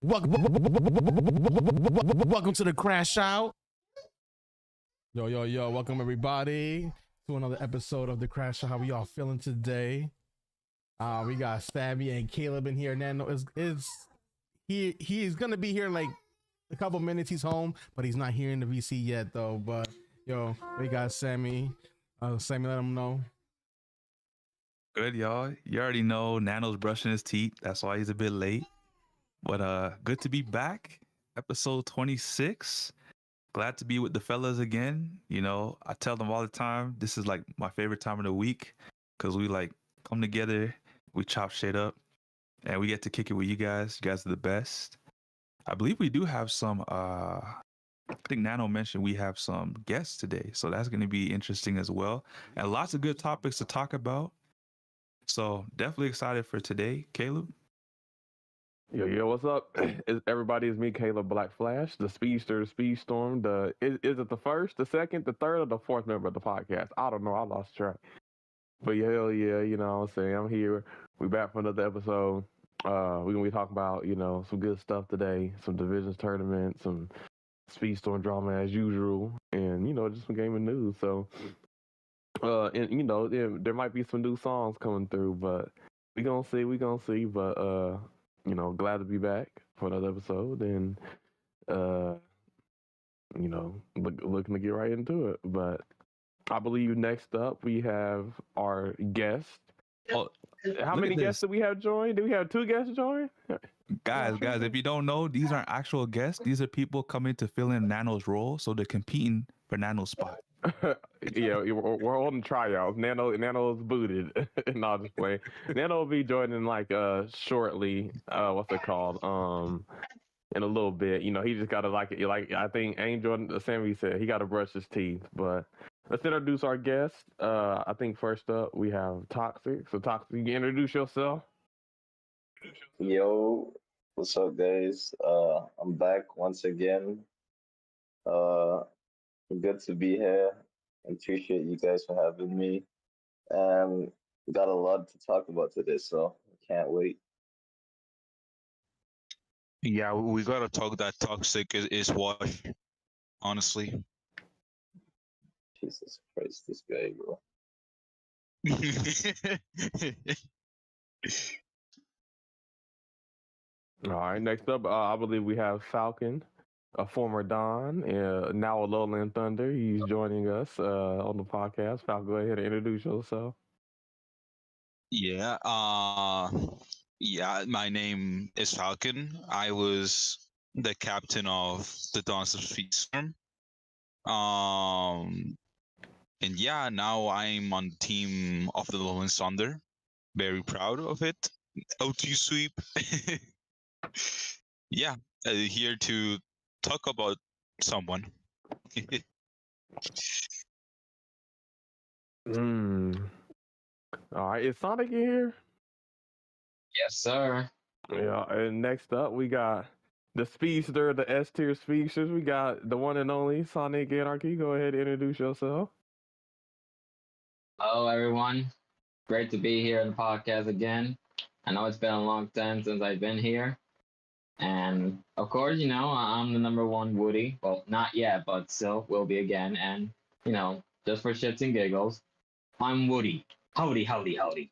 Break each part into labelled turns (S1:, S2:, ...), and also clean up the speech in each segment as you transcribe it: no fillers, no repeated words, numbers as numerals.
S1: Welcome to the Crashout. Yo. Welcome everybody to another episode of the Crashout. How we all feeling today? We got Sammy and Caleb in here. Nano he's gonna be here like a couple minutes. He's home, but he's not here in the VC yet though. But yo, we got Sammy. Sammy, let him know.
S2: Good, y'all. You already know Nano's brushing his teeth. That's why he's a bit late. But good to be back. Episode 26. Glad to be with the fellas again. You know, I tell them all the time, this is like my favorite time of the week because we like come together, we chop shit up, and we get to kick it with you guys. You guys are the best. I believe we do have some, I think Nano mentioned we have some guests today. So that's going to be interesting as well. And lots of good topics to talk about. So definitely excited for today. Caleb?
S3: Yo, what's up? Everybody, it's me, Caleb Black Flash, the Speedster, the Speedstorm. Is it the first, the second, the third, or the fourth member of the podcast? I don't know. I lost track. But hell yeah, you know what I'm saying? I'm here. We back for another episode. We're going to be talking about, you know, some good stuff today, some divisions tournament, some Speedstorm drama as usual, and, you know, just some gaming news. So, and, you know, there might be some new songs coming through, but we going to see. But, you know, glad to be back for another episode, and you know, looking to get right into it. But I believe next up we have our guest.
S2: Oh,
S3: how many guests did we have join? Did we have 2 guests join?
S2: Guys, if you don't know, these aren't actual guests. These are people coming to fill in Nano's role, so they're competing for Nano's spot.
S3: Yeah, we're holding tryouts. Nano's booted. Not just playing. Nano will be joining like shortly. What's it called? In a little bit. You know, he just gotta like I think Angel Sammy said he gotta brush his teeth. But let's introduce our guest. I think first up we have Toxik. So Toxik, you can introduce yourself.
S4: Yo, what's up, guys? I'm back once again. Good to be here. Appreciate you guys for having me. And got a lot to talk about today, so can't wait.
S5: Yeah, we gotta talk that Toxic is wash, honestly.
S4: Jesus Christ, this guy, bro.
S3: All right, next up, I believe we have Falcon, a former Don, now a Lowland Thunder. He's joining us on the podcast. Falcon, go ahead and introduce yourself.
S5: Yeah, my name is Falcon. I was the captain of the Dons of Speedstorm. And yeah, now I'm on the team of the Lowland Thunder. Very proud of it. OT sweep. Yeah, here to talk about someone.
S3: All right, is Sonic in here?
S6: Yes, sir.
S3: Yeah, and next up we got the Speedster, the S tier Speedsters. We got the one and only Sonic Anarchy. Go ahead and introduce yourself.
S6: Hello, everyone. Great to be here on the podcast again. I know it's been a long time since I've been here. And of course, you know, I'm the number 1 Woody. Well, not yet, but still will be again. And, you know, just for shits and giggles, I'm Woody. Howdy, howdy, howdy.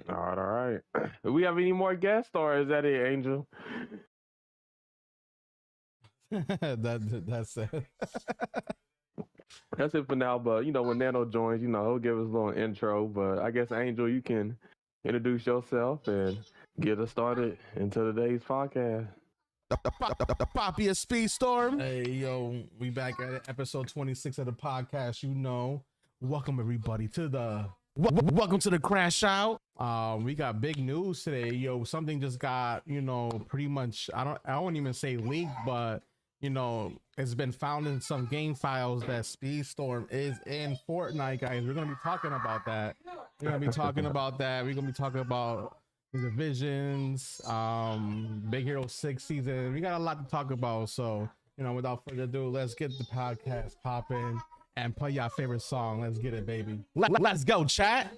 S3: All right. Do we have any more guests, or is that it, Angel?
S1: That's it.
S3: That's it for now. But you know, when Nano joins, you know, he'll give us a little intro. But I guess Angel, you can introduce yourself and get us started into today's podcast.
S1: The Poppy of Speedstorm. Hey, yo, we back at episode 26 of the podcast. You know, welcome everybody to the welcome to the Crashout. We got big news today, yo. Something just got, you know, pretty much. I don't even say leaked, but you know, it's been found in some game files that Speedstorm is in Fortnite, guys. We're gonna be talking about that. We're gonna be talking about the divisions, Big Hero 6 season. We got a lot to talk about. So, you know, without further ado, let's get the podcast popping and play your favorite song. Let's get it, baby. Let's go, chat.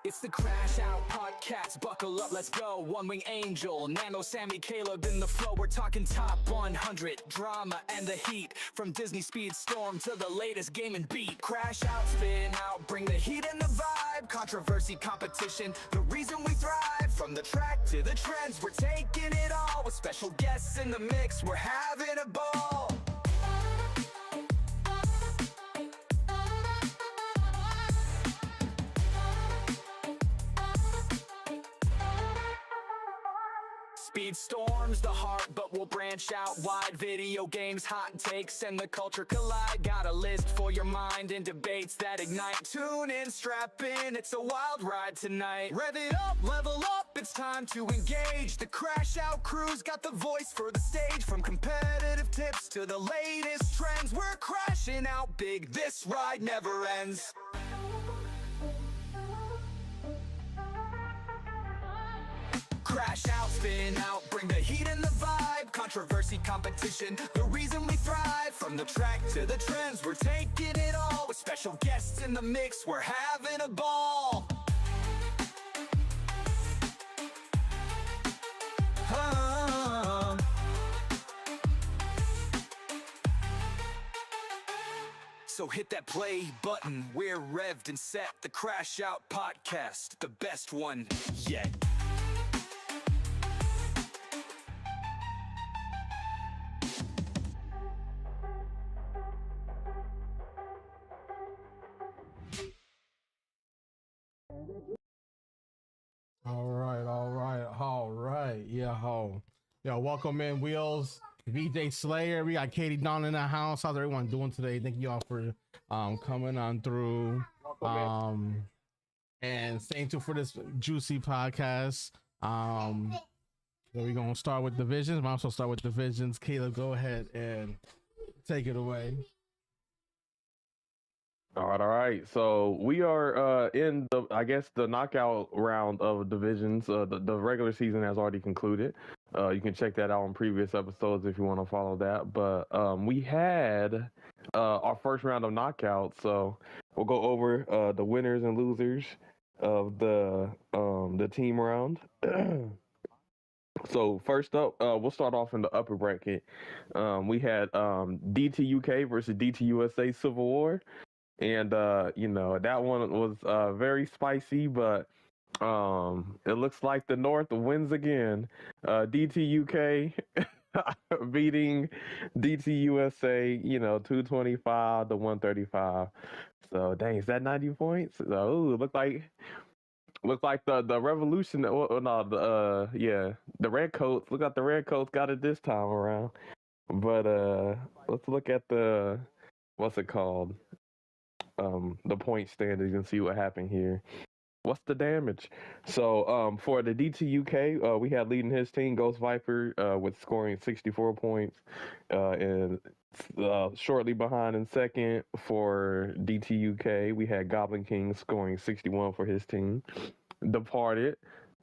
S7: It's the Crashout podcast. Buckle up, let's go. One Wing Angel, Nano, Sammy, Caleb in the flow. We're talking top 100 drama and the heat. From Disney Speedstorm to the latest game and beat. Crash out, spin out, bring the heat and the vibe. Controversy, competition, the reason we thrive. From the track to the trends, we're taking it all. With special guests in the mix, we're having a ball. Speedstorm's the heart, but we'll branch out wide. Video games, hot takes, and the culture collide. Got a list for your mind and debates that ignite. Tune in, strap in, it's a wild ride tonight. Rev it up, level up, it's time to engage. The Crashout crew's got the voice for the stage. From competitive tips to the latest trends, we're crashing out big, this ride never ends. Crash out, spin out, bring the heat and the vibe. Controversy, competition, the reason we thrive. From the track to the trends, we're taking it all. With special guests in the mix, we're having a ball. So hit that play button, we're revved and set. The Crash Out podcast, the best one yet.
S1: All right. Yeah, welcome in, Wheels. VJ Slayer. We got Katie Dawn in the house. How's everyone doing today? Thank you all for coming on through. And staying tuned for this juicy podcast. So we're gonna start with divisions. Might also start with divisions. Caleb, go ahead and take it away.
S3: All right. So we are in the knockout round of divisions. The regular season has already concluded. You can check that out on previous episodes if you want to follow that. But we had our first round of knockouts. So we'll go over the winners and losers of the team round. So first up, we'll start off in the upper bracket. We had DTUK versus DTUSA Civil War. And that one was very spicy, but it looks like the North wins again. DTUK beating DTUSA, 225 to 135. So dang, is that 90 points? Oh, look like the revolution. The Redcoats. Look like the Redcoats got it this time around. But let's look at the what's it called? The point standings and see what happened here. What's the damage? So for the DTUK, we had leading his team Ghost Viper with scoring 64 points, and shortly behind in second for DTUK, we had Goblin King scoring 61 for his team. Departed,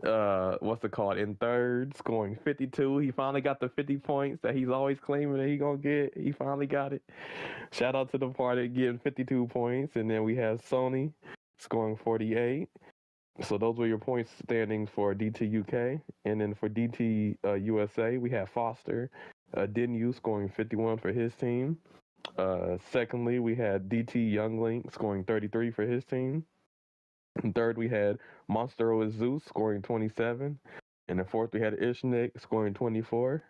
S3: in third, scoring 52. He finally got the 50 points that he's always claiming that he gonna get. He finally got it. Shout out to Departed getting 52 points. And then we have Sony scoring 48. So those were your points standings for DTUK. And then for DTUSA, we have Foster Dinu scoring 51 for his team. Secondly, we had DT Younglink scoring 33 for his team. And third, we had Monstero with Zeus scoring 27. And then fourth, we had Ishnik scoring 24.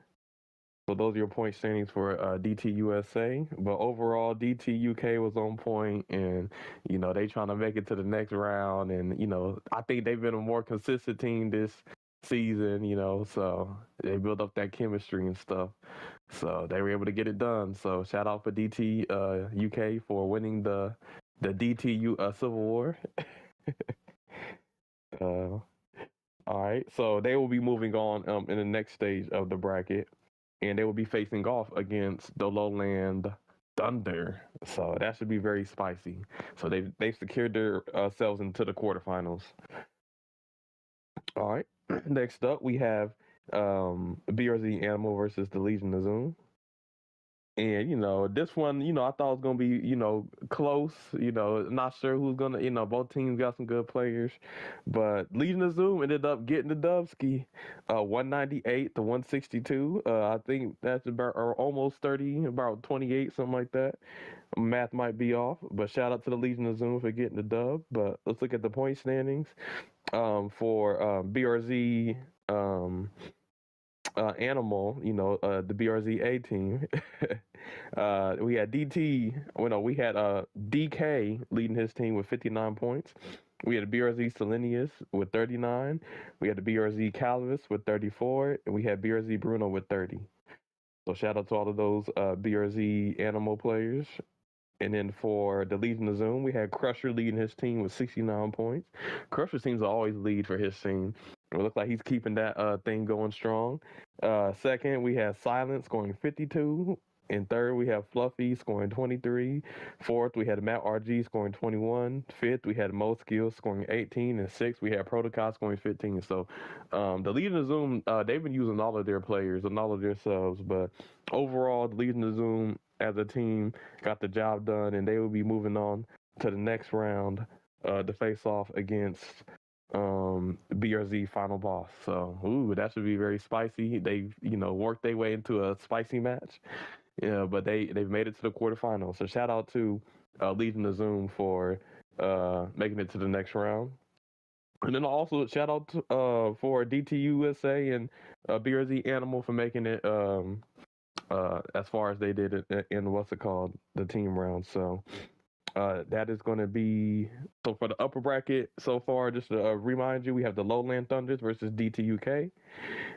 S3: So those are your point standings for DTUSA. But overall, DTUK was on point, and, they trying to make it to the next round. And, I think they've been a more consistent team this season, so they built up that chemistry and stuff. So they were able to get it done. So shout out for DT UK for winning the DTU Civil War. All right, so they will be moving on in the next stage of the bracket, and they will be facing off against the Lowland Thunder. So that should be very spicy. So they've secured themselves into the quarterfinals. All right, next up we have BRZ Animal versus the Legion of Zoom. And this one, I thought it was gonna be, close. Not sure who's gonna. Both teams got some good players, but Legion of Zoom ended up getting the Dubsky, 198 to 162. I think that's about or almost 30, about 28, something like that. Math might be off, but shout out to the Legion of Zoom for getting the dub. But let's look at the point standings. For BRZ. Animal, the BRZ A team. We had DT. Well, no, we had DK leading his team with 59 points. We had BRZ Selenius with 39. We had the BRZ Calvis with 34, and we had BRZ Bruno with 30. So shout out to all of those BRZ Animal players. And then for the Legion of Zoom, we had Crusher leading his team with 69 points. Crusher seems to always lead for his team. It looks like he's keeping that thing going strong. Second, we have Silence scoring 52. And third, we have Fluffy scoring 23. Fourth, we had Matt RG scoring 21. Fifth, we had Mo Skills scoring 18. And sixth, we had Protocol scoring 15. So the Legion of Zoom, they've been using all of their players and all of their subs. But overall, the Legion of Zoom as a team got the job done, and they will be moving on to the next round to face off against BRZ final boss. So, that should be very spicy. They've, worked their way into a spicy match. Yeah, but they've made it to the quarterfinals. So shout out to Legion of Zoom for making it to the next round. And then also shout out to, for DTUSA and BRZ Animal for making it as far as they did in what's it called, the team round. So that is going to be so for the upper bracket so far. Just to remind you, we have the Lowland Thunders versus DTUK.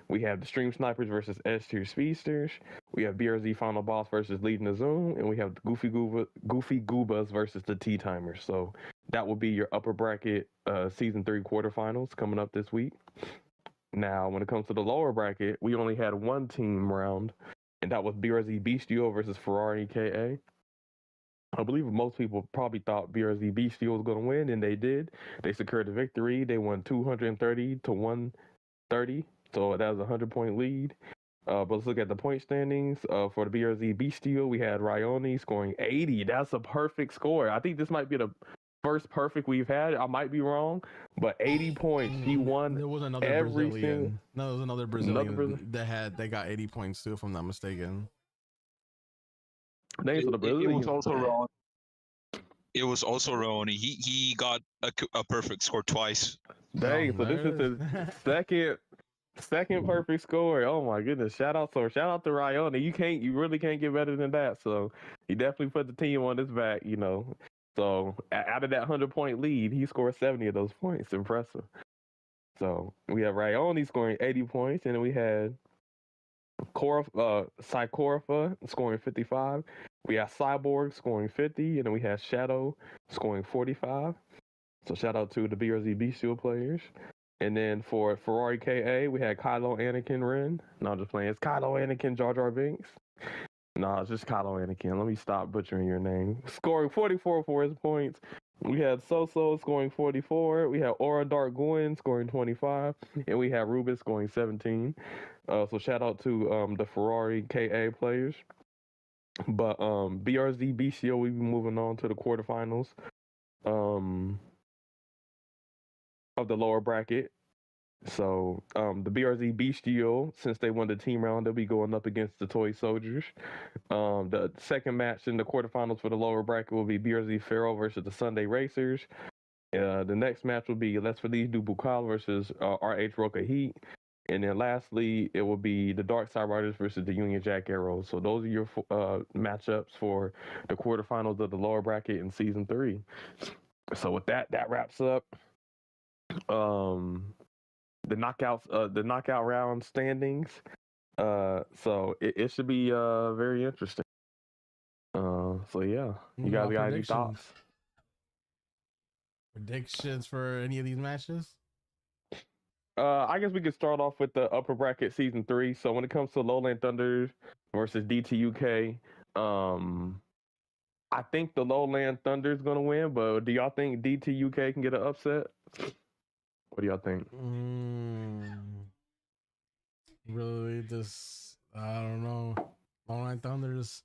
S3: We have the Stream Snipers versus S Tier Speedsters. We have BRZ Final Boss versus Legion of Zoom, and we have the Goofy Goobas versus the Tea Timers. So that will be your upper bracket season 3 quarterfinals coming up this week. Now, when it comes to the lower bracket, we only had one team round, and that was BRZ Beastio versus Ferrari KA. I believe most people probably thought BRZ Beastio was going to win, and they did. They secured the victory. They won 230 to 130, so that was a 100-point lead. But let's look at the point standings. For the BRZ Beastio, we had Ryoni scoring 80. That's a perfect score. I think this might be the first perfect we've had. I might be wrong, but 80 points. He won.
S1: There was another Brazilian. No, there was another Brazilian that got 80 points too, if I'm not mistaken.
S3: Names for the Brazilians.
S5: It was also wrong. It was also Rowan. He got a perfect score twice.
S3: Dang, so this is his second perfect score. Oh my goodness. Shout out to Ryoni. You really can't get better than that. So he definitely put the team on his back, So out of that 100-point lead, he scored 70 of those points. Impressive. So we have Ryoni scoring 80 points, and then we had Psychorapha scoring 55. We have Cyborg scoring 50, and then we have Shadow scoring 45. So shout out to the BRZ Bestial players. And then for Ferrari KA, we had Kylo Anakin Ren. No, I'm just playing. It's Kylo Anakin Jar Jar Binks. No, it's just Kylo Anakin. Let me stop butchering your name. Scoring 44 for his points. We had Soso scoring 44. We had Aura Dark Gwen scoring 25. And we had Rubis scoring 17. So shout out to the Ferrari KA players. But BRZ BCO, we'll be moving on to the quarterfinals of the lower bracket. So the BRZ Beastio, since they won the team round, they'll be going up against the Toy Soldiers. The second match in the quarterfinals for the lower bracket will be BRZ Pharaoh versus the Sunday Racers. The next match will be Les Feliz du Bucal versus RH Roca Heat. And then lastly, it will be the Dark Side Riders versus the Union Jack Arrows. So those are your matchups for the quarterfinals of the lower bracket in season 3. So with that wraps up the knockout round standings. So it should be very interesting. So yeah, you guys got any thoughts?
S1: Predictions for any of these matches?
S3: I guess we could start off with the upper bracket season 3. So when it comes to Lowland Thunder versus DTUK, I think the Lowland Thunder is gonna win, but do y'all think DTUK can get an upset? What do y'all think?
S1: Really, I don't know. Lowland Thunders,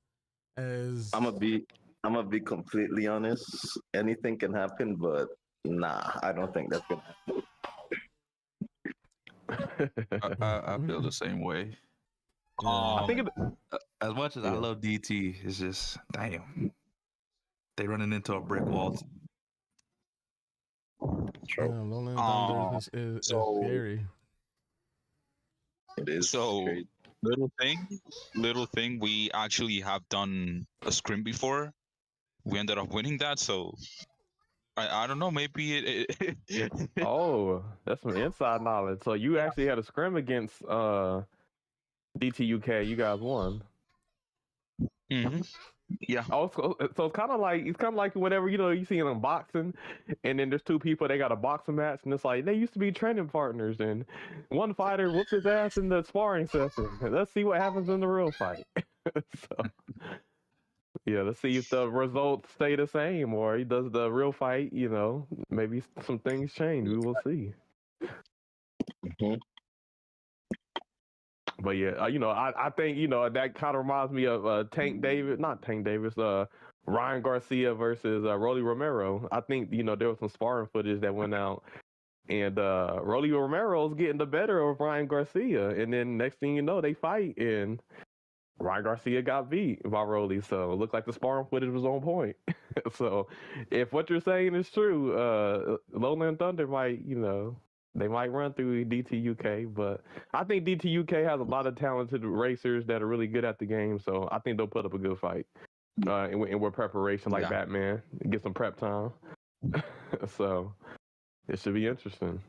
S1: As
S4: I'm gonna be completely honest. Anything can happen, but nah, I don't think that's gonna
S2: I feel the same way.
S3: I think
S2: As much as I
S3: Yeah.
S2: love DT, it's just damn. They running into a brick wall.
S1: Lowland
S5: Um,
S1: Thunder is
S5: so
S1: scary.
S4: It is
S5: so
S4: crazy.
S5: little thing. We actually have done a scrim before. We ended up winning that, so I don't know. Maybe it
S3: Oh, that's some inside knowledge. So you actually had a scrim against DTUK. You guys won.
S5: hmm Yeah.
S3: Oh, so it's kind of like whenever you see an unboxing, and then there's two people they got a boxing match, and it's like they used to be training partners, and one fighter whoops his ass in the sparring session. Let's see what happens in the real fight. So yeah, let's see if the results stay the same, or he does the real fight. Maybe some things change. We will see.
S4: Mhm.
S3: But yeah, I think that kind of reminds me of not Tank Davis, Ryan Garcia versus Rolly Romero. I think there was some sparring footage that went out, and Rolly Romero's getting the better of Ryan Garcia, and then next thing you know, they fight, and Ryan Garcia got beat by Rolly. So it looked like the sparring footage was on point. So if what you're saying is true, Lowland Thunder might, they might run through DTUK, but I think DTUK has a lot of talented racers that are really good at the game. So I think they'll put up a good fight. And with preparation like
S5: Yeah.
S3: Batman, get some prep time. So it should be interesting.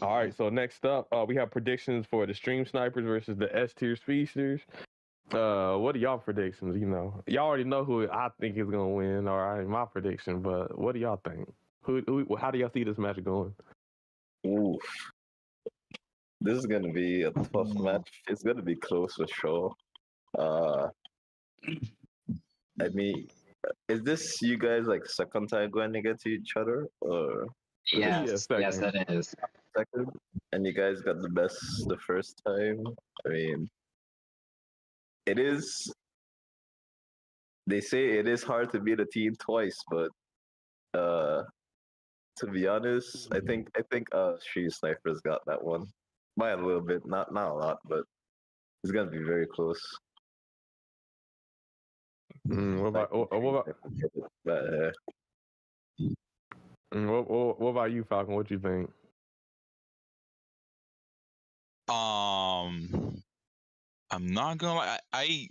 S3: All right, so next up, we have predictions for the Stream Snipers versus the S tier Speedsters. What are y'all predictions? Y'all already know who I think is gonna win. All right, my prediction. But what do y'all think? How do y'all see this match going?
S4: Oof. This is gonna be a tough match. It's gonna be close for sure. I mean, is this you guys like second time going against each other, or
S6: Yes, yes,
S3: second.
S6: it is.
S4: second? And you guys got the best the first time. I mean, it is. They say it is hard to beat a team twice, but to be honest, I think Street Snipers got that one by a little bit, not a lot, but it's gonna be very close.
S3: What about you, Falcon? What you think?
S5: I'm not gonna lie. I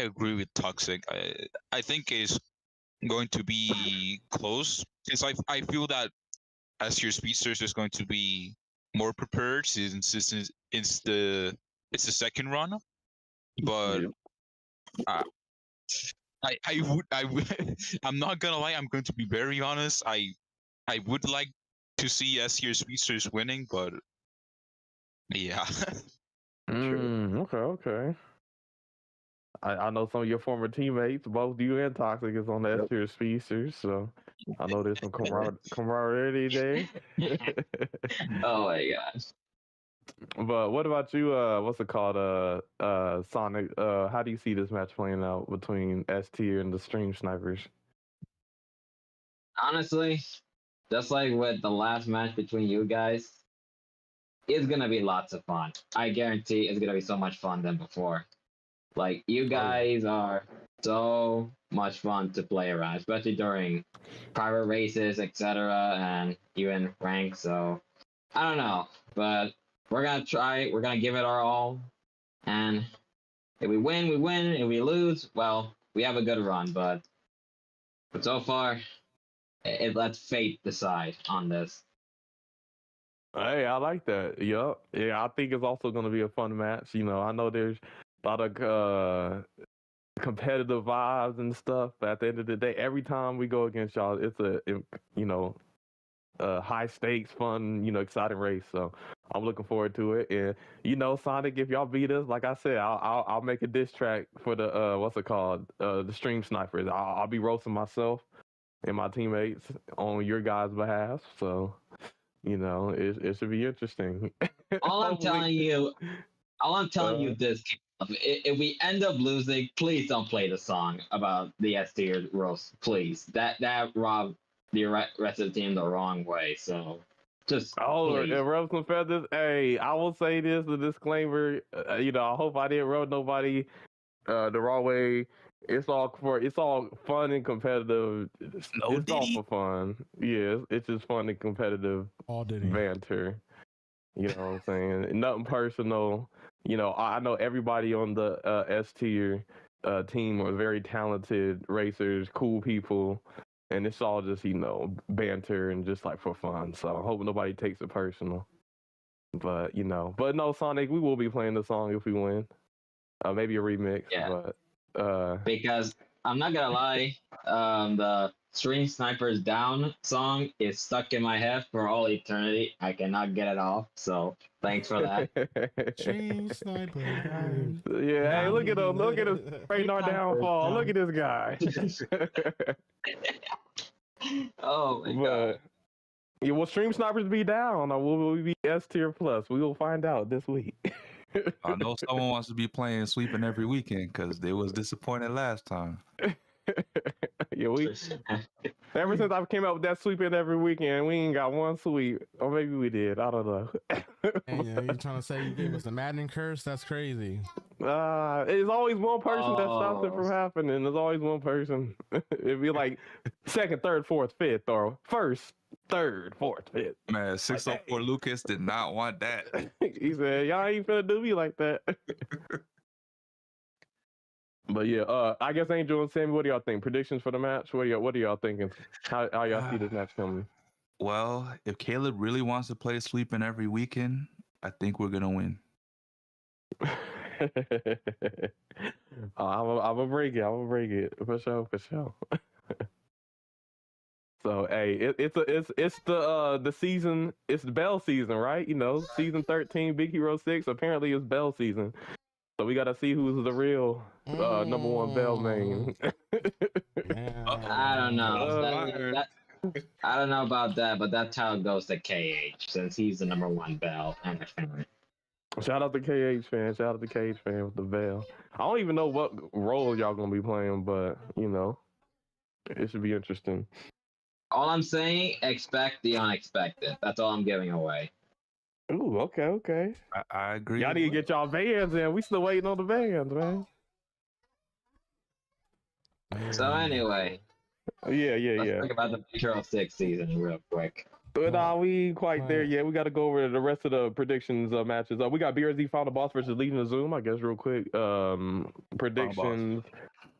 S5: agree with Toxic. I think it's going to be close because I feel that as your speedsters is going to be more prepared since it's the second run. But I would I'm not gonna lie. I'm going to be very honest. I would like to see S tier speedsters winning, but yeah.
S3: Okay. I know some of your former teammates, both you and Toxic, is on the S tier Speedsters, so I know there's some camaraderie there.
S6: Oh my gosh.
S3: But what about you? What's it called? Sonic. How do you see this match playing out between S tier and the Stream Snipers?
S6: Honestly, just like with the last match between you guys, it's gonna be lots of fun. I guarantee it's gonna be so much fun than before. Like you guys are so much fun to play around, especially during private races, etc., and even rank. So I don't know, but we're gonna try. We're gonna give it our all, and if we win, we win. If we lose, well, we have a good run. But so far, it lets fate decide on this.
S3: Hey, I like that. Yup. Yeah, I think it's also going to be a fun match. I know there's a lot of competitive vibes and stuff. But at the end of the day, every time we go against y'all, it's a high stakes, fun, exciting race. So I'm looking forward to it. And Sonic, if y'all beat us, like I said, I'll make a diss track for the what's it called, the Stream Snipers. I'll be roasting myself and my teammates on your guys' behalf. So it should be interesting.
S6: All I'm telling you, All I'm telling you this, if we end up losing, please don't play the song about the S tier roast. Please, that robbed the rest of the team the wrong way. So just please.
S3: And rub some feathers. Hey, I will say this: a disclaimer. I hope I didn't rub nobody the wrong way. It's all fun and competitive. It's all for fun. Yeah, it's just fun and competitive banter. You know what I'm saying? Nothing personal. I know everybody on the S tier team are very talented racers, cool people, and it's all just banter and just like for fun. So I hope nobody takes it personal. But no, Sonic, we will be playing the song if we win. Maybe a remix.
S6: Yeah.
S3: But
S6: because I'm not gonna lie, the Stream Snipers Down song is stuck in my head for all eternity. I cannot get it off. So thanks for that.
S1: Stream Sniper Down.
S3: Yeah, hey, look at him. Look at his our downfall. Look at this guy.
S6: Oh my god.
S3: Yeah, will Stream Snipers be down or will we be S tier plus? We will find out this week.
S2: I know someone wants to be playing sweeping every weekend because they was disappointed last time.
S3: Yeah, ever since I came out with that sweeping every weekend, we ain't got one sweep. Or maybe we did. I don't know.
S1: And you trying to say you gave us the Madden curse? That's crazy.
S3: There's always one person that stops it from happening. There's always one person. It'd be like second, third, fourth, fifth, or first, third, fourth, fifth.
S2: Man, 604 Lucas did not want that.
S3: He said, "Y'all ain't finna do me like that." But yeah, I guess Angel and Sammy, what do y'all think? Predictions for the match? What are y'all thinking? How y'all see this match coming?
S2: Well, if Caleb really wants to play sweeping every weekend, I think we're gonna win.
S3: I'm gonna break it for sure. So hey, it's the season. It's the Bell season, right? Season 13, Big Hero 6. Apparently, it's Bell season. So we gotta see who's the real number one Bell main.
S6: I don't know. I don't know about that, but that's how it goes to KH since he's the number one Bell and the fan.
S3: Shout out to KH fan. Shout out to KH fan with the Bell. I don't even know what role y'all gonna be playing, but it should be interesting.
S6: All I'm saying, expect the unexpected. That's all I'm giving away.
S3: Ooh, okay.
S2: I agree.
S3: Y'all need to get y'all vans in. We still waiting on the vans, man.
S6: So anyway.
S3: Yeah.
S6: Let's talk about the Big Hero 6 season real quick.
S3: But we ain't quite there yet. We got to go over the rest of the predictions matches. We got BRZ Final Boss versus Leading the Zoom. I guess real quick. Predictions.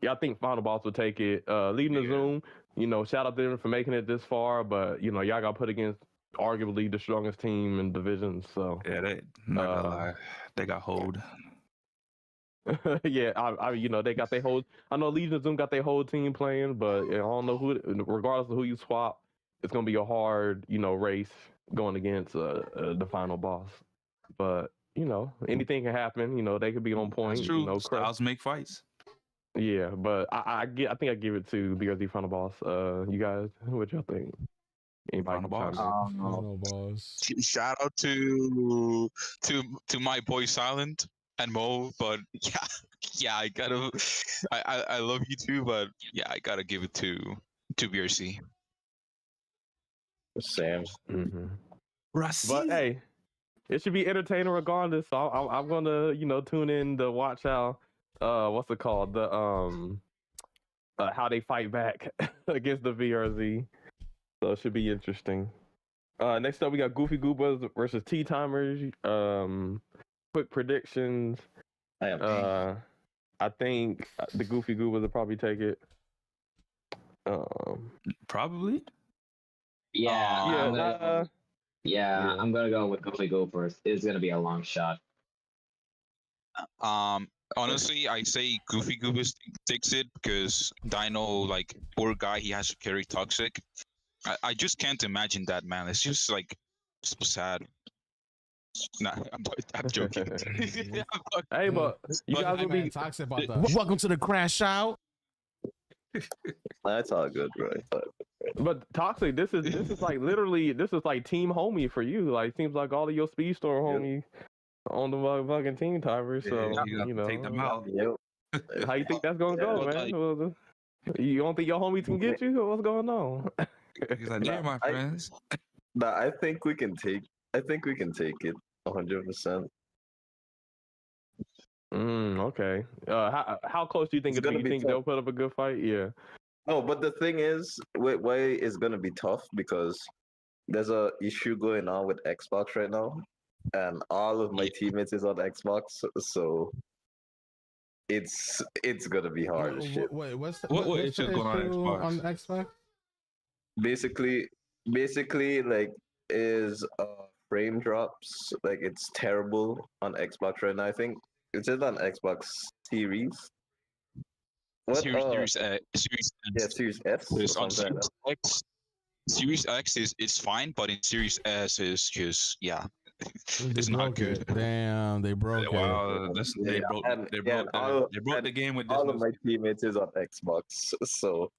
S3: Yeah, I think Final Boss will take it. Leading the Zoom. Shout out to them for making it this far. But y'all got put against arguably the strongest team in divisions. So
S2: yeah, they not gonna lie, they got hold.
S3: Yeah, they got their whole. I know Legion of Zoom got their whole team playing, but I don't know who. Regardless of who you swap, it's gonna be a hard, race going against the final boss. But anything can happen. They could be on point.
S2: That's true. Styles make fights.
S3: Yeah, but I think I give it to BRZ final boss. You guys, what y'all think?
S2: Final boss.
S1: Final boss.
S5: Shout out to my boy Silent and Mo, but yeah, I gotta. I love you too, but yeah, I gotta give it to BRC.
S4: Sam.
S3: Mm-hmm. But hey, it should be entertaining regardless. So I'm gonna tune in to watch how what's it called, the how they fight back against the VRZ. So it should be interesting. Next up, we got Goofy Goombas versus Tea Timers. Quick predictions. I think the Goofy Goombas will probably take it.
S2: Probably.
S6: Yeah. I'm gonna go with Goofy Goombas. It's gonna be a long shot.
S5: Honestly, I say Goofy Goombas takes it because Dino, poor guy, he has to carry Toxik. I just can't imagine that, man. It's just so sad. Nah, I'm joking.
S3: Hey, but you guys will be
S1: toxic about that. Welcome to the Crashout.
S4: That's all good, bro.
S3: But Toxic, this is like literally this is like team homie for you. Like seems like all of your Speedstorm homies on the motherfucking team timer. So
S2: Yeah, you got to take them out.
S4: Yep.
S3: how you think that's gonna
S4: Yeah.
S3: go, man? You don't think your homies can get you? What's going on?
S2: He's like, yeah, my friends.
S4: But I think we can take. I think we can take it 100%.
S3: Okay. How close do you think
S4: It's gonna
S3: you
S4: be
S3: think
S4: tough.
S3: they'll put up a good fight? Yeah.
S4: No, but the thing is, why it's gonna be tough because there's a issue going on with Xbox right now, and all of my teammates is on Xbox, so it's gonna be hard as shit.
S1: Wait, what's the,
S2: What
S1: what's
S2: issue
S1: the
S2: going on
S1: issue
S2: Xbox?
S1: on Xbox?
S4: Basically, like is frame drops. Like it's terrible on Xbox right now. I think it's just on Xbox Series. What?
S5: Series Series
S4: Yeah,
S5: X.
S4: Series S. or
S5: Because on
S4: something like
S5: Series X, Series X is fine, but in Series S is just it's not good.
S1: It. Damn, they broke it.
S2: Wow, they
S4: Yeah,
S2: broke
S4: and-
S2: they
S4: and
S2: broke
S4: all-
S2: they broke
S4: and
S2: the game with this.
S4: all of my teammates is on Xbox, so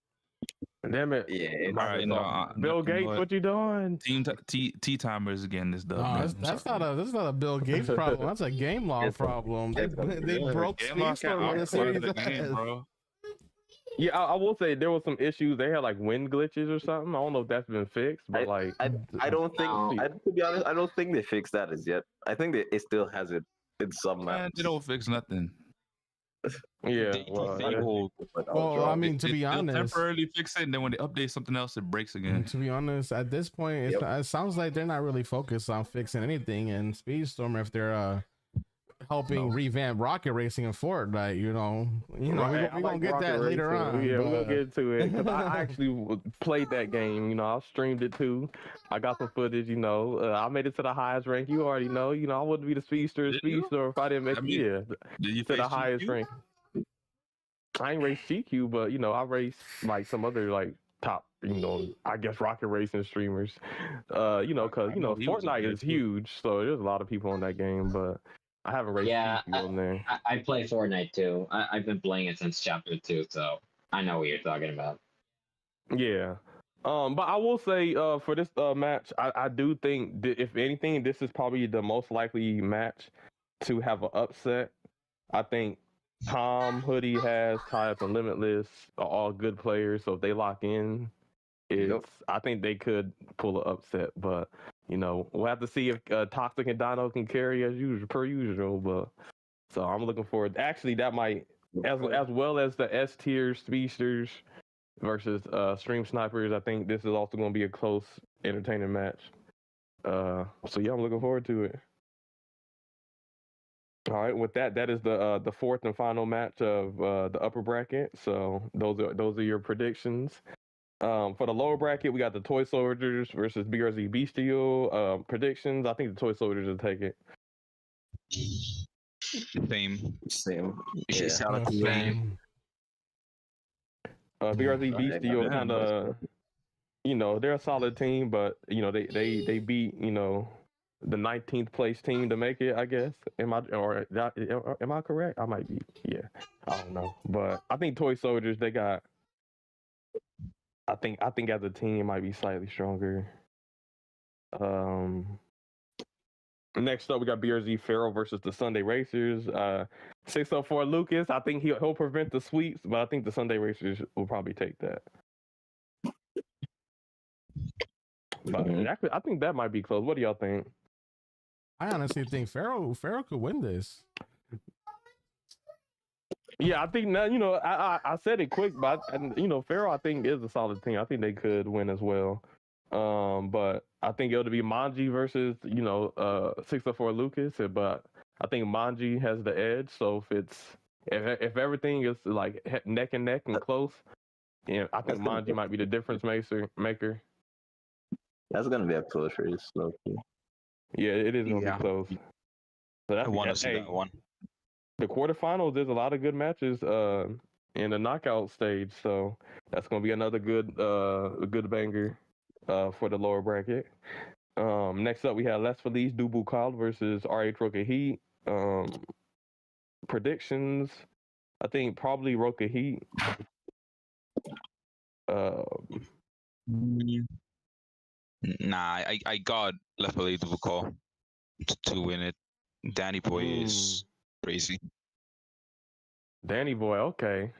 S3: Damn it.
S4: yeah.
S2: Alright,
S3: Bill Gates, what you doing?
S2: Team T timers again this dub.
S1: No, that's not a Bill Gates problem. That's a game law
S4: It's a-
S1: problem. They
S4: yeah.
S1: broke
S2: Game loss can't
S1: Speedstorm in the
S2: outsmart
S1: series.
S2: the game, bro.
S3: Yeah, I will say there was some issues. They had like wind glitches or something. I don't know if that's been fixed, but
S4: I don't think.
S6: No.
S4: To be honest, I don't think they fixed that as yet. I think it still has it in some
S2: Man,
S4: maps.
S2: they don't fix nothing.
S3: yeah.
S5: They
S3: Well,
S5: will.
S1: Well, I mean, to be
S2: They'll
S1: honest,
S2: temporarily fix it, and then when they update something else, it breaks again.
S1: to be honest, at this point, it's
S4: Yep.
S1: not, it sounds like they're not really focused on fixing anything in Speedstorm if they're helping revamp rocket racing and Fortnite.
S3: Right,
S1: we're gonna get
S3: Rocket
S1: that later
S3: Racing.
S1: on.
S3: Yeah, we're gonna
S1: but-
S3: get into it because I actually played that game. I streamed it too. I got some footage. I made it to the highest rank. You already know. I wouldn't be the speedster
S2: Did you?
S3: if I didn't make
S2: I mean,
S3: it. Yeah,
S2: Did you
S3: to the
S2: face
S3: highest
S2: GQ?
S3: rank. I ain't raced GQ, but I raced like some other like top, I guess rocket racing streamers. Because
S2: I know he was up
S3: Fortnite
S2: there,
S3: is
S2: too.
S3: huge, so there's a lot of people in that game, but I haven't raced
S6: Yeah,
S3: GQ on there.
S6: I play Fortnite too. I've been playing it since chapter 2, so I know what you're talking about.
S3: Yeah. But I will say, for this match, I do think that if anything, this is probably the most likely match to have an upset. I think Tom, Hoodie, has Type, and Limitless are all good players, so if they lock in, I think they could pull an upset. But we'll have to see if Toxik and Dino can carry as usual, per usual. But so I'm looking forward. Actually, that might as well as the S tier speedsters versus stream snipers. I think this is also going to be a close, entertaining match. So yeah, I'm looking forward to it. All right, with that is the fourth and final match of the upper bracket. So those are your predictions. For the lower bracket, we got the Toy Soldiers versus BRZ Bestial. Predictions: I think the Toy Soldiers will take it.
S5: Same.
S4: Yeah.
S5: Shout out to
S1: Same.
S5: Wayne.
S3: BRZ Bestial
S2: yeah,
S3: kind of, they're a solid team, but they beat the 19th place team to make it. I guess. Am I correct? I might be. Yeah, I don't know, but I think Toy Soldiers they got. I think as a team might be slightly stronger. Next up we got BRZ Pharaoh versus the Sunday Racers. 604 Lucas. I think he'll prevent the sweeps, but I think the Sunday Racers will probably take that. But I think that might be close. What do y'all think?
S1: I honestly think Pharaoh could win this.
S3: Yeah, I think now, I said it quick, but Pharaoh I think is a solid team. I think they could win as well. But I think it'll be Manji versus 604 Lucas, but I think Manji has the edge. So if everything is like neck and neck and close, I think Manji might be the difference maker.
S4: That's gonna be a close race. Okay.
S3: Yeah, it is gonna
S5: Yeah.
S3: be close. So
S5: I want to see that one.
S3: The quarterfinals, there's a lot of good matches in the knockout stage, so that's gonna be another good banger for the lower bracket. Next up we have Les Feliz Dubu Call versus RH Roka Heat. Predictions, I think probably Roka Heat.
S5: Nah, I got left a little call to win it. Danny Boy is crazy.
S3: Danny Boy, okay.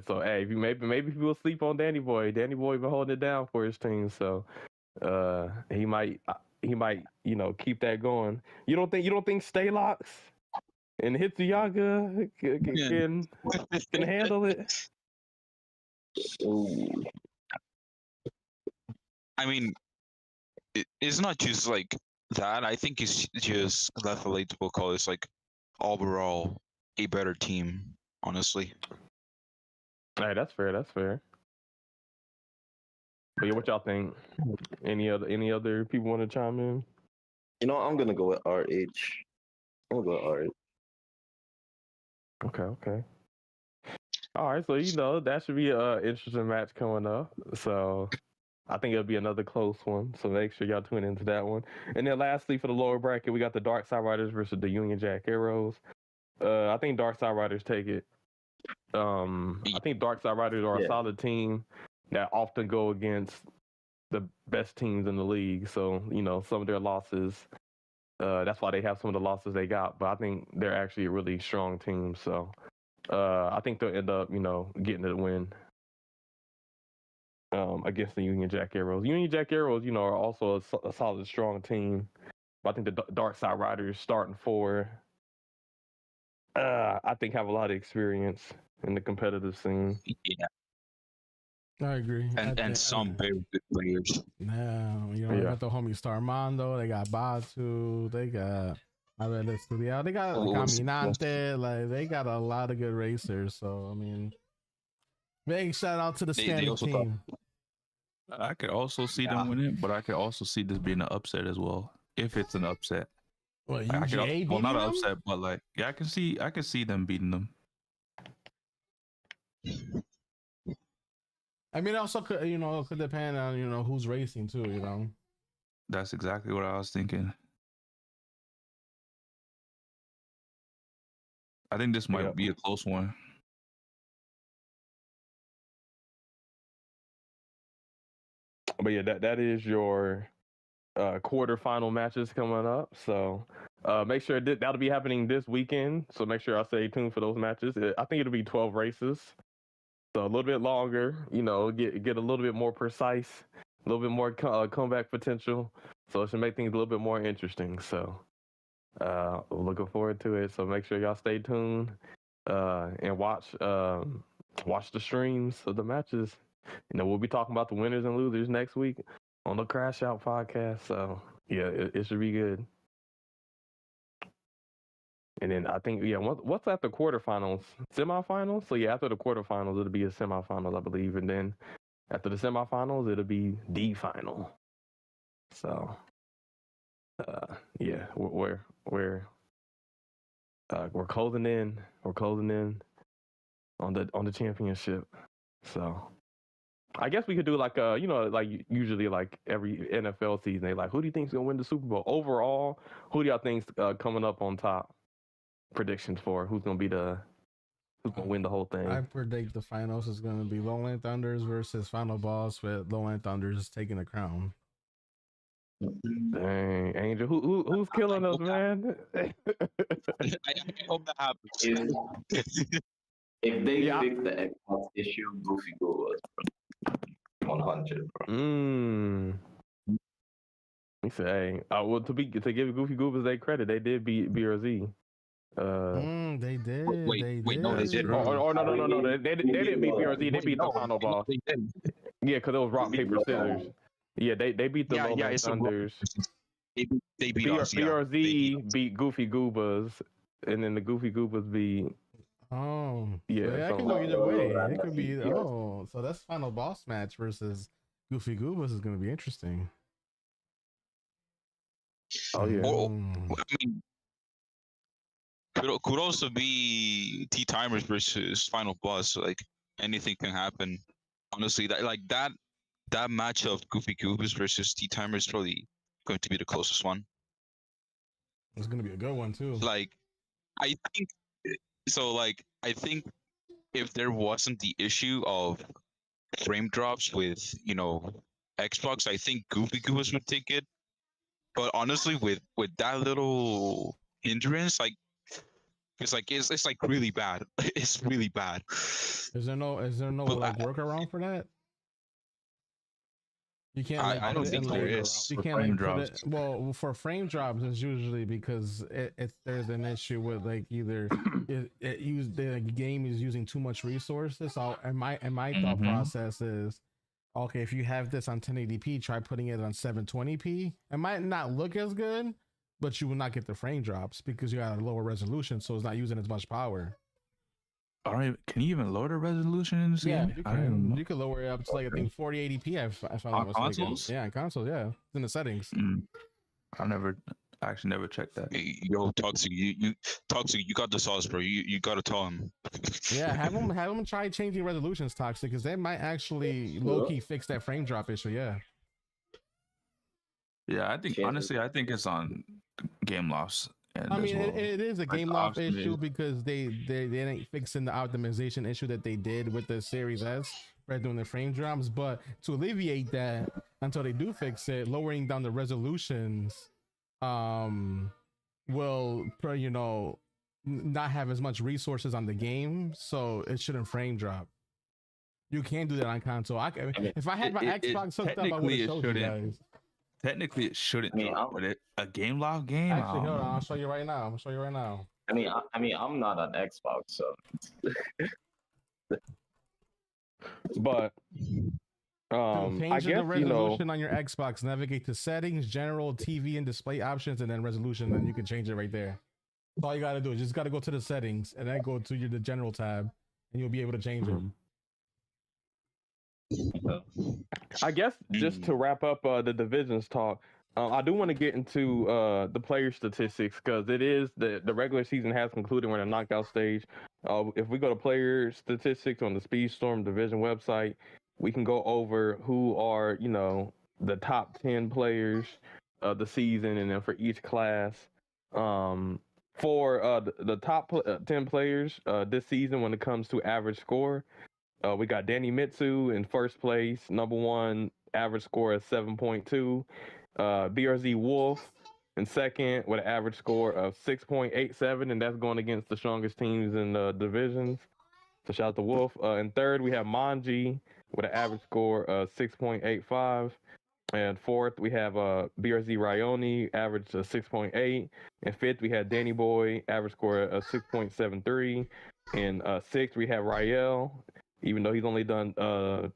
S3: So hey, if you maybe people sleep on Danny Boy. Danny Boy been holding it down for his team, so he might keep that going. You don't think Staylocks and Hitsuyaga can handle it?
S4: Ooh.
S5: I mean, it's not just like that. I think it's just that relatable call is like overall a better team, honestly.
S3: Hey, that's fair. That's fair. But yeah, what y'all think? Any other people want to chime in?
S4: You know, I'm gonna go with RH. I'm gonna go with RH.
S3: Okay. All right, so that should be an interesting match coming up. So I think it'll be another close one. So make sure y'all tune into that one. And then lastly, for the lower bracket, we got the Dark Side Riders versus the Union Jack Arrows. I think Dark Side Riders take it. I think Dark Side Riders are a solid team that often go against the best teams in the league. So some of their losses. That's why they have some of the losses they got. But I think they're actually a really strong team. So I think they'll end up, getting the win against the Union Jack Arrows. Union Jack Arrows, are also a solid, strong team. But I think the Dark Side Riders starting four, I think have a lot of experience in the competitive scene.
S5: Yeah.
S1: I agree.
S5: And some very good players.
S1: Now, they got the homie Starmando, they got Batu, they got Studio, they got Caminante, like they got a lot of good racers. So I mean, big shout out to the standing team.
S2: I could also see them winning, but I could also see this being an upset as well. If it's an upset.
S1: What, UGA
S2: well, not an upset, but like, yeah, I can see them beating them.
S1: I mean, also could could depend on who's racing too.
S2: That's exactly what I was thinking. I think this might be a close one.
S3: But yeah, that is your quarterfinal matches coming up. So make sure that'll be happening this weekend. So make sure I stay tuned for those matches. I think it'll be 12 races. So a little bit longer, get a little bit more precise, a little bit more comeback potential. So it should make things a little bit more interesting. So looking forward to it. So make sure y'all stay tuned and watch the streams of the matches. We'll be talking about the winners and losers next week on the Crashout podcast. So yeah, it should be good. And then I think, what's after quarterfinals? Semifinals? So yeah, after the quarterfinals, it'll be a semifinals, I believe. And then after the semifinals, it'll be the final. So yeah, we're closing in. We're closing in on the championship. So I guess we could do like usually like every NFL season, they like, who do you think's gonna win the Super Bowl overall? Who do y'all think's coming up on top? Predictions for who's gonna win the whole thing.
S1: I predict the finals is gonna be Lowland Thunders versus Final Boss, with Lowland Thunders taking the crown.
S3: Dang, Angel, who's killing us, man?
S5: I hope that happens.
S4: If they fix the Xbox issue, Goofy goes 100, bro.
S3: He said, "Hey, well, to give Goofy Goobers their credit, they did beat BRZ.
S1: They did.
S5: Wait, no, they did.
S3: No. They didn't beat BRZ. They beat the final boss.
S5: They did.
S3: Yeah, because it was rock paper scissors. Yeah, they beat the Lowland Thunders.
S5: They beat us.
S3: BRZ beat Goofy Goobas, and then the Goofy Goobas beat.
S1: Oh,
S3: yeah.
S1: So that can go either way. It could be. So that's final boss match versus Goofy Goobas is going to be interesting.
S3: Oh yeah.
S5: I mean, could also be T Timers versus Final Boss. Like anything can happen. Honestly, that match of Goofy Goobas versus T Timers is probably going to be the closest one.
S1: It's going to be a good one too.
S5: Like, I think so. Like, I think if there wasn't the issue of frame drops with Xbox, I think Goofy Goobas would take it. But honestly, with that little hindrance. Like it's like really bad. It's really bad.
S1: Is there no
S5: But
S1: like workaround for that? You can't like
S5: I
S1: put
S5: don't
S1: it in
S5: think there
S1: like
S5: is.
S1: you
S2: For
S1: can't
S2: frame
S1: like put
S2: drops.
S1: it well for frame drops. It's usually because it's there's an issue with like either the game is using too much resources. So and my thought
S2: Mhm.
S1: process is okay, if you have this on 1080p, try putting it on 720p. It might not look as good, but you will not get the frame drops because you got a lower resolution, so it's not using as much power.
S2: All right, can you even lower the resolution in this
S1: Yeah,
S2: game?
S1: you
S2: I don't even
S1: can.
S2: know.
S1: You can lower it up to like I think 4080p. If I'm
S2: On
S1: not mistaken.
S2: consoles?
S1: Yeah, on consoles. Yeah, it's in the settings.
S2: I actually never checked that.
S5: Yo, Toxic, Toxic, you got the sauce, bro. You gotta tell him.
S1: Yeah, have them try changing resolutions, Toxic, because they might actually low key fix that frame drop issue. Yeah.
S2: Yeah, I think
S4: Change-
S2: honestly, I think it's on game loss. And
S1: I
S2: as
S1: mean,
S2: well.
S1: it is a
S2: Like,
S1: game loft
S2: option
S1: issue
S2: is-
S1: because they ain't fixing the optimization issue that they did with the Series S, right, doing the frame drops. But to alleviate that, until they do fix it, lowering down the resolutions, will not have as much resources on the game, so it shouldn't frame drop. You can do that on console. If I had my Xbox hooked up, I would have showed you guys.
S2: Technically, it shouldn't
S4: I mean,
S2: drop, but a game lock game.
S1: Actually, hold on. I'll show you right now. I'm gonna show you right now.
S4: I mean, I'm not on Xbox, so
S3: But
S1: To
S3: I
S1: change the
S3: guess
S1: resolution on your Xbox, navigate to settings, general, TV and display options, and then resolution. Then you can change it right there. That's all you gotta do. You just gotta go to the settings and then go to the general tab, and you'll be able to change it.
S3: I guess just to wrap up the divisions talk, I do want to get into the player statistics because it is the regular season has concluded. We're in a knockout stage. If we go to player statistics on the Speedstorm division website, we can go over who are the top 10 players of the season, and then for each class. For the top 10 players this season, when it comes to average score, we got Danny Mitsu in first place, number one, average score is 7.2. BRZ Wolf in second with an average score of 6.87, and that's going against the strongest teams in the divisions. So shout out to Wolf. In third, we have Manji with an average score of 6.85. And fourth, we have BRZ Ryoni, average of 6.8. And fifth, we had Danny Boy, average score of 6.73. And sixth, we have Rael. Even though he's only done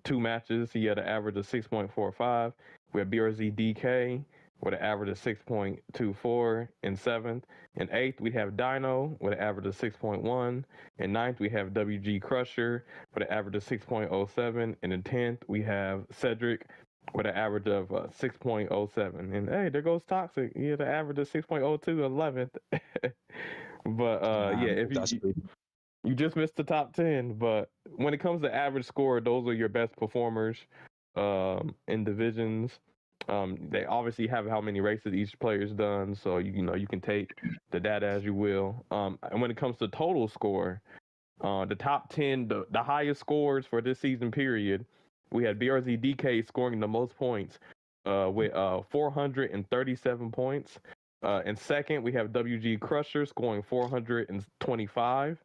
S3: 2 matches, he had an average of 6.45. We have BRZ DK with an average of 6.24 in seventh. In eighth, we have Dino with an average of 6.1. In ninth, we have WG Crusher with an average of 6.07. And in 10th, we have Cedric with an average of 6.07. And hey, there goes Toxic. He had an average of 6.02 11th. But yeah, if you just missed the top 10, but when it comes to average score, those are your best performers in divisions. They obviously have how many races each player's done, so you can take the data as you will. And when it comes to total score, the top 10, the highest scores for this season period, we had BRZ DK scoring the most points with 437 points. In second, we have WG Crusher scoring 425.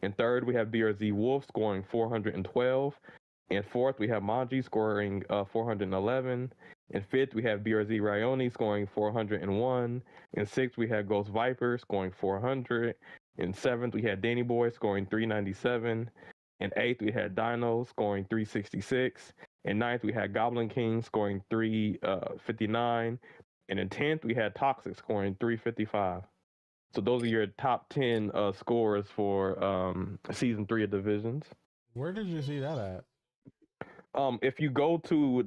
S3: In third, we have BRZ Wolf scoring 412. In fourth, we have Manji scoring 411. In fifth, we have BRZ Ryoni scoring 401. In sixth, we have Ghost Viper scoring 400. In seventh, we had Danny Boy scoring 397. In eighth, we had Dino scoring 366. In ninth, we had Goblin King scoring 359. And in 10th, we had Toxic scoring 355. So those are your top 10 scores for season 3 of Divisions.
S1: Where did you see that at?
S3: If you go to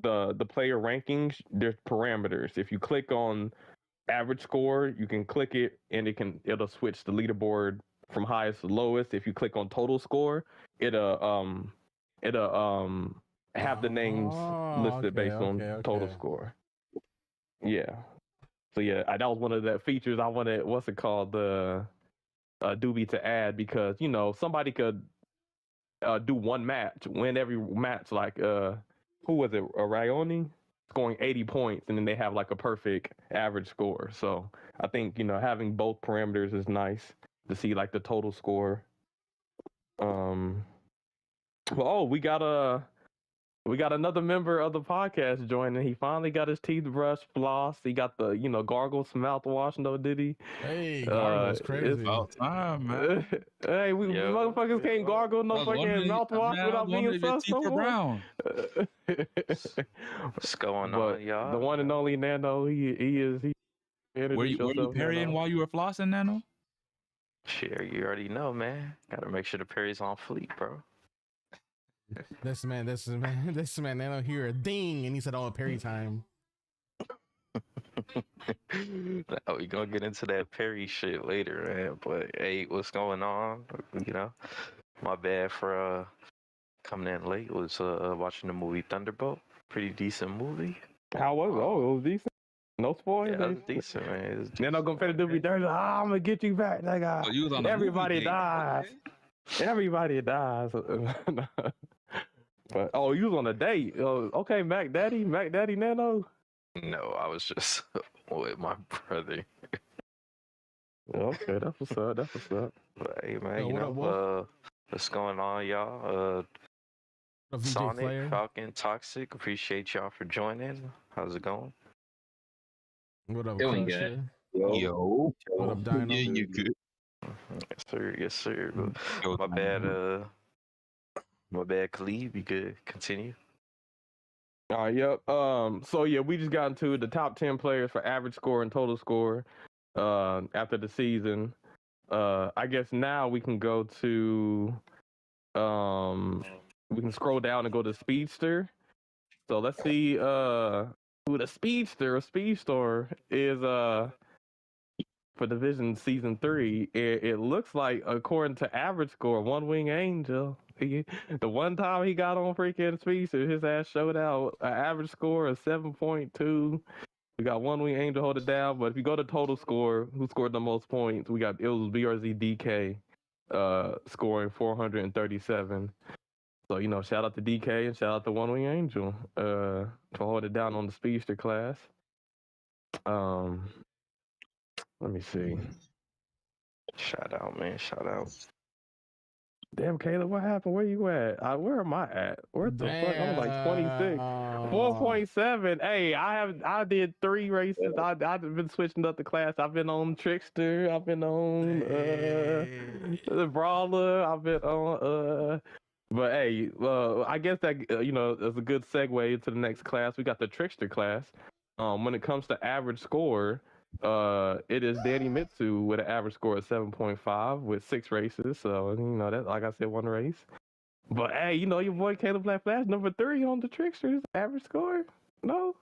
S3: the player rankings, there's parameters. If you click on average score, you can click it and it'll switch the leaderboard from highest to lowest. If you click on total score, it'll have the names listed based on total score. Yeah. So yeah, that was one of the features I wanted. What's it called? The Doobie to add, because somebody could do one match, win every match. Like who was it? Ryoni? scoring 80 points, and then they have like a perfect average score. So I think having both parameters is nice to see like the total score. We got another member of the podcast joining. He finally got his teeth brushed, floss. He got the gargles mouthwash. No, did he?
S1: Hey, gargle's crazy.
S2: About time, man.
S3: Hey, we motherfuckers can't gargle no fucking mouthwash without being sus no more.
S2: Brown.
S8: What's going on, y'all?
S3: The one and only Nano, he is.
S2: Were you parrying while you were flossing, Nano?
S8: Shit, you already know, man. Gotta make sure the parry's on fleek, bro.
S1: This man, Nano hear a ding, and he said, "Oh, Perry time."
S8: Oh, we gonna get into that Perry shit later, man. But hey, what's going on? My bad for coming in late. Was watching the movie Thunderbolt. Pretty decent movie.
S3: How was it? Oh, it was decent. No spoilers.
S8: Yeah, it was decent, man.
S3: Nano gonna do me dirty. I'm gonna get you back, nigga.
S2: Oh, you was on
S3: Everybody dies. Okay. Everybody dies. But you was on a date. Okay, Mac Daddy Nano.
S8: No, I was just with my brother.
S3: Okay, that's what's up.
S8: But hey, man, what's going on, y'all? Sonic,
S1: Clair.
S8: Falcon, Toxik. Appreciate y'all for joining. How's it going?
S1: What up,
S6: Doing
S1: Clash?
S6: good.
S5: Yo.
S1: What up, Dino?
S5: Yeah, you good.
S8: Yes, sir.
S5: Yo,
S8: My bad, Khalid. You could continue.
S3: All right, yep. So yeah, we just got into the top 10 players for average score and total score after the season. I guess now we can go to we can scroll down and go to Speedster. So let's see who the Speedster or Speedstorm is for Division Season 3. It looks like, according to average score, One Wing Angel. The one time he got on freaking Speedster, his ass showed out an average score of 7.2. We got One Wing Angel hold it down, but if you go to total score, who scored the most points? It was BRZ DK scoring 437. So, shout out to DK and shout out to One Wing Angel to hold it down on the Speedster class. Let me see.
S8: Shout out, man. Shout out.
S3: Damn, Caleb, what happened? Where you at? Where am I at? Where the fuck? I'm like 26. 4.7. Hey, I did 3 races. I've been switching up the class. I've been on Trickster. I've been on the Brawler. I've been on but hey, I guess that is a good segue into the next class. We got the Trickster class. When it comes to average score, it is Danny Mitsu with an average score of 7.5 with 6 races. So that, like I said, 1 race. But hey, your boy Caleb Black Flash, number 3 on the Tricksters. Average score? No.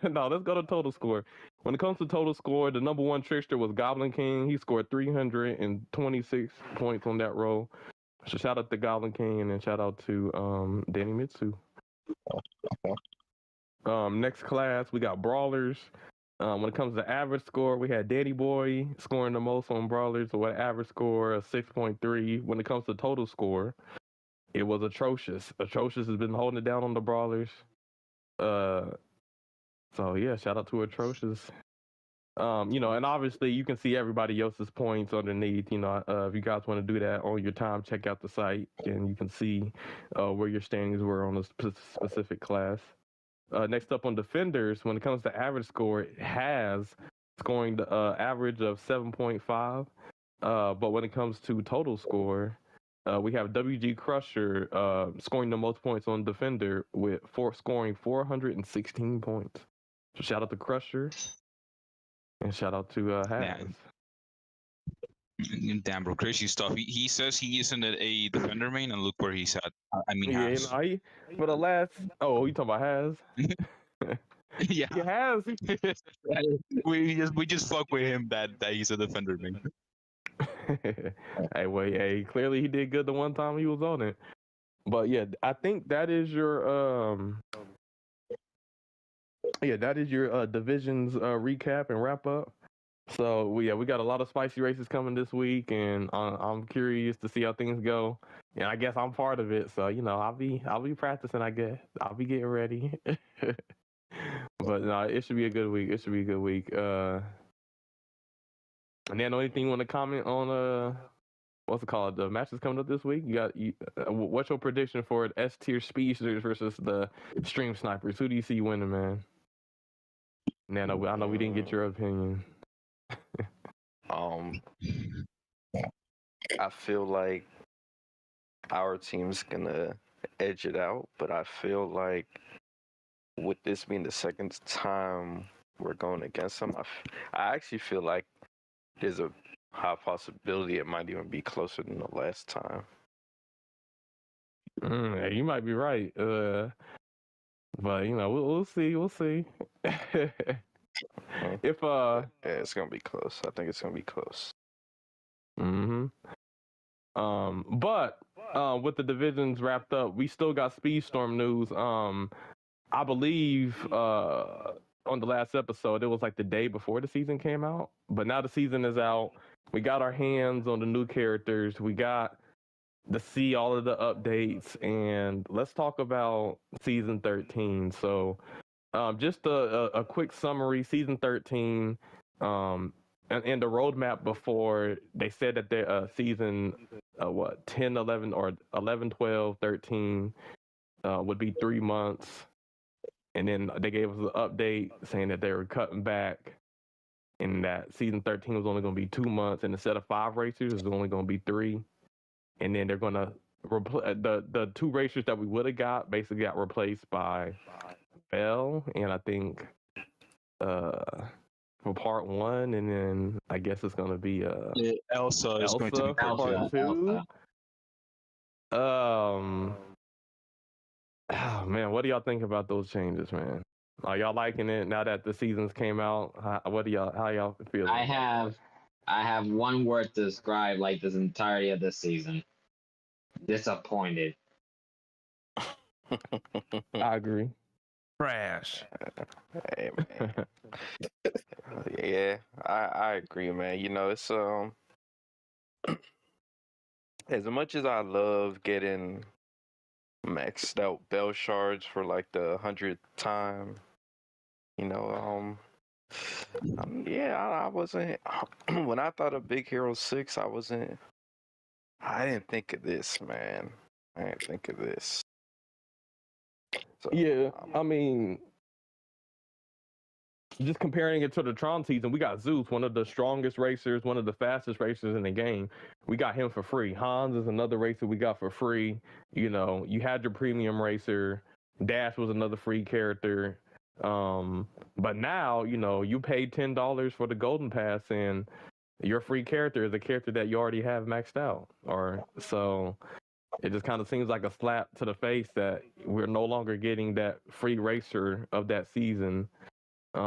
S3: No, let's go to total score. When it comes to total score, the number 1 Trickster was Goblin King. He scored 326 points on that roll. So shout out to Goblin King, and then shout out to Danny Mitsu. Next class, we got Brawlers. When it comes to average score, we had Danny Boy scoring the most on Brawlers with an average score of 6.3. When it comes to total score, it was Atrocious. Atrocious has been holding it down on the Brawlers. So yeah, shout out to Atrocious. And obviously you can see everybody else's points underneath. If you guys want to do that on your time, check out the site and you can see where your standings were on a specific class. Next up on Defenders, when it comes to average score, it has scoring the average of 7.5. But when it comes to total score, we have WG Crusher scoring the most points on Defender with scoring 416 points. So shout out to Crusher. And shout out to Haz.
S5: Damn, bro, crazy stuff. He says he isn't a defender main, and look where he's at. I mean,
S3: yeah,
S5: Haz.
S3: For the last. Oh, you talking about Haz?
S5: Yeah,
S3: he has.
S5: we just fuck with him that he's a defender main.
S3: Hey, clearly he did good the one time he was on it. But yeah, I think that is your divisions recap and wrap up. So we got a lot of spicy races coming this week, and I'm curious to see how things go. And I guess I'm part of it, so I'll be practicing. I guess I'll be getting ready. But no, it should be a good week. It should be a good week. And then, anything you want to comment on? What's it called? The matches coming up this week. What's your prediction for S tier speedsters versus the stream snipers? Who do you see winning, man? Nano, I know we didn't get your opinion.
S8: I feel like our team's gonna edge it out, but I feel like with this being the second time we're going against them, I actually feel like there's a high possibility it might even be closer than the last time.
S3: Yeah, you might be right. But we'll see. We'll see. If
S8: Yeah, it's gonna be close. I think it's gonna be close.
S3: But with the divisions wrapped up, we still got Speedstorm news. I believe on the last episode it was like the day before the season came out, but now the season is out. We got our hands on the new characters. We got to see all of the updates, and let's talk about season 13. So just a quick summary. Season 13, and the roadmap before, they said that their season 10, 11, or 11, 12, 13 would be 3 months. And then they gave us an update saying that they were cutting back, and that season 13 was only going to be 2 months, and instead of 5 racers, it's only going to be 3. And then they're going to replace the 2 racers that we would have got, basically got replaced by Bell, and I think for part 1, and then I guess it's going to be
S5: Elsa is going to be
S3: for part 2. Oh man, what do y'all think about those changes, man? Are y'all liking it now that the seasons came out? How y'all feel?
S6: I have one word to describe like this entirety of this season. Disappointed.
S3: I agree.
S1: Trash.
S8: Hey, man. Yeah, I agree, man. It's as much as I love getting maxed out bell shards for like the 100th time, I wasn't when I thought of Big Hero 6, I didn't think of this, man. I didn't think of this. So,
S3: Yeah, I mean, just comparing it to the Tron season, we got Zeus, one of the strongest racers, one of the fastest racers in the game. We got him for free. Hans is another racer we got for free. You had your premium racer. Dash was another free character. But now, you paid $10 for the golden pass, and your free character is a character that you already have maxed out. So it just kind of seems like a slap to the face that we're no longer getting that free racer of that season. Yeah,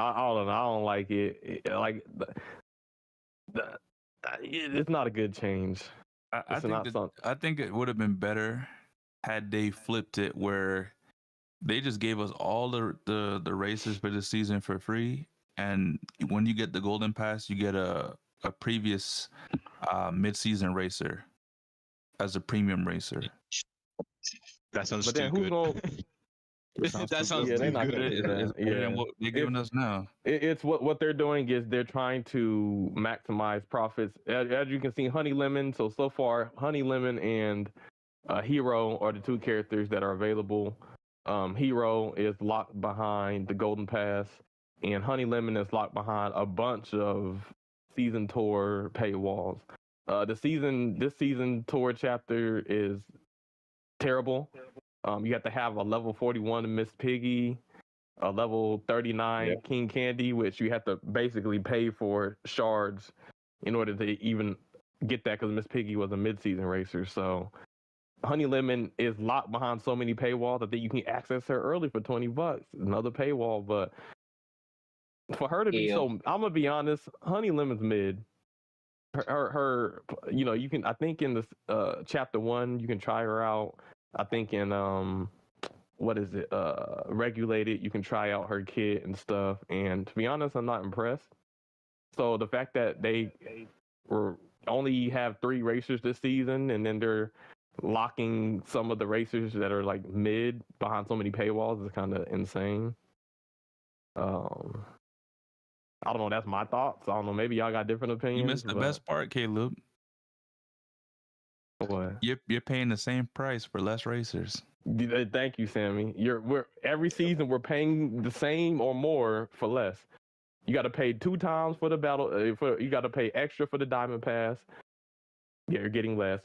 S3: I don't know. I don't like it. It's not a good change.
S2: I think it would have been better had they flipped it where they just gave us all the races for the season for free, and when you get the golden pass, you get a previous mid-season racer as a premium racer.
S5: That sounds
S3: But then
S5: too good.
S2: That sounds
S3: they're
S2: too
S3: not
S2: good.
S3: gonna do that.
S2: It's better than what they're giving us now.
S3: It's what they're doing is they're trying to maximize profits. As you can see, Honey Lemon. So far, Honey Lemon and Hero are the 2 characters that are available. Hero is locked behind the Golden Pass, and Honey Lemon is locked behind a bunch of season tour paywalls. This season tour chapter is terrible. You have to have a level 41 Miss Piggy, a level 39 King Candy, which you have to basically pay for shards in order to even get that, because Miss Piggy was a mid-season racer. So Honey Lemon is locked behind so many paywalls that you can access her early for $20. Another paywall, but for her to be I'm gonna be honest, Honey Lemon's mid. Her you can, I think in the chapter 1 you can try her out. I think in Regulated, you can try out her kit and stuff. And to be honest, I'm not impressed. So the fact that they only have 3 racers this season, and then they're locking some of the racers that are like mid behind so many paywalls is kind of insane. I don't know. That's my thoughts. I don't know. Maybe y'all got different opinions.
S2: You missed the best part, Caleb.
S3: What?
S2: You're paying the same price for less racers.
S3: Thank you, Sammy. We're every season we're paying the same or more for less. You got to pay 2 times for the battle. You got to pay extra for the diamond pass. Yeah, you're getting less.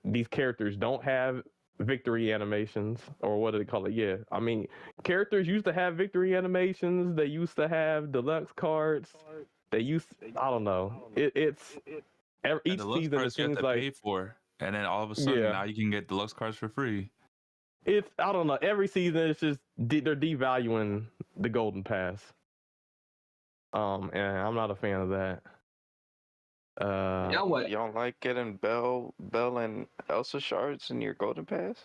S3: These characters don't have victory animations, or what do they call it? Yeah, I mean, characters used to have victory animations. They used to have deluxe cards. I don't know. Each season it seems like
S2: pay for, and then all of a sudden now you can get deluxe cards for free.
S3: I don't know. Every season it's just they're devaluing the golden pass. And I'm not a fan of that.
S6: You know what?
S8: You don't like getting Bell and Elsa shards in your golden pass?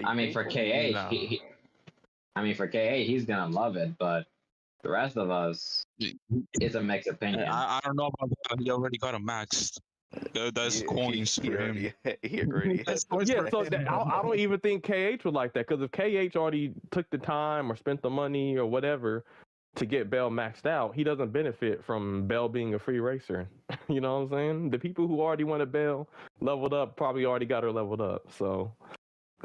S6: I mean, for KH,
S3: No.
S6: for KH, he's gonna love it, but the rest of us, it's a mixed opinion.
S5: I don't know about that. He already got a maxed. That's coins for him.
S8: He already
S5: That's
S8: has
S5: coins
S3: Yeah,
S5: for
S3: so
S5: him.
S3: I don't even think KH would like that, because if KH already took the time or spent the money or whatever to get Bell maxed out, he doesn't benefit from Bell being a free racer. You know what I'm saying? The people who already wanted Bell leveled up probably already got her leveled up. So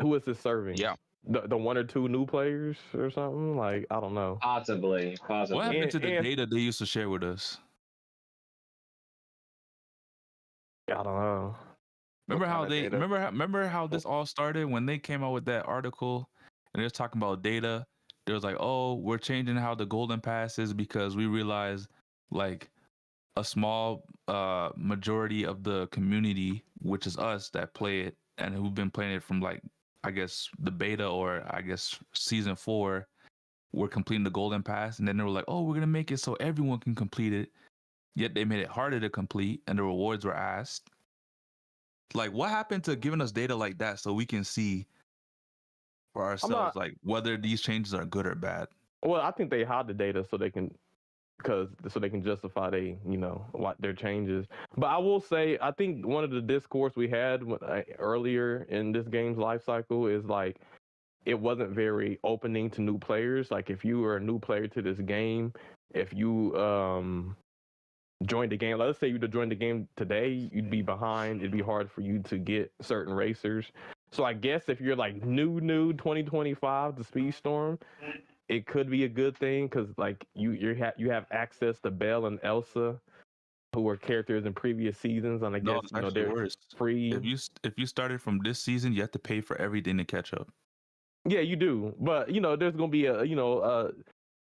S3: who is this serving?
S5: Yeah.
S3: The 1 or 2 new players or something? Like, I don't know.
S6: Possibly.
S2: What happened to the
S3: And-
S2: data they used to share with us?
S3: I don't know.
S2: Remember how
S8: kind of
S2: they
S8: data?
S2: remember how this all started when they came out with that article and they was talking about data. They was like, oh, we're changing how the golden pass is because we realized like a small majority of the community, which is us that play it and who've been playing it from like I guess the beta or I guess season 4, were completing the golden pass, and then they were like, oh, we're gonna make it so everyone can complete it. Yet they made it harder to complete and the rewards were asked. Like, what happened to giving us data like that so we can see for ourselves, like whether these changes are good or bad?
S3: Well, I think they hide the data so they can justify what their changes. But I will say, I think one of the discourse we had earlier in this game's life cycle is like it wasn't very opening to new players. Like if you were a new player to this game, if you joined the game, let's say you joined the game today, you'd be behind. It'd be hard for you to get certain racers. So I guess if you're like new 2025 to Speedstorm, it could be a good thing because like you have access to Belle and Elsa, who were characters in previous seasons, and I guess
S2: it's actually
S3: they're
S2: worse.
S3: free.
S2: If you started from this season, you have to pay for everything to catch up.
S3: Yeah, you do, but there's gonna be a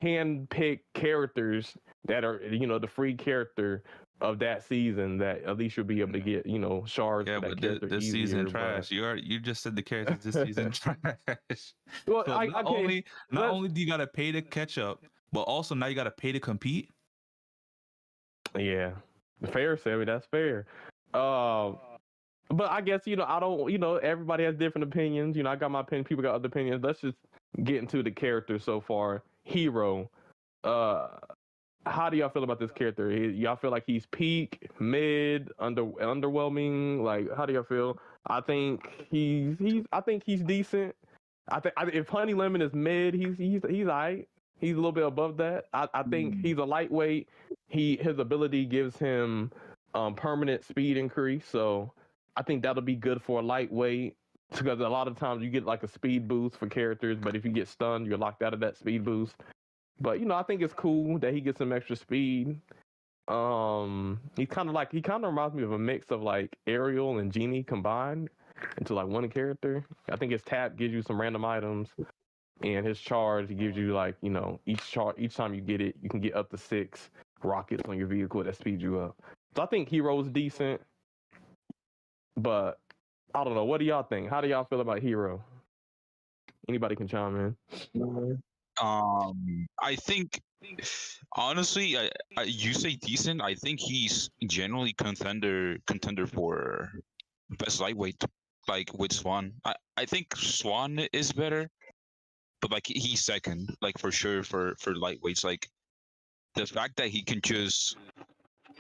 S3: hand-picked characters that are the free character of that season that at least you'll be able to get shards.
S2: Yeah,
S3: for that
S2: but
S3: character
S2: this
S3: easier,
S2: season
S3: but-
S2: trash. You just said the characters this season trash.
S3: Well,
S2: So
S3: I
S2: not only do you gotta pay to catch up, but also now you gotta pay to compete.
S3: Yeah, fair, Sammy. That's fair. But I guess I don't. Everybody has different opinions. I got my opinion. People got other opinions. Let's just get into the character so far. Hero. How do y'all feel about this character? Y'all feel like he's peak, mid, underwhelming? Like, how do y'all feel? I think he's decent. If Honey Lemon is mid, he's alright. He's a little bit above that. I think he's a lightweight. His ability gives him permanent speed increase, so I think that'll be good for a lightweight. Because a lot of times you get like a speed boost for characters, but if you get stunned, you're locked out of that speed boost. But I think it's cool that he gets some extra speed. He kind of reminds me of a mix of like Ariel and Genie combined into like one character. I think his tap gives you some random items, and his charge gives you like each time you get it, you can get up to 6 rockets on your vehicle that speed you up. So I think Hero's decent, but I don't know. What do y'all think? How do y'all feel about Hero? Anybody can chime in.
S5: I think honestly, you say decent. I think he's generally contender for best lightweight, like with Swan. I think Swan is better, but like he's second, like for sure for lightweights. Like the fact that he can just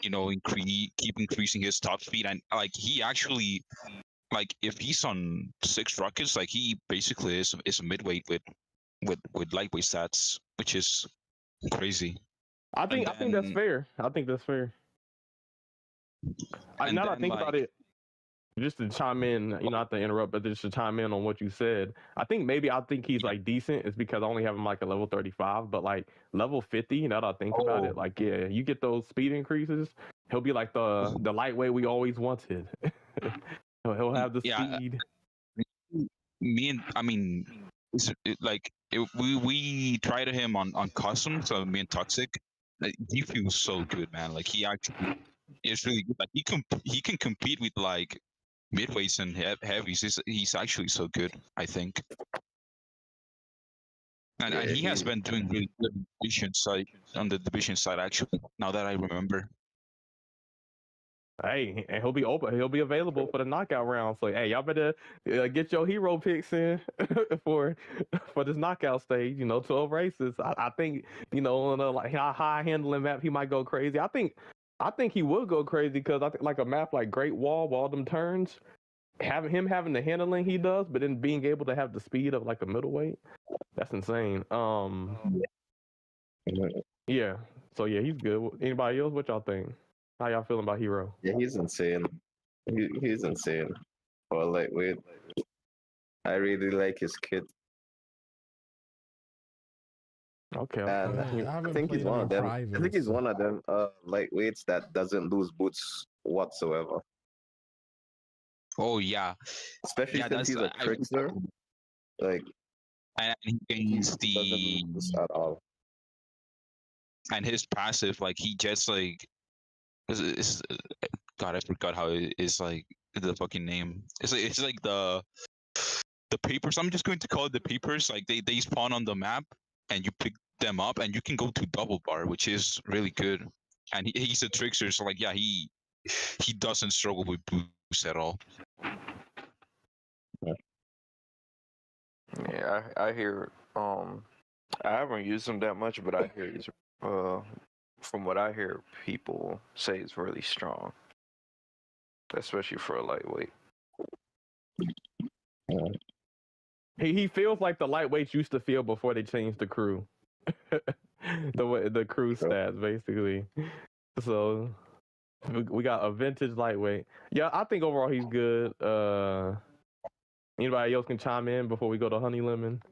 S5: keep increasing his top speed, and like he actually like if he's on 6 rockets, like he basically is a midweight with lightweight stats, which is crazy.
S3: I think that's
S5: then-
S3: fair. I think that's fair.
S5: And
S3: Now that I
S5: then,
S3: think about
S5: like-
S3: it, just to chime in, not to interrupt, but just to chime in on what you said, I think he's like decent is because I only have him like a level 35, but like level 50, now that I think about it, like yeah, you get those speed increases, he'll be like the lightweight we always wanted. he'll have the speed.
S5: We tried him on custom, so me and Toxic, he feels so good, man. Like he actually is really good. Like he can compete with like midweights and heavies. He's actually so good, I think. And he has been doing really good on the division side actually. Now that I remember.
S3: Hey, and he'll be open. He'll be available for the knockout round. So hey, y'all better get your hero picks in for this knockout stage. 12 races. I think on a like high handling map, he might go crazy. I think he will go crazy because I think like a map like Great Wall, them turns, having the handling he does, but then being able to have the speed of like a middleweight, that's insane. Yeah. So yeah, he's good. Anybody else? What y'all think? How y'all feeling about Hero?
S4: Yeah, he's insane. He's insane. For lightweight, I really like his kit.
S3: Okay.
S4: And I think he's one of them. I think he's one of them lightweights that doesn't lose boots whatsoever.
S5: Oh yeah,
S4: especially since he's a trickster. Like,
S5: and he gains
S4: he doesn't lose at all.
S5: And his passive, like he just like, God, I forgot how it is like the fucking name. It's like the papers. I'm just going to call it the papers. Like they spawn on the map, and you pick them up, and you can go to double bar, which is really good. And he's a trickster, so like yeah, he doesn't struggle with boost at all.
S8: Yeah, I hear. I haven't used him that much, but I hear he's. From what I hear, people say it's really strong, especially for a lightweight.
S3: He feels like the lightweights used to feel before they changed the crew. the crew stats basically. So we got a vintage lightweight. Yeah, I think overall he's good. Anybody else can chime in before we go to Honey Lemon?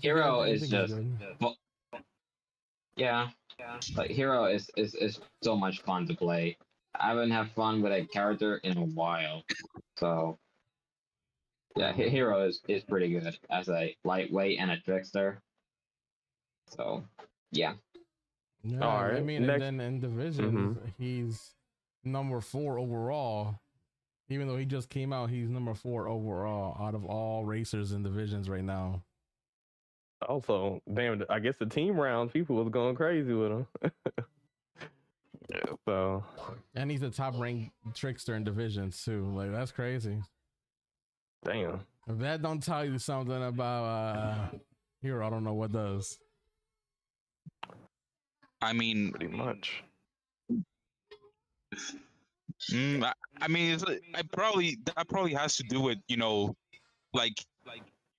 S6: Hero is just yeah. Like Hero is so much fun to play. I haven't had fun with a character in a while, so yeah, Hero is pretty good as a lightweight and a trickster. So yeah.
S1: Yeah,
S3: all right.
S1: I mean, and then in divisions, he's number 4 overall. Even though he just came out, he's number 4 overall out of all racers in divisions right now.
S3: Also, damn, I guess the team rounds, people was going crazy with him.
S8: Yeah.
S3: So,
S1: and he's a top ranked trickster in divisions too. Like that's crazy.
S3: Damn.
S1: If that don't tell you something about Hero, I don't know what does.
S5: I mean,
S8: pretty much.
S5: I mean, that probably has to do with like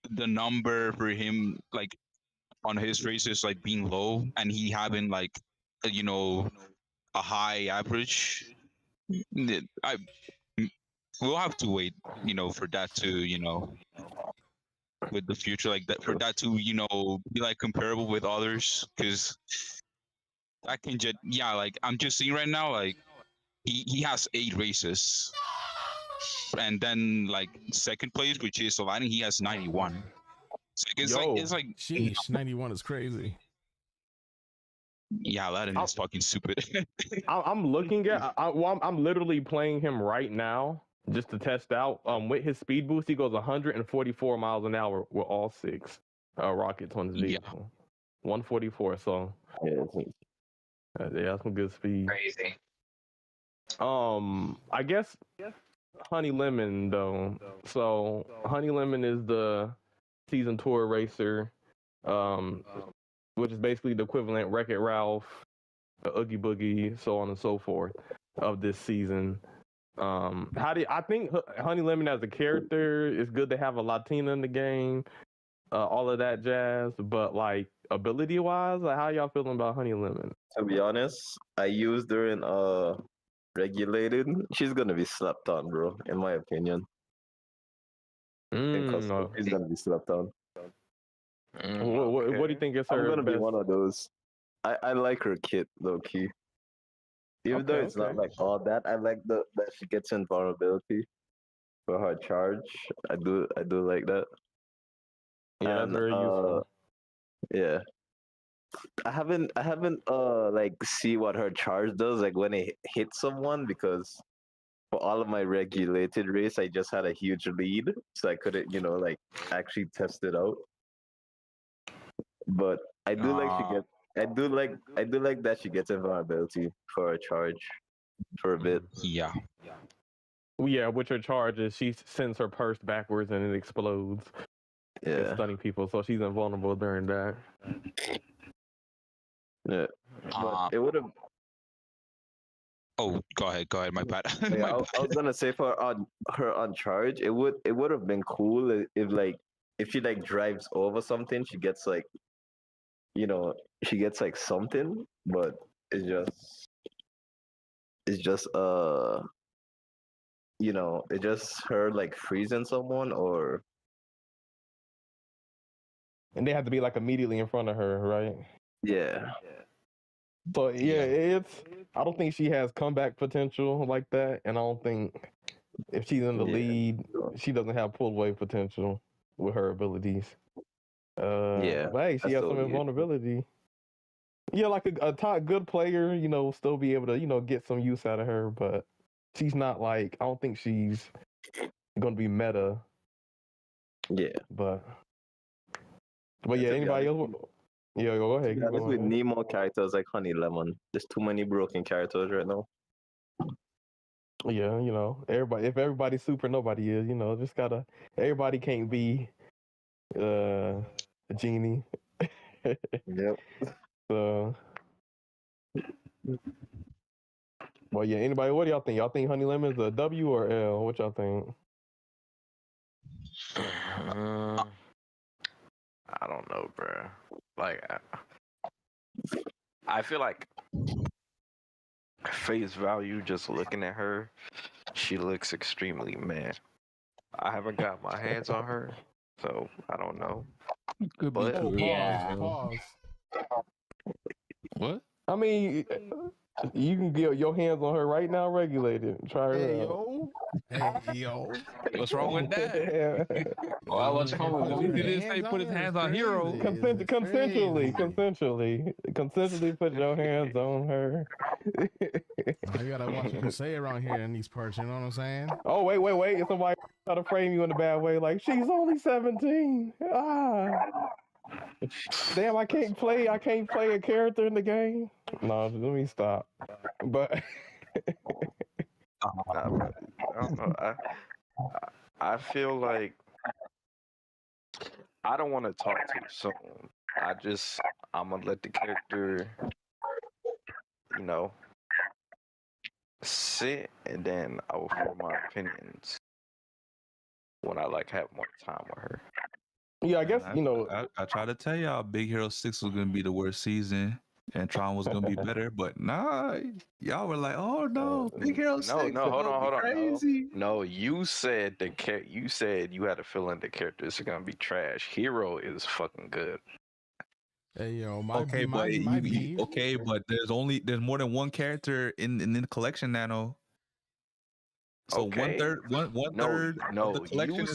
S5: the number for him, like on his races, like being low, and he having like a high average. We'll have to wait, for that to with the future, like that, for that to be like comparable with others, because that can just like I'm just seeing right now, like he has 8 races, and then like second place, which is Aladdin, he has 91. So it's like
S1: sheesh, 91 is crazy.
S5: Yeah, Aladdin is fucking stupid.
S3: I'm looking at. I'm literally playing him right now just to test out. With his speed boost, he goes 144 miles an hour with all 6 rockets on his vehicle. 144. So yeah, that's some good speed.
S6: Crazy.
S3: I guess Honey Lemon though. So Honey Lemon is the season tour racer, which is basically the equivalent Wreck-It Ralph, Oogie Boogie, so on and so forth of this season. I think Honey Lemon as a character is good to have a Latina in the game, all of that jazz. But like ability wise, like how y'all feeling about Honey Lemon?
S4: To be honest, I used her in regulated. She's gonna be slept on, bro. In my opinion, in custom, she's gonna be slept on.
S3: What do you think is her?
S4: I'm gonna be
S3: best?
S4: one of those. I like her kit, low key. Even though it's not like all that, I like that she gets invulnerability for her charge. I do like that.
S3: Yeah, that's very useful.
S4: Yeah. I haven't like see what her charge does like when it hits someone, because for all of my regulated race I just had a huge lead, so I couldn't, like actually test it out. But I do like that she gets invulnerability for a charge for a bit.
S5: Yeah.
S3: Yeah, with her charges, she sends her purse backwards and it explodes.
S4: Yeah.
S3: Stunning people, so she's invulnerable during that.
S4: Yeah. But it would have.
S5: Oh, go ahead. My bad.
S4: I was gonna say for her on charge, it would have been cool if she like drives over something, she gets like, she gets like something, but it's just it's just her like freezing someone or.
S3: And they have to be like immediately in front of her, right?
S4: Yeah.
S3: So I don't think she has comeback potential like that, and I don't think if she's in the lead, she doesn't have pull away potential with her abilities. But hey, she has some invulnerability. Yeah, like a top good player, still be able to, get some use out of her, but she's not like, I don't think she's gonna be meta.
S4: Yeah.
S3: But yeah, anybody else? Yeah, go ahead.
S4: Yeah, we need more characters like Honey Lemon. There's too many broken characters right now.
S3: Yeah, everybody. If everybody's super, nobody is. Just gotta. Everybody can't be a genie.
S4: Yep.
S3: So, well, yeah. Anybody? What do y'all think? Y'all think Honey Lemon is a W or L? What y'all think?
S8: I don't know, bro. Like, I feel like face value, just looking at her, she looks extremely mad. I haven't got my hands on her, so I don't know.
S1: Could be. Pause.
S5: What?
S3: I mean, you can get your hands on her right now, regulated. Try her out.
S1: Hey yo,
S2: what's wrong with that?
S6: Well, what's wrong with
S2: He didn't say put his hands on Hero.
S3: Consensually put your hands on her.
S1: You gotta watch what you say around here in these parts. You know what I'm saying?
S3: Oh wait! If somebody try to frame you in a bad way, like she's only 17. Damn! I can't play a character in the game. No, let me stop. But
S8: I don't know. I feel like I don't want to talk too soon. I'm gonna let the character, sit, and then I will form my opinions when I have more time with her.
S3: Yeah, I guess
S2: I tried to tell y'all Big Hero 6 was gonna be the worst season and Tron was gonna be better, but nah, y'all were like, oh no, Big Hero 6.
S8: No, hold on.
S2: Crazy.
S8: No, you said you said you had a feeling the characters are gonna be trash. Hero is fucking good.
S1: Hey yo,
S2: but there's more than one character in the collection, Nano. So
S8: okay.
S2: one third of the collection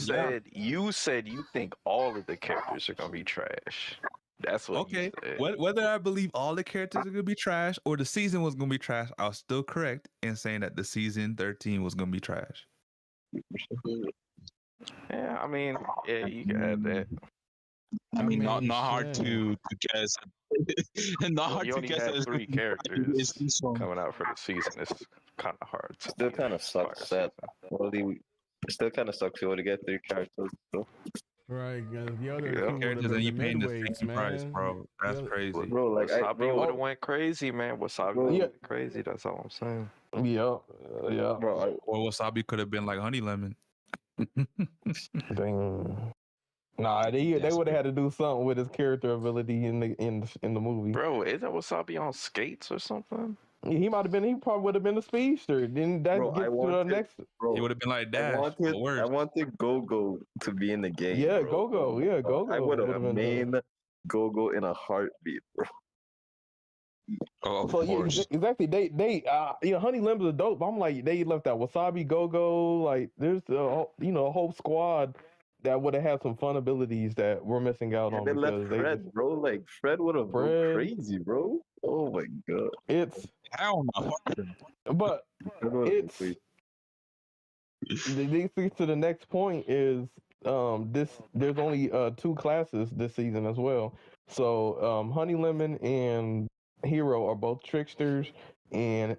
S8: you said you think all of the characters are gonna be trash. That's what you said.
S2: Whether I believe all the characters are gonna be trash or the season was gonna be trash, I was still correct in saying that the season 13 was gonna be trash.
S8: Yeah, I mean, yeah, you can add that.
S5: I mean, not hard to guess. Not hard to guess.
S8: You only have 3 characters coming out for the season. It's kind of hard.
S4: Still kind of sucks that. It still kind of sucks you only get 3 characters. So.
S1: Right, the other
S2: characters and you paying the same price, bro. That's crazy,
S8: bro. Like Wasabi would have went crazy, man. Wasabi went crazy. That's all I'm saying.
S3: Yeah, Yeah.
S4: Bro,
S2: Or Wasabi could have been like Honey Lemon.
S3: Dang. Nah, they would have had to do something with his character ability in the movie.
S8: Bro, isn't Wasabi on skates or something?
S3: He might have been. He probably would have been a speedster. Then that
S4: bro,
S3: gets to the next.
S4: bro,
S2: It would have been like
S4: I
S2: Dash, but
S4: I
S2: worse.
S4: wanted Go-Go to be in the game.
S3: Yeah,
S4: bro.
S3: Go-Go. Yeah, Go-Go.
S4: I would have
S3: would've been
S4: made Go-Go in a heartbeat, bro.
S5: Oh, of
S3: So yeah,
S5: course.
S3: exactly. They Honey Lemons are dope. But I'm like, they left out Wasabi, Go-Go. Like, there's a whole squad that would have had some fun abilities that we're missing out on
S4: They left
S3: because they
S4: Fred,
S3: just,
S4: bro. Like Fred would have gone
S3: Fred.
S4: crazy, bro. Oh my god.
S3: it's
S5: Hell no.
S3: but
S4: Fred would've gone
S3: it's
S4: crazy.
S3: these things to the next point is there's only 2 classes this season as well. So Honey Lemon and Hero are both tricksters, and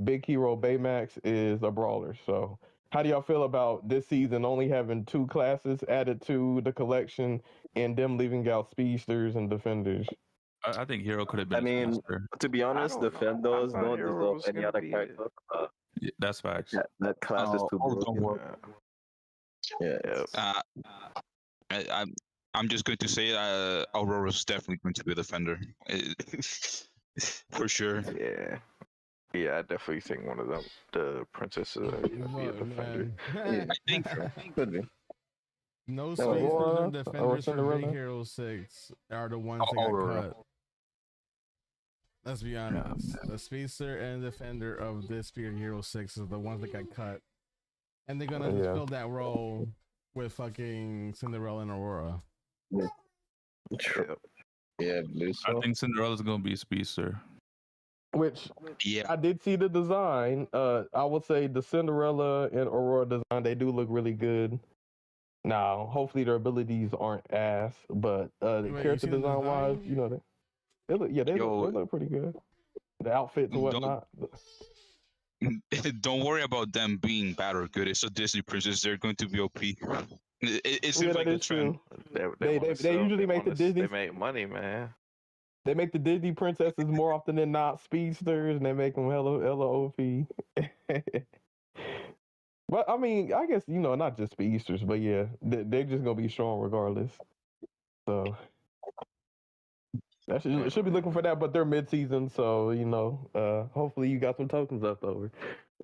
S3: Big Hero Baymax is a brawler. So how do y'all feel about this season only having 2 classes added to the collection and them leaving out speedsters and defenders?
S2: I think Hero could have been.
S4: I mean, to be honest,
S8: don't know.
S4: defenders
S8: I thought
S4: don't
S8: Hero
S4: deserve
S8: was
S4: any
S8: gonna
S4: other
S8: be
S4: character.
S2: Yeah, that's facts.
S4: That class is too
S5: don't
S4: broken.
S5: worry.
S4: Yeah.
S5: I'm just going to say Aurora's definitely going to be a defender. For sure.
S8: Yeah. Yeah, I definitely think one of them, the princesses, are gonna be a defender.
S4: Yeah.
S5: I think
S4: Could be.
S1: No
S3: No,
S1: speedsters
S3: Aurora
S1: and
S3: or
S1: defenders for
S3: Cinderella?
S1: Big Hero 6 are the ones that got
S5: Aurora.
S1: cut. Let's be honest. The speedster and defender of this Big Hero 6 is the ones that got cut. And they're gonna
S3: Yeah.
S1: fill that role with fucking Cinderella and Aurora.
S4: True. Yeah, blue.
S2: I think Cinderella's gonna be a speedster.
S3: Which
S5: yeah.
S3: I did see the design. I would say the Cinderella and Aurora design, they do look really good. Now, hopefully their abilities aren't ass, but
S1: Wait, you
S3: character
S1: seen the
S3: design wise,
S1: design?
S3: they look, yeah, they
S5: Yo.
S3: look pretty good. The outfits and
S5: Don't-
S3: whatnot.
S5: Don't worry about them being bad or good. It's a Disney princess. They're going to be OP. It
S3: Yeah,
S5: seems like
S3: that
S5: a
S3: is
S5: trend.
S3: true.
S8: They
S3: They usually make the Disney.
S8: They make money, man.
S3: They make the Disney princesses more often than not speedsters, and they make them hella OP. But I mean, I guess not just speedsters, but yeah, they're just gonna be strong regardless. So that should be looking for that. But they're mid-season, so hopefully you got some tokens left over.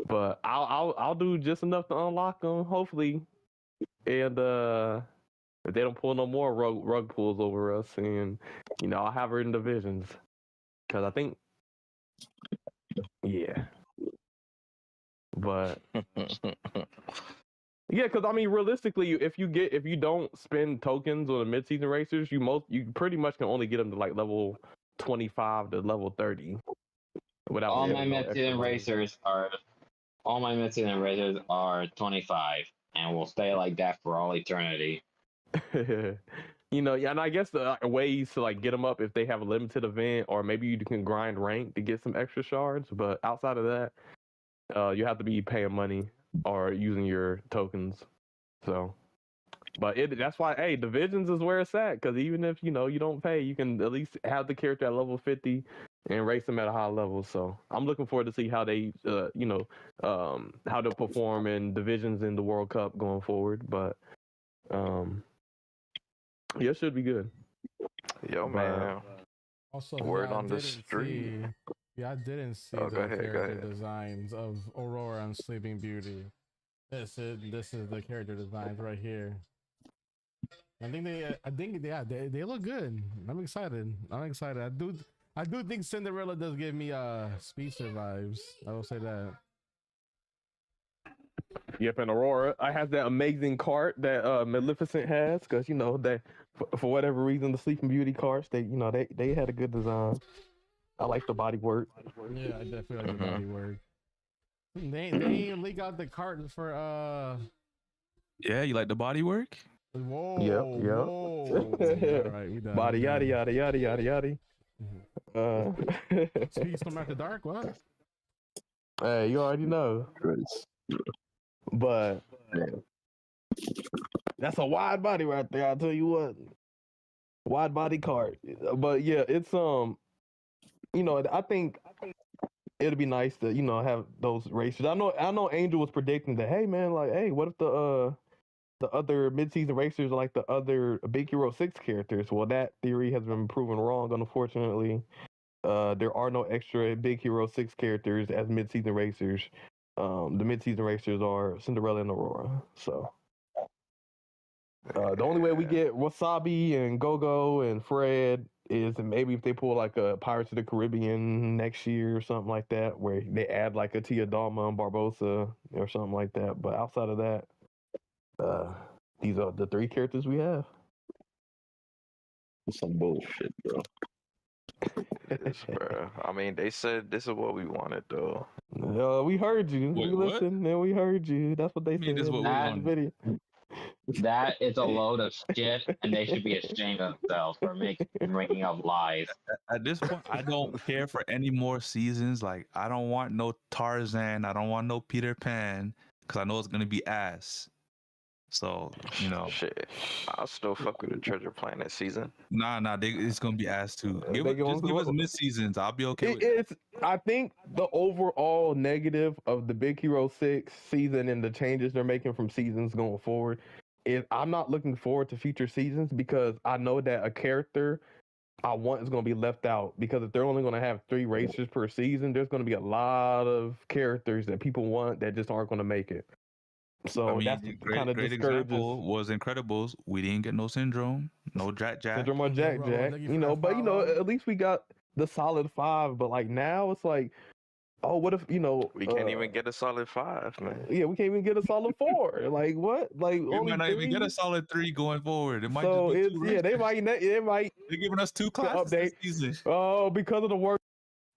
S3: But I'll do just enough to unlock them, hopefully, and if they don't pull no more rug pulls over us, and I'll have her in divisions, because I think, yeah. But yeah, because I mean, realistically, if you don't spend tokens on the mid-season racers, you pretty much can only get them to like level 25 to level 30 without
S6: All
S3: spending
S6: my
S3: no extra
S6: mid-season
S3: money.
S6: racers are 25 and will stay like that for all eternity.
S3: Yeah, and I guess the ways to like get them up if they have a limited event, or maybe you can grind rank to get some extra shards. But outside of that, you have to be paying money or using your tokens. So, but that's why, hey, divisions is where it's at. Because even if you don't pay, you can at least have the character at level 50 and race them at a high level. So I'm looking forward to see how they, how they'll perform in divisions in the World Cup going forward. But yeah, it should be good.
S8: Yo, man.
S1: Also,
S8: Word
S1: I
S8: on the
S1: didn't
S8: street.
S1: I didn't see
S8: Oh,
S1: the
S8: go ahead, go
S1: character
S8: ahead.
S1: designs of Aurora and Sleeping Beauty. This is the character designs right here. I think they look good. I'm excited. I do think Cinderella does give me speedster vibes. I will say that.
S3: Yep, and Aurora, I have that amazing cart that Maleficent has, because that for whatever reason the Sleeping Beauty carts they had a good design. I like the body work.
S1: Yeah, I definitely like the body work. They ain't leak out the cart for
S2: Yeah, you like the body work?
S1: Whoa.
S3: Yep.
S1: Whoa. All right, we done.
S3: Body
S1: we done.
S3: yada yada yada yada yada.
S1: Speedstorm After Dark, what?
S3: Hey, you already know. But that's a wide body right there. I'll tell you what, wide body cart. But yeah, it's I think it'd be nice to have those races. I know Angel was predicting that. Hey man, like, hey, what if the other mid-season racers are like the other Big Hero 6 characters? Well, that theory has been proven wrong, unfortunately. There are no extra Big Hero 6 characters as mid-season racers. The mid-season racers are Cinderella and Aurora. So the only way we get Wasabi and Gogo and Fred is maybe if they pull like a Pirates of the Caribbean next year or something like that, where they add like a Tia Dalma and Barbosa or something like that. But outside of that, these are the 3 characters we have.
S4: Some bullshit, bro.
S8: Bro. I mean, they said this is what we wanted, though.
S3: We heard you.
S2: Wait,
S3: we
S2: what?
S3: listened and we heard you. That's what they
S2: I mean,
S3: said
S2: this is what we
S3: in the
S2: wanted.
S3: video.
S6: That is a load of shit, and they should be ashamed of themselves for making up lies.
S2: At this point, I don't care for any more seasons. Like, I don't want no Tarzan. I don't want no Peter Pan because I know it's gonna be ass. So
S8: Shit, I'll still fuck with the Treasure Planet season.
S2: nah, it's gonna be ass too.
S3: They
S2: Just
S3: gonna
S2: give
S3: go-
S2: us mid seasons. I'll be okay with that.
S3: It's. I think the overall negative of the Big Hero 6 season and the changes they're making from seasons going forward is I'm not looking forward to future seasons because I know that a character I want is going to be left out, because if they're only going to have 3 racers per season, there's going to be a lot of characters that people want that just aren't going to make it. So
S2: I mean,
S3: that's kind of
S2: great
S3: discourages.
S2: example was Incredibles. We didn't get no Syndrome, no Jack.
S3: Syndrome or Jack
S1: bro,
S3: Jack,
S1: thank you for that
S3: but
S1: follow.
S3: at least we got the solid 5. But like now it's like, oh, what if
S8: We can't even get a solid 5, man.
S3: Yeah, we can't even get a solid 4. Like what? Like
S2: We
S3: only
S2: might not even get
S3: 3?
S2: a solid 3 going forward. It might
S3: So
S2: just
S3: it's
S2: be 2
S3: they
S2: races.
S3: might
S2: They're giving us 2 classes
S3: update.
S2: this season.
S3: Oh, because of the work,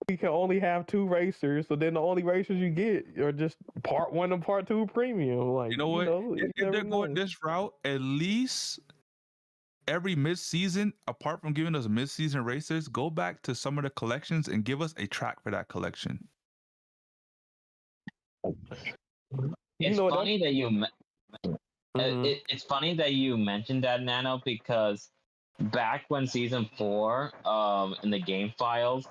S3: we can only have 2 racers. So then the only racers you get are just part 1 and part 2 premium. Like
S2: You know what? If
S3: never
S2: they're going
S3: know.
S2: this route, at least every mid-season, apart from giving us mid-season races, go back to some of the collections and give us a track for that collection.
S6: It's
S3: know,
S6: funny that you.
S3: Mhm.
S6: It's funny that you mentioned that, Nano, because back when season 4, in the game files,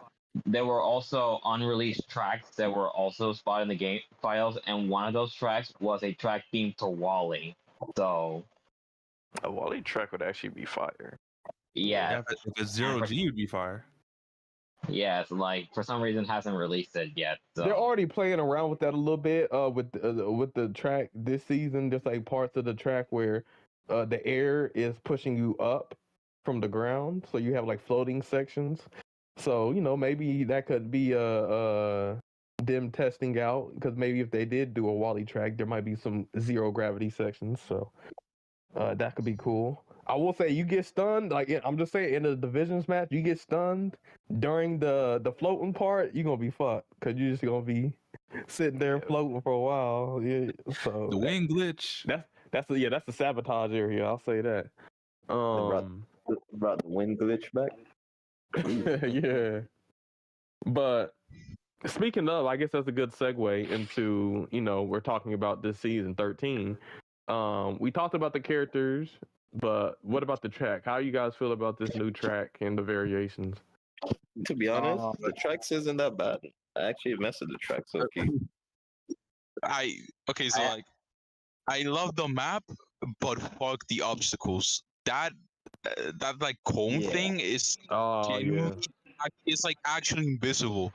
S6: there were also unreleased tracks that were also spotted in the game files, and one of those tracks was a track themed to Wally. So
S8: A Wally track would actually be fire.
S6: yeah,
S2: If it's 0G, would be fire.
S6: yes, like for some reason hasn't released it yet. So.
S3: They're already playing around with that a little bit with the track this season. There's like parts of the track where the air is pushing you up from the ground, so you have like floating sections. So maybe that could be them testing out, because maybe if they did do a Wally track, there might be some 0 gravity sections. So that could be cool. I will say, you get stunned. Like I'm just saying, in the divisions match, you get stunned during the floating part, you're gonna be fucked, because you're just gonna be sitting there floating for a while. Yeah, so
S2: The wing glitch.
S3: that's the sabotage area. I'll say that.
S4: Brought the wind glitch back.
S3: Yeah. But speaking of, I guess that's a good segue into, we're talking about this season 13. We talked about the characters, but what about the track? How you guys feel about this new track and the variations?
S4: To be honest, the tracks isn't that bad. I actually messed with the tracks. Okay.
S5: I love the map, but fuck the obstacles. That like cone
S4: Yeah.
S5: thing is
S3: Oh, yeah.
S5: genuinely, it's like actually invisible.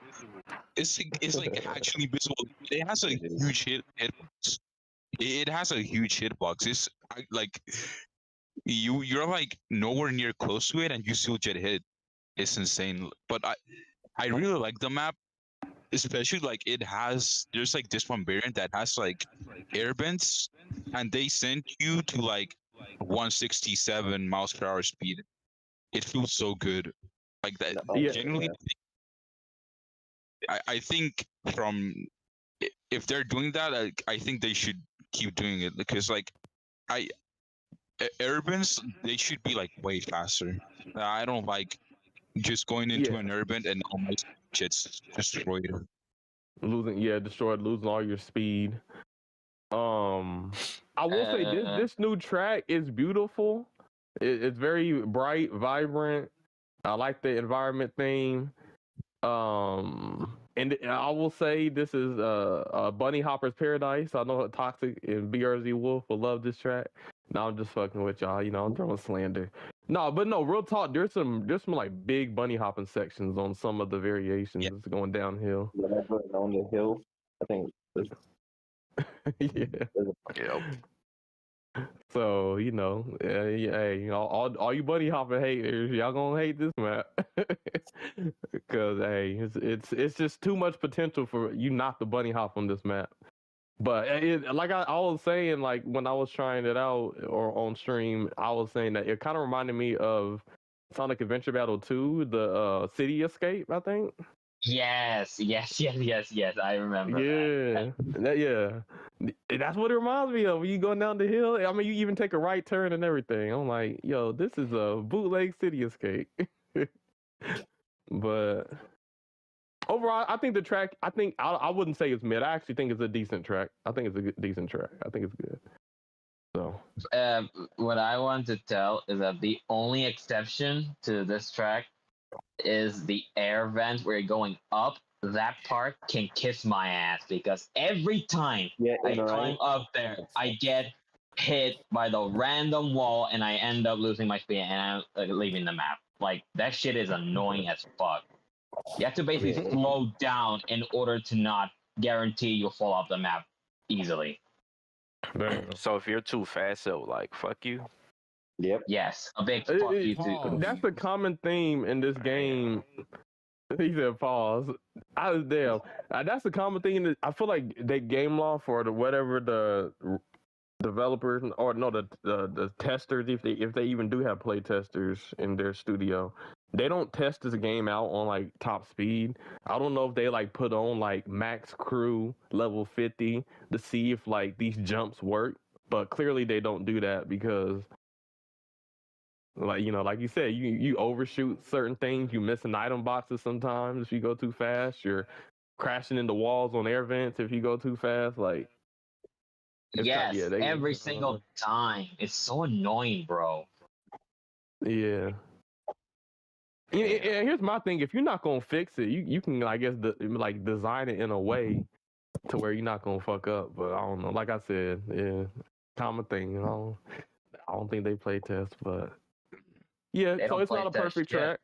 S5: It's like actually visible. It has a
S4: It is.
S5: huge hitbox. It has a huge hitbox. It's like you're like nowhere near close to it, and you still get hit. It's insane. But I really like the map, especially like there's like this one variant that has like air bends, and they send you to like 167 miles per hour speed. It feels so good. Like that.
S3: Yeah.
S5: Genuinely, I think if they're doing that, I think they should keep doing it, because like urbans, they should be like way faster. I don't like just going into an urban and almost shit's destroyed.
S3: Losing all your speed. I will say this new track is beautiful. It's very bright, vibrant. I like the environment theme. And I will say this is Bunny Hopper's Paradise. I know Toxic and BRZ Wolf will love this track. No, I'm just fucking with y'all. You know, I'm throwing slander. No, but no, real talk. There's some like big bunny hopping sections on some of the variations going downhill.
S4: Whenever on the hill, I think.
S3: Yeah.
S8: Yep.
S3: So you know, hey, you know, all you bunny hopping haters, y'all gonna hate this map because hey, it's just too much potential for you not to bunny hop on this map. But like I was saying, like when I was trying it out or on stream, I was saying that it kind of reminded me of Sonic Adventure Battle 2, the City Escape, I think.
S6: Yes. I remember.
S3: Yeah, that's what it reminds me of. When you go down the hill, I mean, you even take a right turn and everything. I'm like, yo, this is a bootleg City Escape. But overall, I think the track. I wouldn't say it's mid. I actually think it's a decent track. I think it's a decent track. I think it's good. So
S6: What I want to tell is that the only exception to this track is the air vent where you're going up. That part can kiss my ass because every time I climb up there, I get hit by the random wall and I end up losing my speed and I'm leaving the map. Like, that shit is annoying as fuck. You have to basically slow down in order to not guarantee you'll fall off the map easily.
S8: So if you're too fast, it'll like fuck you.
S4: Yep.
S6: Yes, a big fuck you too.
S3: that's the common theme in this game. He said pause. I was damn. That's the common thing. I feel like they game law for whatever the developers or no the testers, if they even do have play testers in their studio, they don't test this game out on like top speed. I don't know if they like put on like max crew level 50 to see if like these jumps work, but clearly they don't do that because like, you know, like you said, you overshoot certain things, you missing item boxes sometimes if you go too fast, you're crashing into walls on air vents if you go too fast. Like,
S6: yes, every single time. It's so annoying, bro.
S3: Yeah. And here's my thing: if you're not gonna fix it, you can, I guess, like design it in a way to where you're not gonna fuck up. But I don't know. Like I said, yeah, common thing. You know, I don't think they play test, but yeah. So it's not a perfect track.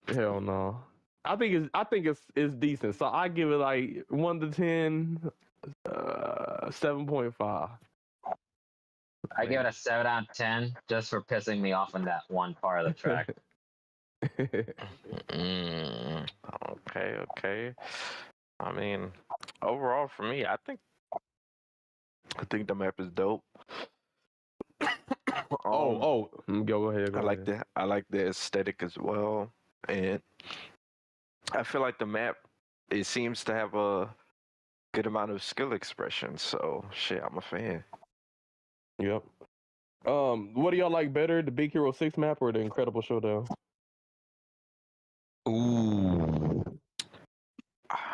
S3: Hell no. I think it's decent. So I give it like 1 to 10, 7.5.
S6: I give it a 7 out of 10 just for pissing me off in that one part of the track.
S8: Okay. I mean, overall for me, I think the map is dope.
S3: Go ahead.
S8: I like the aesthetic as well, and I feel like the map, it seems to have a good amount of skill expression. So shit, I'm a fan.
S3: Yep. What do y'all like better, the Big Hero 6 map or the Incredible Showdown?
S5: Ooh.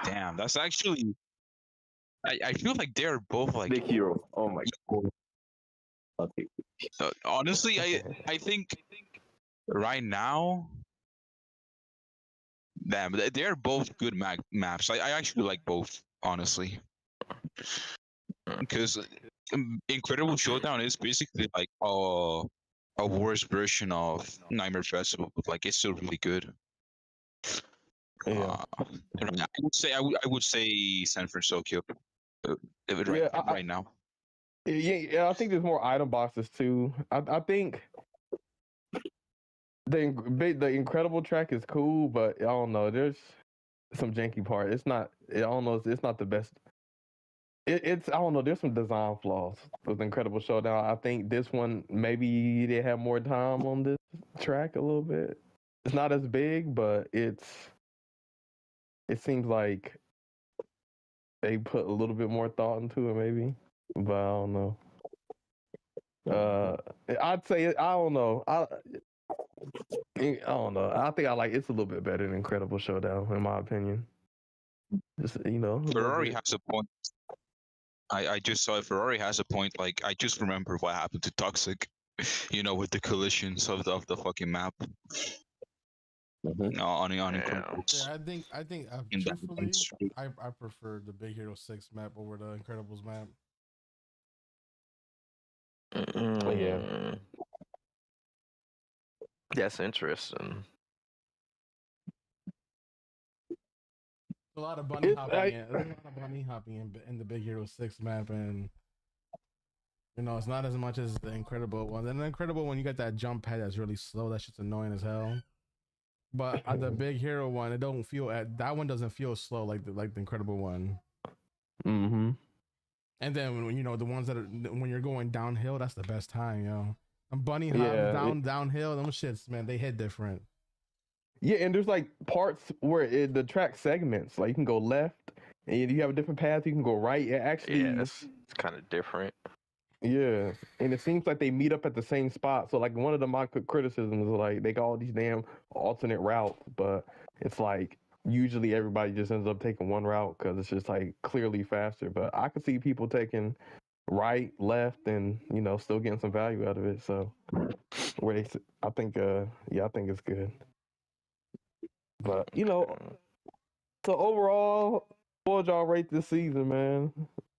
S5: Damn, that's actually. I feel like they're both like
S4: Big Hero. Oh my god.
S5: Honestly, I think right now, damn, they're both good maps. I actually like both, honestly, because Incredible Showdown is basically like a worse version of Nightmare Festival, but like it's still really good.
S3: Yeah.
S5: I would say San Francisco right now.
S3: Yeah, I think there's more item boxes too. I think the Incredible track is cool, but I don't know. There's some janky part. It's not. I don't know. It's not the best. It's I don't know. There's some design flaws with Incredible Showdown. I think this one maybe they have more time on this track a little bit. It's not as big, but it seems like they put a little bit more thought into it, maybe. But I don't know. I'd say I don't know. I don't know. I think it's a little bit better than Incredible Showdown, in my opinion. Just, you know,
S5: Ferrari has a point. I just saw Ferrari has a point. Like, I just remember what happened to Toxic, with the collisions of the fucking map. on
S8: Yeah.
S5: Incredibles.
S1: Yeah, I think
S5: In that
S1: truthfully,
S5: sense.
S1: I prefer the Big Hero 6 map over the Incredibles map.
S8: Mm, That's interesting.
S1: A lot of bunny
S3: It's
S1: hopping in. There's a lot of bunny hopping in the Big Hero 6 map, and you know it's not as much as the Incredible one. And the Incredible one, you got that jump pad that's really slow. That shit's annoying as hell. But the Big Hero one, it don't feel that one doesn't feel slow like the Incredible one.
S3: Mm-hmm.
S1: And then when you know the ones that are when you're going downhill, that's the best time, yo. And bunny hops
S3: Yeah,
S1: downhill, them shits, man, they hit different.
S3: yeah, and there's like parts where the track segments, like you can go left, and you have a different path. You can go right. It actually,
S8: Yeah, it's kind of different.
S3: yeah, and it seems like they meet up at the same spot. So like one of my criticisms is like they got all these damn alternate routes, but it's like usually everybody just ends up taking one route because it's just like clearly faster. But I could see people taking right, left, and you know still getting some value out of it. So I think, yeah, I think it's good. But you know, so overall, what would y'all rate this season, man?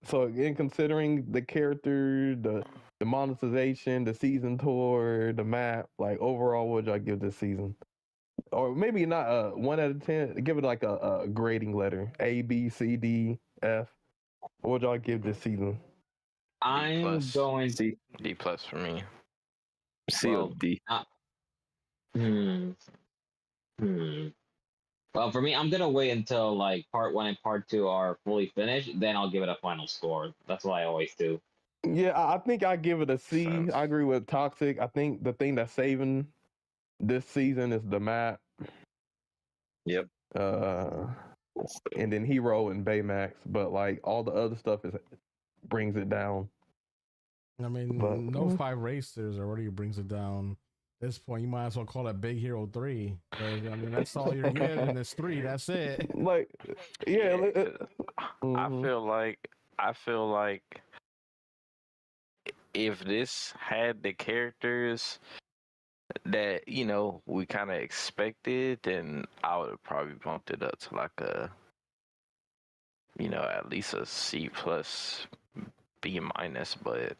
S3: So again, considering the character, the monetization, the season tour, the map, like overall, what would y'all give this season? Or maybe not 1 out of 10. Give it like a grading letter: A, B, C, D, F. What would y'all give this season?
S6: I'm
S8: plus.
S6: going.
S4: C,
S8: D plus for me.
S4: C or
S6: Well,
S4: D.
S6: hmm. Hmm. Well, for me, I'm gonna wait until like part 1 and part 2 are fully finished. Then I'll give it a final score. That's what I always do.
S3: Yeah, I think I give it a C.
S8: Sense.
S3: I agree with Toxic. I think the thing that's saving this season is the map.
S4: Yep.
S3: And then Hero and Baymax, but like all the other stuff brings it down.
S1: I mean,
S3: But
S1: no 5 racers already brings it down. At this point, you might as well call it Big Hero 3. I mean, that's all you're getting is 3. That's it.
S3: like, yeah,
S8: Yeah, 'cause
S3: mhm.
S8: I feel like if this had the characters that we kind of expected, then I would have probably bumped it up to like a at least a C plus, B minus. But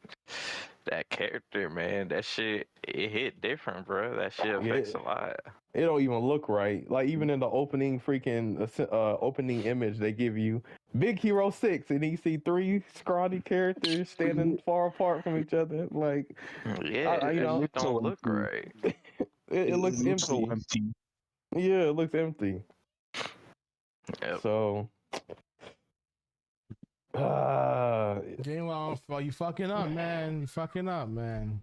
S8: that character, man, that shit, it hit different, bro. That shit
S3: Yeah,
S8: affects a lot.
S3: it don't even look right. Like even in the opening freaking opening image they give you Big Hero 6, and you see 3 scrawny characters standing far apart from each other. Like,
S8: Yeah,
S3: you
S8: that
S3: know,
S8: shit
S5: So
S8: don't look
S5: empty.
S8: right.
S3: it looks
S5: It looks so
S3: empty.
S5: empty.
S3: Yeah, it looks empty.
S8: Yep.
S3: So,
S1: Game on, you fucking up, man. You fucking up, man.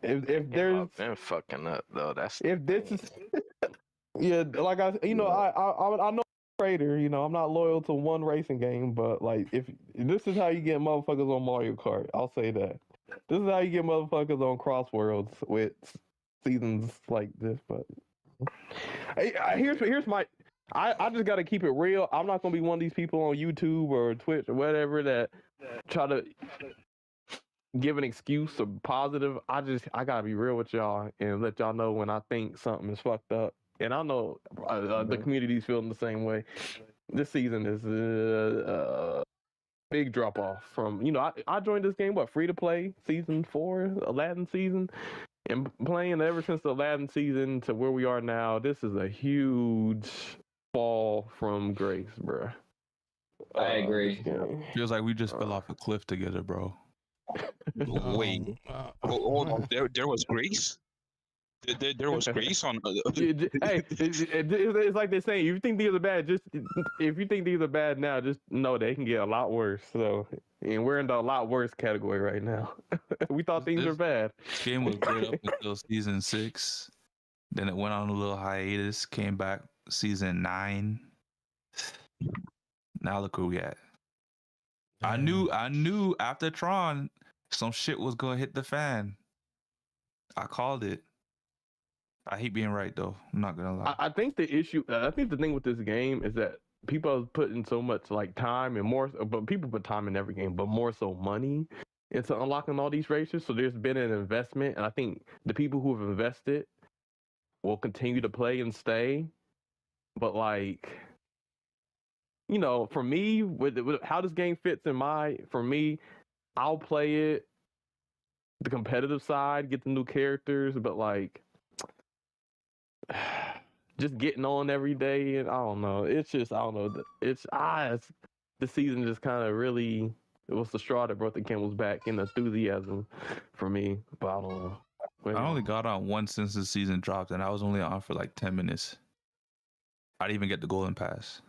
S3: if
S8: Yeah,
S3: there's
S8: I've been fucking up though. That's
S3: if this is yeah, like I know trader. You know, I'm not loyal to one racing game, but like if this is how you get motherfuckers on Mario Kart, I'll say that. This is how you get motherfuckers on Crossworlds with seasons like this. But here's my. I just got to keep it real. I'm not gonna be one of these people on YouTube or Twitch or whatever that try to give an excuse or positive. I gotta be real with y'all and let y'all know when I think something is fucked up. And I know the community's feeling the same way. This season is a big drop off from I joined this game free to play season 4 Aladdin season, and playing ever since the Aladdin season to where we are now. This is a huge fall from grace, bruh.
S6: I agree.
S2: Feels like we just fell off a cliff together, bro.
S5: Wait, hold on. There was grace. There was grace on.
S3: Hey, it's like they're saying, if you think these are bad, if you think these are bad now, just know they can get a lot worse. So, and we're in the a lot worse category right now. We thought things were bad.
S2: This game was good up until season 6. Then it went on a little hiatus. Came back season 9. Now look where we at. I knew after Tron, some shit was gonna hit the fan. I called it. I hate being right though. I'm not gonna lie.
S3: I think the issue, I think the thing with this game is that people are putting so much like time and more, but people put time in every game, but more so money into unlocking all these races. So there's been an investment, and I think the people who have invested will continue to play and stay. but like, for me, with how this game fits for me, I'll play it the competitive side, get the new characters, but like just getting on every day, and I don't know. It's just I don't know. The season just kind of really, it was the straw that brought the camel's back in enthusiasm for me. But I don't know.
S2: I only got on once since the season dropped, and I was only on for like 10 minutes. I didn't even get the golden pass.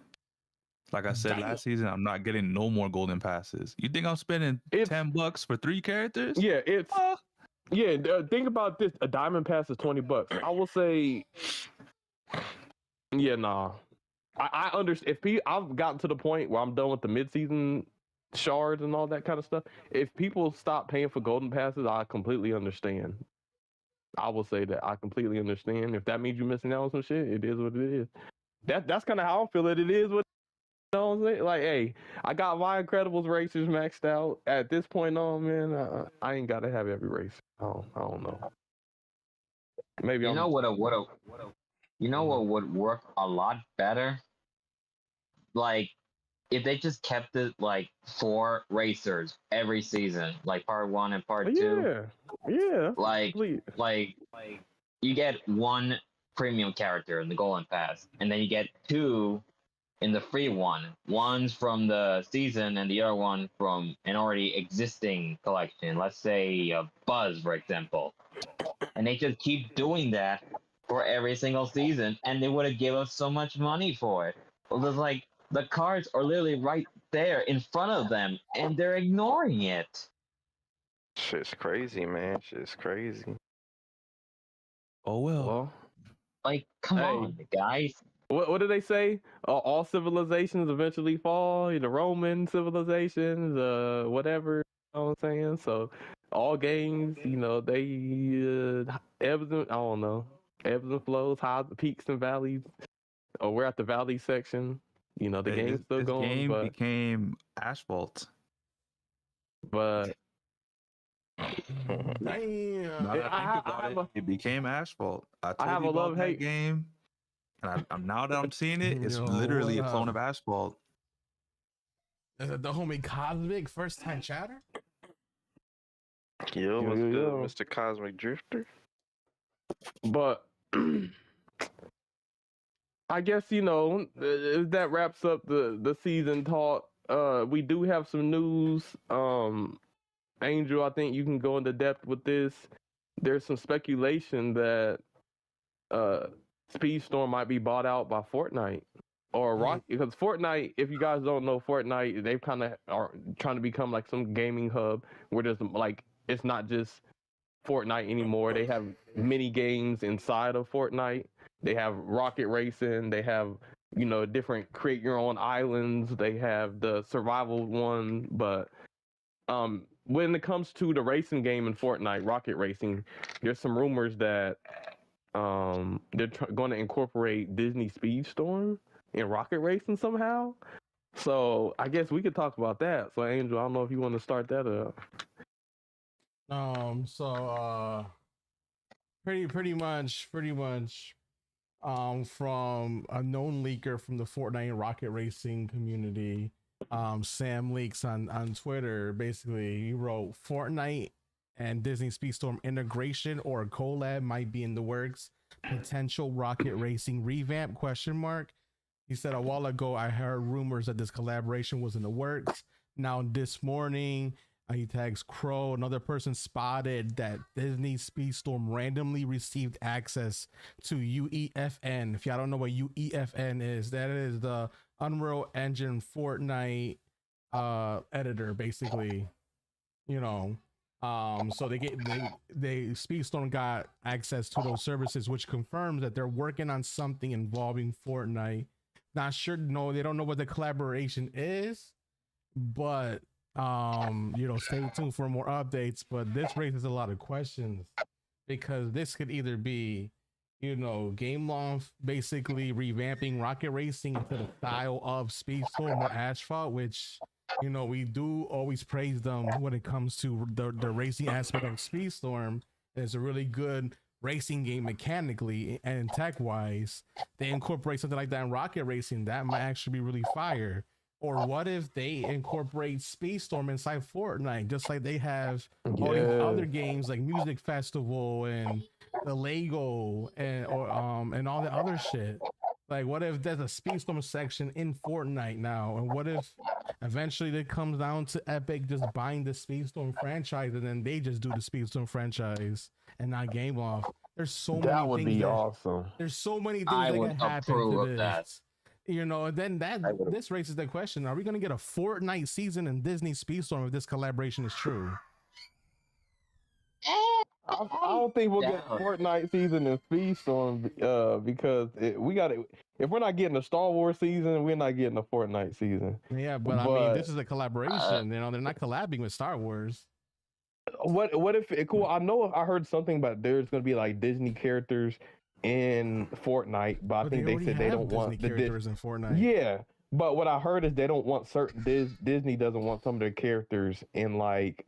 S2: Like I said last season, I'm not getting no more golden passes. You think I'm spending $10 for 3 characters?
S3: Yeah, think about this. A diamond pass is $20. I will say, yeah, nah. I understand. I've gotten to the point where I'm done with the mid-season shards and all that kind of stuff. If people stop paying for golden passes, I completely understand. I will say that I completely understand. If that means you're missing out on some shit, it is what it is. That's kind of how I feel it. It is what. You know what I'm saying? Like, hey, I got my Incredibles racers maxed out. At this point on, man, I ain't gotta have every race. I don't know. Maybe
S6: what would work a lot better? Like, if they just kept it like 4 racers every season, like part 1 and part 2.
S3: Yeah.
S6: Like you get 1 premium character in the Golden Pass, and then you get 2 in the free one. One's from the season and the other one from an already existing collection. Let's say Buzz, for example. And they just keep doing that for every single season, and they would have given us so much money for it. It was like the cards are literally right there in front of them, and they're ignoring it.
S8: Shit's crazy, man. Shit's crazy.
S2: Oh well.
S6: Like, come on, guys.
S3: What do they say? All civilizations eventually fall. The Roman civilizations, whatever. You know what I'm saying? So all games, they ebbs and I don't know, ebbs and flows, highs, peaks and valleys. Or we're at the valley section. The game's still going.
S2: This game
S3: but
S2: became asphalt.
S3: But
S2: damn, it became asphalt. I
S3: have a love-hate
S2: game. And I'm now that I'm seeing it, it's literally a clone of asphalt.
S1: Is it the homie Cosmic first time chatter?
S8: Yo, what's good, Mr. Cosmic Drifter?
S3: But I guess that wraps up the season talk. We do have some news. Angel, I think you can go into depth with this. There's some speculation that Speedstorm might be bought out by Fortnite or Rocket, because Fortnite, if you guys don't know Fortnite, they kind of are trying to become like some gaming hub where there's like, it's not just Fortnite anymore. They have mini games inside of Fortnite. They have rocket racing. They have, different create your own islands. They have the survival one. But when it comes to the racing game in Fortnite, rocket racing, there's some rumors that they're going to incorporate Disney Speedstorm in rocket racing somehow. So I guess we could talk about that. So Angel, I don't know if you want to start that up.
S1: Pretty much from a known leaker from the Fortnite rocket racing community, Sam Leaks on Twitter, basically he wrote Fortnite and Disney Speedstorm integration or a collab might be in the works. Potential rocket racing revamp ? He said a while ago I heard rumors that this collaboration was in the works. Now this morning he tags Crow. Another person spotted that Disney Speedstorm randomly received access to UEFN. If y'all don't know what UEFN is, that is the Unreal Engine Fortnite editor, basically. So they Speedstorm got access to those services, which confirms that they're working on something involving Fortnite. Not sure, no, they don't know what the collaboration is, but stay tuned for more updates. But this raises a lot of questions because this could either be, Game Loft basically revamping rocket racing into the style of Speedstorm or Asphalt, which we do always praise them when it comes to the racing aspect of Speedstorm. It's a really good racing game mechanically and tech wise, they incorporate something like that in Rocket Racing, that might actually be really fire. Or what if they incorporate Speedstorm inside Fortnite, just like they have all these other games like Music Festival and the Lego and and all the other shit. Like, what if there's a Speedstorm section in Fortnite now? And what if eventually it comes down to Epic just buying the Speedstorm franchise and then they just do the Speedstorm franchise and not Game Off? There's so many
S3: That would
S1: things
S3: be
S1: that,
S3: awesome.
S1: There's so many things
S6: I
S1: that
S6: would
S1: can happen
S6: approve
S1: to
S6: of
S1: this.
S6: that.
S1: You know, and then this raises the question: are we going to get a Fortnite season in Disney Speedstorm if this collaboration is true?
S3: I don't think we'll get a Fortnite season in Speedstorm because we got it. If we're not getting a Star Wars season, we're not getting a Fortnite season.
S1: Yeah, but I mean, this is a collaboration. You know, they're not collabing with Star Wars.
S3: What if cool? I know I heard something about there's going to be like Disney characters in Fortnite, but I think they said they don't want the
S1: characters in Fortnite.
S3: Yeah, but what I heard is they don't want certain Disney doesn't want some of their characters in like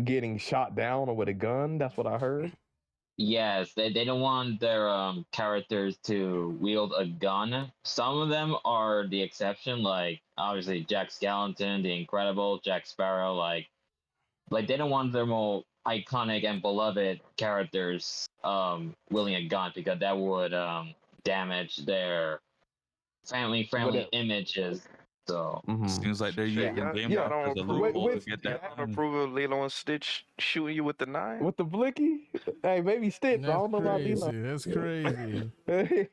S3: getting shot down or with a gun. That's what I heard.
S6: Yes, they don't want their characters to wield a gun. Some of them are the exception, like obviously Jack Skellington, the Incredible, Jack Sparrow, like they don't want their more iconic and beloved characters wielding a gun because that would damage their family-friendly images. So
S2: seems like they're using Game Off as a loophole to get that.
S8: I don't approve of Lilo and Stitch shooting you with the knife.
S3: With the blicky? Hey, maybe Stitch.
S1: That's
S3: I don't know about Lilo.
S1: That's crazy.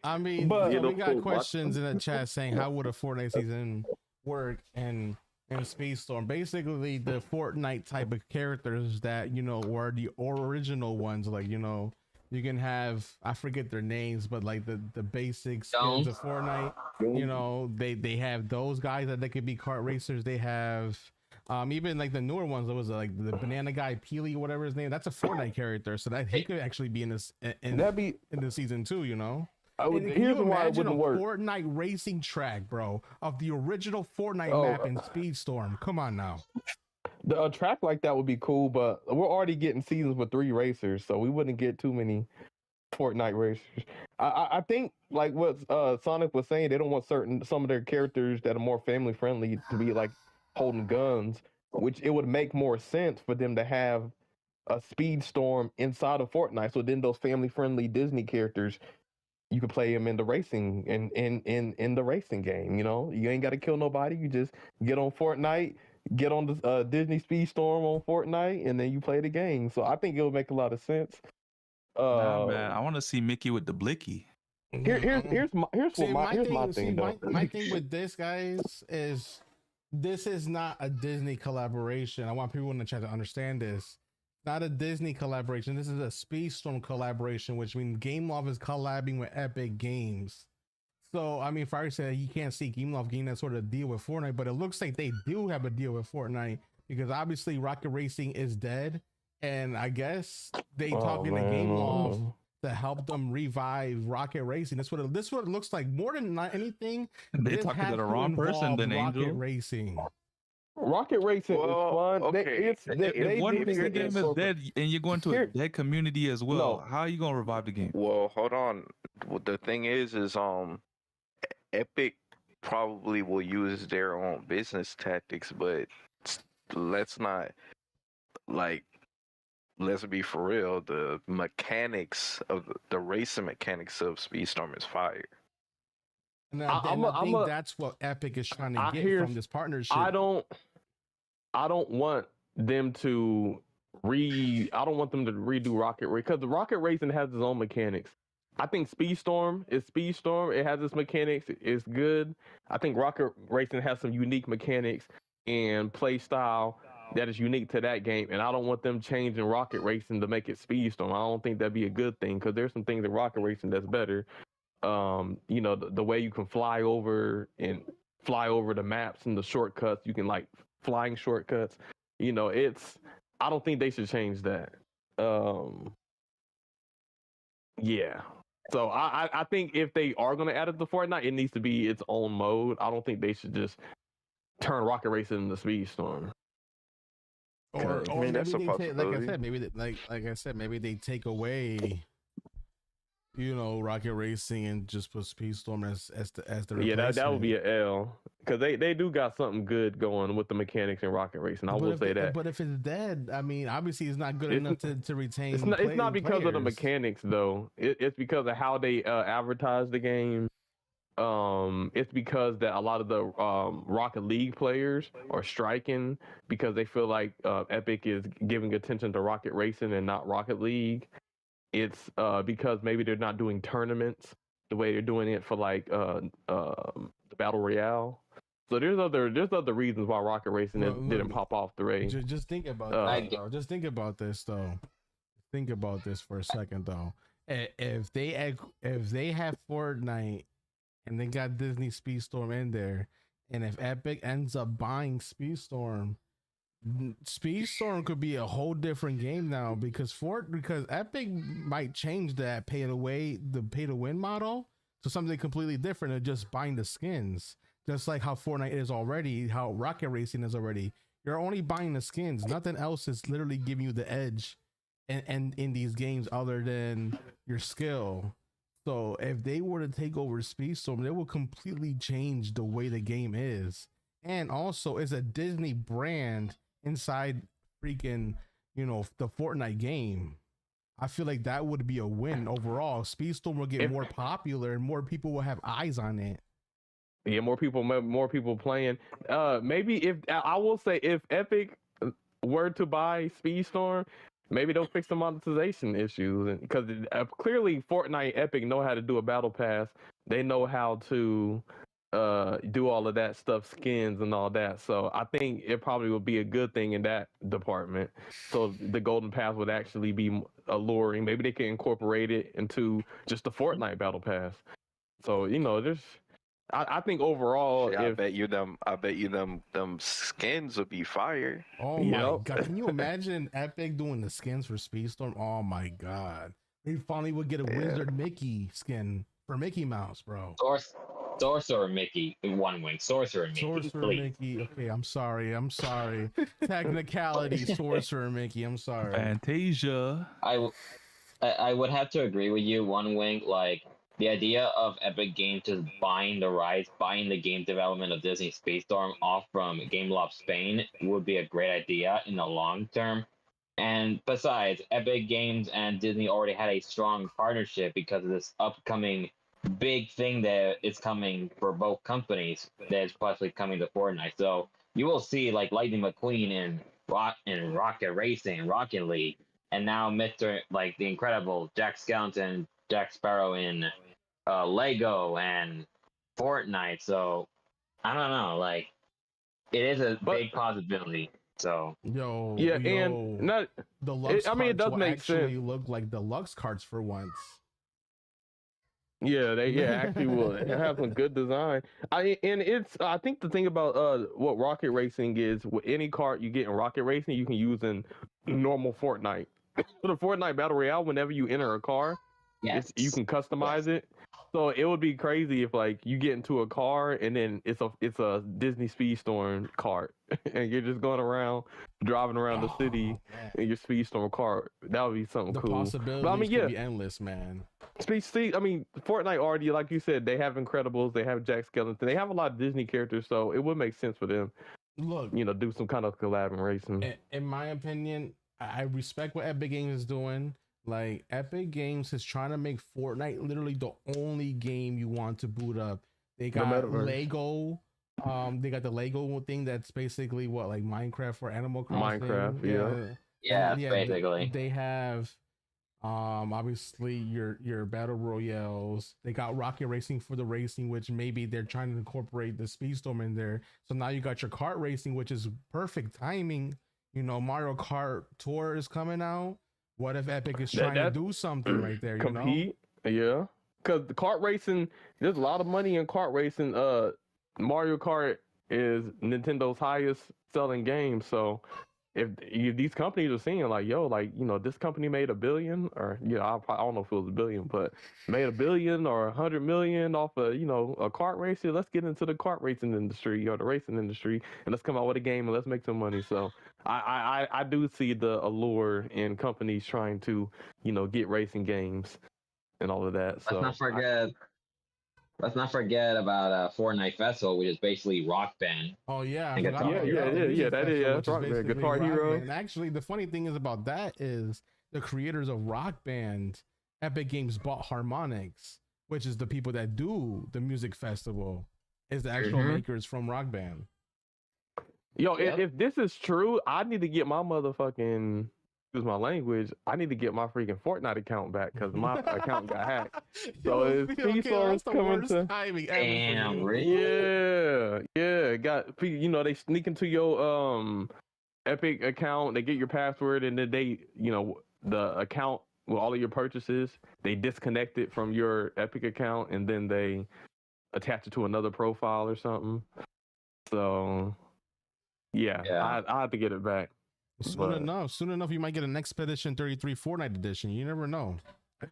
S1: I mean,
S3: But-
S1: yeah, we got questions in the chat saying how would a Fortnite season work and Speedstorm. Basically, the Fortnite type of characters that, you know, were the original ones, like, you know, you can have, I forget their names, but like the basic skins of Fortnite, you know, they have those guys that they could be kart racers. They have even like the newer ones. There was like the banana guy Peely, whatever his name. That's a Fortnite character, so that he could actually be in this in the season 2, you know.
S3: Here's why it wouldn't work.
S1: Fortnite racing track, bro, of the original Fortnite map in Speedstorm. Come on now.
S3: A track like that would be cool, but we're already getting seasons with 3 racers, so we wouldn't get too many Fortnite racers. I think like what Sonic was saying, they don't want some of their characters that are more family friendly to be like holding guns, which it would make more sense for them to have a Speedstorm inside of Fortnite. So then those family friendly Disney characters, you can play them in the racing in the racing game. You know, you ain't got to kill nobody. You just get on Fortnite, get on the Disney Speedstorm on Fortnite, and then you play the game. So I think it would make a lot of sense.
S2: Nah, man, I want to see Mickey with the blicky.
S3: Here's my thing though.
S1: My thing with this, guys, is this is not a Disney collaboration. I want people in the chat to understand this. Not a Disney collaboration. This is a Speedstorm collaboration, which means Game Loft is collabing with Epic Games. So, I mean, Fire said you can't see Game Loft getting that sort of deal with Fortnite, but it looks like they do have a deal with Fortnite because obviously Rocket Racing is dead. And I guess they talking to Game Loft to help them revive Rocket Racing. This what it looks like. More than anything,
S2: they talking to the wrong person than
S1: Rocket
S2: Angel.
S1: Racing.
S3: Rocket Racing is fun.
S8: Okay.
S2: If one piece of the game is dead and you're going to a dead community as well, how are you gonna revive the game?
S8: Well, hold on. What the thing is Epic probably will use their own business tactics, but let's be for real. The mechanics of the racing mechanics of Speedstorm is fire.
S1: And I think that's what Epic is trying to get from this partnership.
S3: I don't want them to redo Rocket Racing because the Rocket Racing has its own mechanics. I think Speedstorm is Speedstorm. It has its mechanics. It's good. I think Rocket Racing has some unique mechanics and play style that is unique to that game. And I don't want them changing Rocket Racing to make it Speedstorm. I don't think that'd be a good thing because there's some things in Rocket Racing that's better. You know, the way you can fly over the maps and the shortcuts. You can like flying shortcuts. You know, I don't think they should change that. Yeah. So I think if they are going to add it to Fortnite, it needs to be its own mode. I don't think they should just turn Rocket Racing into Speedstorm.
S1: Or
S8: I mean, that's
S1: maybe
S8: a
S1: they take, like I
S8: possibility.
S1: said, maybe like I said, maybe they take away, Rocket Racing and just put Speedstorm as the
S3: Yeah,
S1: replacement.
S3: that would be an L because they do got something good going with the mechanics in Rocket Racing. I will say that.
S1: But if it's dead, I mean, obviously it's not good
S3: It's,
S1: enough to retain.
S3: it's not because of the
S1: players.
S3: mechanics though. It's because of how they advertise the game. It's because that a lot of the Rocket League players are striking because they feel like Epic is giving attention to Rocket Racing and not Rocket League. It's because maybe they're not doing tournaments the way they're doing it for like the Battle Royale. So there's other reasons why Rocket Racing didn't pop off the race.
S1: Just think about this, though. Just think about this though. Think about this for a second though. If they have Fortnite and they got Disney Speedstorm in there, and if Epic ends up buying Speedstorm could be a whole different game now because Epic might change that pay to win model to something completely different and just buying the skins. Just like how Fortnite is already, how Rocket Racing is already. You're only buying the skins. Nothing else is literally giving you the edge and in these games other than your skill. So if they were to take over Speedstorm, they will completely change the way the game is. And also, it's a Disney brand inside freaking, the Fortnite game. I feel like that would be a win overall. Speedstorm will get more popular and more people will have eyes on it.
S3: Yeah, more people playing. Maybe if I will say if Epic were to buy Speedstorm, maybe they'll fix the monetization issues because clearly Fortnite Epic know how to do a battle pass. They know how to do all of that stuff, skins and all that. So I think it probably would be a good thing in that department. So the golden pass would actually be alluring. Maybe they can incorporate it into just the Fortnite battle pass. So there's. I think overall,
S8: I bet you them skins would be fire.
S1: Oh my god! Can you imagine Epic doing the skins for Speedstorm? Oh my god! They finally would get a Wizard Mickey skin for Mickey Mouse, bro.
S6: Sorcerer Mickey, One Wing. Sorcerer Mickey.
S1: Sorcerer Mickey. Okay, I'm sorry. Technicality, Sorcerer Mickey. I'm sorry.
S2: Fantasia.
S6: I would have to agree with you, One Wing. Like, the idea of Epic Games just buying the rights, buying the game development of Disney Speedstorm off from Gameloft Spain would be a great idea in the long term. And besides, Epic Games and Disney already had a strong partnership because of this upcoming big thing that is coming for both companies that is possibly coming to Fortnite. So you will see like Lightning McQueen in Rocket Racing, Rocket League, and now Mr. like the incredible Jack Skellington, Jack Sparrow in Lego and Fortnite. So I don't know, like it is a big possibility. So
S3: and not
S1: the Lux.
S3: it does make
S1: actually
S3: sense.
S1: look like deluxe cards for once.
S3: Yeah, they actually will. They have some good design. I think the thing about what Rocket Racing is, with any card you get in Rocket Racing, you can use in normal Fortnite. For the Fortnite Battle Royale, whenever you enter a car, you can customize it. So it would be crazy if like you get into a car and then it's a Disney Speedstorm cart and you're just going around driving around the city in your Speedstorm cart. That would be something cool.
S1: The possibilities could be endless, man.
S3: Fortnite already, like you said, they have Incredibles, they have Jack Skellington, they have a lot of Disney characters, so it would make sense for them.
S1: Look,
S3: do some kind of collaboration.
S1: In my opinion, I respect what Epic Games is doing. Like, Epic Games is trying to make Fortnite literally the only game you want to boot up. They got Lego. They got the Lego thing that's basically what, like Minecraft or Animal Crossing.
S3: Minecraft,
S6: yeah, basically.
S1: They have obviously your battle royales. They got Rocket Racing for the racing, which maybe they're trying to incorporate the Speedstorm in there. So now you got your kart racing, which is perfect timing. Mario Kart Tour is coming out. What if Epic is trying to do something right there?
S3: Compete, yeah. Because the kart racing, there's a lot of money in kart racing. Mario Kart is Nintendo's highest selling game, so if these companies are seeing like, yo, like, you know, this company made $1 billion, or, you know, I don't know if it was $1 billion, but made $1 billion or 100 million off of, you know, a kart racer. Let's get into the kart racing industry or the racing industry, and let's come out with a game and let's make some money. So I do see the allure in companies trying to, you know, get racing games and all of that. So
S6: Let's not forget about Fortnite Festival, which is basically Rock Band.
S1: Oh yeah, I
S6: And
S1: forgot
S6: Guitar
S1: about
S6: Hero.
S1: that. The music
S3: that is,
S1: festival,
S3: yeah,
S1: which
S3: that's Rock Band,
S1: basically
S3: Guitar
S1: Rock
S3: Hero.
S1: Band. And actually, the funny thing is about that is the creators of Rock Band, Epic Games bought Harmonix, which is the people that do the music festival, is the actual makers from Rock Band.
S3: Yo, if this is true, I need to get my motherfucking, excuse my language, I need to get my freaking Fortnite account back because my account got hacked. So if Speedstorm is coming to,
S1: timing
S6: Damn,
S1: ever.
S3: yeah, got, you know, they sneak into your Epic account, they get your password, and then they, you know, the account with all of your purchases, they disconnect it from your Epic account, and then they attach it to another profile or something. So I have to get it back.
S1: Soon enough, you might get an Expedition 33 Fortnite edition. You never know.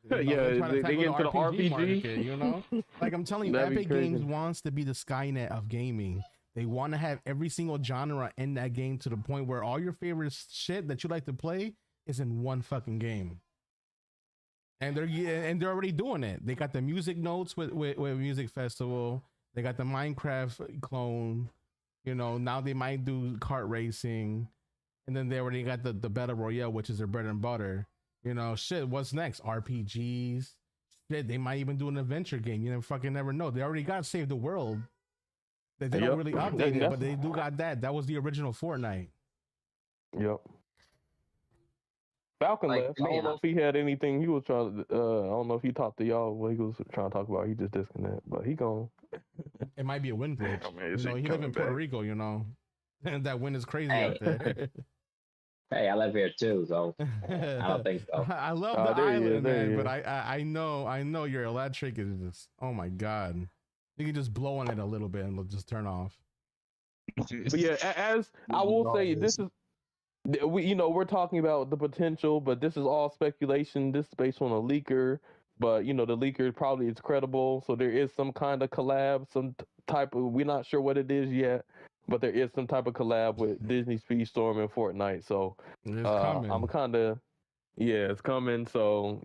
S3: They get into the RPG
S1: market, you know? Like I'm telling you, Epic Games wants to be the Skynet of gaming. They want to have every single genre in that game to the point where all your favorite shit that you like to play is in one fucking game. And they're already doing it. They got the music notes with Music Festival. They got the Minecraft clone. You know, now they might do kart racing. And then they already got the Battle Royale, which is their bread and butter. You know, shit, what's next? RPGs. Shit, they might even do an adventure game. You never know. They already got Save the World. They don't really update it, but they do got that. That was the original Fortnite.
S3: Yep. Falcon left. I don't know if he had anything he was trying to, I don't know if he talked to y'all what he was trying to talk about. He just disconnected, but he gone.
S1: It might be a wind glitch.
S8: Man,
S1: you know, he live in Puerto Rico, you know. And that wind is crazy out there.
S6: Hey, I live here too, so I don't think so.
S1: I love the island, man, but I know your electric is just, oh my god. You can just blow on it a little bit and it'll just turn off.
S3: But yeah, as I will say, this is, we're talking about the potential, but this is all speculation. This is based on a leaker, but the leaker probably is credible, so there is some kind of collab, some type of, we're not sure what it is yet, but there is some type of collab with Disney Speedstorm and Fortnite. So I'm kind of, it's coming. So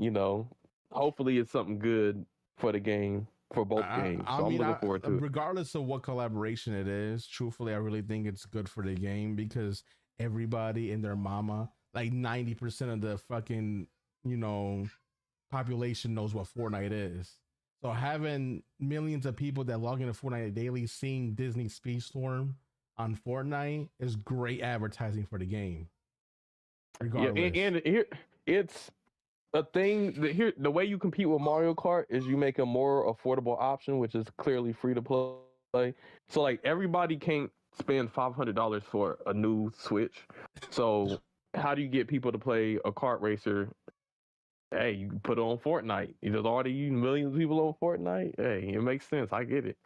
S3: hopefully it's something good for the game, for both games. So I'm looking forward to it.
S1: Regardless of what collaboration it is, truthfully, I really think it's good for the game because everybody and their mama, like 90% of the fucking, population knows what Fortnite is. So having millions of people that log into Fortnite daily seeing Disney Speedstorm on Fortnite is great advertising for the game. Regardless.
S3: Yeah, and here it's a thing that here the way you compete with Mario Kart is you make a more affordable option, which is clearly free to play. So like everybody can't spend $500 for a new Switch. So how do you get people to play a kart racer? Hey, you can put it on Fortnite. There's already millions of people on Fortnite. Hey, it makes sense. I get it.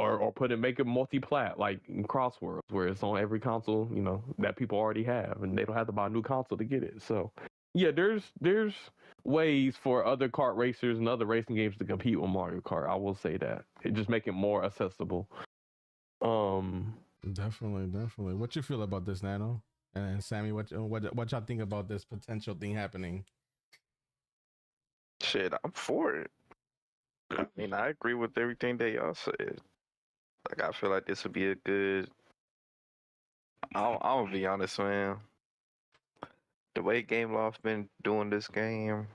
S3: Or make it multi-plat like in Crossworlds, where it's on every console, that people already have, and they don't have to buy a new console to get it. So, yeah, there's ways for other kart racers and other racing games to compete with Mario Kart. I will say that it just make it more accessible.
S1: Definitely. What you feel about this, Nano? And Sammy, what y'all think about this potential thing happening?
S8: Shit, I'm for it. I mean, I agree with everything that y'all said. Like, I feel like this would be a good. I'm gonna be honest, man. The way Game Loft been doing this game,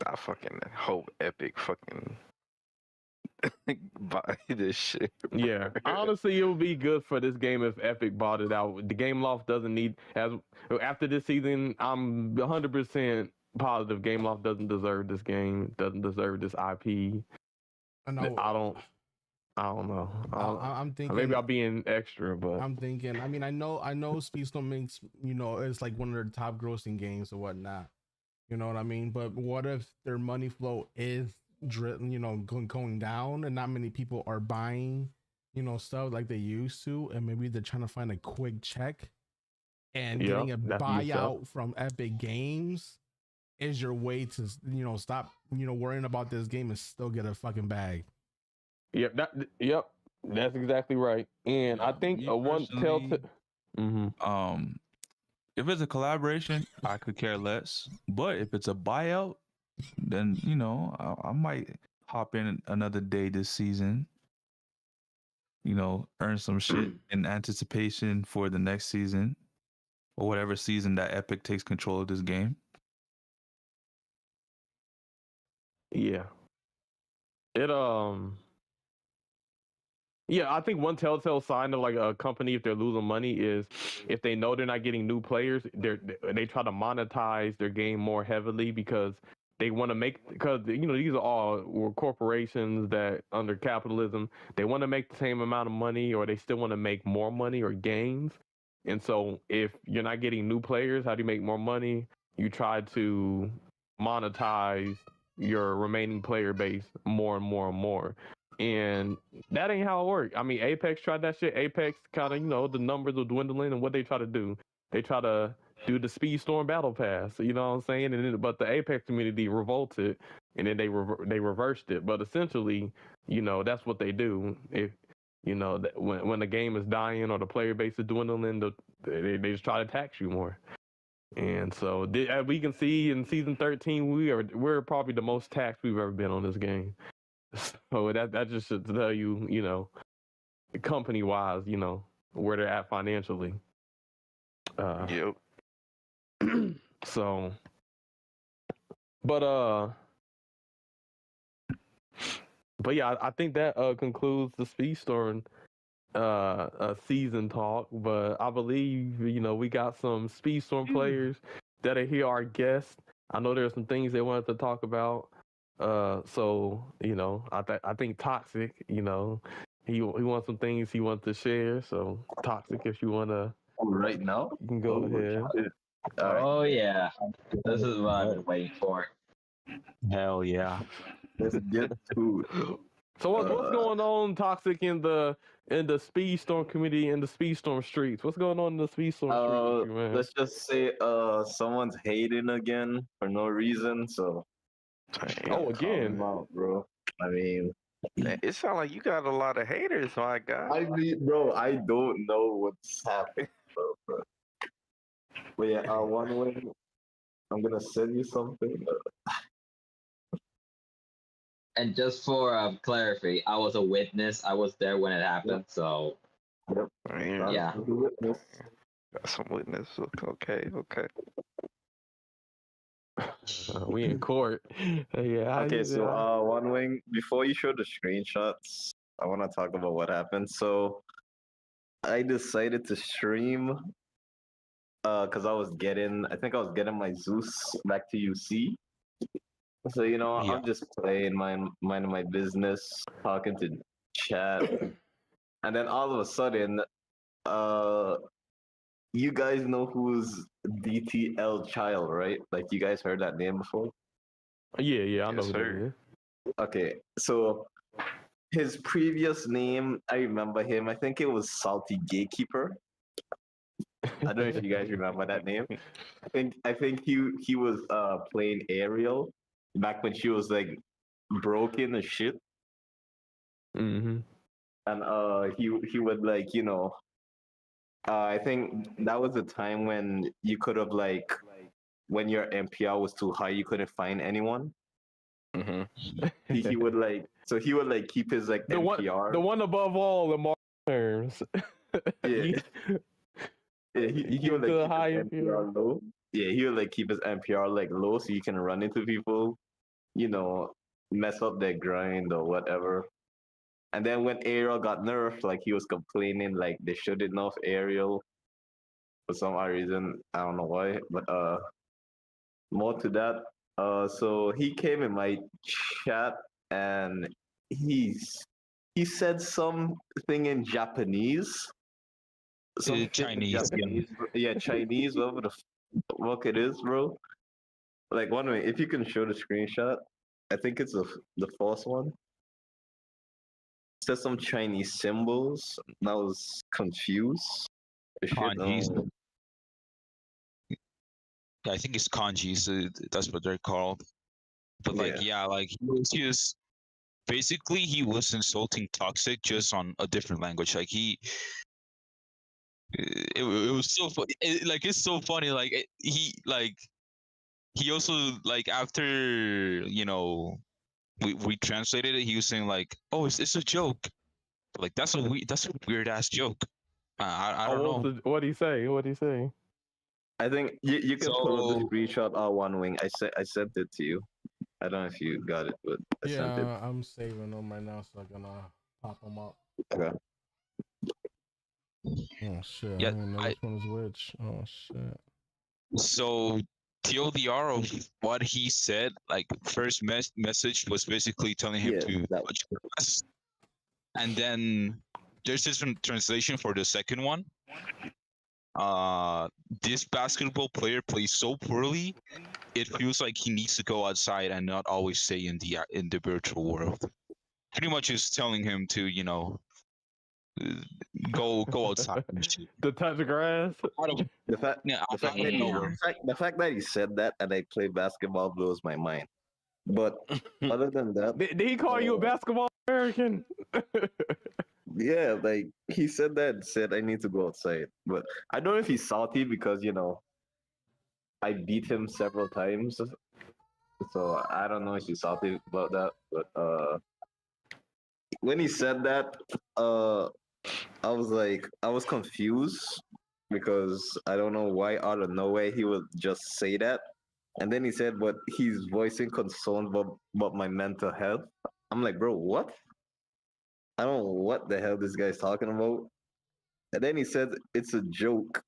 S8: I fucking hope Epic fucking buy this shit.
S3: Yeah, honestly, it would be good for this game if Epic bought it out. The Game Loft doesn't need, after this season, I'm 100% positive Game Loft doesn't deserve this game, doesn't deserve this IP.
S1: I know.
S3: I don't know.
S1: I'm thinking
S3: maybe I'll be in extra, but
S1: I'm thinking. I mean, I know Speedstorm makes it's like one of their top grossing games or whatnot. You know what I mean? But what if their money flow is going down and not many people are buying stuff like they used to, and maybe they're trying to find a quick check, and
S3: Yeah,
S1: getting a
S3: that's me,
S1: buyout from Epic Games is your way to stop worrying about this game and still get a fucking bag.
S3: Yep, that's exactly right. And I think
S2: Me
S3: one
S2: personally,
S3: telltale.
S2: if it's a collaboration, I could care less. But if it's a buyout, then I might hop in another day this season. Earn some shit in anticipation for the next season or whatever season that Epic takes control of this game.
S3: Yeah. It Yeah, I think one telltale sign of like a company if they're losing money is if they know they're not getting new players, they try to monetize their game more heavily because they want to because these are all corporations that under capitalism they want to make the same amount of money or they still want to make more money or gains. And so if you're not getting new players, how do you make more money? You try to monetize your remaining player base more and more and more. And that ain't how it works. I mean, Apex tried that shit. Apex kind of, the numbers were dwindling, and what they try to do, they try to do the Speedstorm Battle Pass. You know what I'm saying? And then, but the Apex community revolted, and then they reversed it. But essentially, that's what they do. If when the game is dying or the player base is dwindling, they just try to tax you more. And so as we can see in season 13, we're probably the most taxed we've ever been on this game. So that just should tell you, company wise, where they're at financially.
S8: Yep.
S3: So, but yeah, I think that concludes the Speedstorm season talk. But I believe we got some Speedstorm players that are here, our guests. I know there's some things they wanted to talk about. So I think Toxik, he wants some things he wants to share. So Toxik, if you wanna,
S4: Right now,
S3: you can go ahead.
S4: All right,
S6: Oh yeah, this is what I've been waiting for.
S8: Hell yeah.
S4: let's get to it.
S3: So what's going on, Toxik, in the Speedstorm community, in the Speedstorm streets? What's going on in the Speedstorm streets, with you, man?
S4: Let's just say someone's hating again for no reason. So
S3: Oh,
S4: call
S3: again.
S4: them out, bro. I mean,
S8: It sounds like you got a lot of haters, my guy.
S4: bro, I don't know what's happening, bro. But yeah, one way, I'm gonna send you something.
S6: And just for clarity, I was a witness. I was there when it happened. So yeah.
S8: Got some witness. Okay.
S3: We in court. Yeah.
S4: Okay, so One Wing, before you show the screenshots, I want to talk about what happened. So I decided to stream because I think I was getting my Zeus back to UC. So I'm just playing, minding my business, talking to chat, and then all of a sudden, you guys know who's DTL Child, right? Like you guys heard that name before?
S3: Yeah, I know
S8: Yes,
S3: who
S8: sir.
S3: that is.
S4: Okay, so his previous name, I remember him. I think it was Salty Gatekeeper. I don't know if you guys remember that name. I think he was playing Ariel back when she was like broken as shit.
S3: Mm-hmm.
S4: And he would like I think that was the time when you could have like when your MPR was too high, you couldn't find anyone.
S8: Mm-hmm.
S4: He would like keep his like MPR.
S3: The one above all in terms.
S4: Yeah. He would like keep
S3: high
S4: his MPR low. Yeah, he would like keep his MPR like low so you can run into people, mess up their grind or whatever. And then when Ariel got nerfed, like he was complaining like they shouldn't nerf Ariel for some odd reason. I don't know why, but more to that. So he came in my chat and he said something in Japanese.
S5: Chinese.
S4: Yeah, Chinese, whatever the fuck it is, bro. Like, one way, if you can show the screenshot, I think it's the first one. said some Chinese symbols, and I was confused.
S5: Kanjis.
S4: Um,
S5: I think it's kanjis. That's what they're called. But like, yeah, like he was basically he was insulting Toxic just on a different language. Like it was so funny. It's so funny. He also like after we translated it. He was saying like, oh, it's a joke. Like that's a weird ass joke. I don't know.
S3: What'd he say? What'd he say?
S4: I think you can pull up the
S5: So
S4: screenshot One Wing. I sent it to you. I don't know if you got it, but I sent it.
S1: Yeah, I'm saving them right now, so I'm gonna pop them up.
S4: Okay.
S1: Oh shit!
S5: Yeah,
S1: I don't know which one is which. Oh shit!
S5: so TLDR of what he said, like first message was basically telling him
S4: Yeah,
S5: to
S4: that-
S5: touch grass, and then there's this translation for the second one. This basketball player plays so poorly, it feels like he needs to go outside and not always stay in the virtual world. Pretty much is telling him to go outside and shit.
S3: To touch the grass.
S4: The fact,
S5: Yeah,
S4: the fact
S5: out of
S4: that
S5: nowhere.
S4: the fact that he said that and I play basketball blows my mind. But other than that,
S3: Did he call you a basketball American?
S4: yeah, like he said that and said I need to go outside. But I don't know if he's salty because I beat him several times. So I don't know if he's salty about that. But when he said that, I was confused because I don't know why out of nowhere he would just say that. And then he said, but he's voicing concern about my mental health. I'm like, bro, what? I don't know what the hell this guy's talking about. And then he said it's a joke.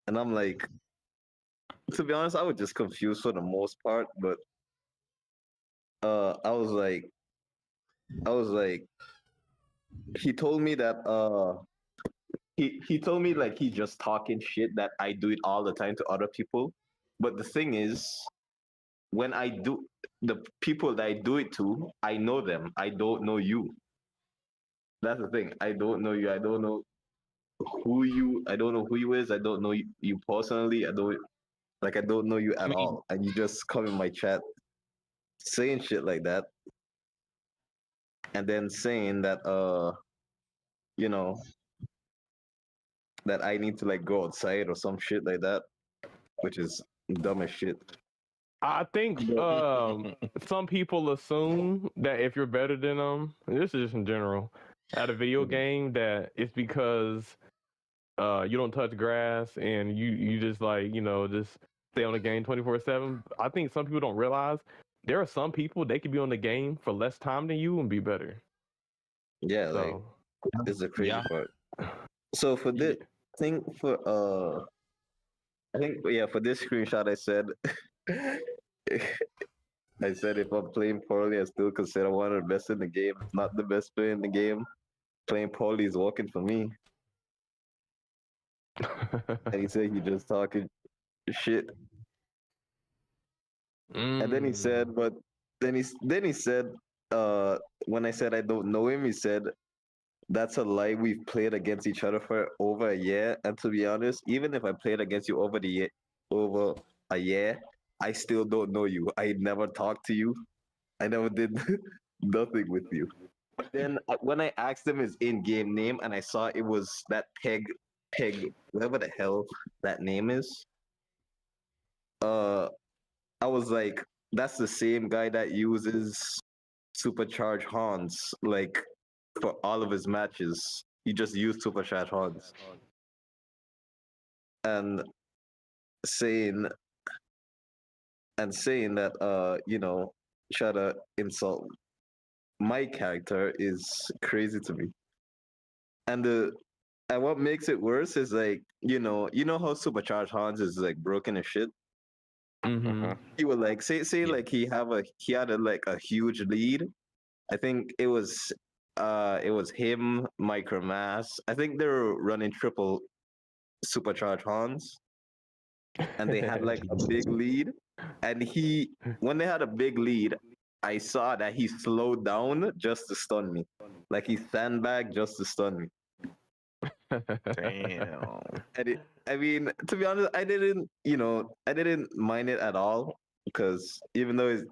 S4: And I'm like, to be honest, I was just confused for the most part, but I was like, he told me that he told me like he's just talking shit that I do it all the time to other people. But the thing is, when I do the people that I do it to, I know them. I don't know you. That's the thing. I don't know you. I don't know I don't know who you is. I don't know you personally. I don't know you
S5: I
S4: at
S5: mean,
S4: all. And you just come in my chat saying shit like that. And then saying that you know, that I need to like go outside or some shit like that, which is dumb as shit.
S3: I think some people assume that if you're better than them, and this is just in general, at a video game, that it's because you don't touch grass and you just just stay on the game 24/7. I think some people don't realize there are some people they could be on the game for less time than you and be better.
S4: Yeah, like
S3: So
S4: it's the crazy
S5: Yeah.
S4: part. So for this thing for for this screenshot I said I said if I'm playing poorly I still consider one of the best in the game. Not the best player in the game. Playing poorly is working for me. And he said he just talking shit. And then he said, but then he said, when I said I don't know him, he said, that's a lie. We've played against each other for over a year. And to be honest, even if I played against you over a year, I still don't know you. I never talked to you. I never did nothing with you. Then when I asked him his in-game name and I saw it was that peg, whatever the hell that name is, I was like, that's the same guy that uses supercharged Hans, like for all of his matches. He just used supercharged Hans. And saying that try to insult my character is crazy to me. And what makes it worse is like, how supercharged Hans is like broken as shit. He would like say like he had a huge lead. I think it was him, Micromass. I think they were running triple supercharged Hans, and they had like a big lead. And when they had a big lead, I saw that he slowed down just to stun me. Like he sandbagged just to stun me.
S8: Damn.
S4: I mean, to be honest, I didn't mind it at all because even though it's,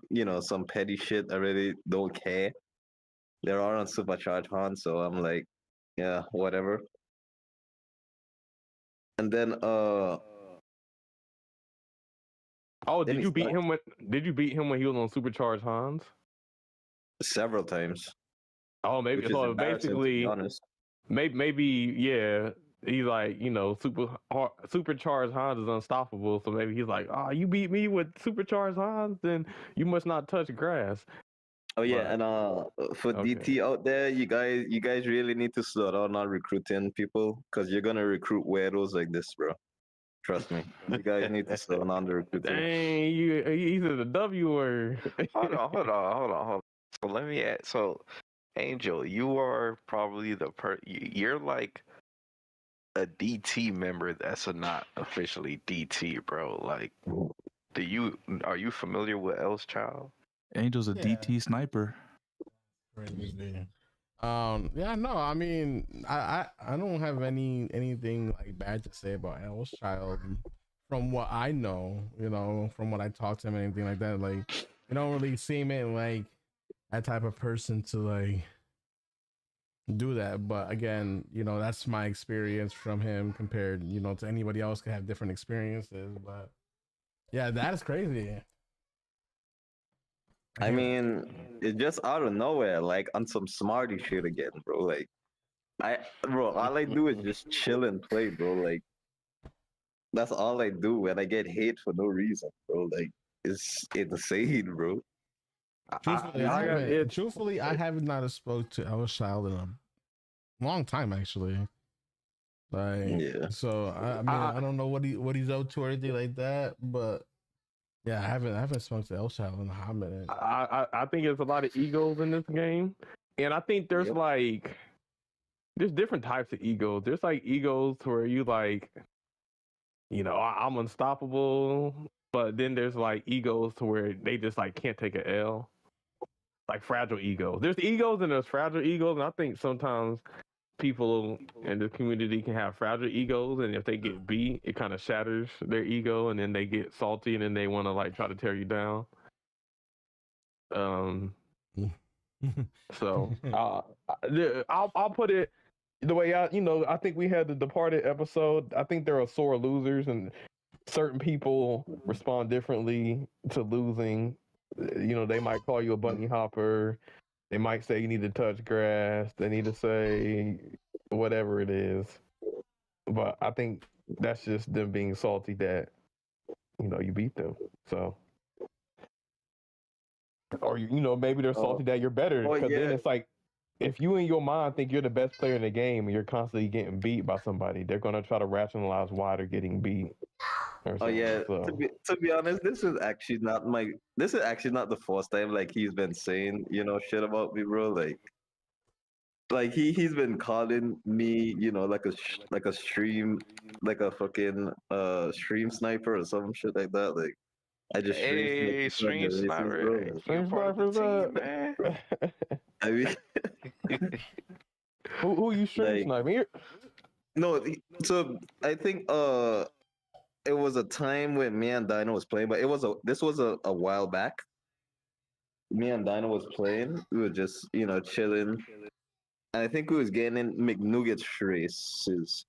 S4: some petty shit, I really don't care. There are on supercharged Han, so I'm like, yeah, whatever. And then
S3: Oh,
S4: then
S3: did
S4: he
S3: you beat
S4: started
S3: him when? Did you beat him when he was on Supercharged Hans?
S4: several times,
S3: Oh, maybe
S4: which is
S3: so.
S4: embarrassing to be
S3: Basically,
S4: honest.
S3: maybe yeah. He's like, Supercharged Hans is unstoppable. So maybe he's like, oh, you beat me with Supercharged Hans, then you must not touch grass.
S4: Oh yeah,
S3: But
S4: and for
S3: okay.
S4: DT out there, you guys really need to slow down on recruiting people because you're gonna recruit weirdos like this, bro. Trust me. You guys need to slow down the recruiting.
S3: Dang, he's in the W word.
S8: Hold on. So let me add. So, Angel, you are probably you're like a DT member that's not officially DT, bro. Like, are you familiar with L's Child?
S2: Angel's a
S1: Yeah.
S2: DT sniper.
S1: Crazy. Yeah, no, I mean, I don't have anything like bad to say about L's Child from what I know, from what I talk to him and anything like that. Like, you don't really seem it like that type of person to like do that. But again, that's my experience from him compared, to anybody else could have different experiences. But yeah, that is crazy.
S4: I mean, it's just out of nowhere, like on some smarty shit again, bro. Like, all I do is just chill and play, bro. Like, that's all I do, and I get hate for no reason, bro. Like, it's insane, bro.
S1: Truthfully, I have not spoke to Ellis Child in a long time, actually. Like,
S4: Yeah.
S1: so I mean, I don't know what he's up to or anything like that, but yeah, I haven't spoken to Ellis Child in a hot minute.
S3: I think there's a lot of egos in this game, and I think there's
S4: Yep.
S3: there's different types of egos. There's like egos where you like, I'm unstoppable, but then there's like egos to where they just like can't take an L. Like fragile egos. There's egos and there's fragile egos, and I think sometimes people in the community can have fragile egos, and if they get beat, it kind of shatters their ego, and then they get salty, and then they want to like try to tear you down. So I'll put it the way I think we had the Departed episode. I think there are sore losers, and certain people respond differently to losing. They might call you a bunny hopper. They might say you need to touch grass. They need to say whatever it is. But I think that's just them being salty that you beat them. So, or maybe they're salty that you're better, because then it's like, if you in your mind think you're the best player in the game and you're constantly getting beat by somebody, they're gonna try to rationalize why they're getting beat.
S4: Oh yeah.
S3: So.
S4: To be honest, this is actually not the first time like he's been saying shit about me, bro. Like he's been calling me like a stream, like a fucking stream sniper or some shit like that. Like I just
S8: Hey, stream sniper.
S4: bro.
S8: Hey, you're part of the team, man.
S4: I mean,
S3: who you stream
S4: like,
S3: sniping?
S4: no. So I think it was a time when me and Dino was playing, but this was a while back. Me and Dino was playing. We were just chilling, and I think we was getting in McNuggets races,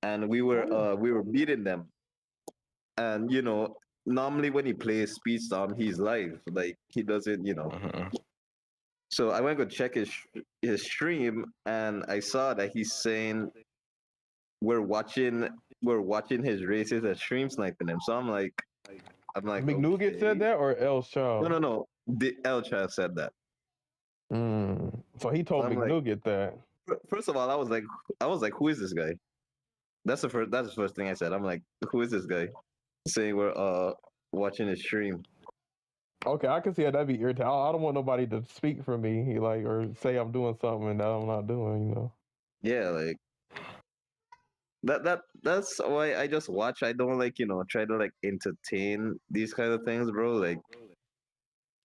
S4: and we were beating them. And normally when he plays Speedstorm, he's live. Like he doesn't, So I went to check his stream, and I saw that he's saying we're watching his races and stream sniping him. So I'm like,
S3: McNugget
S4: okay.
S3: said that, or El Shaw?
S4: No. The Elcha said that.
S3: So he told McNugget that.
S4: First of all, I was like, who is this guy? That's the first thing I said. I'm like, who is this guy? Saying we're watching his stream.
S3: Okay, I can see how that'd be irritating. I don't want nobody to speak for me, or say I'm doing something that I'm not doing.
S4: Yeah, like that's why I just watch. I don't try to entertain these kind of things, bro. Like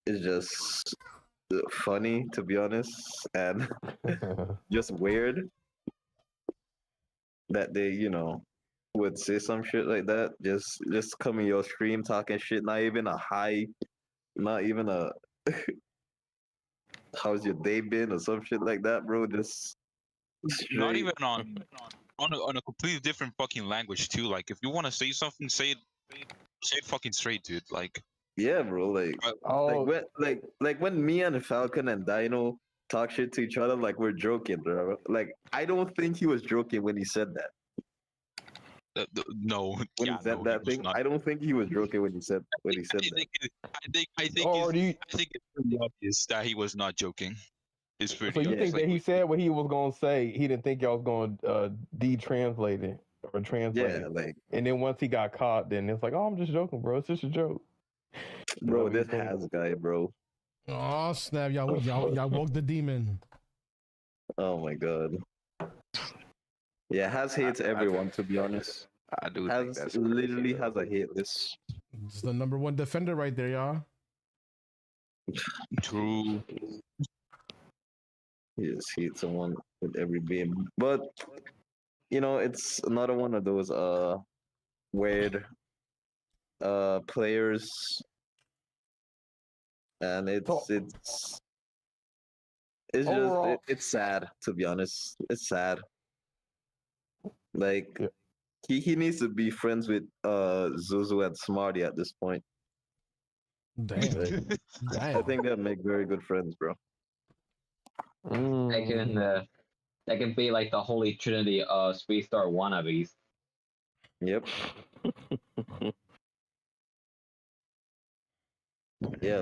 S4: is just funny, to be honest, and just weird that they, would say some shit like that. Just come in your stream talking shit. Not even a hi, not even a how's your day been or some shit like that, bro. Just
S5: Not
S4: straight.
S5: even on a completely different fucking language too. Like if you want to say something, say it fucking straight, dude. Like
S4: Yeah, bro. Like
S3: Oh,
S4: like when me and Falcon and Dino talk shit to each other, like we're joking, bro. Like I don't think he was joking when he said that.
S5: no,
S4: When
S5: yeah,
S4: he said
S5: no, he
S4: that
S5: was
S4: thing,
S5: not.
S4: I don't think he was joking when he said
S5: I
S4: that.
S5: think I think
S3: or do you?
S5: I think it's pretty obvious that he was not joking. It's
S3: So
S5: pretty
S3: you
S5: obvious.
S3: think
S5: Like
S3: that he said what he was gonna say? He didn't think y'all was gonna de-translate it or translate
S4: Yeah,
S3: it.
S4: like
S3: And then once he got caught, then it's like, oh, I'm just joking, bro. It's just a joke. Is that
S4: bro,
S3: what you
S4: this
S3: think?
S4: has guy, bro.
S1: Oh snap! Y'all woke the demon.
S4: Oh my god. Yeah, has hates everyone, to be honest.
S8: I do think
S4: Has
S8: that's
S4: literally
S8: crazy,
S4: has a hate list.
S1: It's the number one defender right there, y'all.
S5: true.
S4: He just hates someone with every game. But it's another one of those weird players, and
S3: So
S4: it's just
S3: overall,
S4: it's sad, to be honest. It's sad. Like
S3: yeah.
S4: he needs to be friends with Zuzu and Smarty at this point.
S1: Damn,
S4: Like, I
S1: damn.
S4: think they'll make very good friends, bro.
S6: That can be like the holy trinity of Speedstar wannabes.
S4: Yep. Yeah,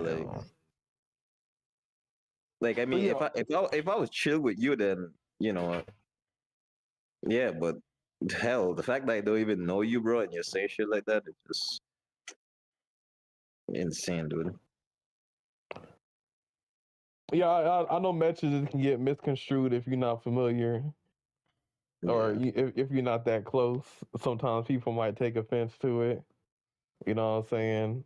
S4: like I mean,
S3: yeah.
S4: if I was chill with you, then yeah. But hell, the fact that I don't even know you, bro, and you're saying shit like that, it's just insane, dude.
S3: Yeah, I know messages can get misconstrued if you're not familiar or if you're not that close. Sometimes people might take offense to it. You know what I'm saying?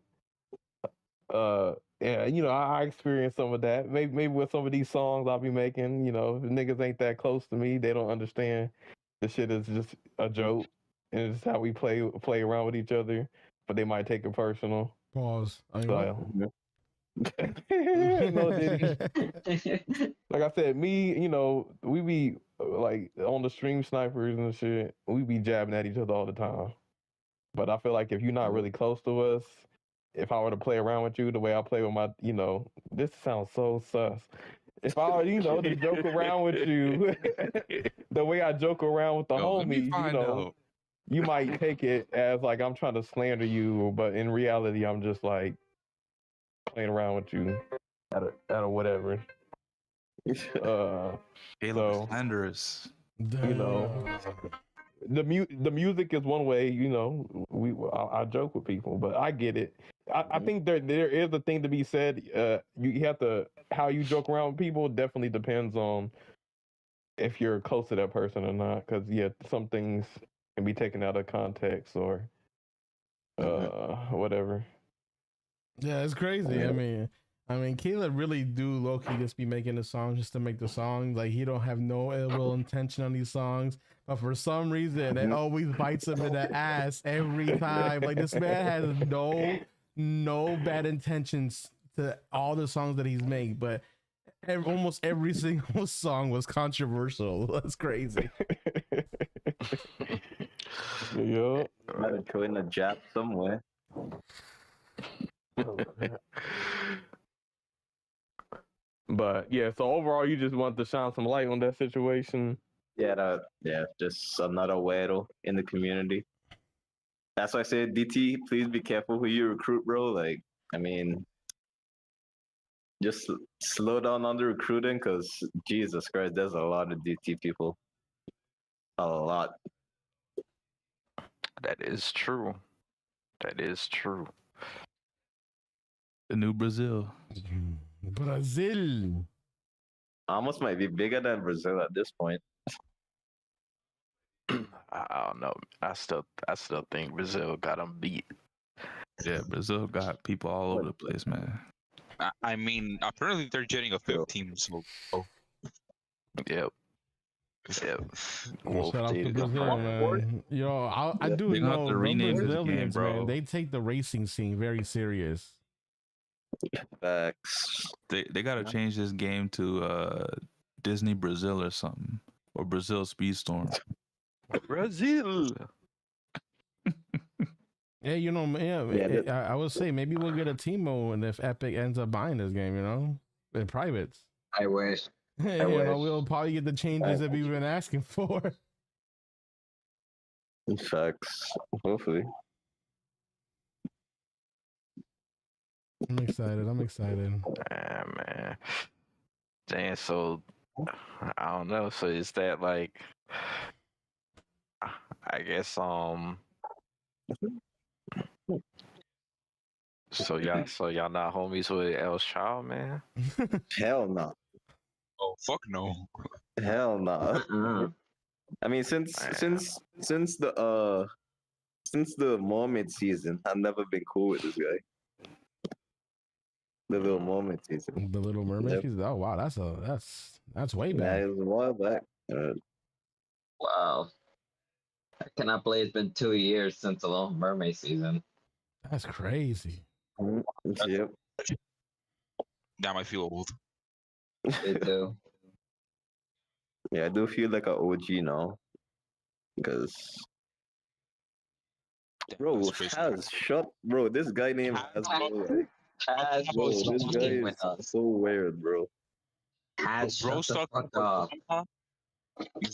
S3: Yeah, I experienced some of that. Maybe with some of these songs I'll be making, if niggas ain't that close to me, they don't understand the shit is just a joke and it's how we play around with each other, but they might take it personal.
S1: Pause. I mean,
S3: So, no Diddy. Like I said, me, we be like on the stream snipers and shit, we be jabbing at each other all the time. But I feel like if you're not really close to us, if I were to play around with you the way I play with my, this sounds so sus. If I were, to joke around with you the way I joke around with the
S2: Yo, let me
S3: homies,
S2: find out.
S3: you might take it as like I'm trying to slander you, but in reality, I'm just like playing around with you at a whatever.
S2: Caleb
S3: So,
S2: is slanderous.
S3: the music is one way, I joke with people, but I get it. I think there is a thing to be said. You have to how you joke around with people definitely depends on if you're close to that person or not. Because some things can be taken out of context or whatever.
S1: Yeah, it's crazy. I mean, Caleb really do low key just be making the songs just to make the songs. Like he don't have no ill will intention on these songs, but for some reason it always bites him in the ass every time. Like this man has no bad intentions to all the songs that he's made, but almost every single song was controversial. That's crazy.
S3: Yeah.
S4: Gotta throw in a jab somewhere.
S3: But yeah, so overall, you just want to shine some light on that situation.
S4: Yeah, just another weirdo in the community. That's why I said, DT, please be careful who you recruit, bro. Like, I mean, just slow down on the recruiting, because Jesus Christ, there's a lot of DT people. A lot.
S8: That is true. That is true.
S2: The new Brazil.
S1: Brazil.
S4: Almost might be bigger than Brazil at this point.
S8: I don't know. I still think Brazil got them beat.
S2: Yeah, Brazil got people all over the place, man.
S5: I mean, apparently they're getting a fifth team, so
S8: Yep. Yep. Wolf
S1: Shout out to
S8: did.
S1: Brazil, man. Yo, I do
S2: They're gonna have
S1: know
S2: to
S1: them
S2: rename this game,
S1: Brazilians, man.
S2: bro.
S1: They take the racing scene very serious.
S4: Facts.
S2: They gotta change this game to Disney Brazil or something, or Brazil Speedstorm.
S8: Brazil.
S1: Yeah, you know,
S4: Yeah,
S1: I would say maybe we'll get a team mode, and if Epic ends up buying this game, you know, in privates.
S6: I wish.
S1: You know, we'll probably get the changes that we've been asking for.
S4: Facts. Hopefully.
S1: I'm excited.
S8: Ah, man. Damn, so I don't know. So is that like I guess so y'all not homies with El Child, man?
S4: Hell no.
S5: oh fuck no.
S4: Hell no.
S6: Uh-uh.
S4: I mean, since the Mermaid season, I've never been cool with this guy. The Little Mermaid season.
S1: The Little Mermaid.
S4: Yep.
S1: She's, oh wow, that's way
S4: Yeah,
S1: back.
S4: it was a while back.
S6: Wow. I cannot believe it's been 2 years since the Little Mermaid season.
S1: That's crazy.
S4: Yep.
S5: Damn, I feel old.
S6: Me too.
S4: Yeah, I do feel like an OG now. Because bro,
S5: That's crazy.
S4: bro, this guy named Has, bro.
S6: Has
S4: Bro,
S6: was
S4: this guy
S6: fucking
S4: is
S6: with us.
S4: so weird, bro.
S6: Has
S5: Bro,
S6: shut the
S5: stuck.
S6: fuck up.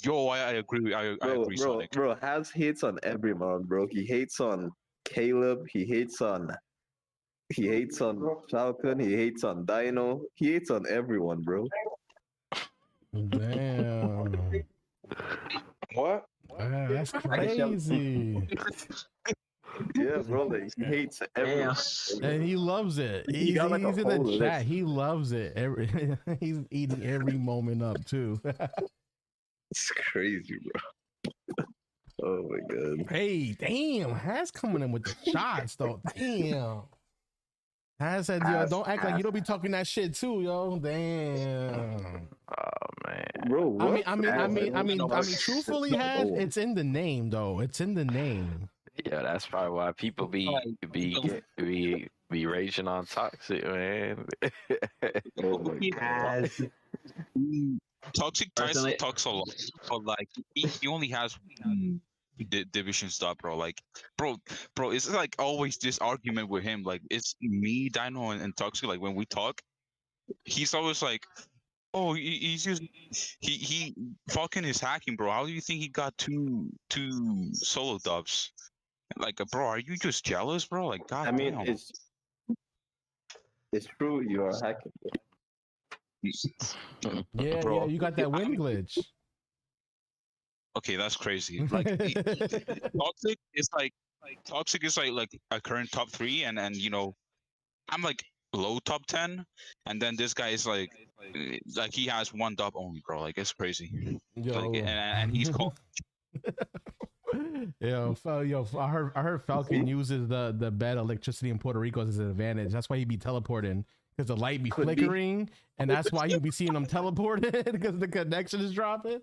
S5: Yo, I agree. I agree, Sonic.
S4: Bro, Has hates on everyone, bro. He hates on Caleb, he hates on Falcon, he hates on Dino, he hates on everyone, bro.
S1: Damn.
S3: What?
S1: That's crazy.
S4: Yeah, bro, like, he hates everyone.
S1: And he loves it. He's
S4: got, like, a
S1: in
S4: whole
S1: the
S4: list.
S1: chat. He loves it. He's eating every moment up too.
S4: It's crazy, bro. Oh my god.
S1: Hey, damn, Has coming in with the shots though. Damn. Has said, yo, don't act like you don't be talking that shit too, yo. Damn.
S8: Oh man.
S4: Bro, what?
S1: I mean, truthfully, Has, it's in the name though. It's in the name.
S8: Yeah, that's probably why people be raging on Toxic, man.
S4: Oh my god.
S5: Toxic talks a lot, but like he only has division stop, bro. Like, bro, it's like always this argument with him. Like, it's me, Dino, and Toxic. Like when we talk, he's always like, "Oh, he's just he Falcon is hacking, bro. How do you think he got two solo dubs? Like, bro, are you just jealous, bro? Like, god
S4: I mean,
S5: damn."
S4: it's true you are hacking.
S1: Yeah,
S5: Bro,
S1: yeah, you got that wind glitch.
S5: Okay, that's crazy. Like Toxic is like a current top 3, and you know, I'm like low top 10, and then this guy is like he has one dub only, bro. Like it's crazy.
S1: Yo.
S5: Like, and he's called.
S1: Yo, I heard Falcon uses the bad electricity in Puerto Rico as an advantage. That's why he be teleporting, because the light be flickering, and that's why you be seeing him teleported, because the connection is dropping.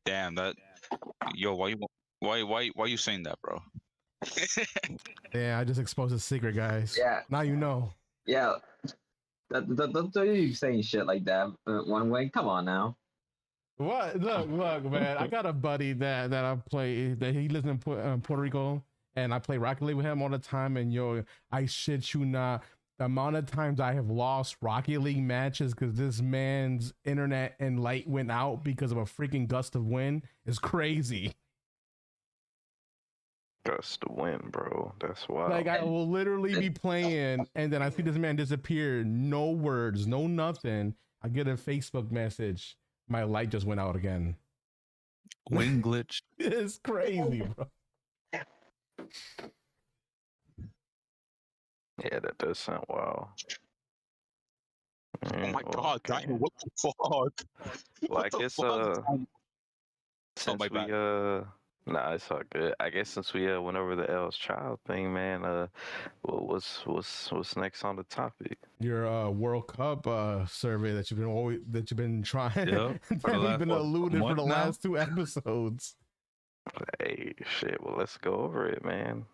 S5: Damn that. Yo, why you saying that, bro?
S1: Yeah, I just exposed a secret, guys.
S6: Yeah.
S1: Now you know.
S6: Yeah. Don't you saying shit like that one way. Come on now.
S1: What? Look, man. I got a buddy that I play, that he lives in Puerto Rico, and I play Rocket League with him all the time. And yo, I shit you not, the amount of times I have lost Rocket League matches because this man's internet and light went out because of a freaking gust of wind is crazy.
S8: Gust of wind, bro. That's wild.
S1: Like, I will literally be playing, and then I see this man disappear. No words, no nothing. I get a Facebook message. My light just went out again.
S2: Wind glitch.
S1: It's crazy, bro.
S8: Yeah, that does sound wild.
S5: Oh my
S8: well,
S5: god,
S8: okay.
S5: Dino, what the fuck?
S8: Like
S5: What the
S8: it's
S5: fuck?
S8: since
S5: my
S8: we
S5: bad.
S8: Nah, it's all good. I guess since we went over the L's child thing, man, what's next on the topic?
S1: Your World Cup survey that you've been trying
S2: Yep. For the
S1: that we've
S2: last,
S1: been
S2: what,
S1: alluding for
S2: month
S1: the
S2: now?
S1: last 2 episodes.
S8: Hey, shit. Well, let's go over it, man.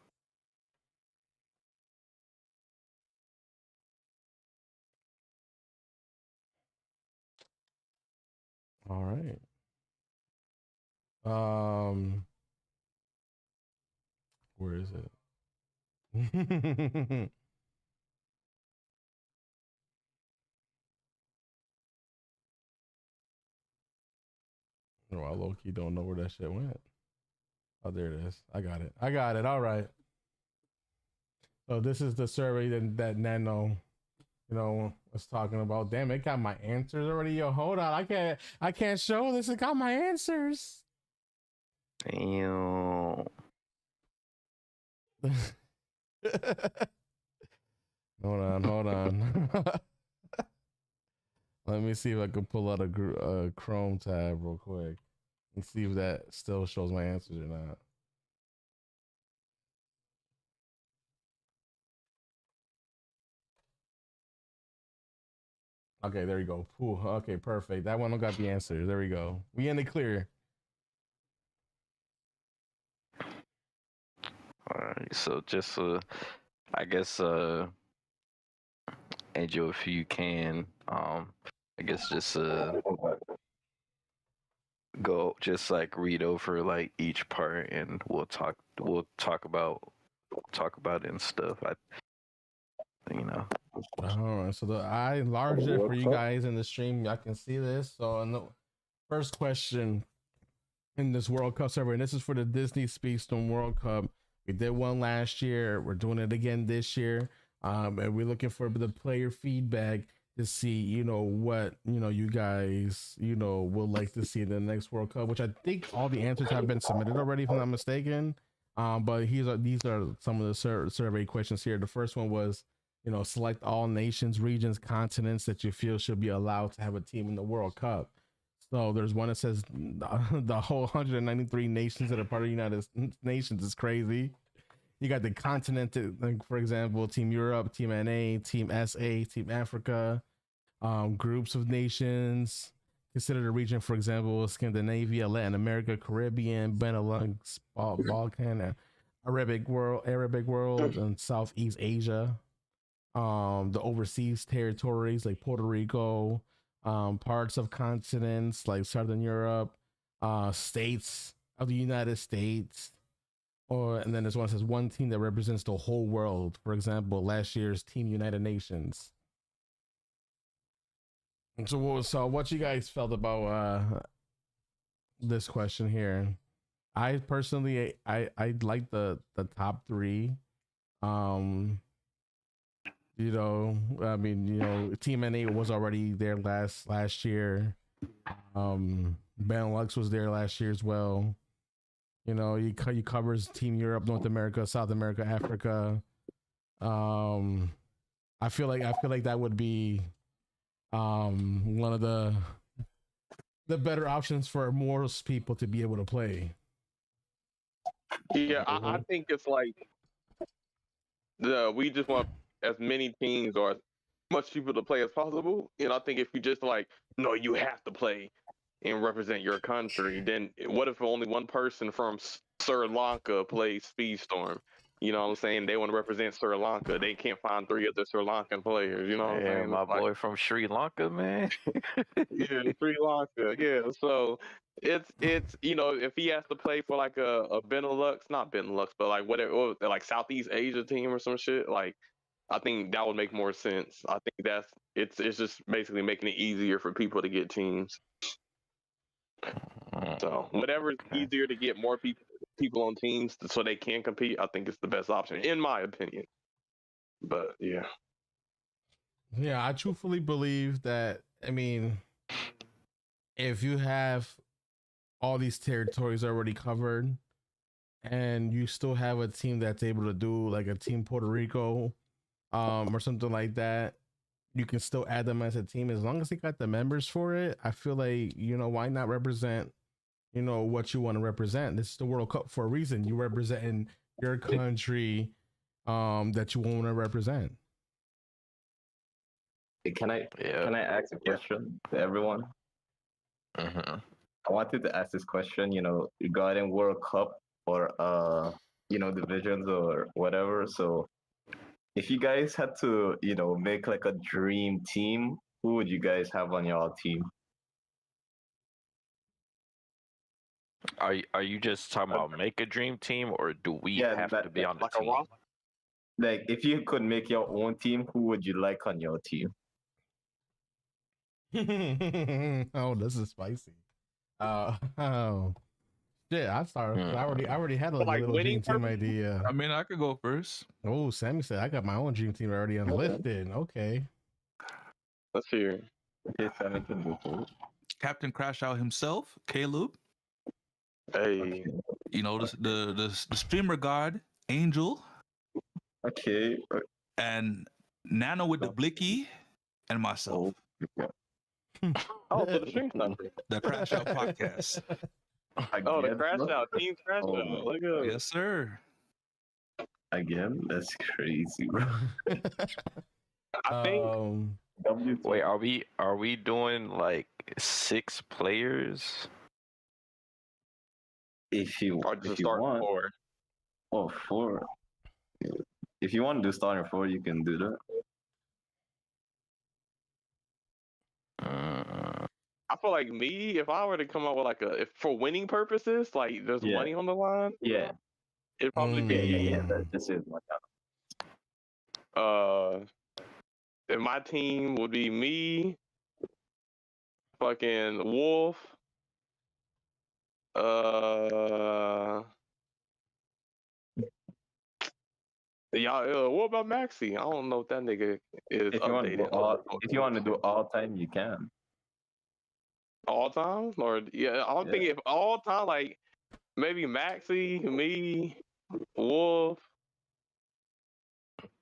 S1: All right. Where is it? Oh, I low key don't know where that shit went. Oh, there it is. I got it. All right. So this is the survey that Nano, was talking about. Damn, it got my answers already. Yo, hold on. I can't show this. It got my answers.
S8: Damn.
S1: Hold on. Let me see if I can pull out a Chrome tab real quick and see if that still shows my answers or not. Okay, there you go. Ooh, okay, perfect. That one got the answer. There we go. We in the clear.
S8: All right. So just, I guess, Angel, if you can, I guess just go just like read over like each part, and we'll talk about it and stuff.
S1: All right, so I enlarged it for you guys in the stream. Y'all can see this. So, in the first question in this World Cup server, and this is for the Disney Speedstorm World Cup. We did one last year. We're doing it again this year. And we're looking for the player feedback to see, what, you guys, would like to see in the next World Cup, which I think all the answers have been submitted already, if I'm not mistaken. But these are some of the survey questions here. The first one was, select all nations, regions, continents that you feel should be allowed to have a team in the World Cup. So there's one that says the whole 193 nations that are part of the United Nations is crazy. You got the continent, like for example, Team Europe, Team NA, Team SA, Team Africa, groups of nations. Consider the region, for example, Scandinavia, Latin America, Caribbean, Benelux, Balkan, Arabic world, and Southeast Asia. The overseas territories like Puerto Rico, parts of continents like Southern Europe, states of the United States, and then there's one that says one team that represents the whole world. For example, last year's Team United Nations. So what you guys felt about this question here? I personally, I like the top 3. Team NA was already there last year. Benelux was there last year as well. He covers Team Europe, North America, South America, Africa. I feel like that would be one of the better options for most people to be able to play.
S3: Yeah, I think it's like we just want as many teams or as much people to play as possible. And I think if you just like, no, you have to play and represent your country, then what if only one person from Sri Lanka plays Speedstorm? You know what I'm saying? They want to represent Sri Lanka. They can't find 3 of the Sri Lankan players. You know what I'm saying?
S8: My boy from Sri Lanka, man.
S3: Yeah, Sri Lanka. Yeah, so it's if he has to play for like a Benelux, not Benelux, but like whatever, like Southeast Asia team or some shit, like I think that would make more sense. I think it's just basically making it easier for people to get teams. So whatever is easier to get more people on teams so they can compete, I think it's the best option, in my opinion. But yeah.
S1: Yeah, I truthfully believe that. I mean, if you have all these territories already covered and you still have a team that's able to do like a Team Puerto Rico or something like that, you can still add them as a team as long as they got the members for it. I feel like, why not represent what you want to represent. This is the World Cup for a reason. You representing your country that you want to represent.
S4: Can I ask a question to everyone?
S8: Mm-hmm.
S4: I wanted to ask this question, regarding World Cup or divisions or whatever. So if you guys had to, make like a dream team, who would you guys have on your team?
S8: Are you just talking about make a dream team, or do we have to be on the
S4: like
S8: team?
S4: Like, if you could make your own team, who would you like on your team?
S1: Oh, this is spicy. Oh, shit! I started. I already had a little dream team idea.
S2: I mean, I could go first.
S1: Oh, Sammy said I got my own dream team already unlisted. Okay.
S3: Let's hear.
S4: Okay, Sammy can go first.
S2: Captain Crashout himself, Caleb.
S3: Hey.
S2: The streamer guard, Angel.
S4: Okay.
S2: And Nano with the blicky, and myself.
S3: Oh, so the stream number.
S2: The Crashout podcast.
S3: Oh, the Crashout, Team Crashout. Look at
S2: Yes, sir.
S4: Again, that's crazy, bro.
S3: I think.
S8: Wait, are we doing like 6 players?
S4: If you
S3: Or just
S4: if you
S3: start
S4: want,
S3: 4.
S4: oh, 4. If you want to do starting 4, you can do that.
S3: I feel like me, if I were to come up with like if for winning purposes, like there's money on the line.
S4: Yeah.
S3: It'd probably be
S4: Yeah. This is my
S3: and my team would be me, fucking Wolf, y'all. What about Maxi? I don't know if that nigga is updated.
S4: If you want to do all time, you can.
S3: All time, or I'm thinking if all time, like maybe Maxi, me, Wolf.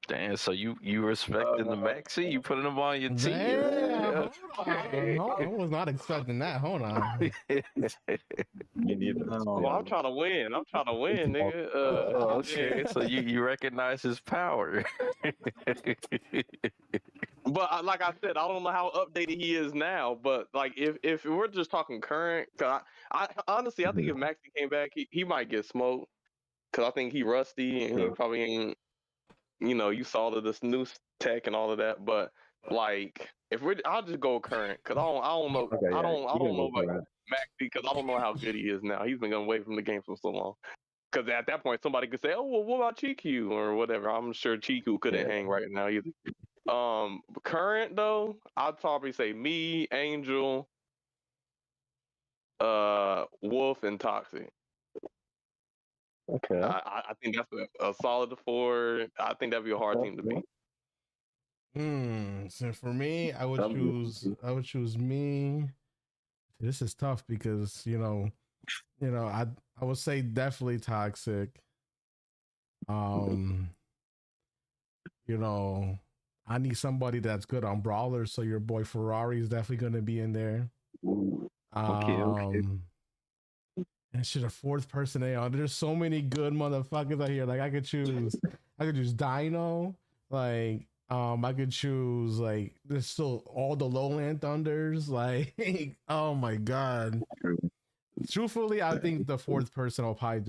S8: Damn, so you respecting the Maxi? You putting them on your team?
S1: Damn, I was not expecting that. Hold on.
S4: Me neither.
S3: Well, I'm trying to win. Nigga.
S8: Okay, so you recognize his power.
S3: But like I said, I don't know how updated he is now. But like, if we're just talking current, cause I honestly, I think if Maxi came back, he might get smoked. Cause I think he rusty and he probably ain't. You saw this new tech and all of that. But like, I'll just go current. Cause I don't know.
S4: Okay,
S3: I don't know about
S4: current.
S3: Maxi because I don't know how good he is now. He's been away from the game for so long. Because at that point, somebody could say, "Oh, well, what about Chiku or whatever?" I'm sure Chiku couldn't hang right now either. Current though, I'd probably say me, Angel, Wolf, and Toxik.
S4: Okay.
S3: I think that's a solid 4. I think that'd be a hard team to beat.
S1: So for me, I would choose me. This is tough because I would say definitely Toxik. I need somebody that's good on brawlers, so your boy Ferrari is definitely going to be in there.
S4: Okay.
S1: And shit, a 4th person on. There's so many good motherfuckers out here. Like I could choose Dino. Like I could choose like there's still all the Lowland Thunders. Like oh my god. Truthfully, I think the 4th person I'll probably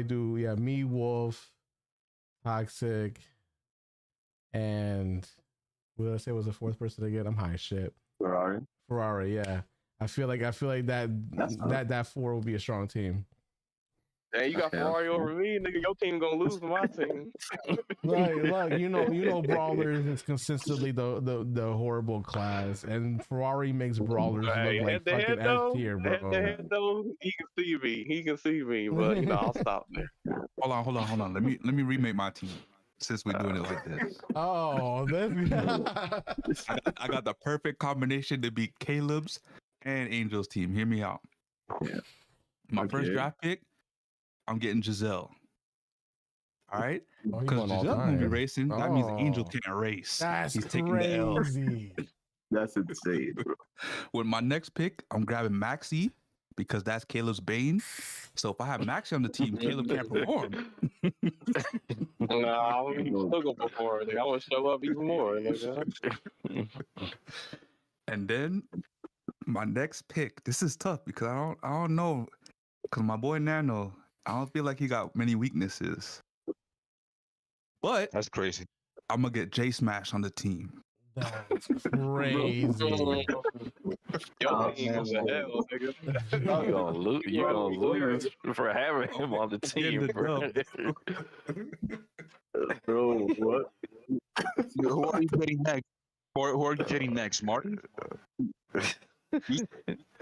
S1: do me, Wolf, Toxik, and what did I say was the 4th person again? I'm high as shit. Ferrari, yeah. I feel like that 4 will be a strong team.
S3: Hey, you got Ferrari over me, nigga. Your team gonna lose to my team.
S1: Right, look, brawlers is consistently the horrible class, and Ferrari makes brawlers look like fucking S tier, bro.
S3: Head though, he can see me, but I'll stop there.
S2: Hold on. Let me remake my team since we're doing it like this.
S1: Oh,
S2: I got the perfect combination to beat Caleb's and Angel's team. Hear me out.
S4: Yeah.
S2: My first draft pick, I'm getting Giselle. All right? Because Giselle gonna be racing. That means Angel can't race.
S1: He's taking the L.
S4: That's insane, bro.
S2: With my next pick, I'm grabbing Maxi because that's Caleb's bane. So if I have Maxi on the team, Caleb can't perform.
S3: Nah, I'm still gonna perform. Nigga. I want to show up even more. Nigga.
S2: And then my next pick. This is tough because I don't know. Because my boy Nano, I don't feel like he got many weaknesses. But
S5: That's crazy.
S2: I'm gonna get J Smash on the team.
S1: That's crazy.
S3: Your team is a hell, nigga.
S8: You're gonna lose. You're gonna lose for having him on the
S2: Getting
S8: team,
S2: the
S8: bro.
S4: Bro, what?
S5: Who are you getting next? Who are you getting next, Martin?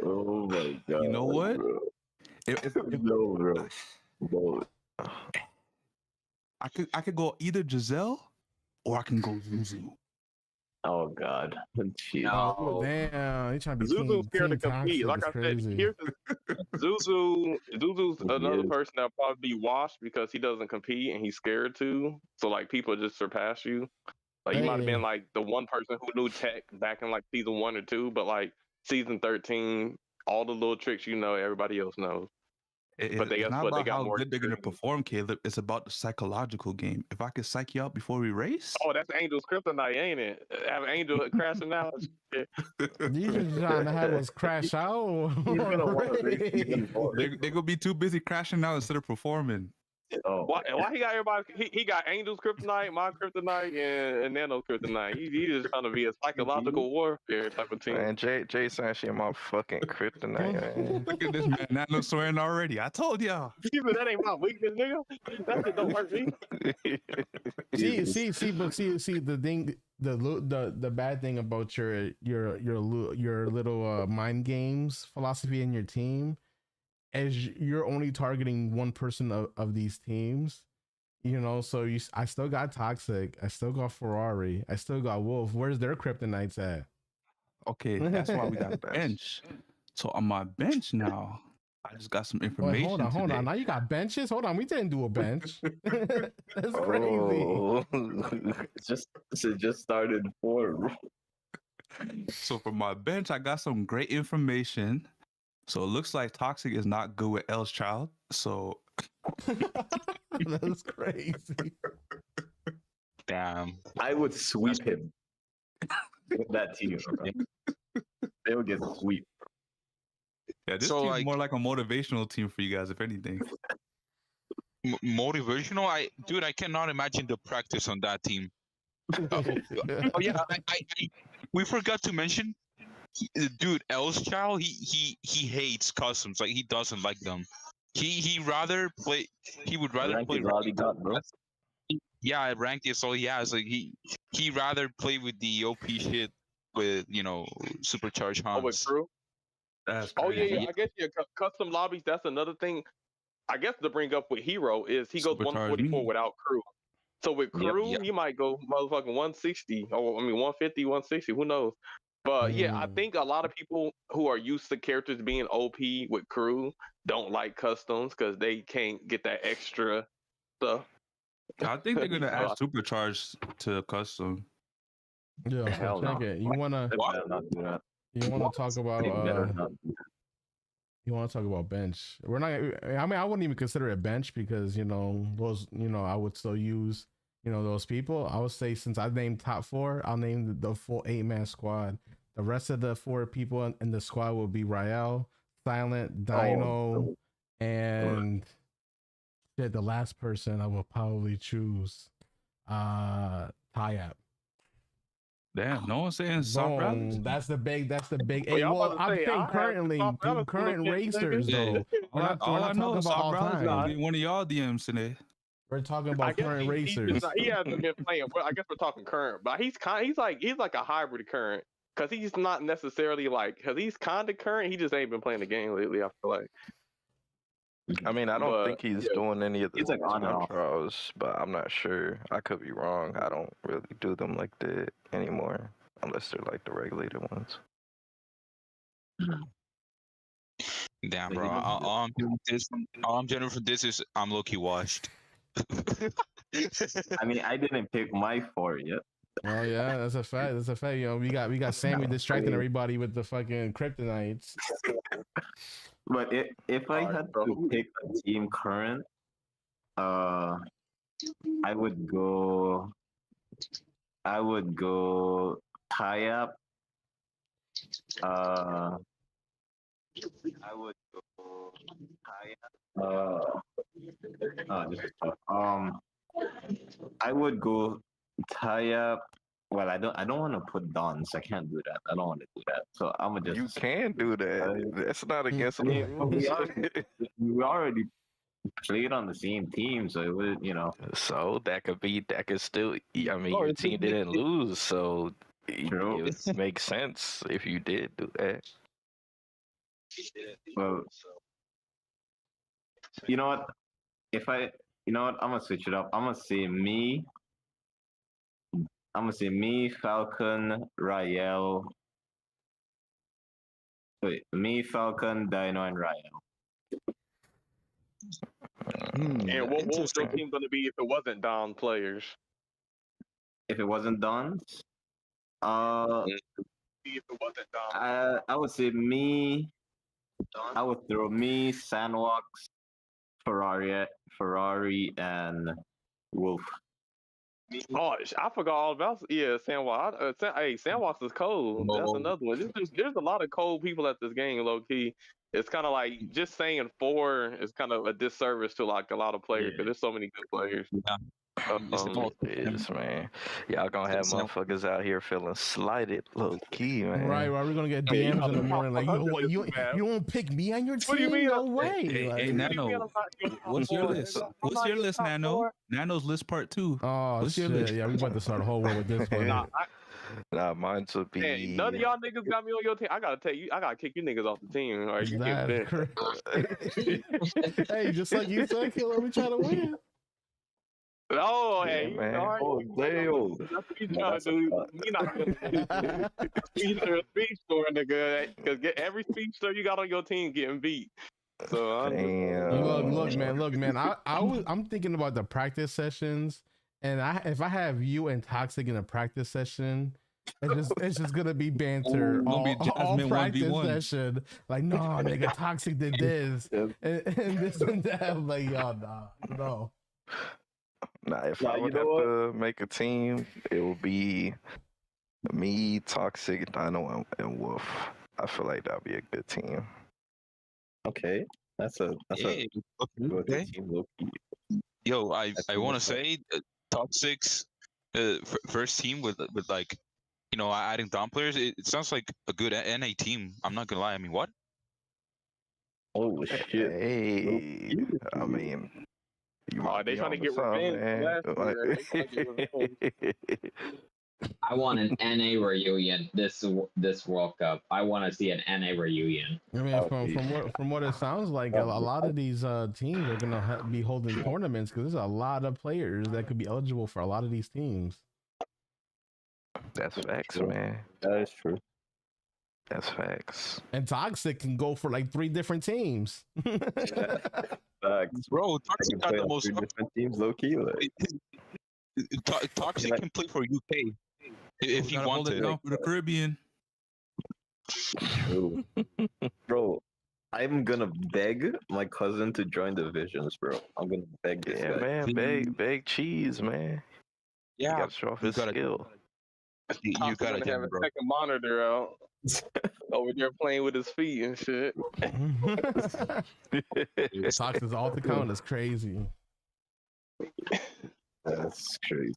S4: Oh my god.
S2: You know what?
S4: Bro.
S2: If
S4: No, bro. Bro.
S2: I could go either Giselle or I can go Zuzu.
S4: Oh god. Jeez.
S1: Oh, damn. He trying to be
S3: Zuzu's scared to
S1: team
S3: compete.
S1: Toxic.
S3: Like
S1: It's
S3: I said,
S1: crazy.
S3: here's Zuzu's another
S4: Yes.
S3: person that'll probably be washed because he doesn't compete and he's scared to. So like people just surpass you. Like you might have
S1: Hey.
S3: been like the one person who knew tech back in like season 1 or 2, but like season 13, all the little tricks you know, everybody else knows. But they
S2: It's
S3: guess
S2: not
S3: what? They
S2: about
S3: got
S2: how
S3: more
S2: good they're gonna
S3: experience.
S2: perform, Caleb. It's about the psychological game. If I could psych you out before we race,
S3: Oh, that's Angel's kryptonite, ain't it? Have Angel crashing out.
S1: You just trying to have us crash out?
S4: He's gonna want to race season 4.
S2: they're gonna be too busy crashing out instead of performing.
S4: Oh,
S3: Why he got everybody? He got Angel's kryptonite, my kryptonite, and Nano's kryptonite. He just trying to be a psychological warfare type of team.
S8: Man, Jason actually my fucking kryptonite, man.
S2: Look at this man, Nano swearing already. I told y'all.
S3: He said, that ain't my weakness, nigga. That shit don't hurt me.
S1: See the thing, the bad thing about your little mind games philosophy in your team is you're only targeting one person of these teams, you know. So I still got Toxic, I still got Ferrari, I still got Wolf. Where's their kryptonites at?
S2: Okay, that's why we got a bench. So on my bench now, I just got some
S1: Wait,
S2: information.
S1: hold on.
S2: today.
S1: Now you got benches. Hold on, we didn't do a bench. That's crazy.
S8: Oh.
S4: it just started 4.
S2: So for my bench, I got some great information. So it looks like Toxic is not good with L's child. So
S1: That's crazy.
S5: Damn.
S4: I would sweep him with that team. Bro. They would get sweep.
S2: yeah, this
S5: So,
S2: team's
S5: like-
S2: more like a motivational team for you guys, if anything.
S5: Motivational? I cannot imagine the practice on that team. Oh yeah, we forgot to mention, dude, L's child. He hates customs. Like he doesn't like them. He would rather play.
S4: Rank is all he got, bro.
S5: Yeah, ranked is all he has. Like he rather play with the OP shit with supercharged
S3: Oh, with
S5: Hans.
S3: crew.
S2: That's
S3: Oh
S2: crazy.
S3: yeah. I guess custom lobbies. That's another thing. I guess to bring up with Hero is he goes
S2: Supercharged
S3: 144
S2: me.
S3: without crew. So with crew,
S5: Yep.
S3: he might go motherfucking 160 or 150, 160. Who knows? But yeah, I think a lot of people who are used to characters being OP with crew don't like customs because they can't get that extra stuff.
S2: I think they're gonna add
S3: So,
S2: supercharged to custom.
S1: Yeah,
S4: Hell
S1: so check
S4: no.
S1: it. You wanna
S4: They better not do that.
S1: talk
S4: They
S1: about
S4: better not do that.
S1: you want to talk about bench? We're not. I mean, I wouldn't even consider it bench because those. I would still use those people. I would say since I named top 4, I'll name the full 8-man squad. The rest of the 4 people in the squad will be Rael, Silent, Dino, and the last person I will probably choose, Tyap.
S2: Damn, no one's saying soft brothers.
S1: That's the big.
S3: Well, y'all
S1: Well,
S3: about to
S1: I'm
S3: say,
S1: saying
S3: I have
S1: currently,
S3: soft brothers
S1: current
S3: looking at
S1: racers
S3: niggas.
S1: though. We're not
S2: All I know
S1: talking
S2: is
S1: about
S2: soft
S1: all
S2: brothers
S1: time.
S2: gonna be one of y'all DMs today.
S1: We're talking
S3: I
S1: about
S3: guess
S1: current
S3: he
S1: racers.
S3: hasn't been playing. Well, I guess we're talking current, but he's like a hybrid current because he's not necessarily because he's kind of current. He just ain't been playing the game lately. I feel like.
S8: I mean, I don't
S3: But,
S8: think he's
S3: yeah,
S8: doing any of the
S4: he's, like, on and
S8: time
S4: off.
S8: trials, but I'm not sure. I could be wrong. I don't really do them like that anymore, unless they're like the regulated ones.
S5: Damn,
S4: But
S5: bro.
S4: he doesn't do
S5: All I'm doing this. All I'm doing for this is I'm low-key washed.
S4: I mean, I didn't pick my 4 yet.
S1: Oh yeah, that's a fact. That's a fact. We got Sammy distracting everybody with the fucking kryptonites.
S4: But if I
S3: Alright,
S4: had
S3: so
S4: to pick a team current, uh, I would go. I would go tie up. Uh, I would go tie up. This is tough. I would go tie up. Well, I don't want to put Dons. I can't do that. I don't want to do that. So I'm gonna
S8: You
S4: just.
S8: can do that. That's not against the
S4: But
S8: rules.
S4: we already played on the same team, so it would,
S8: So that could still. I mean,
S3: Oh,
S8: your
S3: it's
S8: team didn't lose, so
S4: True.
S8: it would make sense if you did do that.
S4: Well, you know what? If I, you know what? I'm gonna switch it up. I'm gonna say me. I'm gonna say me, Falcon, Rael. Wait, me, Falcon, Dino, and Rael.
S3: and what was your
S5: Interesting.
S3: team gonna be if it wasn't down players?
S4: If it wasn't Dons, uh,
S3: If it wasn't down.
S4: I would say me. I would throw me, Sandwalks, Ferrari, and Wolf.
S3: Oh, I forgot all about Sandwalk. Hey, Sandwalks is cold. That's
S5: No.
S3: another one. There's a lot of cold people at this game, low key. It's kind of like just saying four is kind of a disservice to like a lot of players because there's so many good players.
S5: Yeah.
S8: It is, man. Y'all gonna have motherfuckers out here feeling slighted, low key, man.
S1: Right, we're gonna get
S3: Hey,
S1: DMs in the morning like, yo, what, you
S3: man.
S1: won't pick me on your team?
S3: What do you mean?
S1: No way.
S2: Hey,
S1: Like,
S2: Nano, what's your list? What's your list, Nano? Nano's list part 2.
S1: oh
S2: What's your
S1: shit!
S2: list?
S1: Yeah, we about to start a whole war with this one.
S3: Nah,
S8: Mine would be.
S3: hey, none of y'all niggas got me on your team. I gotta kick you niggas off the team. Or you get
S1: That's
S3: bent.
S1: correct. Hey, just like you said, Killer, we try to win.
S3: Oh,
S8: Yeah,
S3: hey,
S8: man.
S3: all right.
S4: Oh, damn.
S3: That's what you trying to do. We not gonna speed store, nigga. Because get every speed store you got on your team getting beat. So I'm
S8: Damn.
S1: Look, man. I'm thinking about the practice sessions, and if I have you and Toxik in a practice session, it's just gonna be banter
S2: Gonna be
S1: all
S2: Jasmine
S1: practice
S2: 1v1.
S1: session. Like, no, nigga, Toxik did this and this and that. I'm like, yo, no.
S8: Nah, if
S4: Nah,
S8: I
S4: you
S8: would
S4: know
S8: have
S4: what?
S8: to make a team, it would be me, Toxic, Dino, and Wolf. I feel like that'd be a good team.
S4: Okay, that's a
S5: Yeah,
S4: good
S5: okay.
S4: team. Low key.
S5: Yo, I
S4: That's
S5: want to
S4: what's up.
S5: say Toxic's first team with like, adding down players. It sounds like a good NA team. I'm not gonna lie. I mean, what?
S4: Oh shit!
S8: Hey, I mean, you might
S3: they
S8: be
S3: trying to
S8: onto
S3: get
S8: something,
S3: revenge
S8: man.
S3: last year. They trying to get revenge.
S6: I want an NA reunion this World Cup. I want to see an NA reunion.
S1: I mean, from what it sounds like, a lot of these teams are gonna be holding tournaments because there's a lot of players that could be eligible for a lot of these teams.
S8: That's facts,
S4: True.
S8: man.
S4: That is true.
S8: That's facts.
S1: And Toxic can go for like 3 different teams.
S4: Facts.
S5: Bro,
S4: I
S5: Toxic
S4: can
S5: got
S4: play
S5: the
S4: on
S5: most.
S4: 3 different teams. Low key, like.
S5: Toxic can play for UK if he
S2: Gotta hold it
S5: wanted.
S2: down for the Caribbean.
S4: True. Bro, I'm gonna beg my cousin to join the Visions, bro. I'm gonna beg this
S8: Yeah,
S4: guy.
S8: man. Big cheese, man. You
S5: Yeah,
S8: gotta show off
S5: you
S8: his
S5: gotta-
S8: skill.
S5: you
S3: Toxic
S5: gotta
S3: gonna
S5: get
S3: have
S5: him,
S3: a
S5: bro.
S3: second monitor out over there playing with his feet and shit.
S1: Toxic's all the count is crazy.
S4: That's crazy.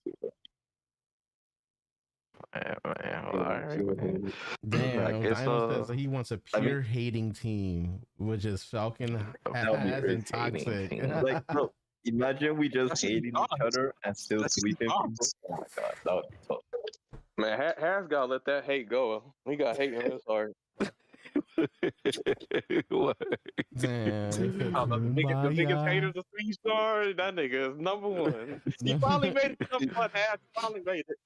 S8: Man, well, all right, man. I
S1: Damn,
S8: guess,
S1: Dino says that he wants a
S4: I mean-
S1: pure hating team, which is Falcon,
S8: That would be
S1: has,
S8: a
S1: and
S8: hating
S1: Toxic.
S8: team.
S4: Like, bro, imagine we just
S5: That's
S4: hating
S5: nuts.
S4: each other and still
S5: That's
S4: sweeping people.
S5: nuts.
S4: Oh my god, that would be tough.
S3: Man, Has gotta let that hate go. He got hate in his heart.
S8: What?
S1: Damn,
S3: The biggest hater of Speedstorm, that nigga is number one. He finally made it to number one. Has finally made it.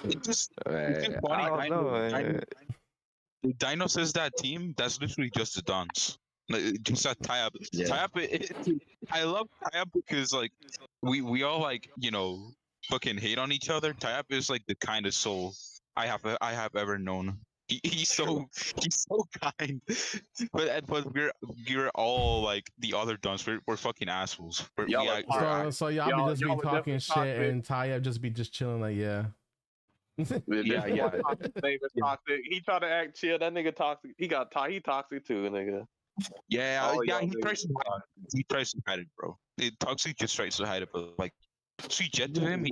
S5: It's just
S8: Man,
S5: funny.
S8: I don't know, man.
S5: Dino says that team. That's literally just the Dons. Like, just that tie up.
S4: Yeah.
S5: Tie up. I love tie up because like we all like fucking hate on each other. Tie up is like the kindest soul I have ever known. He's so kind, but we're all like the other duns. We're fucking assholes.
S3: Y'all are fire.
S1: So y'all be
S3: Y'all-
S1: just
S3: y'all
S1: be
S3: were
S1: talking
S3: definitely
S1: shit,
S3: toxic.
S1: and Taya just be just chilling like, yeah.
S5: Yeah, yeah.
S3: Name is toxic. He tried to act chill. That nigga toxic. He toxic too, nigga.
S5: Yeah,
S3: All
S5: yeah.
S3: y'all
S5: He tries to
S3: niggas
S5: hide it. He tries to hide it, bro. Toxic just tries to hide it, but like, sweet jet to him, he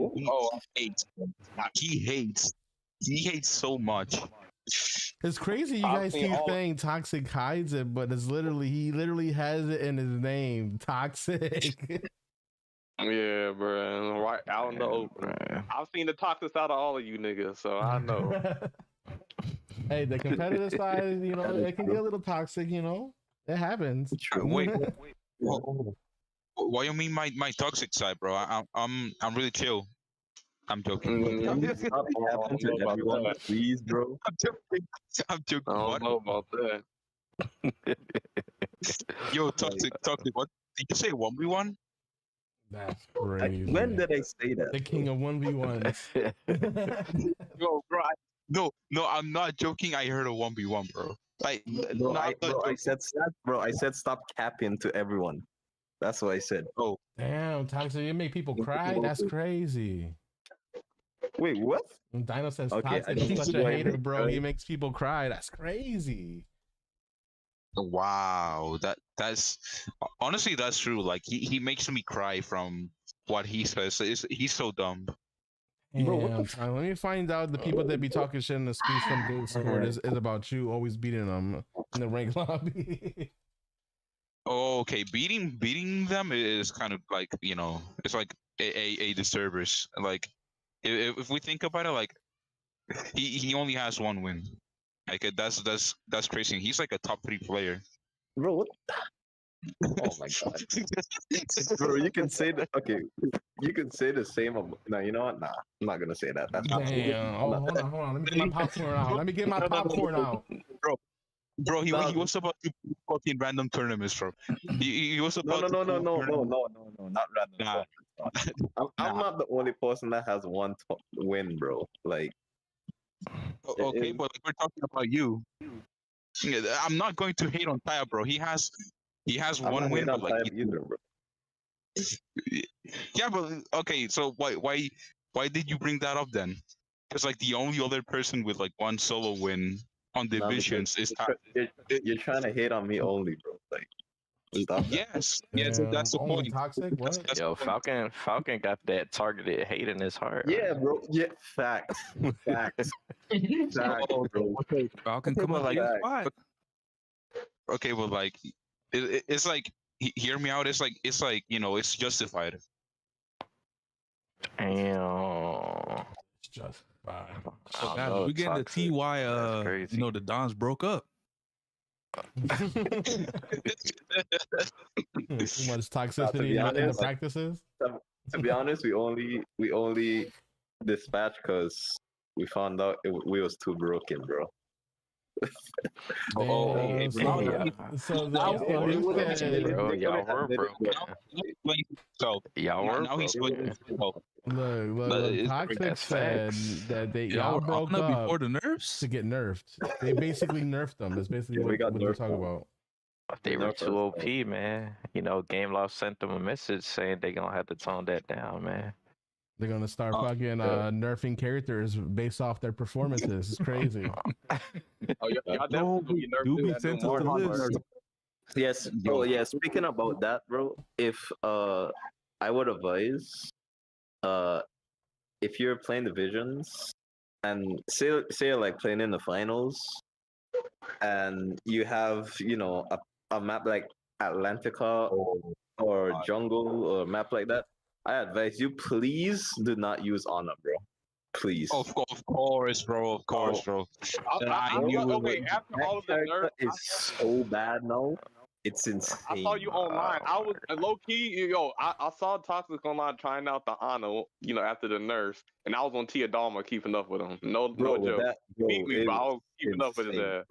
S5: hates. He hates so much.
S1: It's crazy you
S3: I've
S1: guys
S3: seen
S1: keep
S3: all-
S1: saying Toxic hides it, but it's literally he literally has it in his name, Toxic.
S3: Yeah, bro. Right out in the open.
S8: Man.
S3: I've seen the toxics out of all of you niggas, so I know.
S1: Hey, the competitive side, you know,
S4: That is
S1: it can
S4: true.
S1: get a little toxic, you know. It happens.
S5: Wait, what do you mean my toxic side, bro? I'm really chill. I'm joking.
S4: Stop
S3: I
S4: capping
S3: don't
S4: to
S3: know about
S4: everyone,
S3: that.
S4: please, bro.
S5: I'm joking. I'm
S3: I
S5: joking.
S3: don't
S5: What?
S3: know about that.
S5: Yo, toxic. What did you say? 1v1?
S1: That's crazy.
S4: When did I say that?
S1: The king of 1v1s.
S5: Yo, bro. No, I'm not joking. I heard a 1v1, bro. Like,
S4: Bro,
S5: no, I'm not joking.
S4: I said stop capping to everyone. That's what I said.
S5: Oh,
S1: Damn, Toxic, you make people cry? That's crazy.
S4: Wait, what?
S1: When Dino says
S4: Okay,
S1: Toxic
S4: I
S1: is
S4: think
S1: such
S4: it's
S1: a
S4: going
S1: hater,
S4: to
S1: bro.
S4: cry.
S1: He makes people cry. That's crazy.
S5: wow. That's honestly that's true. Like he makes me cry from what he says. He's so dumb.
S4: Bro, what the
S1: Damn, Tyler, let me find out the people that be talking shit in the Speedstorm Discord is about you always beating them in the rank lobby.
S5: Oh, okay. Beating them is kind of like, it's like a disservice. Like if we think about it, like he only has one win. Like that's crazy. He's like a top 3 player.
S4: Bro, what? Oh my god. Bro, you can say that. Okay, you can say the same. No, you know what? Nah, I'm not gonna say that. That's
S1: Damn. Oh, hold on. Let me get my popcorn out. Let me get my popcorn out.
S5: Bro, he was about to fucking random tournaments, bro. He was
S4: No,
S5: about
S4: no,
S5: to
S4: no, no,
S5: do
S4: no, no,
S5: tournament-
S4: no, not random.
S5: Nah.
S4: I'm not the only person that has one win, bro. Like,
S5: Okay,
S4: is-
S5: but like, we're talking about you. Yeah, I'm not going to hate on Taya, bro. He has
S4: I'm
S5: one
S4: not
S5: win,
S4: hating on
S5: but like
S4: time either, bro.
S5: yeah, but okay. So why did you bring that up then? Because like the only other person with like one solo win on
S4: Nah,
S5: divisions is Taya.
S4: you're trying to hate on me only, bro. Like, stop that.
S5: Yes,
S1: Damn,
S5: that's the
S1: only
S5: point.
S1: Toxic? What?
S5: That's
S8: Yo,
S5: the point.
S8: Falcon got that targeted hate in his heart.
S4: Yeah, bro. Yeah, facts. Facts. Facts,
S5: Oh,
S4: bro.
S5: okay.
S2: Falcon, come
S5: But
S2: on,
S5: like,
S2: like, spot.
S5: okay, but like, it's like, hear me out. It's like it's justified.
S8: Damn.
S1: It's just fine.
S8: I
S2: So
S8: don't
S2: guys,
S8: know,
S2: we getting the
S8: Toxic.
S2: TY.
S8: That's crazy.
S2: The Dons broke up.
S1: Too much
S4: Nah, to
S1: toxicity
S4: be
S1: in the
S4: honest,
S1: practices.
S4: to be honest, we only dispatched because we found out we was too broken, bro.
S1: Damn, so
S5: now
S1: he
S8: Bro,
S1: said,
S8: y'all were broken.
S5: So
S8: Y'all were
S5: now he's
S8: broken.
S5: playing himself.
S1: look,
S5: it's-
S1: Toxic
S8: that's
S1: said
S8: facts.
S1: that
S2: Y'all
S1: y'all broke
S2: on it
S1: up
S2: before the nerfs.
S1: to get nerfed. They basically nerfed them. That's basically
S4: Yeah, we got
S1: what they're
S4: nerfed
S1: talking
S4: them.
S1: about.
S8: They were
S4: No,
S8: too OP, man. Game Loft sent them a message saying they gonna have to tone that down, man.
S1: They're gonna start fucking nerfing characters based off their performances. It's crazy.
S3: Oh, y'all
S2: No,
S3: definitely nerfed
S2: Doobie
S3: that
S2: sent
S3: new
S2: us the
S3: Modern
S2: list.
S3: Warfare.
S4: Yes. Oh, yeah. Speaking about that, bro. If I would advise, if you're playing divisions and say like playing in the finals, and you have a map like Atlantica or Jungle or a map like that, I advise you please do not use Honor, bro. Please.
S5: Of course, bro. Of course, bro. I knew it
S3: Okay,
S5: would.
S3: after all of the
S4: Character
S3: nerfs,
S4: is so bad now. It's insane.
S3: I saw you online. I was low key, I saw Toxic online trying out the Ana, after the nerfs, and I was on Tia Dalma keeping up with him. No
S4: Bro,
S3: joke.
S4: that, bro,
S3: Beat me, but I was keeping up with his
S4: insane.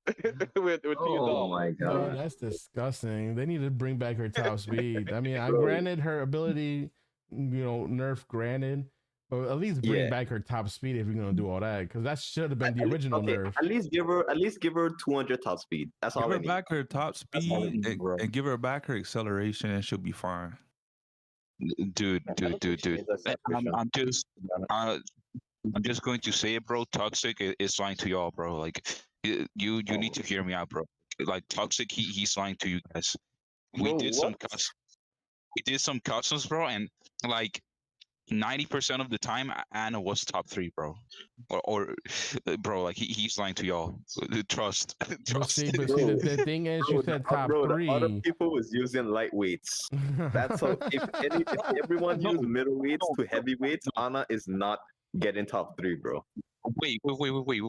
S3: ass. with Tia
S4: Oh
S3: Dalma.
S4: my
S1: Bro,
S4: god.
S1: that's disgusting. They need to bring back her top speed. I mean, I granted her ability, nerf granted, Or at least bring
S4: Yeah.
S1: back her top speed if you're gonna do all that, because that should have been the original nerf.
S4: At least give her 200 top speed. That's
S2: Give
S4: all I
S2: her
S4: need.
S2: back her top
S4: all I
S2: speed
S4: need, bro.
S2: and give her back her acceleration, and she'll be fine.
S5: Dude.
S4: I don't think she needs acceleration.
S5: I'm just going to say it, bro. Toxic is lying to y'all, bro. Like you need to hear me out, bro. Like Toxic, he's lying to you guys. We
S4: Bro,
S5: did some
S4: what?
S5: cuts. We did some customs, bro, and like 90% of the time, Anna was top 3, bro. Or bro, like he's lying to y'all. Trust.
S1: But
S5: Trust.
S1: see, the thing is, you said top
S4: The other
S1: 3.
S4: people was using lightweights. That's how. If everyone used middleweights to heavyweights, Anna is not getting top 3, bro.
S5: Wait. Wait,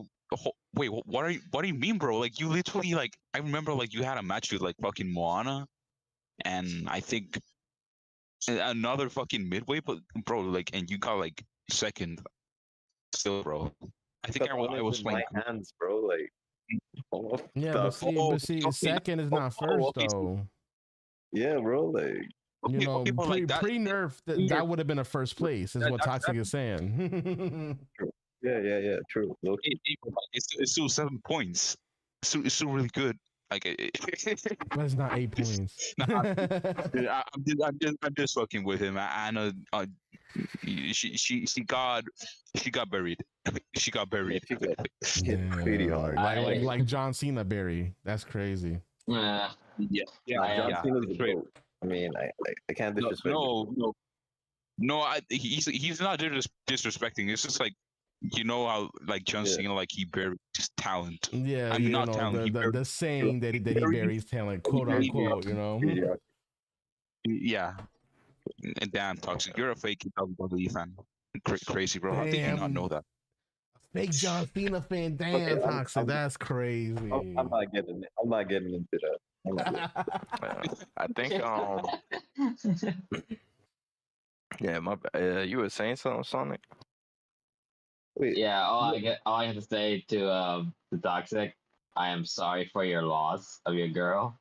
S5: what do you mean, bro? Like you literally like I remember like you had a match with like fucking Moana, and I think another fucking midway, but bro, like, and you got like second still, bro. I think I was
S4: in
S5: playing.
S4: my hands, bro. Like,
S1: Yeah, but see,
S5: okay,
S1: second is not first
S5: okay,
S1: though.
S4: yeah, bro. Like,
S1: You know,
S5: but like that,
S1: pre-nerf, that would have been a first place, is what Toxic is saying.
S4: yeah, true. Look,
S5: it's still 7 points. It's still really good. Like,
S1: But it's not 8 points.
S5: I'm just fucking with him. Anna, she got buried. She got buried.
S4: pretty hard.
S1: Like John Cena Barry. That's crazy.
S5: Yeah.
S4: John Cena's the GOAT. I mean, I can't disrespect.
S5: No. He's not disrespecting. It's just like, you know how like John Cena, like he buries his talent.
S1: Yeah,
S5: I'm not talent.
S1: The saying that he buries talent, quote unquote. You know.
S5: Yeah. And damn, Toxic, you're a fake WWE fan. Crazy, bro. How did you not
S1: Damn.
S5: know that?
S1: Fake John Cena fan. Damn,
S4: Okay,
S1: Toxic. That's crazy.
S4: I'm not getting it. I'm not getting into that. I'm not getting
S8: I think yeah, my bad. You were saying something, Sonic?
S4: Wait,
S6: Yeah, all I have to say to the Toxic, I am sorry for your loss of your girl.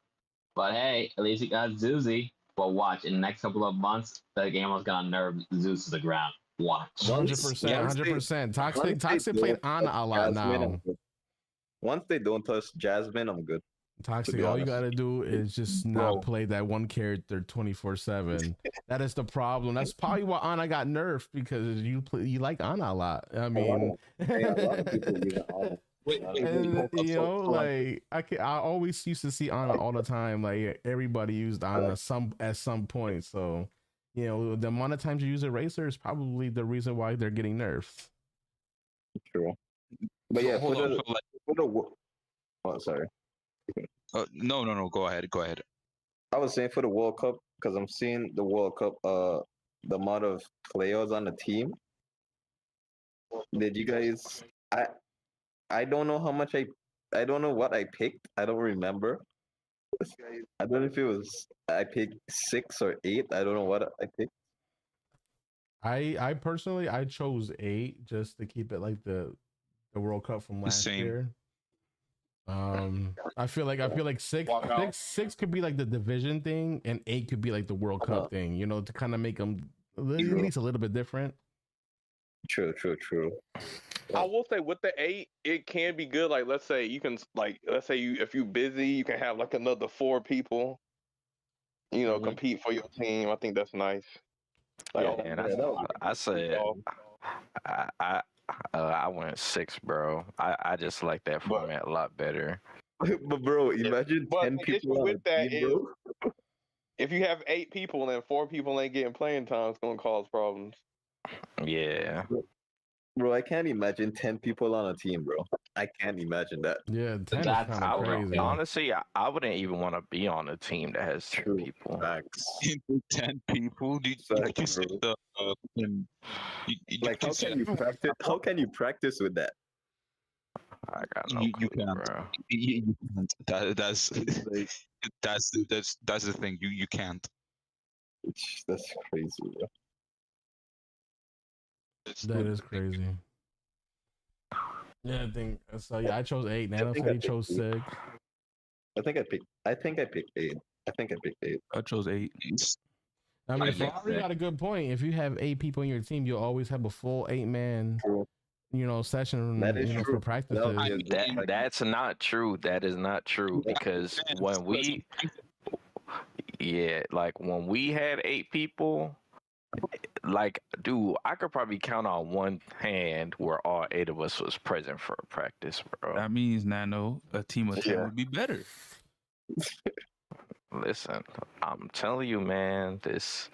S6: But hey, at least you got Zuzi. But watch, in the next couple of months, the game was gonna nerve Zeus to the ground. Watch.
S1: 100%. Toxic played Ana a lot now.
S4: Once they don't touch Jasmine, I'm good.
S1: Toxic, all you gotta do is just not play that one character 24/7. That is the problem. That's probably why Ana got nerfed, because you like Ana a lot. I mean, and, you know, like I always used to see Ana all the time. Like everybody used Ana at some point. So, you know, the amount of times you use Eraser is probably the reason why they're getting nerfed.
S4: True. But yeah, oh, sorry.
S5: No. Go ahead.
S4: I was saying for the World Cup, because I'm seeing the World Cup, the amount of players on the team. Did you guys? I don't know how much I don't know what I picked. I don't remember. I don't know if it was I picked 6 or 8. I don't know what I picked.
S1: I personally I chose 8 just to keep it like the World Cup from last year. I feel like six could be like the division thing, and 8 could be like the World Cup thing, you know, to kind of make them at least a little bit different.
S4: True.
S3: I will say with the 8, it can be good. Like, let's say if you busy, you can have like another 4 people, you know, compete for your team. I think that's nice. Like,
S8: I said I went 6, bro. I just like that format a lot better.
S4: But bro, imagine 10 people on the team, bro.
S3: If you have 8 people and 4 people ain't getting playing time, it's gonna cause problems.
S8: Yeah.
S4: Bro, I can't imagine 10 people on a team, bro. I can't imagine that.
S1: Yeah, 10 is kind of crazy.
S8: Honestly, I wouldn't even want to be on a team that has 10 people.
S4: Facts.
S5: 10 people?
S4: How can you practice with that?
S8: I got no
S5: you
S8: clue,
S5: can't.
S8: bro.
S5: You can't. That's the thing. You can't.
S4: That's crazy, bro.
S1: That is crazy. Yeah, I think so. Yeah, I chose 8. Nano said he chose 6.
S4: I think I picked 8.
S2: I chose 8.
S1: I mean,
S6: I think
S1: Ferrari
S6: so.
S1: got a good point. If you have 8 people in your team, you'll always have a full 8-man,
S4: True.
S1: session,
S4: That is
S1: for
S4: true.
S1: practices.
S4: That would
S5: I
S4: be a good
S5: mean,
S8: That's not true. That is not true
S4: Yeah.
S8: because
S5: man,
S8: when
S5: because
S8: like when we had 8 people, like, dude, I could probably count on one hand where all 8 of us was present for a practice, bro.
S2: That means Nano, a team of 10
S3: Yeah.
S2: would be better.
S8: Listen, I'm telling you, man, this.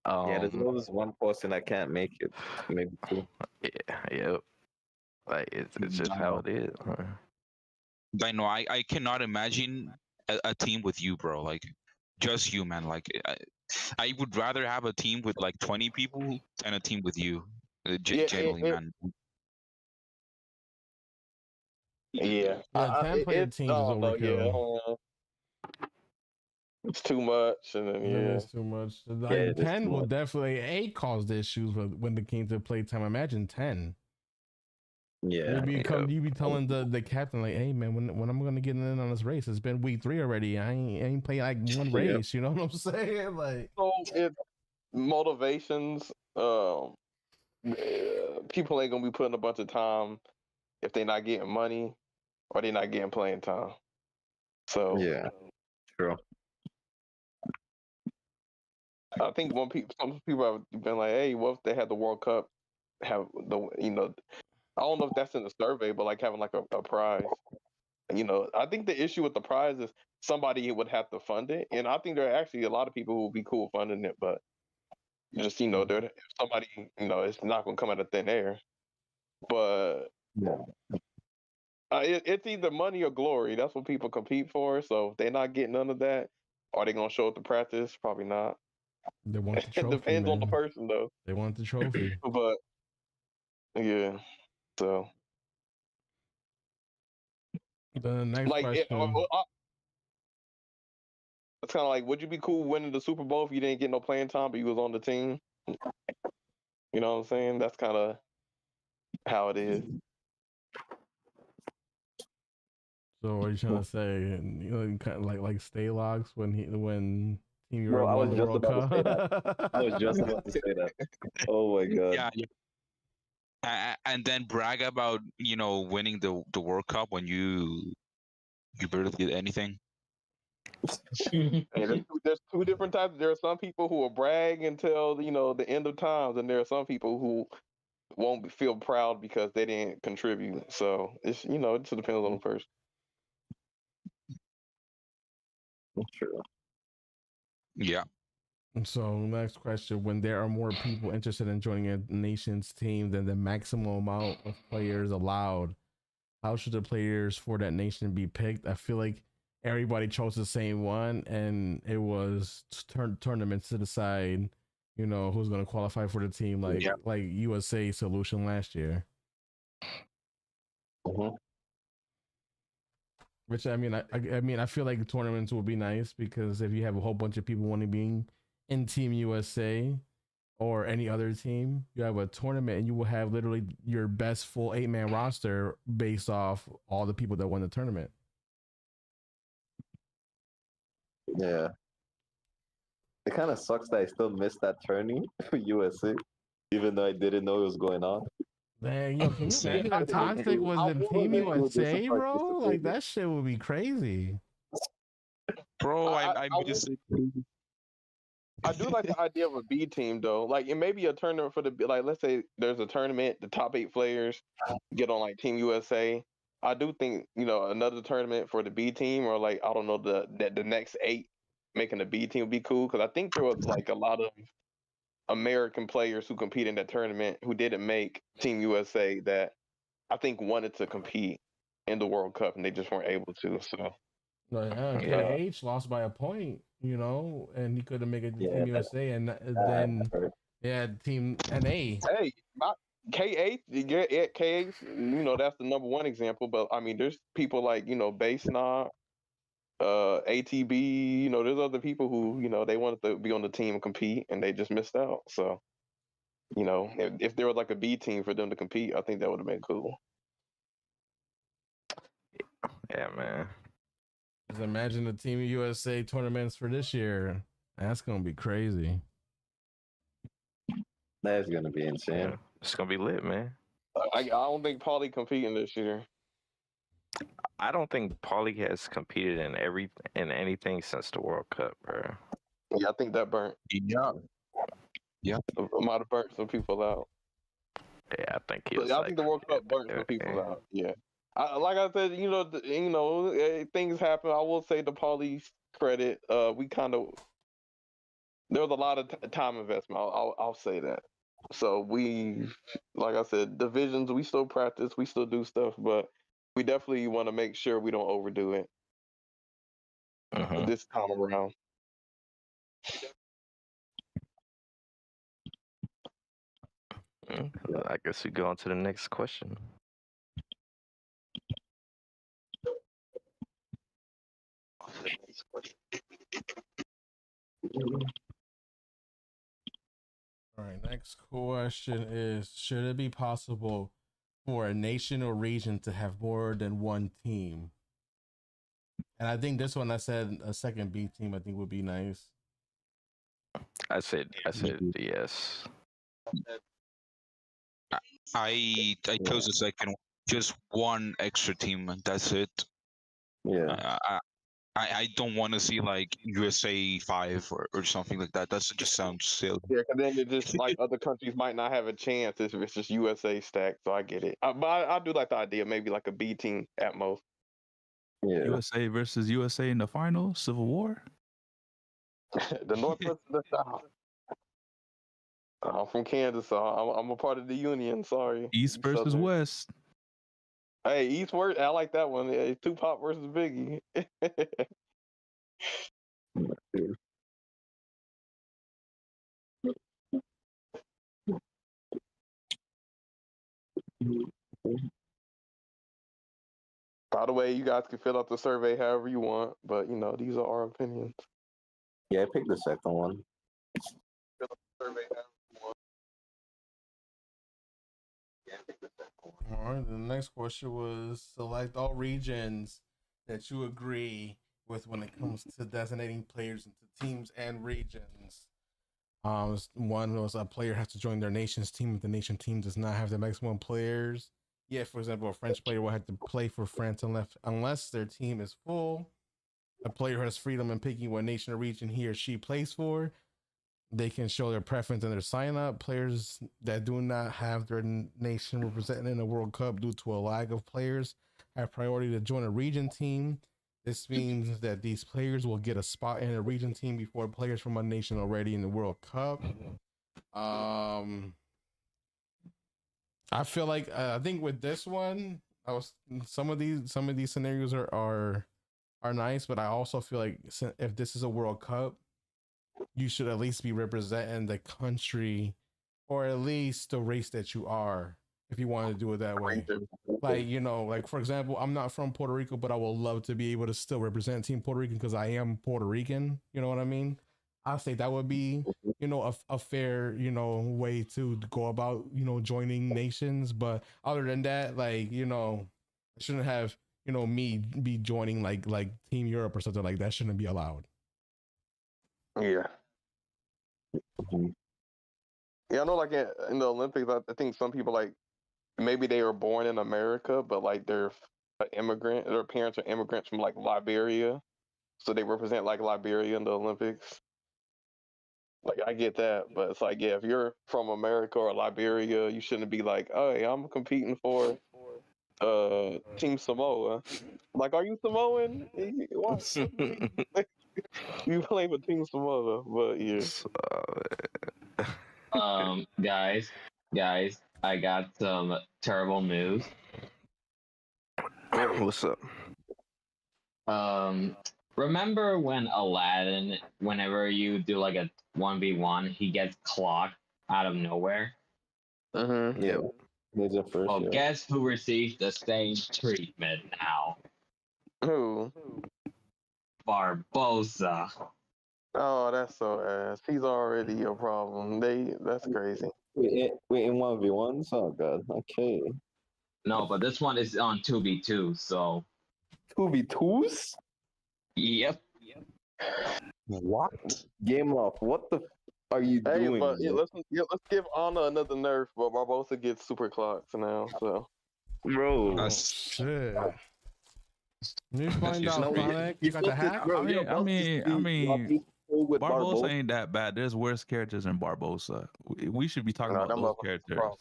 S4: Yeah, there's always one person that can't make it. Maybe two.
S8: Yep. Like it's just how it is.
S5: Dino, I cannot imagine a team with you, bro. Like just you, man. Like I would rather have a team with like 20 people than a team with you. Genuinely, man.
S3: Yeah.
S1: Yeah, 10-player
S3: It's
S1: teams is
S3: no, yeah.
S1: overkill.
S3: It's too much, and then
S1: It is too much. Like
S4: it is
S1: 10
S4: too
S1: will
S4: much.
S1: definitely 8 caused issues when it came to playtime. Imagine 10.
S4: Yeah.
S1: You be telling the captain like, hey man, when I'm gonna get in on this race? It's been week 3 already. I ain't played like one race. You know what I'm saying? Like,
S3: So it's motivations. People ain't gonna be putting a bunch of time if they're not getting money or they're not getting playing time. So
S4: Yeah. True.
S3: I think some people have been like, hey, what if they had the World Cup? Have I don't know if that's in the survey, but like having like a prize. I think the issue with the prize is somebody would have to fund it, and I think there are actually a lot of people who would be cool funding it, but just if somebody it's not going to come out of thin air. But
S4: Yeah.
S3: it's either money or glory. That's what people compete for. So if they're not getting none of that, are they going to show up to practice? Probably not.
S1: they want the
S3: It
S1: trophy,
S3: depends on the
S1: man.
S3: person, though.
S1: They want the trophy.
S3: But yeah, so
S1: The next
S3: like
S1: question.
S3: it's kind of like, would you be cool winning the Super Bowl if you didn't get no playing time, but you was on the team? You know what I'm saying? That's kind of how it is.
S1: So what are you trying to say? Kind of like Stalox when Team
S4: Bro,
S1: Europe
S4: I
S1: won
S4: was
S1: the
S4: just
S1: World
S4: about to say that.
S1: Cup.
S4: I was just about to say that. Oh my god.
S5: Yeah. And then brag about winning the World Cup when you barely did anything.
S3: And there's two different types. There are some people who will brag until the end of times, and there are some people who won't feel proud because they didn't contribute. So it's it just depends on the person.
S4: True.
S5: Yeah.
S1: So next question: when there are more people interested in joining a nation's team than the maximum amount of players allowed, how should the players for that nation be picked? I feel like everybody chose the same one, and it was tournaments to decide, who's going to qualify for the team, like USA solution last year.
S4: Mm-hmm.
S1: Which I mean, I feel like tournaments would be nice because if you have a whole bunch of people wanting to be in Team USA or any other team, you have a tournament and you will have literally your best full 8-man roster based off all the people that won the tournament.
S4: Yeah. It kind of sucks that I still missed that tourney for USA, even though I didn't know it was going on.
S1: Dang, yo, can you
S5: Same.
S1: imagine if Toxic was in Team
S4: really
S1: USA, bro?
S4: disappointed.
S1: Like that shit would be crazy.
S5: Bro,
S3: I
S5: miss it.
S3: I do like the idea of a B team though. Like it may be a tournament for let's say there's a tournament, the top 8 players get on like Team USA. I do think another tournament for the B team or like I don't know the next 8 making the B team would be cool because I think there was like a lot of American players who compete in that tournament who didn't make Team USA that I think wanted to compete in the World Cup and they just weren't able to. So
S1: Like, KH lost by a point, and he couldn't make it to Team USA, and then Team NA.
S3: Hey, K8, K8, that's the number one example. But I mean, there's people like Base Knob, ATB. There's other people who they wanted to be on the team and compete, and they just missed out. So, if there was like a B team for them to compete, I think that would have been cool.
S8: Yeah, man.
S1: Just imagine the Team USA tournaments for this year. That's gonna be crazy.
S4: That's gonna be
S8: Yeah,
S4: insane.
S8: it's gonna be lit, man.
S3: I don't think Paulie competing this year.
S8: I don't think Paulie has competed in anything since the World Cup, bro.
S3: Yeah, I think that burnt.
S5: Yeah.
S3: Might have burnt some people out.
S8: Yeah, I think he
S3: So,
S8: was.
S3: yeah, I
S8: Like,
S3: think the World Cup burnt some people out. Yeah, like I said, things happen. I will say to Paulie's credit, we kind of there was a lot of time investment. I'll say that. So we, like I said, divisions. We still practice. We still do stuff, but we definitely want to make sure we don't overdo it
S8: mhm.
S3: this time around.
S8: I guess we go on to the next question.
S1: All right, next question is: should it be possible for a nation or region to have more than one team? And I think this one, I said a second B team, I think would be nice.
S8: I said yes.
S5: I chose the second one. Just one extra team, and that's it.
S4: Yeah.
S5: I don't want to see like USA 5 or something like that. That just sounds silly.
S3: Yeah, because then it just like other countries might not have a chance if it's just USA stacked. So I get it. But I do like the idea, maybe like a B team at most.
S4: Yeah.
S2: USA versus USA in the final, Civil War.
S3: The North versus the South. I'm from Kansas, so I'm a part of the Union. Sorry.
S2: East versus
S3: Southern.
S2: West.
S3: Hey, East versus. I like that one. Yeah, Tupac versus Biggie. By the way, you guys can fill out the survey however you want, but these are our opinions.
S4: Yeah, I picked the second one.
S1: All right, the next question was: select all regions that you agree with when it comes to designating players into teams and regions. One was a player has to join their nation's team if the nation team does not have the maximum players. Yeah, for example, a French player will have to play for France unless their team is full. A player has freedom in picking what nation or region he or she plays for. They can show their preference in their sign up. Players that do not have their nation represented in the World Cup due to a lack of players have priority to join a region team. This means that these players will get a spot in a region team before players from a nation already in the World Cup. I feel like I think with this one, some of these scenarios are nice, but I also feel like if this is a World Cup, you should at least be representing the country or at least the race that you are, if you want to do it that way. Like for example, I'm not from Puerto Rico, but I would love to be able to still represent Team Puerto Rican because I am Puerto Rican. You know what I mean? I say that would be, a fair, way to go about, joining nations. But other than that, like, I shouldn't have, me be joining like Team Europe or something like that. Shouldn't be allowed.
S3: Yeah. Yeah, I know. Like in the Olympics, I think some people like maybe they were born in America, but like they're an immigrant. Their parents are immigrants from like Liberia, so they represent like Liberia in the Olympics. Like I get that, but it's like, yeah, if you're from America or Liberia, you shouldn't be like, oh, hey, I'm competing for Team Samoa. Like, are you Samoan? What? You play for Team Samoa, but yeah.
S6: Guys, I got some terrible news.
S8: What's up?
S6: Remember when Aladdin, whenever you do like a 1v1, he gets clocked out of nowhere?
S3: Mm-hmm.
S4: Yeah. There's a first.
S6: Well,
S4: Yeah.
S6: guess who receives the same treatment now?
S3: Who?
S6: Barbosa.
S3: Oh, that's so ass. He's already a problem. That's crazy.
S4: Wait, in 1v1s? Oh god. Okay.
S6: No, but this one is on 2v2, so
S4: 2v2s?
S6: yep.
S5: What?
S4: Game off. What the are you
S3: Hey,
S4: doing?
S3: but
S4: bro?
S3: let's give Anna another nerf, but Barbosa gets super clocks now. So
S4: Bro,
S5: That's
S1: Shit. Let me
S5: that's
S1: find
S5: just
S1: out,
S4: no,
S1: Sonic. You
S4: you're
S1: got the
S4: supposed to,
S1: hack?
S4: bro.
S2: I
S4: You're
S2: mean, I
S4: about to
S2: mean, I
S4: see
S2: mean,
S4: with
S2: Barbosa ain't that bad. There's worse characters than Barbosa. We should be talking
S3: no,
S2: about
S3: that
S2: those
S3: motherfucker's a
S2: characters.
S3: problem.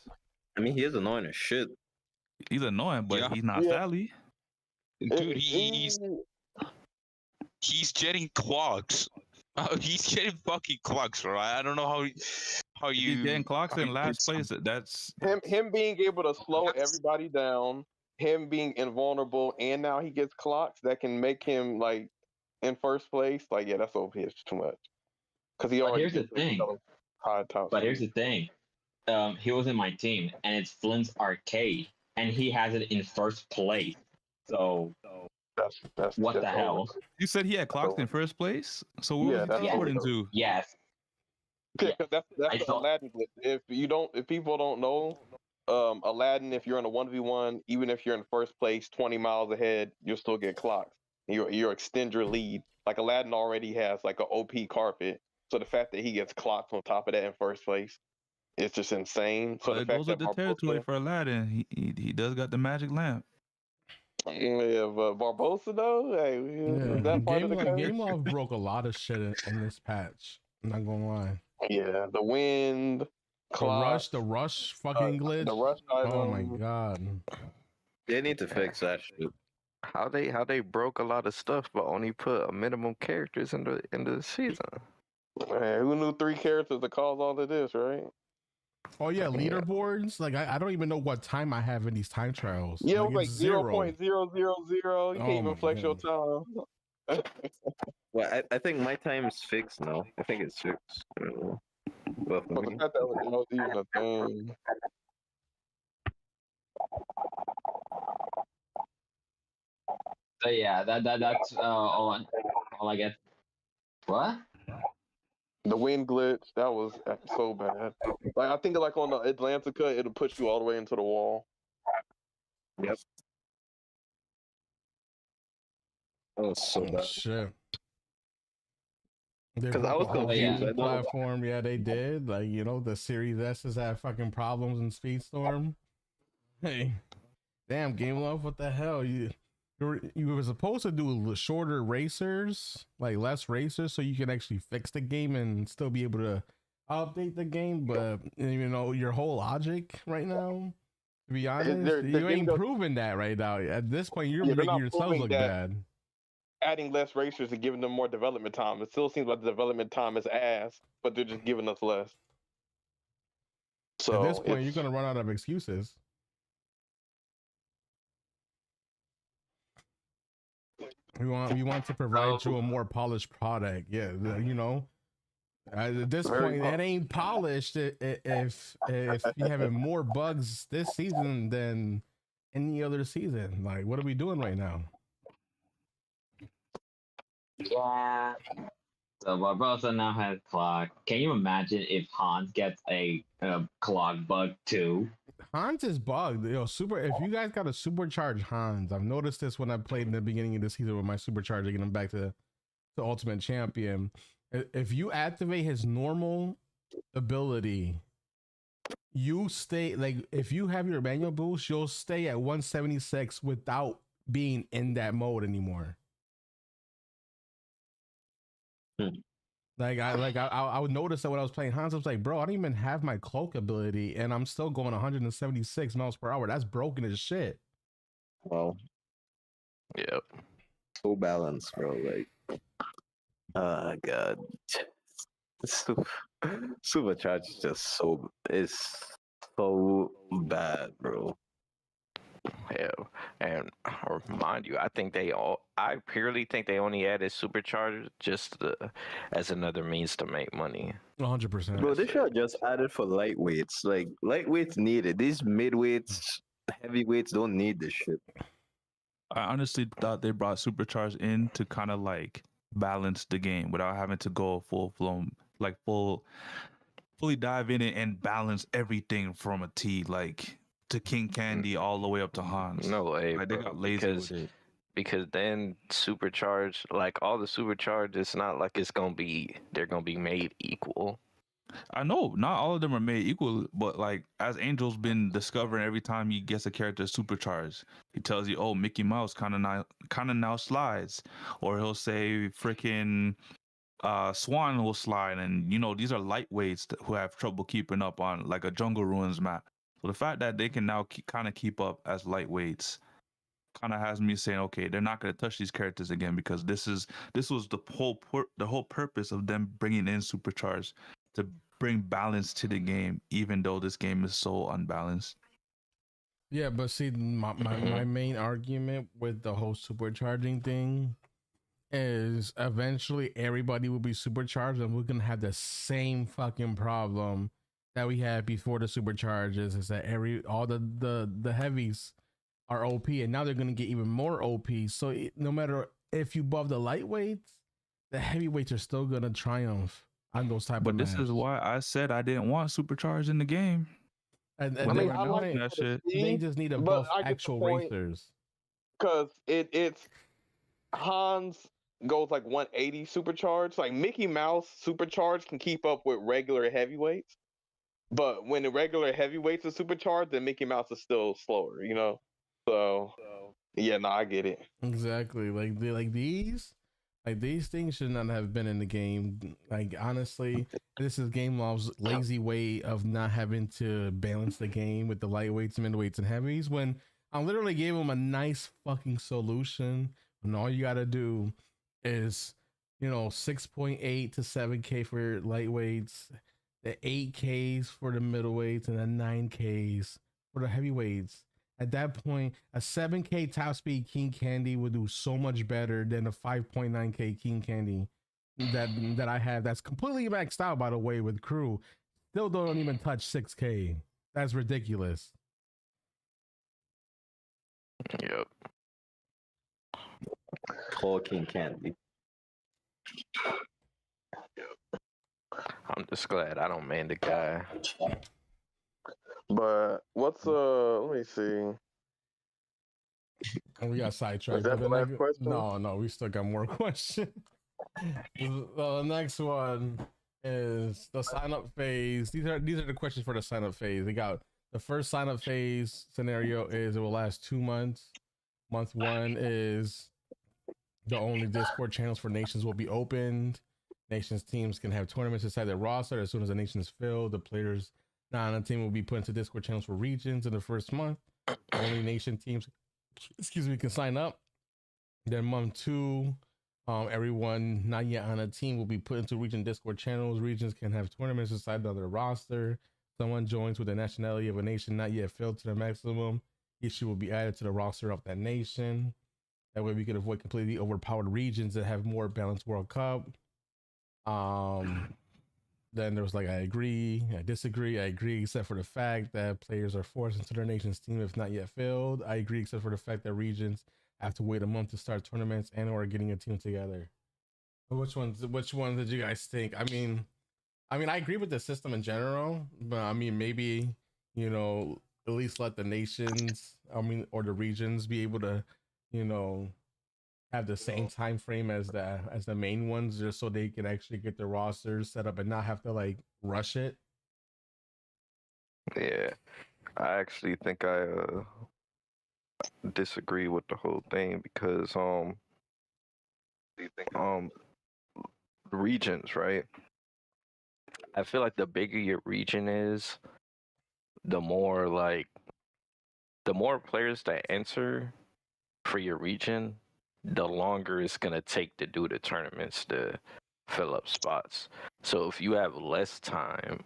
S4: I mean, he is annoying as shit.
S2: He's annoying, but
S5: Yeah.
S2: he's not
S3: Yeah.
S2: Sally.
S5: dude. He's getting clocks. He's getting fucking clocks, bro. I don't know how
S2: If
S5: you
S2: he's getting clocks
S5: how
S2: in
S5: you
S2: last
S5: do
S2: place, that's
S3: him being able to slow
S5: That's-
S3: everybody down, him being invulnerable, and now he gets clocks that can make him like in first place. Like, yeah, that's OP. It's too much because he
S6: But
S3: already
S6: here's the
S3: gets
S6: thing.
S3: high top.
S6: But here's the thing. He was in my team, and it's Flint's Arcade, and he has it in first place. So
S3: that's
S6: what the
S3: that's
S6: hell?
S3: over.
S2: you said he had clocks
S3: over.
S2: in first place. So what
S3: Yeah,
S2: was he
S3: that's
S2: teleporting
S3: over.
S2: to?
S6: Yes.
S3: Because
S6: I
S3: that's the
S6: thought-
S3: Aladdin glitch. If people don't know, Aladdin, if you're in a 1v1, even if you're in first place 20 miles ahead, you'll still get clocked. You extend your lead. Like Aladdin already has like an OP carpet, so the fact that he gets clocked on top of that in first place, it's just insane. So
S2: Well,
S3: the
S2: it
S3: fact
S2: goes with
S3: that
S2: the territory for Aladdin. He does got the magic lamp.
S3: yeah, but Barbosa though, hey,
S1: Yeah.
S3: is that part of the curse?
S1: Game Love broke a lot of shit in this patch. I'm not gonna lie.
S3: Yeah, the wind, clock,
S1: The rush fucking glitch.
S3: the rush item.
S1: Oh my god.
S4: They need to fix that shit.
S8: How they broke a lot of stuff, but only put a minimum characters into the season.
S3: Man, who knew 3 characters to cause all of this, right?
S1: Oh yeah, leaderboards. Like I don't even know what time I have in these time trials.
S3: Yeah, it was like
S1: it's
S3: 0.000. You
S1: Oh
S3: can't even
S1: my
S3: flex your
S1: God.
S3: time.
S4: Well, I think my time is fixed now. I think it's fixed. But for
S3: But the
S4: me,
S3: fact that it was even a thing.
S6: So yeah, that's all I get. What?
S3: The wind glitch, that was so bad. Like I think like on the Atlantica, it'll push you all the way into the wall.
S4: yep. That was so
S1: Oh
S4: bad.
S1: shit. They
S4: 'Cause I
S1: broke
S4: was
S1: a whole
S6: confused.
S1: gaming
S4: I know-
S1: platform. Yeah, they did. Like, you know, the Series S's had fucking problems in Speedstorm. Hey, damn, Game Love, what the hell? You were supposed to do shorter racers, like less racers, so you can actually fix the game and still be able to update the game. But you know, your whole logic right now, to be honest,
S3: they're
S1: you ain't
S3: giving us-
S1: proving that right now. At this point, you're
S3: Yeah, they're
S1: making
S3: not
S1: yourselves
S3: proving
S1: look
S3: that.
S1: bad.
S3: Adding less racers and giving them more development time. It still seems like the development time is ass, but they're just giving us less. So
S1: At this point, you're
S3: it's-
S1: gonna run out of excuses. We want to provide you a more polished product. Yeah, you know. At this
S3: Very
S1: point, it ain't polished if you having more bugs this season than any other season. Like, what are we doing right now?
S6: Yeah. So Barbosa now has clock. Can you imagine if Hans gets a clock bug too?
S1: Hans is bugged. Yo, if you guys got a supercharged Hans, I've noticed this when I played in the beginning of the season with my supercharger, getting him back to Ultimate Champion. If you activate his normal ability, you stay, like, if you have your manual boost, you'll stay at 176 without being in that mode anymore. I would notice that when I was playing Hans, I was like, bro, I don't even have my cloak ability, and I'm still going 176 miles per hour. That's broken as shit.
S4: Wow.
S8: Yep.
S4: So balanced, bro. Like, God. Supercharge is just it's so bad, bro.
S8: Yeah, and remind you, I purely think they only added superchargers just as another means to make money.
S1: 100%.
S4: Bro, they should have just added for lightweights. Like, lightweights need it. These midweights, heavyweights don't need this shit.
S2: I honestly thought they brought supercharge in to kind of like balance the game without having to go fully dive in it and balance everything from a T, like to King Candy all the way up to Hans.
S8: No way,
S2: Like, they
S8: bro,
S2: got lazy
S8: because
S2: with it.
S8: because then supercharged, like all the supercharged, it's not like they're gonna be made equal.
S2: I know not all of them are made equal, but like as Angel's been discovering every time he gets a character supercharged, he tells you, "Oh, Mickey Mouse kind of now slides," or he'll say, "Freaking Swan will slide," and these are lightweights who have trouble keeping up on like a Jungle Ruins map. So the fact that they can now kind of keep up as lightweights kind of has me saying, okay, they're not going to touch these characters again because this was the whole purpose of them bringing in supercharged to bring balance to the game, even though this game is so unbalanced.
S1: Yeah, but see, my main argument with the whole supercharging thing is eventually everybody will be supercharged and we're gonna have the same fucking problem that we had before the supercharges. Is that all the heavies are OP and now they're gonna get even more OP. So no matter if you buff the lightweights, the heavyweights are still gonna triumph on those type
S2: But
S1: of
S2: this
S1: maps.
S2: is why I said I didn't want supercharged in the game.
S1: And
S3: I mean, I like
S2: that shit.
S1: they just need to
S3: but
S1: buff
S3: I get the
S1: actual
S3: point
S1: racers.
S3: because it's Hans goes like 180 supercharged. Like Mickey Mouse supercharged can keep up with regular heavyweights, but when the regular heavyweights are supercharged, then Mickey Mouse is still slower. So yeah, no, I get it.
S1: Exactly. Like these things should not have been in the game. Like honestly, this is Game Law's lazy way of not having to balance the game with the lightweights, midweights, and heavies. When I literally gave them a nice fucking solution, and all you gotta do is 6.8 to 7K for lightweights, the 8Ks for the middleweights, and the 9Ks for the heavyweights. At that point, a 7K top speed King Candy would do so much better than a 5.9K King Candy that I have. That's completely maxed out, by the way, with crew. Still don't even touch 6K. That's ridiculous.
S8: Yep.
S4: Talking candy.
S8: I'm just glad I don't main the guy.
S3: But what's let me see.
S1: And we got sidetracked.
S3: Is that the last question?
S1: No, we still got more questions. The next one is the sign up phase. These are the questions for the sign up phase. They got the first sign up phase scenario is it will last 2 months. Month 1 is the only Discord channels for nations will be opened. Nations teams can have tournaments inside their roster. As soon as the nation is filled, the players not on the team will be put into Discord channels for regions in the first month. Only nation teams, can sign up. Then month 2, everyone not yet on a team will be put into region Discord channels. Regions can have tournaments inside their roster. Someone joins with the nationality of a nation not yet filled to the maximum. Issue will be added to the roster of that nation. That way we can avoid completely overpowered regions that have more balanced World Cup. Then there was like, I agree, I disagree, I agree, except for the fact that players are forced into their nation's team if not yet filled. I agree, except for the fact that regions have to wait a month to start tournaments and or getting a team together. Which ones did you guys think? I mean, I agree with the system in general, but I mean, maybe, at least let the nations, or the regions be able to, have the same time frame as the main ones, just so they can actually get their rosters set up and not have to like rush it.
S8: Yeah, I actually think I disagree with the whole thing because regions, right? I feel like the bigger your region is, the more players that enter for your region, the longer it's gonna take to do the tournaments to fill up spots. So if you have less time,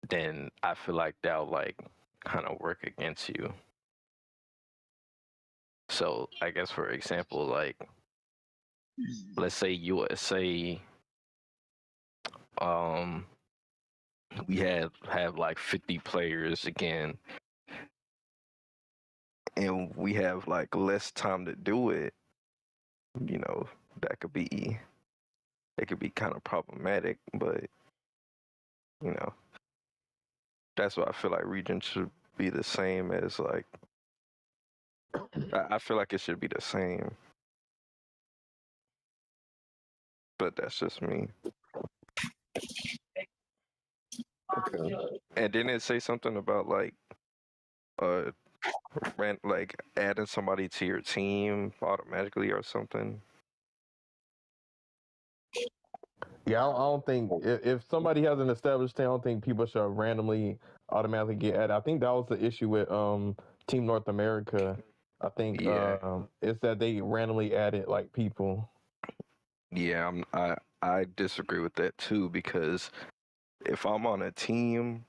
S8: then I feel like that'll like kind of work against you. So I guess for example, like let's say USA, we have like 50 players again, and we have like less time to do it. That could be kind of problematic, but that's why I feel like regions should be the same as like I feel like it should be the same, but that's just me.
S4: Okay.
S8: And didn't it say something about like like adding somebody to your team automatically or something?
S3: Yeah, I don't think if somebody has an established team, I don't think people should randomly automatically get added. I think that was the issue with Team North America. I think
S8: Yeah.
S3: it's that they randomly added like people.
S8: Yeah, I disagree with that too, because if I'm on a team,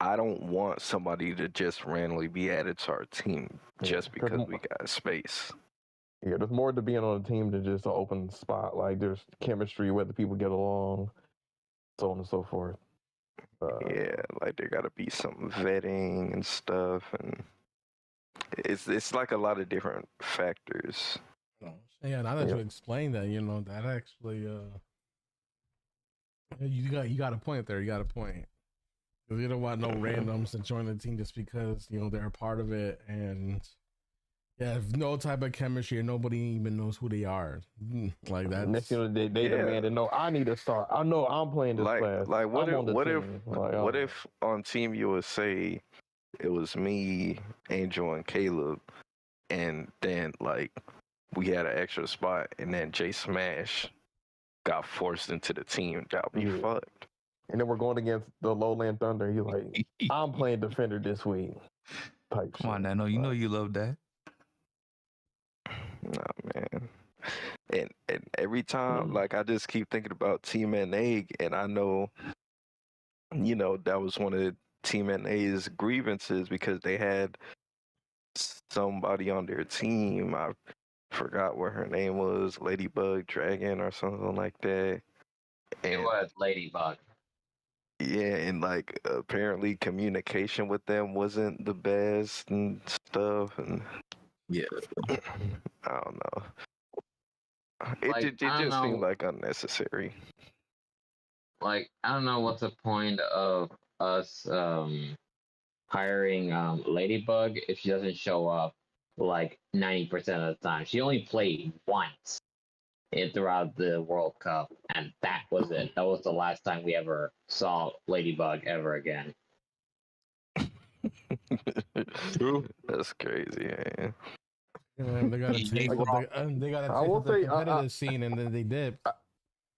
S8: I don't want somebody to just randomly be added to our team just
S3: Yeah, 'cause
S8: because we got space.
S3: yeah, there's more to being on a team than just an open spot. Like there's chemistry, whether people get along, so on and so forth.
S8: Yeah, like there gotta be some vetting and stuff, and it's like a lot of different factors.
S1: Yeah, now that
S3: Yeah.
S1: you explain that, that actually you got a point there. You got a point. Because you don't want no randoms to join the team just because they're a part of it, and yeah, if no type of chemistry and nobody even knows who they are, like that.
S3: Next thing they demanded, no, I need to start. I know I'm playing this class.
S8: Like what
S3: I'm
S8: if
S3: on the
S8: what
S3: team.
S8: if
S3: Like,
S8: what if on Team USA it was me, Angel, and Caleb, and then like we had an extra spot, and then J Smash got forced into the team? That'd be fucked.
S3: And then we're going against the Lowland Thunder. You're like, I'm playing defender this week.
S2: Come on, Nano. You know you love that.
S8: Nah, man. And every time, like, I just keep thinking about Team NA, and I know, that was one of Team NA's grievances because they had somebody on their team. I forgot what her name was, Ladybug Dragon or something like that.
S6: It was Ladybug.
S8: Yeah, and like apparently communication with them wasn't the best and stuff, and
S4: Yeah.
S8: I don't know.
S6: Like,
S8: It
S6: I don't
S8: just seemed
S6: know.
S8: like unnecessary.
S6: Like, I don't know what's the point of us hiring Ladybug if she doesn't show up like 90% of the time. She only played once throughout the World Cup, and that was it. That was the last time we ever saw Ladybug ever again.
S8: True. That's crazy, man.
S1: They gotta take they gotta
S3: I
S1: take
S3: will
S1: the
S3: say,
S1: competitive scene, and then they dip.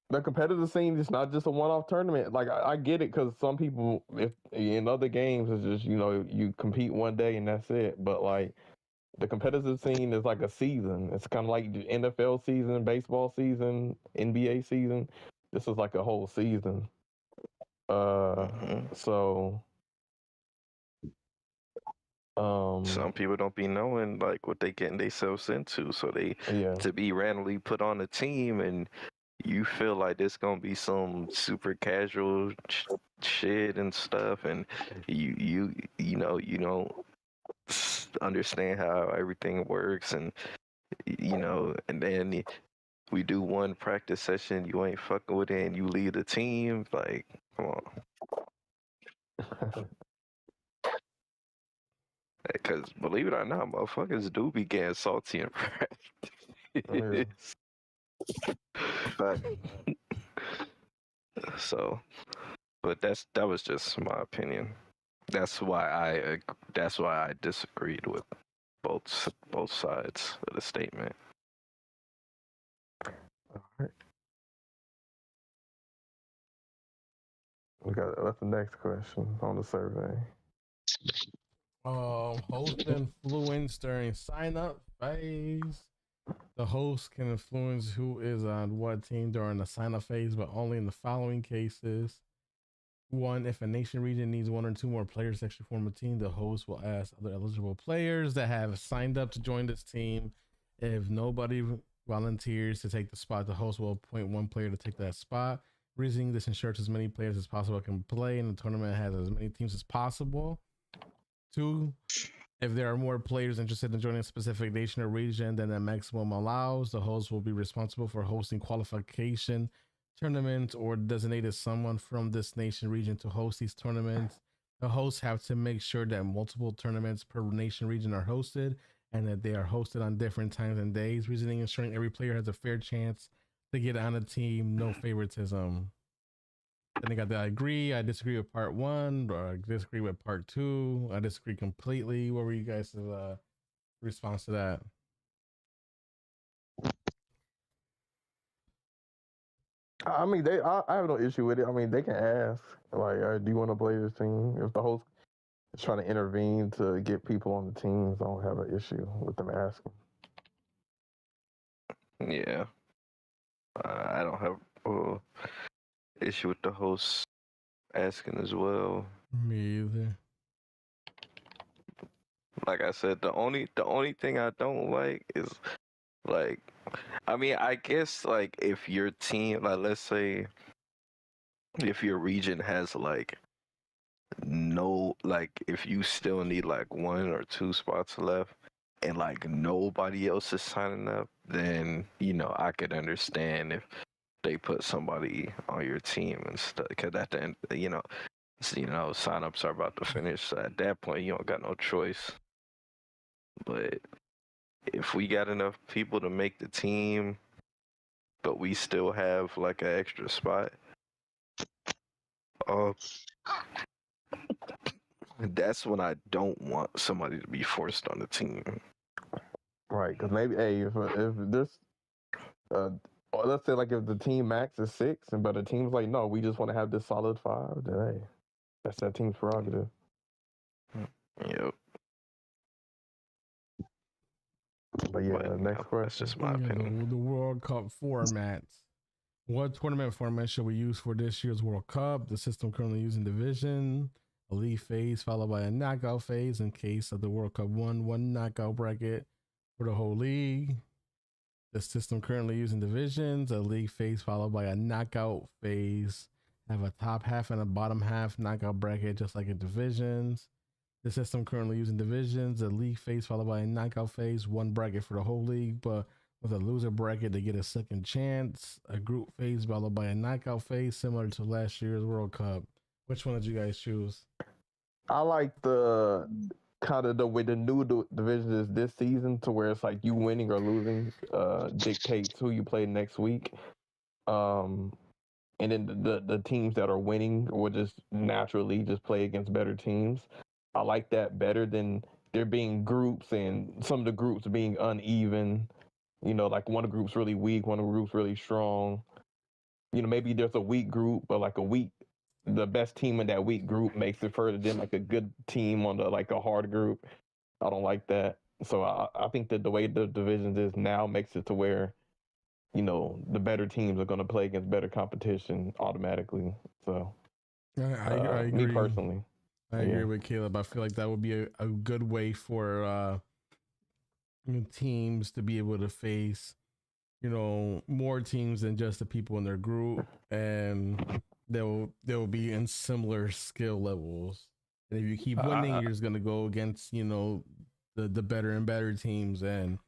S3: the competitive scene is not just a one-off tournament. Like I get it because some people, if in other games, it's just you compete one day and that's it. But like the competitive scene is like a season. It's kind of like the NFL season, baseball season, NBA season. This is like a whole season. So
S8: some people don't be knowing like what they getting themselves into, so they to be randomly put on a team and you feel like there's gonna be some super casual shit and stuff, and you don't understand how everything works, and and then we do one practice session, you ain't fucking with it, and you lead the team. Like, come on. Because believe it or not, motherfuckers do be getting salty in practice.
S4: But
S8: So, but that was just my opinion. That's why I disagreed with both sides of the statement.
S3: All right. That's the next question on the survey.
S1: Host influence during sign up phase. The host can influence who is on what team during the sign up phase, but only in the following cases. One, if a nation region needs one or two more players to actually form a team, the host will ask other eligible players that have signed up to join this team. If nobody volunteers to take the spot, the host will appoint one player to take that spot. Reasoning this ensures as many players as possible can play, and the tournament has as many teams as possible. Two, if there are more players interested in joining a specific nation or region than the maximum allows, the host will be responsible for hosting qualification tournaments or designated someone from this nation region to host these tournaments. The hosts have to make sure that multiple tournaments per nation region are hosted and that they are hosted on different times and days, reasoning ensuring every player has a fair chance to get on a team, no favoritism. Then they got the I agree, I disagree with part one, or I disagree with part two, I disagree completely. What were you guys' response to that?
S3: I mean, I have no issue with it. I mean, they can ask, like, do you want to play this team? If the host is trying to intervene to get people on the teams, I don't have an issue with them asking.
S8: Yeah. I don't have issue with the host asking as well.
S1: Me either.
S8: Like I said, the only thing I don't like is like, I mean, I guess like if your team, like let's say if your region has like no, like if you still need like 1 or 2 spots left and like nobody else is signing up, then I could understand if they put somebody on your team and stuff. Because at the end, signups are about to finish. So at that point, you don't got no choice. But if we got enough people to make the team, but we still have like an extra spot, that's when I don't want somebody to be forced on the team.
S3: Right, because maybe, hey, if this, or let's say like if the team max is 6, but the team's like, no, we just want to have this solid 5, then hey, that's that team's prerogative.
S8: Yep.
S3: But yeah, next question.
S8: That's just my opinion.
S1: The World Cup formats. What tournament format should we use for this year's World Cup? The system currently using division, a league phase followed by a knockout phase in case of the World Cup one knockout bracket for the whole league. The system currently using divisions, a league phase followed by a knockout phase. Have a top half and a bottom half knockout bracket just like in divisions. The system currently using divisions, a league phase followed by a knockout phase, one bracket for the whole league, but with a loser bracket to get a second chance. A group phase followed by a knockout phase, similar to last year's World Cup. Which one did you guys choose?
S3: I like the kind of the way the new division is this season, to where it's like you winning or losing dictates who you play next week. And then the teams that are winning will just naturally just play against better teams. I like that better than there being groups and some of the groups being uneven. Like one group's really weak, one group's really strong. Maybe there's a weak group, but like the best team in that weak group makes it further than like a good team on the like a hard group. I don't like that. So I think that the way the divisions is now makes it to where, the better teams are going to play against better competition automatically. So
S1: I agree.
S3: Me personally.
S1: I agree with Caleb. I feel like that would be a good way for teams to be able to face, more teams than just the people in their group, and they'll be in similar skill levels. And if you keep winning, you're just gonna go against the better and better teams. And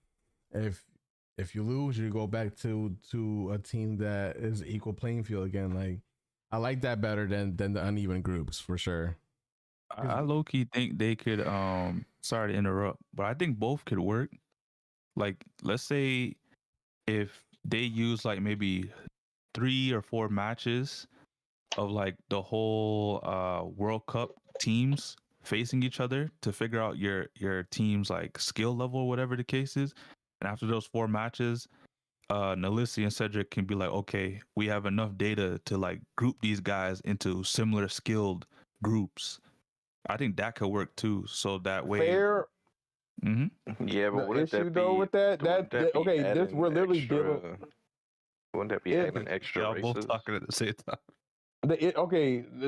S1: if you lose, you go back to a team that is equal playing field again. Like I like that better than the uneven groups for sure.
S2: I low key think they could. Sorry to interrupt, but I think both could work. Like, let's say if they use like maybe 3 or 4 matches of like the whole World Cup teams facing each other to figure out your team's like skill level, whatever the case is. And after those 4 matches, Nalissi and Cedric can be like, okay, we have enough data to like group these guys into similar skilled groups. I think that could work too. So that way,
S3: fair.
S2: Mm-hmm.
S8: Yeah, but
S3: the
S8: wouldn't
S3: issue
S8: that
S3: though
S8: be
S3: with that okay, this we're literally
S8: extra,
S3: dealing.
S8: Wouldn't that be adding extra
S2: Y'all
S8: races?
S2: both talking at the same time.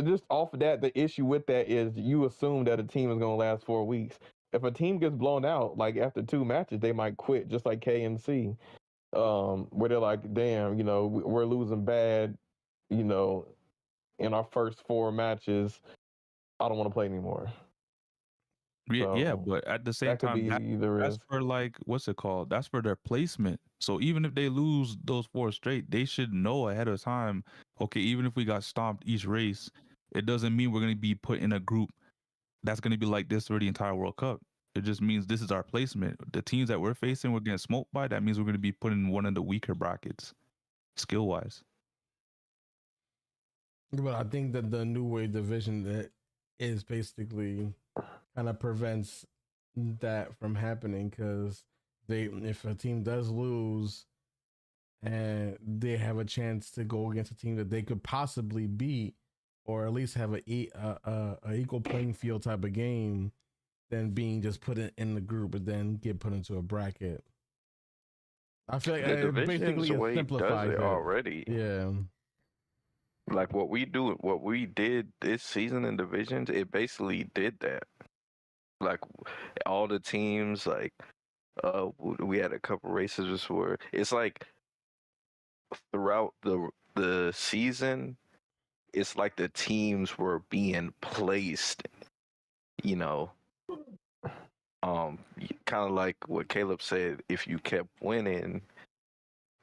S3: Just off of that, the issue with that is you assume that a team is going to last 4 weeks. If a team gets blown out, like after 2 matches, they might quit, just like KMC, where they're like, damn, we're losing bad, in our first 4 matches. I don't want to play anymore.
S2: Yeah, but at the same time, that's for like, what's it called? That's for their placement. So even if they lose those 4 straight, they should know ahead of time, okay, even if we got stomped each race, it doesn't mean we're going to be put in a group that's going to be like this for the entire World Cup. It just means this is our placement. The teams that we're facing, we're getting smoked by. That means we're going to be put in one of the weaker brackets, skill wise.
S1: But I think that the new wave division that is basically kind of prevents that from happening, because if a team does lose and they have a chance to go against a team that they could possibly beat, or at least have a equal playing field type of game, than being just put in the group and then get put into a bracket. I feel like
S8: The
S1: it basically
S8: divisions way
S1: simplifies
S8: does it
S1: it
S8: already.
S1: Yeah.
S8: Like what we did this season in divisions, it basically did that. Like all the teams, like we had a couple races where it's like throughout the season, it's like the teams were being placed, you know, kind of like what Caleb said. If you kept winning,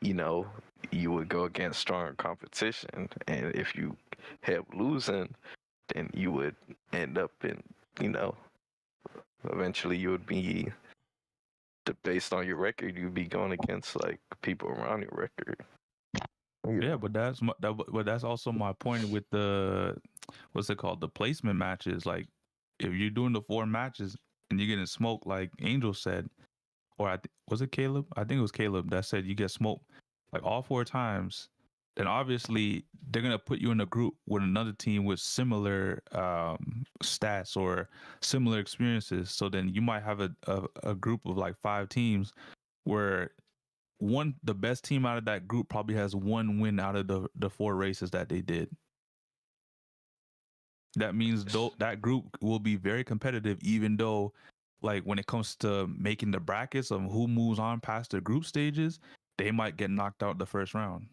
S8: you know, you would go against stronger competition, and if you kept losing, then you would end up in, you know, eventually you would be, based on your record, you'd be going against like people around your record.
S2: Yeah, but that's also my point with the what's it called, the placement matches. Like if you're doing the 4 matches and you're getting smoked, like Angel said, or was it Caleb? I think it was Caleb that said you get smoked like all 4 times. Then obviously they're gonna put you in a group with another team with similar stats or similar experiences. So then you might have a group of like 5 teams where the best team out of that group probably has 1 win out of the 4 races that they did. That means that group will be very competitive, even though, like, when it comes to making the brackets of who moves on past the group stages, they might get knocked out the first round.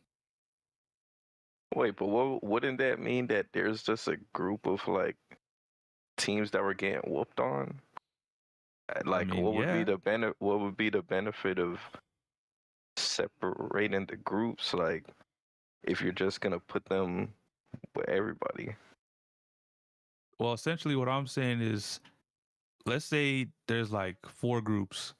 S8: Wait, but wouldn't that mean that there's just a group of like teams that were getting whooped on? Like, what would be the benefit of separating the groups? Like, if you're just gonna put them with everybody.
S2: Well, essentially, what I'm saying is, let's say there's like 4 groups,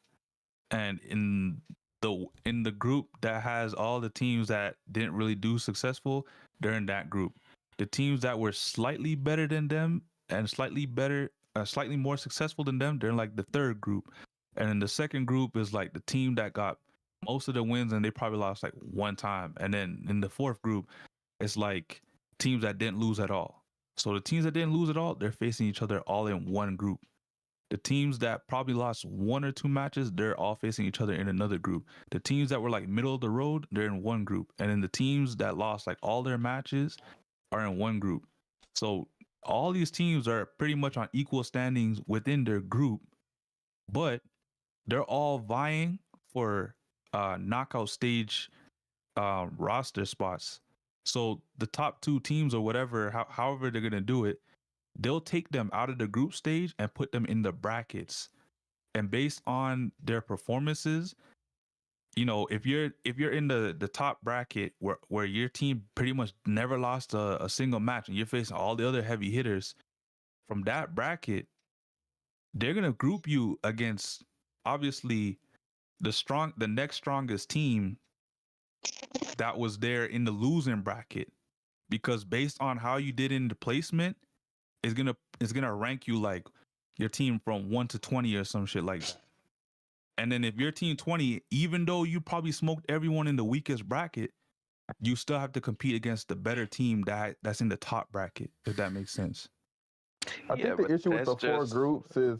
S2: and in the group that has all the teams that didn't really do successful, they're in that group. The teams that were slightly better than them and slightly more successful than them, they're in like the 3rd group. And then the 2nd group is like the team that got most of the wins and they probably lost like 1 time. And then in the 4th group, it's like teams that didn't lose at all. So the teams that didn't lose at all, they're facing each other all in one group. The teams that probably lost 1 or 2 matches, they're all facing each other in another group. The teams that were like middle of the road, they're in one group. And then the teams that lost like all their matches are in one group. So all these teams are pretty much on equal standings within their group, but they're all vying for knockout stage roster spots. So the top 2 teams or whatever, however they're going to do it, they'll take them out of the group stage and put them in the brackets. And based on their performances, you know, if you're in the top bracket where your team pretty much never lost a single match and you're facing all the other heavy hitters from that bracket, they're going to group you against obviously the next strongest team that was there in the losing bracket, because based on how you did in the placement, it's gonna rank you like your team from 1 to 20 or some shit like that. And then if your team 20, even though you probably smoked everyone in the weakest bracket, you still have to compete against the better team that's in the top bracket, if that makes sense.
S3: I think the issue with the 4 groups is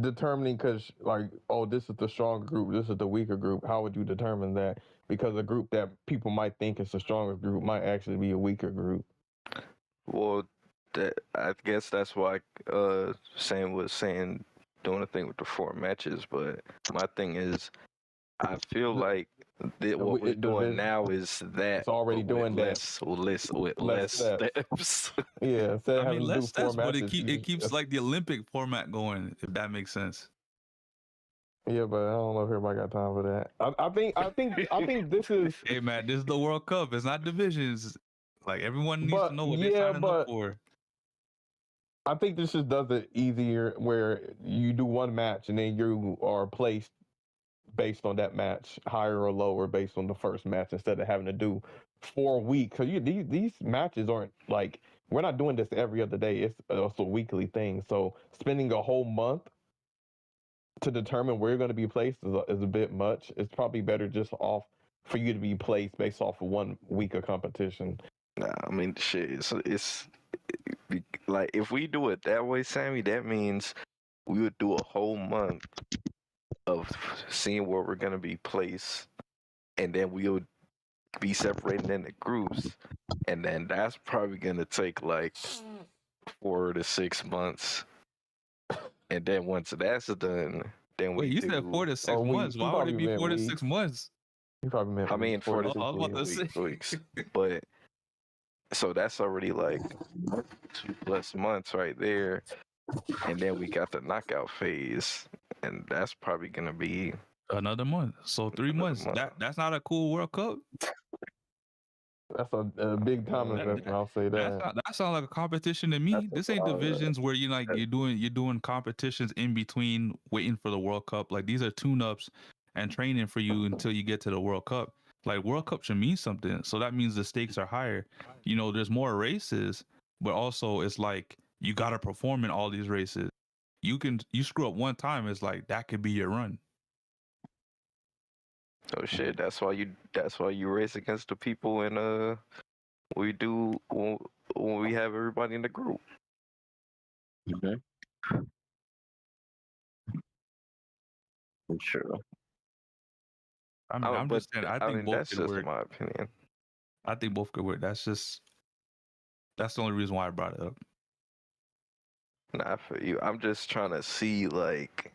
S3: determining, because like, oh, this is the stronger group, this is the weaker group. How would you determine that? Because a group that people might think is the strongest group might actually be a weaker group.
S8: Well, I guess that's why Sam was saying doing a thing with the 4 matches. But my thing is, I feel like what we're doing now is that
S3: it's already doing
S8: less steps.
S3: Yeah, instead of
S2: I mean,
S3: having to
S2: less
S3: do 4
S2: steps, but
S3: matches,
S2: it keeps like the Olympic format going, if that makes sense.
S3: Yeah, but I don't know if everybody got time for that. I think this is.
S2: Hey man, this is the World Cup. It's not divisions. Like everyone needs to know what they're signing up for.
S3: I think this just does it easier where you do one match and then you are placed based on that match, higher or lower based on the first match instead of having to do 4 weeks. Because these matches aren't like, we're not doing this every other day. It's also a weekly thing. So spending a whole month to determine where you're going to be placed is a bit much. It's probably better just off for you to be placed based off of 1 week of competition.
S8: Nah, I mean, shit, it's like if we do it that way, Sammy, that means we would do a whole month of seeing where we're gonna be placed, and then we would be separated into groups, and then that's probably gonna take like 4 to 6 months, and then once that's done, then
S2: Wait,
S8: we
S2: you
S8: do.
S2: said 4 to 6
S3: Or
S2: months.
S3: weeks.
S2: Why
S3: You
S2: would it
S3: probably
S2: be
S3: meant
S2: 4 to
S3: weeks.
S2: 6 months?
S3: You probably meant
S8: I mean, 4 to
S2: I was about to
S8: 6
S2: say.
S8: weeks, but so that's already like 2+ months right there, and then we got the knockout phase, and that's probably gonna be
S2: Another month. So 3
S8: another
S2: months.
S8: month.
S2: That's not a cool World Cup.
S3: That's a big time
S2: That-
S3: investment. I'll say that.
S2: That sounds like a competition to me.
S4: That's
S2: This ain't
S4: all right.
S2: divisions where you're doing competitions in between waiting for the World Cup. Like these are tune-ups and training for you until you get to the World Cup. Like World Cup should mean something. So that means the stakes are higher. You know, there's more races, but also it's like you gotta perform in all these races. You screw up one time, it's like that could be your run.
S8: Oh shit! That's why you race against the people, and we do when we have everybody in the group.
S4: Mhm. True.
S2: I mean, I'm
S8: But
S2: just saying I
S8: I
S2: think
S8: mean
S2: both
S8: that's
S2: could
S8: just
S2: work.
S8: my opinion.
S2: I think both could work. That's the only reason why I brought it up.
S8: Not for you. I'm just trying to see like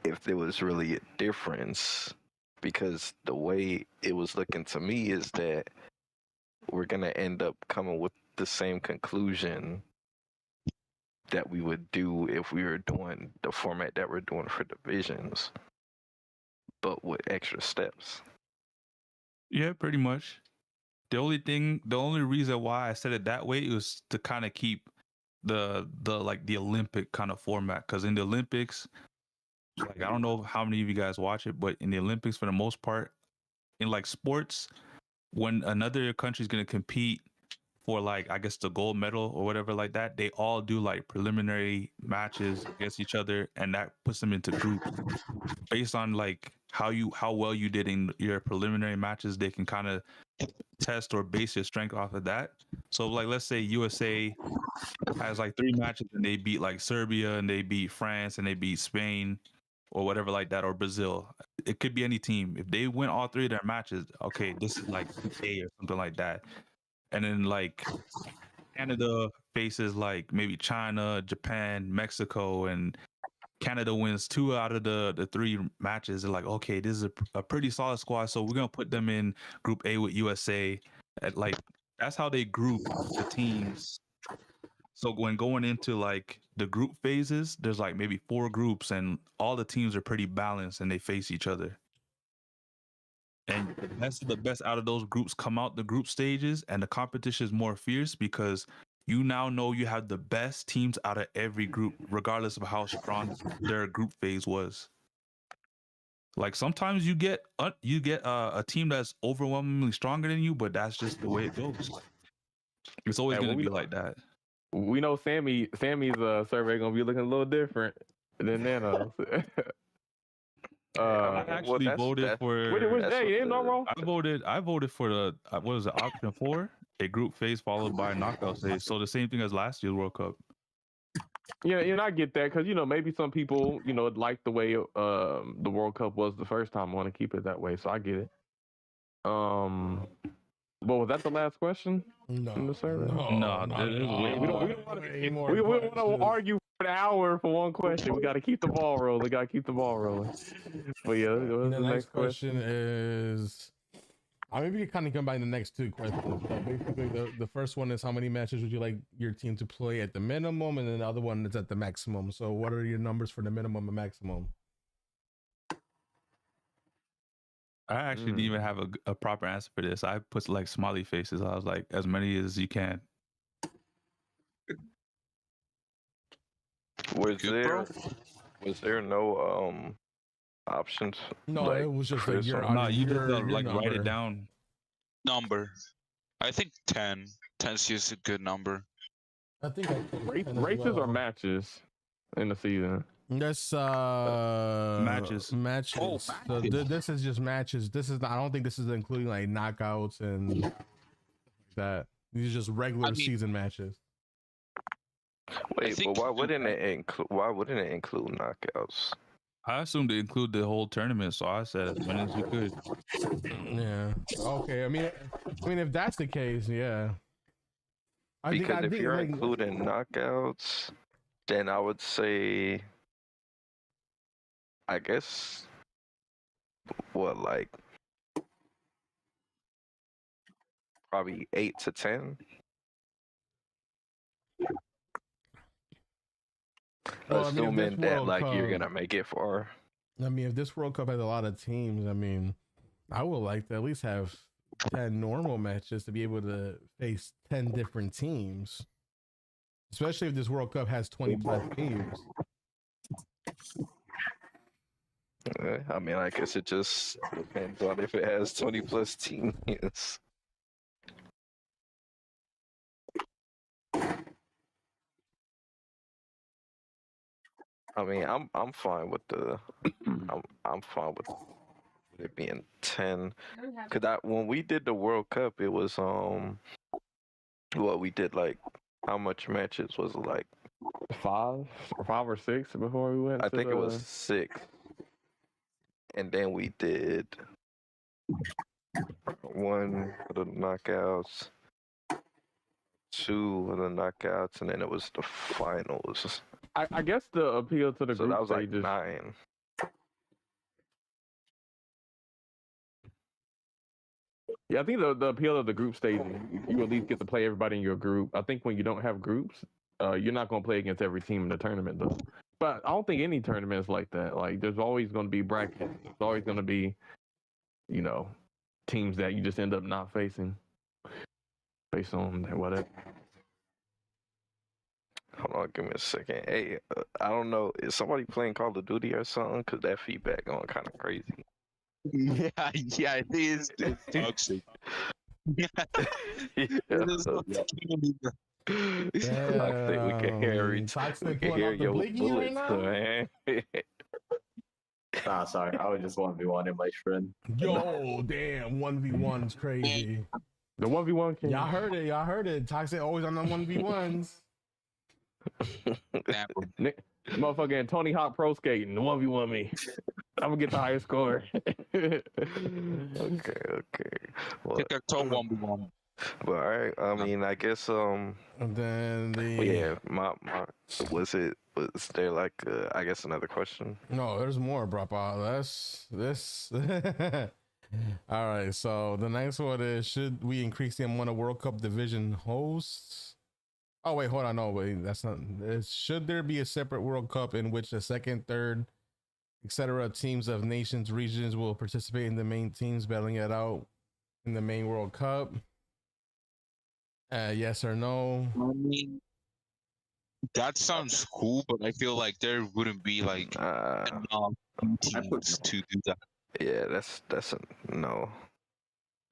S8: if there was really a difference, because the way it was looking to me is that we're gonna end up coming with the same conclusion that we would do if we were doing the format that we're doing for divisions, but with extra steps.
S2: Yeah, pretty much. The only reason why I said it that way was to kind of keep the like the Olympic kind of format. Because in the Olympics, like I don't know how many of you guys watch it, but in the Olympics, for the most part, in like sports, when another country's gonna compete for like I guess the gold medal or whatever like that, they all do like preliminary matches against each other, and that puts them into groups based on like how well you did in your preliminary matches. They can kind of test or base your strength off of that. So like let's say USA has like 3 matches and they beat like Serbia and they beat France and they beat Spain or whatever like that, or Brazil. It could be any team. If they win all 3 of their matches, okay, this is like A or something like that. And then like Canada faces like maybe China, Japan, Mexico, and Canada wins 2 out of the 3 matches. They're like, okay, this is a pretty solid squad, so we're gonna put them in Group A with USA. Like that's how they group the teams. So when going into like the group phases, there's like maybe 4 groups, and all the teams are pretty balanced, and they face each other. And the best of the best out of those groups come out the group stages, and the competition is more fierce because you now know you have the best teams out of every group, regardless of how strong their group phase was. Like sometimes you get a team that's overwhelmingly stronger than you, but that's just the way it goes. It's always
S3: Hey,
S2: going
S3: well,
S2: to be like that.
S3: we know Sammy's survey gonna be looking a little different than Nano's.
S2: I actually voted for.
S3: Hey, ain't no wrong.
S2: I voted for the what was it, option 4, a group phase followed by a knockout phase. So the same thing as last year's World Cup.
S3: Yeah, and I get that because maybe some people like the way the World Cup was the first time, want to keep it that way. So I get it. But was that the last question?
S1: No,
S3: in the survey?
S2: No, there's way
S3: We
S2: more.
S3: don't want to argue for an hour for one question. We got to keep the ball rolling. But yeah, what's
S1: The next question is, I maybe kind of combine the next 2 questions. So basically, the first one is how many matches would you like your team to play at the minimum, and then the other one is at the maximum. So what are your numbers for the minimum and maximum?
S2: I actually didn't even have a proper answer for this. I put like smiley faces. I was like, as many as you can.
S8: Was
S5: Good, bro.
S8: there no options?
S1: No,
S8: like,
S1: it was just
S8: for
S1: like
S8: this
S1: your
S8: one?
S2: No, you just
S1: your
S2: like write
S1: number.
S2: it down.
S5: Number. I think 10. 10 is a good number.
S1: I think I put 10 as
S3: Races or
S1: well.
S3: matches in the season?
S1: That's
S2: Matches.
S1: matches.
S5: Oh,
S1: So
S5: matches.
S1: this is just matches. This is not, I don't think this is including like knockouts and that. These are just regular season matches.
S8: Wait,
S5: think
S8: but why wouldn't it include knockouts?
S2: I assumed they include the whole tournament, so I said as many as you could.
S1: Yeah. Okay. I mean, if that's the case, yeah.
S8: Because if you're including knockouts, then I would say, I guess, what, like probably 8 to 10.
S1: Well, I mean, if
S8: Assuming
S1: this
S8: that
S1: World
S8: like you're
S1: Cup-
S8: gonna make it far.
S1: I mean, if this World Cup has a lot of teams, I mean, I would like to at least have 10 normal matches to be able to face 10 different teams. Especially if this World Cup has 20 plus teams.
S8: I mean, I guess it just depends on if it has 20 plus teams. I mean, I'm fine with the I'm fine with it being 10. Cause when we did the World Cup, it was what we did, like how much matches was it, like
S3: 5 or 6 before we went.
S8: I think it was 6, and then we did 1 for the knockouts, 2 for the knockouts, and then it was the finals.
S3: I guess the appeal to the
S8: So
S3: group
S8: that was like
S3: stages.
S8: 9.
S3: Yeah, I think the appeal of the group stage, you at least get to play everybody in your group. I think when you don't have groups, you're not going to play against every team in the tournament, though. But I don't think any tournament is like that. Like, there's always going to be brackets. There's always going to be, teams that you just end up not facing based on whatever.
S8: Hold on, give me a second. Hey, I don't know. Is somebody playing Call of Duty or something? Cause that feedback going kind of crazy.
S5: Yeah, it is. It's toxic.
S8: Yeah,
S5: It is
S8: so, Toxic, we can hear
S1: Toxic
S8: we can
S1: pulling
S8: hear
S1: out the
S8: your
S1: blinky right
S8: bullets,
S1: now?
S8: man.
S4: Nah, sorry, I was just 1v1 my friend.
S1: Yo, damn, 1v1's crazy.
S3: The 1v1 king.
S1: Y'all heard it. Toxic always on the 1v1s.
S3: Motherfucking Tony Hawk Pro Skating, the 1v1 me. I'm gonna get the highest score.
S8: Okay. Well,
S5: Tic-tac-toe 1v1.
S8: but all right. I mean, I guess
S1: And then
S8: yeah. My was there like I guess another question?
S1: No, there's more, Brapa. That's this. All right. So the next one is: should we increase the amount of World Cup division hosts? Oh wait, hold on. No, wait, that's not. Should there be a separate World Cup in which the second, third, etc. teams of nations, regions will participate in the main teams battling it out in the main World Cup? Yes or no?
S5: I mean, that sounds cool, but I feel like there wouldn't be like enough teams to do that.
S8: Yeah, that's a no.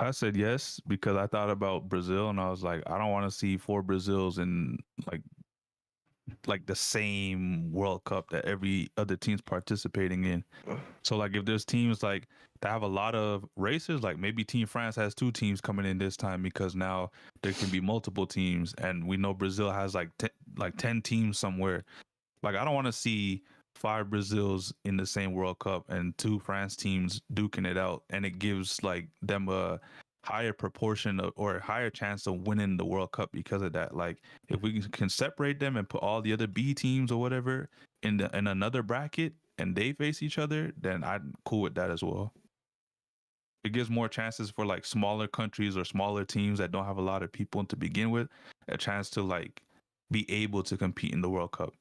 S2: I said yes because I thought about Brazil and I was like, I don't want to see 4 Brazils in like the same World Cup that every other team's participating in. So like if there's teams like that have a lot of races, like maybe Team France has 2 teams coming in this time because now there can be multiple teams, and we know Brazil has like 10 teams somewhere. Like I don't want to see 5 Brazils in the same World Cup and 2 France teams duking it out, and it gives like them a higher proportion of, or a higher chance of winning the World Cup because of that. Like if we can separate them and put all the other B teams or whatever in another bracket and they face each other, then I'm cool with that as well. It gives more chances for like smaller countries or smaller teams that don't have a lot of people to begin with a chance to like be able to compete in the World Cup.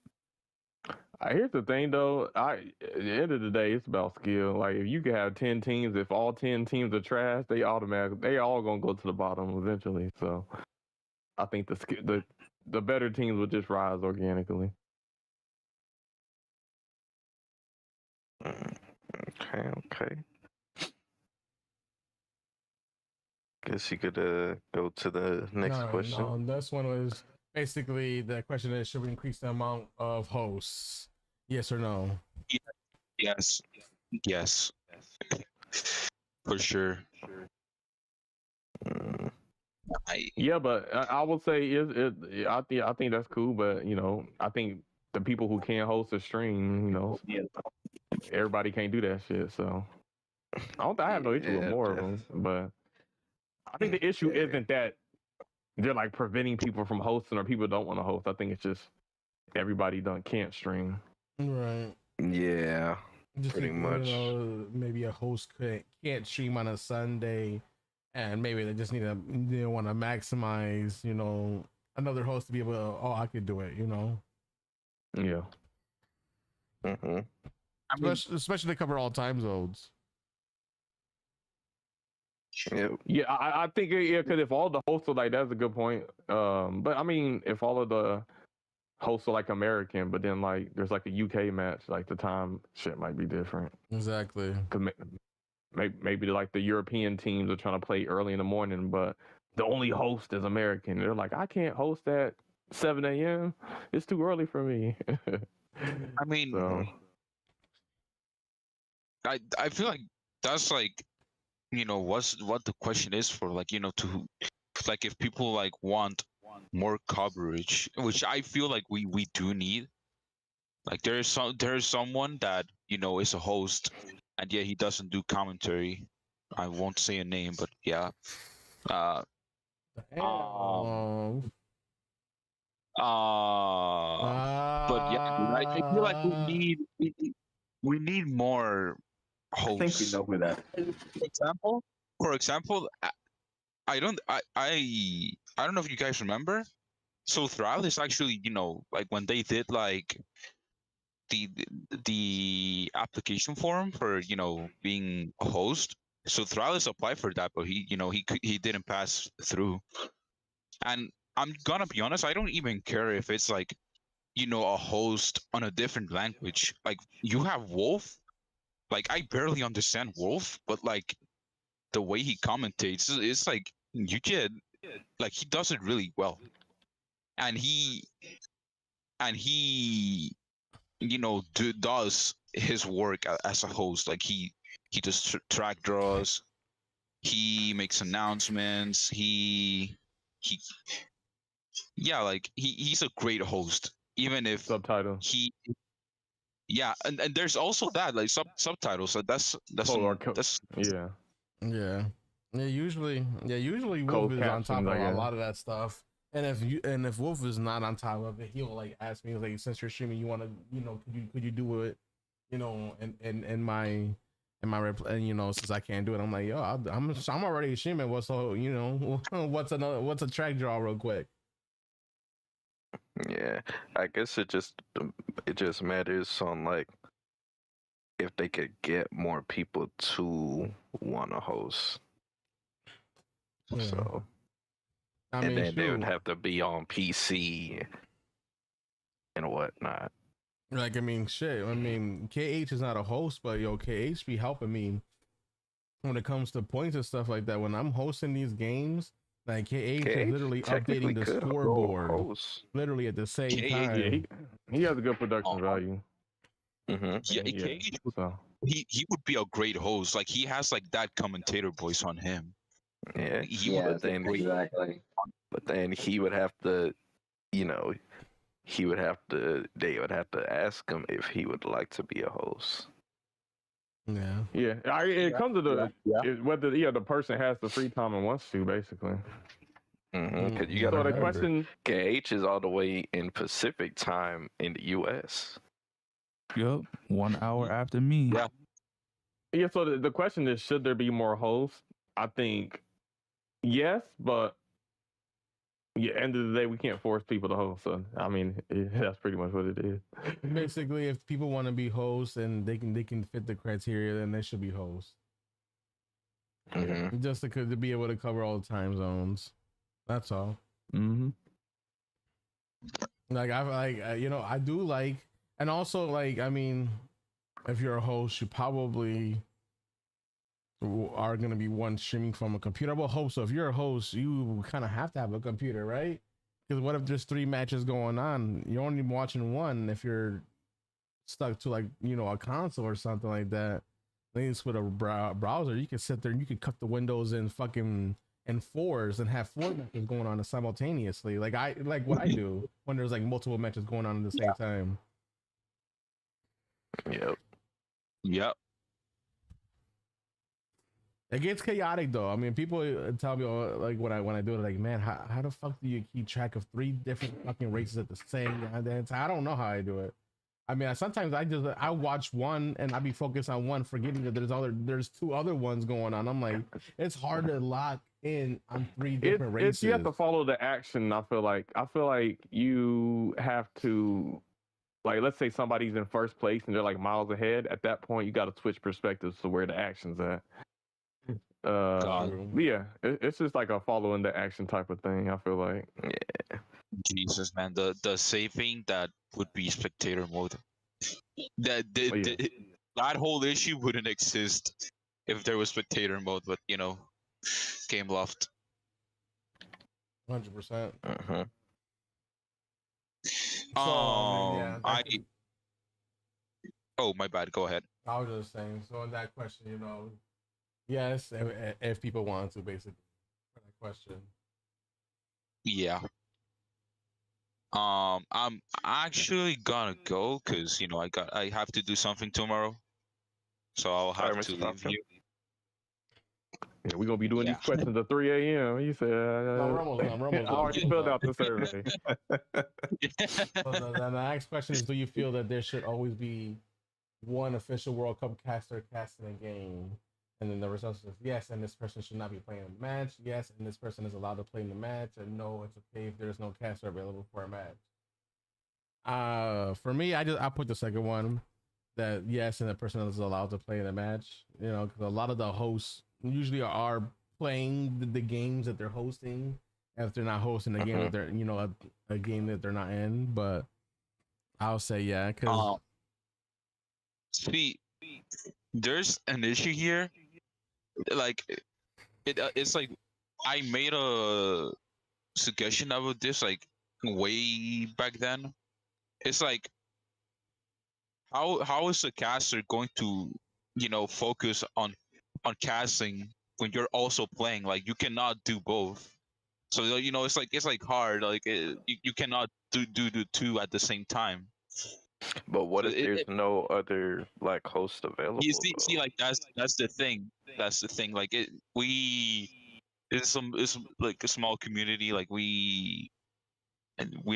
S3: Here's the thing, though. At the end of the day, it's about skill. Like, if you can have 10 teams, if all 10 teams are trash, they all gonna go to the bottom eventually. So, I think the better teams will just rise organically.
S8: Okay. Guess you could go to the next question.
S1: No, this one was basically the question is: should we increase the amount of hosts? Yes or no?
S5: Yes. Yes. For sure.
S8: Mm,
S3: Yeah, but I would say I think that's cool, but I think the people who can host a stream, everybody can't do that shit. So I have no issue with
S8: yeah,
S3: more of them, but I think the issue isn't that they're like preventing people from hosting or people don't want to host. I think it's just everybody can't stream.
S1: Right.
S8: Yeah.
S1: Just
S8: Pretty much.
S1: Maybe a host can't stream on a Sunday, and maybe they just they want to maximize, another host to be able to. Oh, I could do it,
S3: Yeah.
S8: Mm-hmm.
S1: Especially to cover all time zones.
S8: Yep.
S3: Yeah, I think because if all the hosts are like, that's a good point. But I mean, if all of the hosts are like American, but then like there's like a UK match, like the time shit might be different.
S1: Exactly.
S3: Cause maybe like the European teams are trying to play early in the morning, but the only host is American. They're like, I can't host at 7 a.m. It's too early for me.
S5: I mean,
S3: So
S5: I feel like that's like, what the question is for, like, to, like, if people like want more coverage, which I feel like we do need. Like there's someone that is a host, and yeah, he doesn't do commentary. I won't say a name, but yeah. But yeah, dude, I feel like we need more hosts.
S4: I think we know who that.
S5: For example, I don't know if you guys remember. So Thrive is actually, like when they did like the application form for being a host. So Thrive applied for that, but he didn't pass through. And I'm gonna be honest, I don't even care if it's like a host on a different language. Like you have Wolf. Like I barely understand Wolf, but like the way he commentates, it's like you get like he does it really well. And he does his work as a host. Like he does track draws, he makes announcements, he yeah, like he's a great host, even if
S3: subtitle.
S5: Yeah, and there's also that like subtitles. So that's
S3: yeah.
S1: Yeah. Usually Wolf
S3: Closed
S1: is on top
S3: captions,
S1: of
S3: I
S1: a
S3: guess.
S1: lot of that stuff. And if Wolf is not on top of it, he'll like ask me like, since you're streaming, you want to, could you do it, in my since I can't do it, I'm like, yo, I'm already streaming. What's what's a track draw real quick?
S8: Yeah, I guess it just matters on like if they could get more people to want to host.
S1: Yeah.
S8: So,
S1: I
S8: and
S1: mean,
S8: then they would
S1: shoot.
S8: have to be on PC and whatnot.
S1: Like, I mean, shit. I mean, KH is not a host, but yo, KH be helping me when it comes to points and stuff like that. When I'm hosting these games, like KH is literally updating the scoreboard, literally at the same time.
S3: Yeah, he has a good production value.
S8: Mm-hmm.
S5: Yeah, he would be a great host. Like he has like that commentator voice on him.
S8: Yeah,
S6: Exactly.
S8: But then he would have to, they would have to ask him if he would like to be a host.
S1: Yeah.
S3: Yeah. It comes to whether the person has the free time and wants to, basically.
S8: Because you got to remember, KH is all the way in Pacific time in the U.S.
S2: Yep, 1 hour after me.
S5: Yeah.
S3: Yeah. So the question is, should there be more hosts? I think yes, but end of the day, we can't force people to host. So I mean, that's pretty much what it is.
S1: Basically, if people want to be hosts and they can fit the criteria, then they should be hosts.
S8: Mm-hmm.
S1: Just to be able to cover all the time zones. That's all.
S2: Mm-hmm.
S1: Like I do like, and also like, I mean, if you're a host, you probably are going to be one streaming from a computer. Well, hope so. If you're a host, you kind of have to have a computer, right? Because what if there's 3 matches going on? You're only watching one if you're stuck to, like, you know, a console or something like that. At least with a browser, you can sit there and you can cut the windows in fucking in 4s and have 4 matches going on simultaneously. Like what I do when there's like multiple matches going on at the same time.
S5: Yep.
S1: It gets chaotic though. I mean, people tell me like when I do it, like, man, how the fuck do you keep track of 3 different fucking races at the same time? I don't know how I do it. I mean, sometimes I watch one and I be focused on one, forgetting that there's 2 other ones going on. I'm like, it's hard to lock in on 3 different races.
S3: You have to follow the action. I feel like you have to, like, let's say somebody's in first place and they're like miles ahead. At that point, you got to switch perspectives to where the action's at. Yeah, it's just like a following the action type of thing. I feel like,
S5: yeah. Jesus, man, the saving that would be spectator mode. That whole issue wouldn't exist if there was spectator mode, but you know, game loft.
S1: 100%.
S5: Oh, my bad. Go ahead.
S1: I was just saying. So in that question, you know, yes, if people want to, basically, for that question.
S5: Yeah. I'm actually gonna go because you know I have to do something tomorrow, so I'll have to leave you.
S3: Yeah, we're gonna be doing these questions at 3 a.m. You said I already filled out the survey.
S1: So the next question is: do you feel that there should always be one official World Cup caster casting a game? And then the results is yes, and this person should not be playing a match. Yes, and this person is allowed to play in the match. And no, it's okay if there's no caster available for a match. For me, I put the second one, that yes, and the person is allowed to play in the match. You know, because a lot of the hosts usually are playing the games that they're hosting. If they're not hosting a game that they're, you know, a game that they're not in. But I'll say yeah, because
S5: see, there's an issue here. Like it's like I made a suggestion about this like way back then. It's like how is a caster going to, you know, focus on casting when you're also playing? Like you cannot do both. So you know, it's like hard. Like you cannot do 2 at the same time.
S8: But what if there's no other like host available?
S5: You see, like that's the thing. That's the thing. Like it's like a small community. Like we're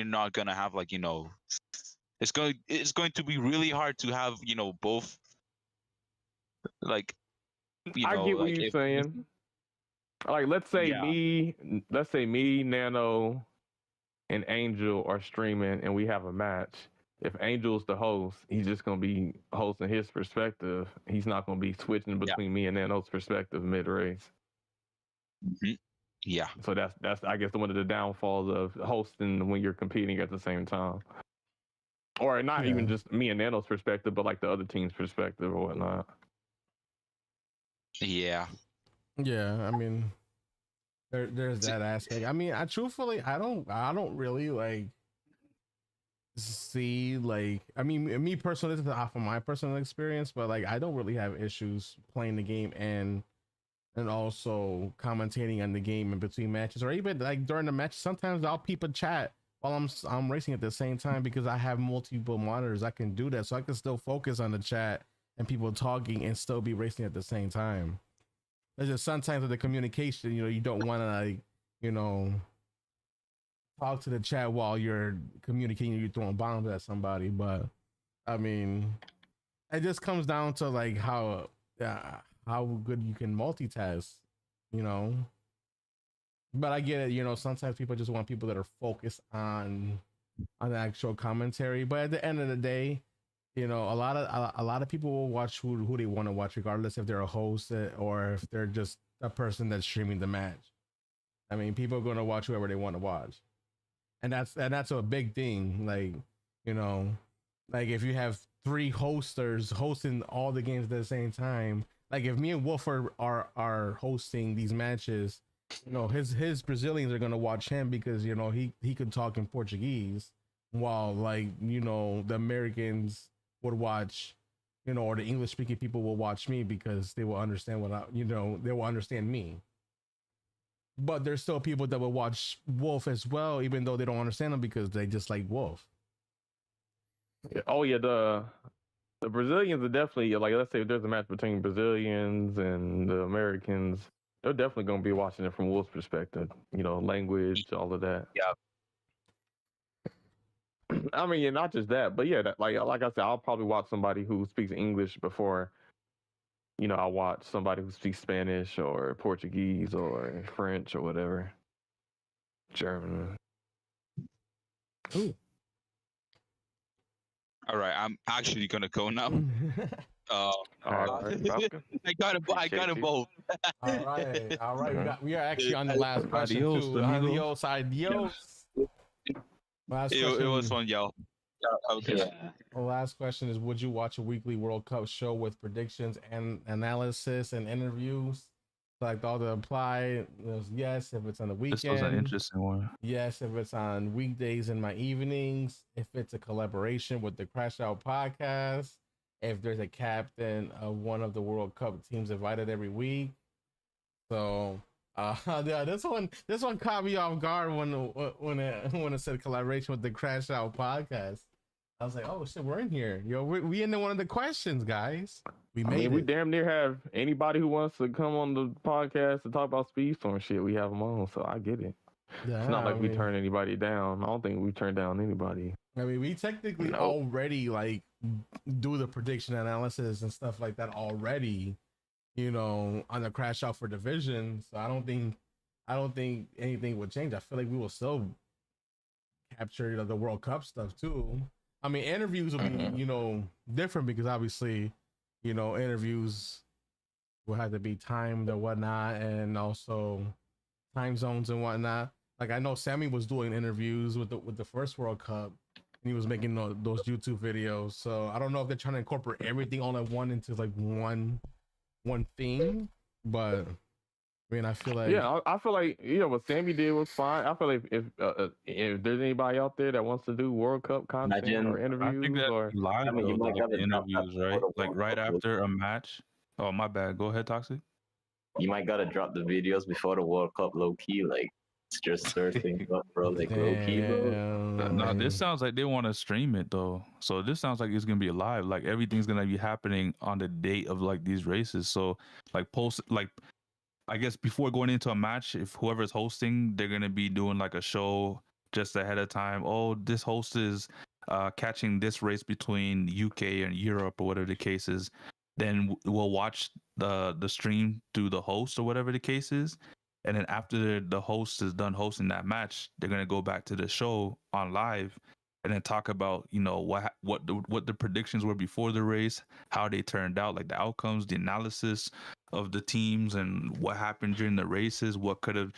S5: not gonna have like, you know, it's going to be really hard to have, you know, both. Like, you know,
S3: I get what
S5: like
S3: you're saying. Like let's say me, Nano, and Angel are streaming and we have a match. If Angel's the host, he's just gonna be hosting his perspective. He's not gonna be switching between me and Nano's perspective mid race.
S5: Yeah.
S3: So that's I guess one of the downfalls of hosting when you're competing at the same time, or not even just me and Nano's perspective, but like the other team's perspective or whatnot.
S5: Yeah.
S1: Yeah, I mean, there's that aspect. I mean, I don't really like see, like, I mean, me personally, this is off of my personal experience, but like I don't really have issues playing the game and also commentating on the game in between matches, or even like during the match. Sometimes I'll peep a chat while I'm racing at the same time because I have multiple monitors. I can do that, so I can still focus on the chat and people talking and still be racing at the same time. There's just sometimes with the communication, you know, you don't want to, like, you know, talk to the chat while you're communicating, you're throwing bombs at somebody. But I mean, it just comes down to like how good you can multitask, you know. But I get it, you know, sometimes people just want people that are focused on the actual commentary. But at the end of the day, you know, a lot of people will watch who they want to watch, regardless if they're a host or if they're just a person that's streaming the match. I mean, people are going to watch whoever they want to watch, and that's a big thing. Like, you know, like if you have three hosters hosting all the games at the same time. Like if me and Wolf are hosting these matches, you know, his Brazilians are gonna watch him because you know he could talk in Portuguese, while like you know the Americans would watch, you know, or the English speaking people will watch me because they will understand what they will understand me. But there's still people that will watch Wolf as well, even though they don't understand him because they just like Wolf.
S3: Yeah. Oh yeah, the Brazilians are definitely like, let's say if there's a match between Brazilians and the Americans, they're definitely gonna be watching it from Wolf's perspective. You know, language, all of that.
S5: Yeah.
S3: I mean, yeah, not just that, but yeah, that, like I said, I'll probably watch somebody who speaks English before, you know, I watch somebody who speaks Spanish or Portuguese or French or whatever, German.
S1: Ooh.
S5: All right, I'm actually gonna go now.
S8: All right, Falcon.
S5: I got them
S8: Appreciate you.
S5: both.
S1: All right. We are actually on the last question
S2: Adios,
S1: too.
S2: amigos.
S1: Adios. Last
S5: It
S1: question.
S5: was fun, y'all. Yeah, okay.
S6: Yeah.
S1: The last question is: would you watch a weekly World Cup show with predictions and analysis and interviews? Like all the apply. Yes, if it's on the weekend.
S2: This was an interesting one.
S1: Yes, if it's on weekdays in my evenings. If it's a collaboration with the Crashout podcast. If there's a captain of one of the World Cup teams invited every week. So yeah, this one caught me off guard when it said collaboration with the Crashout podcast. I was like, oh shit, we're in here. Yo, we into one of the questions, guys. We made it.
S3: We damn near have anybody who wants to come on the podcast to talk about Speedstorm shit. We have them on, so I get it.
S1: Yeah,
S3: It's not like we turn anybody down. I don't think we turned down anybody.
S1: I mean, we technically already like do the prediction analysis and stuff like that already, you know, on the Crash Out for division. So I don't think anything would change. I feel like we will still capture the World Cup stuff too. I mean, interviews will be, you know, different because obviously, you know, interviews will have to be timed or whatnot, and also time zones and whatnot. Like I know Sammy was doing interviews with the first World Cup, and he was making those YouTube videos. So I don't know if they're trying to incorporate everything all at one into like one thing, but I mean, I feel like
S3: I feel like what Sammy did was fine. I feel like if there's anybody out there that wants to do World Cup content or
S2: I
S3: interviews
S2: think that
S3: or
S2: live
S4: I mean, you
S2: though,
S4: might
S2: like
S4: gotta drop that
S2: interviews, right?
S4: photo
S2: Like
S4: one
S2: right
S4: couple.
S2: after a match. Oh, my bad. Go ahead, Toxic.
S4: You might gotta drop the videos before the World Cup, low key. Like, it's just stir things up, bro. Like low key, bro.
S2: No, this sounds like they want to stream it though. So this sounds like it's gonna be live. Like everything's gonna be happening on the date of like these races. So like I guess before going into a match, if whoever's hosting, they're gonna be doing like a show just ahead of time. Oh, this host is catching this race between UK and Europe or whatever the case is. Then we'll watch the stream through the host or whatever the case is. And then after the host is done hosting that match, they're gonna go back to the show on live and then talk about, you know, what the predictions were before the race, how they turned out, like the outcomes, the analysis of the teams and what happened during the races, what could have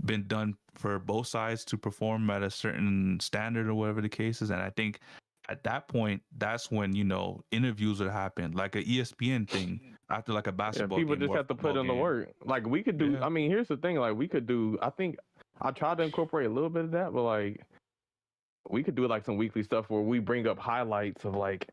S2: been done for both sides to perform at a certain standard or whatever the case is. And I think at that point, that's when, you know, interviews would happen, like an ESPN thing after like a basketball
S3: people
S2: game
S3: just
S2: or
S3: have to put in the work. Like we could do.
S2: Yeah.
S3: I mean, here's the thing. Like we could do. I think I tried to incorporate a little bit of that, but like we could do like some weekly stuff where we bring up highlights of like,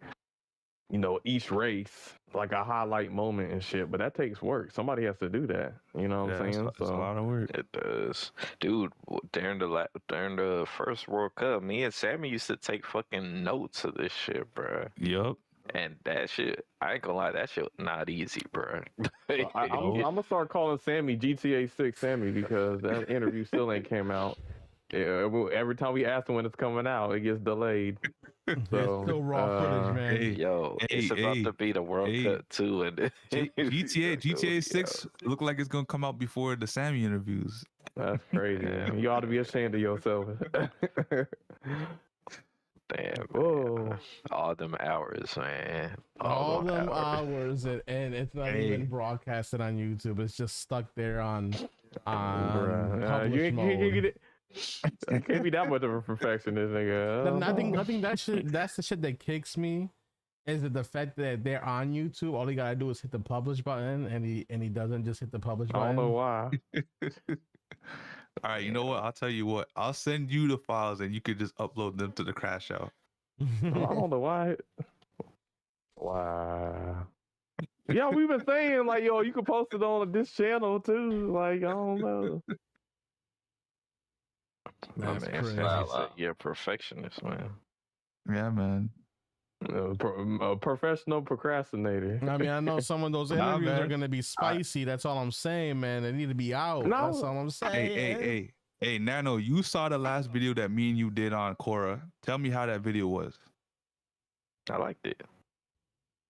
S3: you know, each race, like a highlight moment and shit. But that takes work. Somebody has to do that. You know what I'm saying?
S2: It's a lot of work.
S8: It does, dude. During the first World Cup, me and Sammy used to take fucking notes of this shit, bro.
S2: Yep.
S8: And that shit, I ain't gonna lie, that shit not easy, bro.
S3: I'm gonna start calling Sammy GTA 6 Sammy because that interview still ain't came out. Yeah, every time we ask him when it's coming out, it gets delayed. So
S1: still raw footage, man.
S2: Hey,
S8: Yo, it's about to be the World Cup too, and
S2: GTA 6 look like it's gonna come out before the Sammy interviews.
S3: That's crazy. Man. You ought to be ashamed of yourself.
S8: Damn,
S3: Whoa.
S8: man. All them hours, man.
S1: All them hours, and it's not even broadcasted on YouTube. It's just stuck there on publish mode.
S3: You can't be that much of a perfectionist, nigga.
S1: I think that's the shit that kicks me Is it the fact that they're on YouTube? All he gotta do is hit the publish button, and he doesn't just hit the publish
S3: I
S1: button.
S3: don't know why.
S2: All right, you know what? I'll tell you what. I'll send you the files, and you could just upload them to the Crashout.
S3: I don't know why. Wow. Yeah, we've been saying like, yo, you can post it on this channel too. Like, I don't know.
S1: That's
S8: Man,
S1: crazy.
S8: wow. You're a perfectionist, man.
S2: Yeah, man.
S3: A professional procrastinator.
S1: I mean, I know some of those
S2: Nah,
S1: interviews are
S2: man.
S1: gonna be spicy. That's all I'm saying, man. They need to be out.
S3: No.
S1: That's all I'm saying.
S2: Hey, Nano, you saw the last video that me and you did on Cora. Tell me how that video was.
S8: I liked it.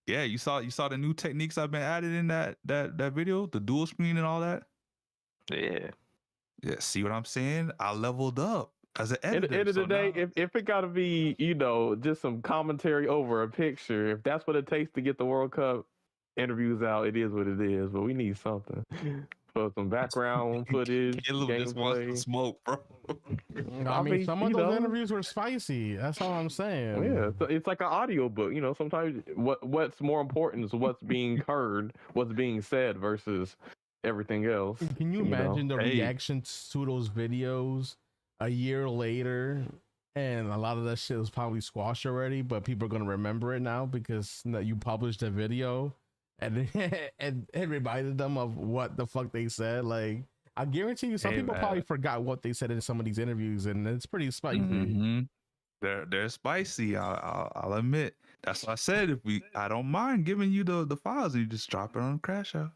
S2: Yeah, you saw the new techniques I've been added in that video, the dual screen and all that.
S8: Yeah.
S2: Yeah, see what I'm saying? I leveled up as an
S3: At
S2: editor.
S3: the end of the
S2: so
S3: day,
S2: now-
S3: if it gotta be, just some commentary over a picture, if that's what it takes to get the World Cup interviews out, it is what it is. But we need something for some background footage,
S2: Caleb just wants to
S3: gameplay.
S2: smoke, bro.
S1: I mean, some of
S3: you
S1: those
S3: know.
S1: interviews were spicy. That's all I'm saying.
S3: Yeah, it's like an audio book. Sometimes what's more important is what's being heard, what's being said versus everything else.
S1: Can you
S3: you know.
S1: imagine the
S2: Hey.
S1: reactions to those videos a year later? And a lot of that shit was probably squashed already, but people are gonna remember it now because you published a video and and it reminded them of what the fuck they said. Like, I guarantee you, some
S2: Hey,
S1: people
S2: man.
S1: probably forgot what they said in some of these interviews, and it's pretty spicy.
S2: Mhm. They're spicy. I'll admit. That's what I said. I don't mind giving you the files and you just drop it on Crashout.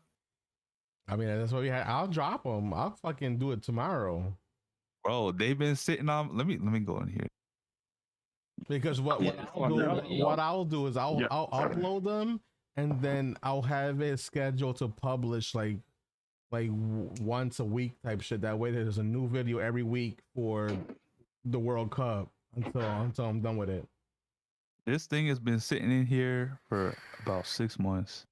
S1: I mean, that's what we had. I'll drop them. I'll fucking do it tomorrow.
S2: Bro, they've been sitting on. Let me go in here.
S1: Because what I'll do is I'll upload them, and then I'll have it scheduled to publish like once a week type shit. That way there's a new video every week for the World Cup until I'm done with it.
S2: This thing has been sitting in here for about 6 months.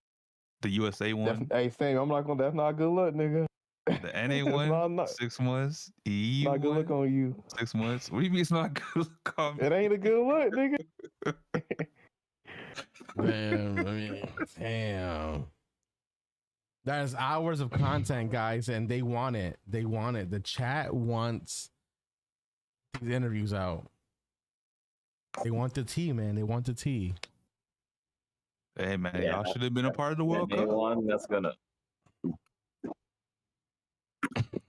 S2: The USA one,
S3: Hey, Sam, I'm not gonna. That's not good luck, nigga.
S2: the NA one,
S3: not
S2: 6 months. The EU
S3: not good look
S2: one,
S3: on you.
S2: 6 months. What do you mean it's not good look on me?
S3: It ain't a good look, nigga.
S1: Damn, I mean, damn. There's hours of content, guys, and they want it. They want it. The chat wants these interviews out. They want the tea, man. They want the tea.
S2: Hey man,
S4: Yeah,
S2: y'all should have been a part of the World Cup.
S4: Anyone that's gonna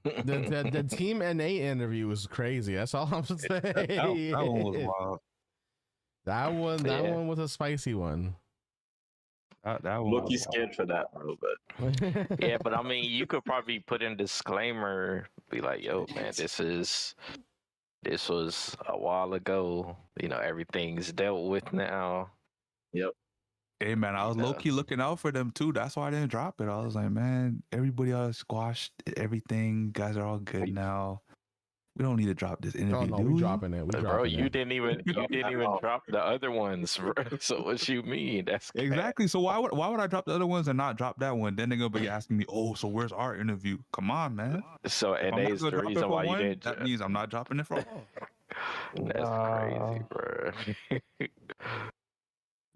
S1: The Team NA interview was crazy. That's all I'm saying.
S2: That one was wild.
S1: That one was a spicy one.
S2: That one
S4: look, you
S2: was wild.
S4: scared for that, bro. But
S8: Yeah, but I mean, you could probably put in a disclaimer, be like, "Yo, man, this was a while ago. Everything's dealt with now."
S2: Hey man, I was
S8: Yeah.
S2: low key looking out for them too. That's why I didn't drop it. I was like, man, everybody else squashed everything. Guys are all good now. We don't need to drop this interview.
S1: Oh no,
S2: do
S1: we
S2: we?
S1: dropping it. We
S8: Bro,
S1: dropping
S8: you
S1: it.
S8: didn't even drop the other ones, bro. So what you mean? That's
S2: Exactly. So why would I drop the other ones and not drop that one? Then they're gonna be asking me, oh, so where's our interview? Come on, man.
S8: So
S2: If
S8: and
S2: I'm not
S8: that's
S2: gonna
S8: the
S2: drop it
S8: reason
S2: for
S8: why you
S2: one,
S8: didn't.
S2: that means I'm not dropping it for all.
S8: That's crazy, bro.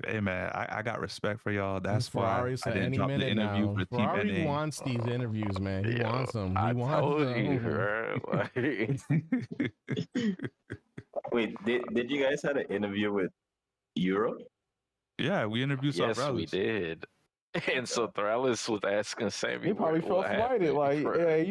S2: Hey man, I got respect for y'all. That's why
S1: Ferrari
S2: I
S1: said
S2: didn't
S1: any
S2: drop the
S1: minute
S2: interview
S1: now.
S2: for Team
S1: Ferrari
S2: NA.
S1: wants these interviews, man. He
S8: Yo,
S1: wants them. He
S8: I
S1: wants
S8: told
S1: them.
S8: you, bro. Like,
S4: wait, did you guys have an interview with Euro?
S2: Yeah, we interviewed
S8: yes,
S2: Sorrellis.
S8: we did. And so Threllis was asking Sammy.
S3: He probably felt slighted. Like, yeah,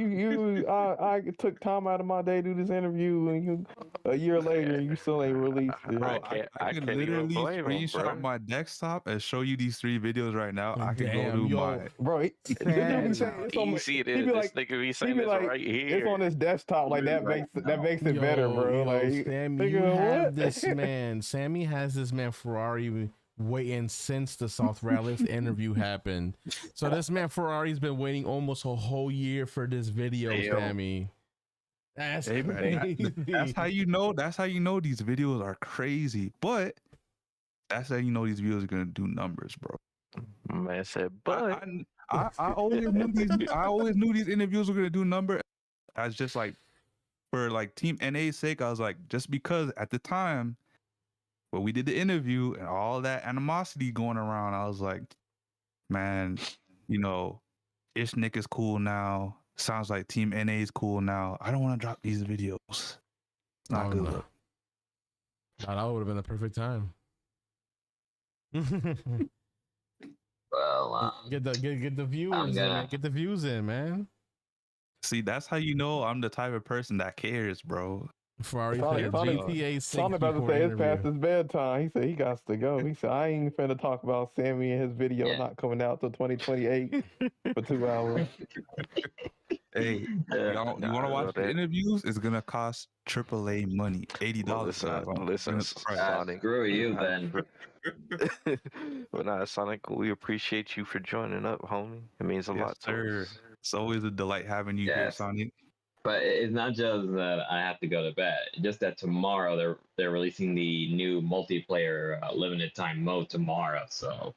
S3: I took time out of my day to do this interview, and a year later, you still ain't released it.
S2: Bro,
S8: I
S2: I can
S8: can't even
S2: literally
S8: blame him,
S2: screenshot
S8: bro.
S2: my desktop and show you these 3 videos right now. I can
S1: Damn,
S2: go to
S1: yo.
S2: my.
S3: Bro, he be saying it's on,
S8: Easy it
S3: he
S8: is.
S3: be
S8: This
S3: like,
S8: nigga be saying
S3: be
S8: this
S3: like,
S8: right here.
S3: it's on his desktop. Like that makes it better, bro. Like,
S1: Sammy, you
S3: nigga,
S1: have
S3: what?
S1: this man. Sammy has this man Ferrari waiting since the South Rallis interview happened. So this man Ferrari's been waiting almost a whole year for this video,
S4: Damn.
S1: Sammy. That's
S2: Hey, man,
S1: crazy.
S2: That's how you know. That's how you know these videos are crazy. But that's how you know these videos are gonna do numbers, bro.
S8: Man said, but
S2: I always knew these. I always knew these interviews were gonna do number. I was just like, for like Team NA's sake, I was like, just because at the time, when we did the interview and all that animosity going around, I was like, man, you know, Ishnik is cool now. Sounds like Team NA is cool now. I don't want to drop these videos. It's not good.
S1: No. That would have been the perfect time.
S6: Well,
S1: get the viewers in, man. Get the views in, man.
S2: See, that's how you know I'm the type of person that cares, bro.
S1: Ferrari player GTA 6.
S3: Sonic about to say it's past his bedtime. He said he got to go. He said I ain't finna talk about Sammy and his video not coming out till 2028 for 2 hours.
S2: Hey, you want to watch the interviews? It's gonna cost AAA money, $80.
S8: Listen, Sonic.
S6: Screw you, then.
S8: But nah, Sonic, we appreciate you for joining up, homie. It means a lot to us.
S2: It's always a delight having you here, Sonic.
S6: But it's not just that I have to go to bed. Just that tomorrow they're releasing the new multiplayer limited time mode tomorrow. So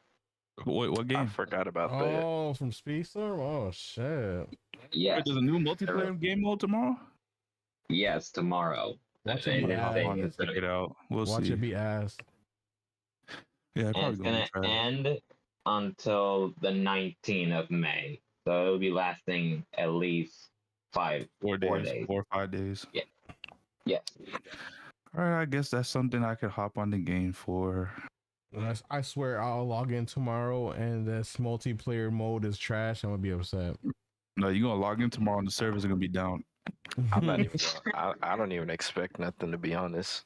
S2: what game?
S8: I forgot about that.
S1: Oh, from Speedstorm? Oh shit.
S6: Yeah.
S2: There's a new multiplayer game mode tomorrow?
S6: Yes, tomorrow.
S1: Watch it be ass.
S2: Check it out. We'll
S1: Watch
S2: see.
S1: it be ass.
S2: Yeah,
S6: and it's gonna end until the 19th of May. So it'll be lasting at least 4 days.
S2: 4 or 5 days.
S6: Yeah. Yes.
S2: All right, I guess that's something I could hop on the game for.
S1: I swear I'll log in tomorrow and this multiplayer mode is trash. I'm gonna be upset.
S2: No, you're gonna log in tomorrow and the servers are gonna be down.
S8: I'm not even. I don't even expect nothing, to be honest.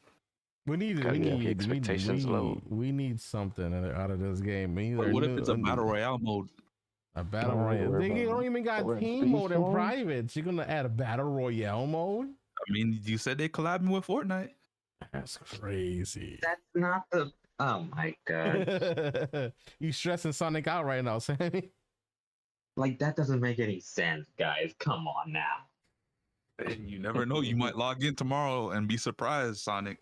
S1: We need
S8: expectations low.
S1: We need something out of this game.
S2: What if it's a battle royale mode?
S1: A battle royale. They don't even got team mode in private. You're gonna add a battle royale mode?
S2: I mean, you said they collabing with Fortnite.
S1: That's crazy.
S6: That's not the. Oh my god.
S1: You stressing Sonic out right now, Sammy?
S6: Like that doesn't make any sense, guys. Come on now.
S2: You never know. You might log in tomorrow and be surprised, Sonic.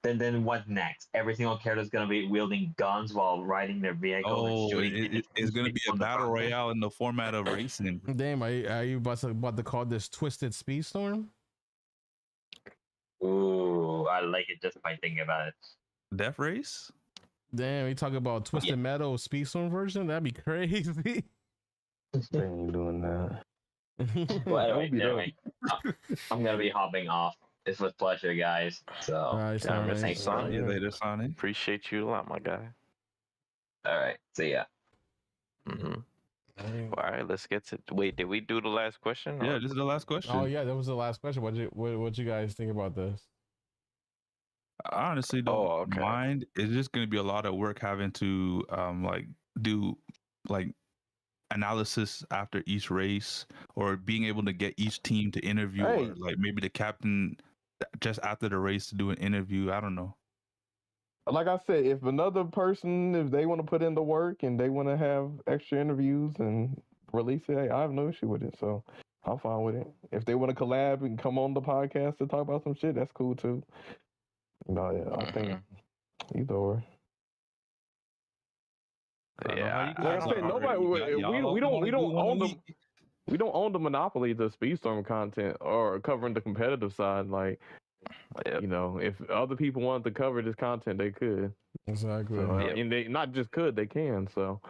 S6: Then what next? Every single character is gonna be wielding guns while riding their vehicle.
S2: Oh, it's gonna be a battle royale in the format of racing.
S1: Damn, are you about to call this Twisted Speedstorm?
S6: Ooh, I like it just by thinking about it.
S2: Death Race?
S1: Damn, we talk about Twisted Metal Speedstorm version? That'd be crazy.
S3: They ain't doing that.
S6: Well, anyway, I'm gonna be hopping off. It's with pleasure, guys. So,
S8: Sonic.
S2: See you later, Sonic.
S8: Appreciate you a lot, my guy.
S6: All right, see ya.
S8: Mm-hmm. All right, let's get to. Wait, did we do the last question?
S2: Yeah, this is the last question.
S1: Oh yeah, that was the last question. What you guys think about this?
S2: I honestly don't mind. It's just gonna be a lot of work having to do analysis after each race, or being able to get each team to interview, or like maybe the captain just after the race to do an interview. I don't know.
S3: Like I said, if another person, if they want to put in the work and they want to have extra interviews and release it, hey, I have no issue with it. So I'm fine with it. If they want to collab and come on the podcast to talk about some shit, that's cool too. No, yeah, I think either or.
S8: Yeah,
S3: like I said, nobody. We don't own the monopoly to Speedstorm content or covering the competitive side. Like, you know, if other people wanted to cover this content, they could.
S1: Exactly.
S3: So, and they not just could, they can. So,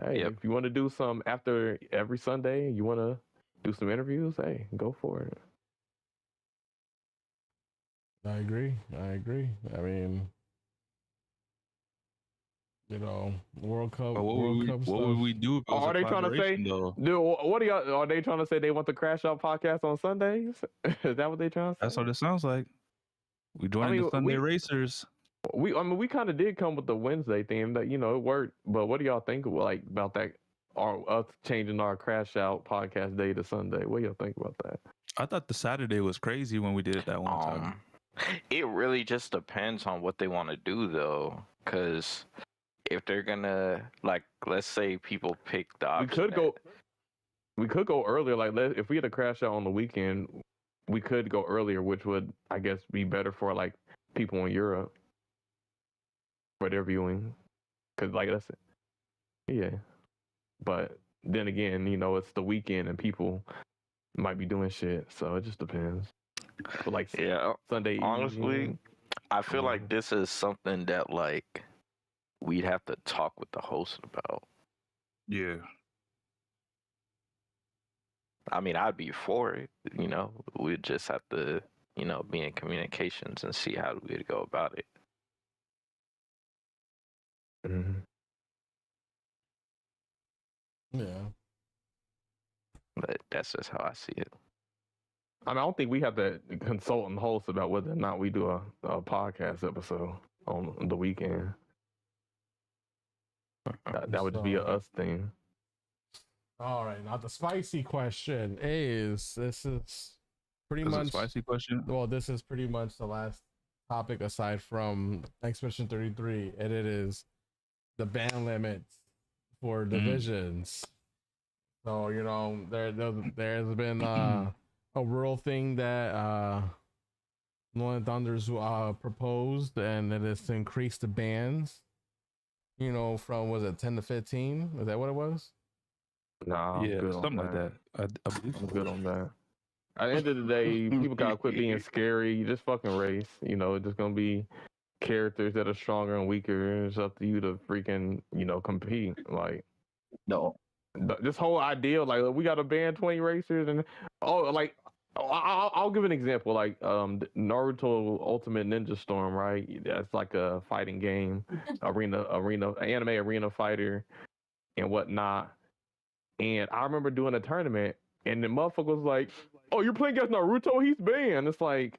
S3: hey, if you want to do some after every Sunday, you want to do some interviews, hey, go for it.
S1: I agree. I mean, you know, World Cup.
S2: What would we do? If it was
S3: are they trying to say? Dude, what are y'all? Are they trying to say they want the Crashout podcast on Sundays? Is that what they trying to say?
S2: That's what it sounds like. We joined the Sunday Racers.
S3: We kind of did come with the Wednesday theme that, you know, it worked. But what do y'all think about that? Or us changing our Crashout podcast day to Sunday? What do y'all think about that?
S2: I thought the Saturday was crazy when we did it that one time.
S8: It really just depends on what they want to do, though. Because if they're gonna, like, let's say people pick the option.
S3: We could go earlier. Like, if we had a Crashout on the weekend, we could go earlier, which would, I guess, be better for like people in Europe for their viewing. Because, like, that's it. Yeah. But then again, you know, it's the weekend and people might be doing shit, so it just depends. But like,
S8: yeah,
S3: Sunday
S8: honestly,
S3: evening.
S8: I feel like this is something that like we'd have to talk with the host about.
S2: Yeah.
S8: I mean, I'd be for it. You know, we'd just have to, you know, be in communications and see how we'd go about it.
S3: Mhm.
S1: Yeah.
S8: But that's just how I see it.
S3: I mean, I don't think we have to consult and host about whether or not we do a podcast episode on the weekend. That would just be a us thing.
S1: All right, now the spicy question is: this is pretty
S2: That's a
S1: much
S2: spicy question.
S1: well, this is pretty much the last topic aside from Expedition 33, and it is the ban limits for divisions. So you know there's been a rural thing that Northern Thunders proposed, and it is to increase the bans. You know, from was it 10 to 15? Is that what it was?
S3: Nah, I'm
S2: Yeah,
S3: good
S2: something
S3: on
S2: like
S3: that.
S2: I believe.
S3: I'm good on that. At the end of the day, people gotta quit being scary. Just fucking race. You know, it's just gonna be characters that are stronger and weaker. It's up to you to freaking, you know, compete. Like
S4: No.
S3: this whole idea, like we gotta ban 20 racers, and like I'll give an example. Like Naruto Ultimate Ninja Storm, right? That's like a fighting game, arena, anime arena fighter, and whatnot. And I remember doing a tournament, and the motherfucker was like, "Oh, you're playing against Naruto? He's banned." It's like,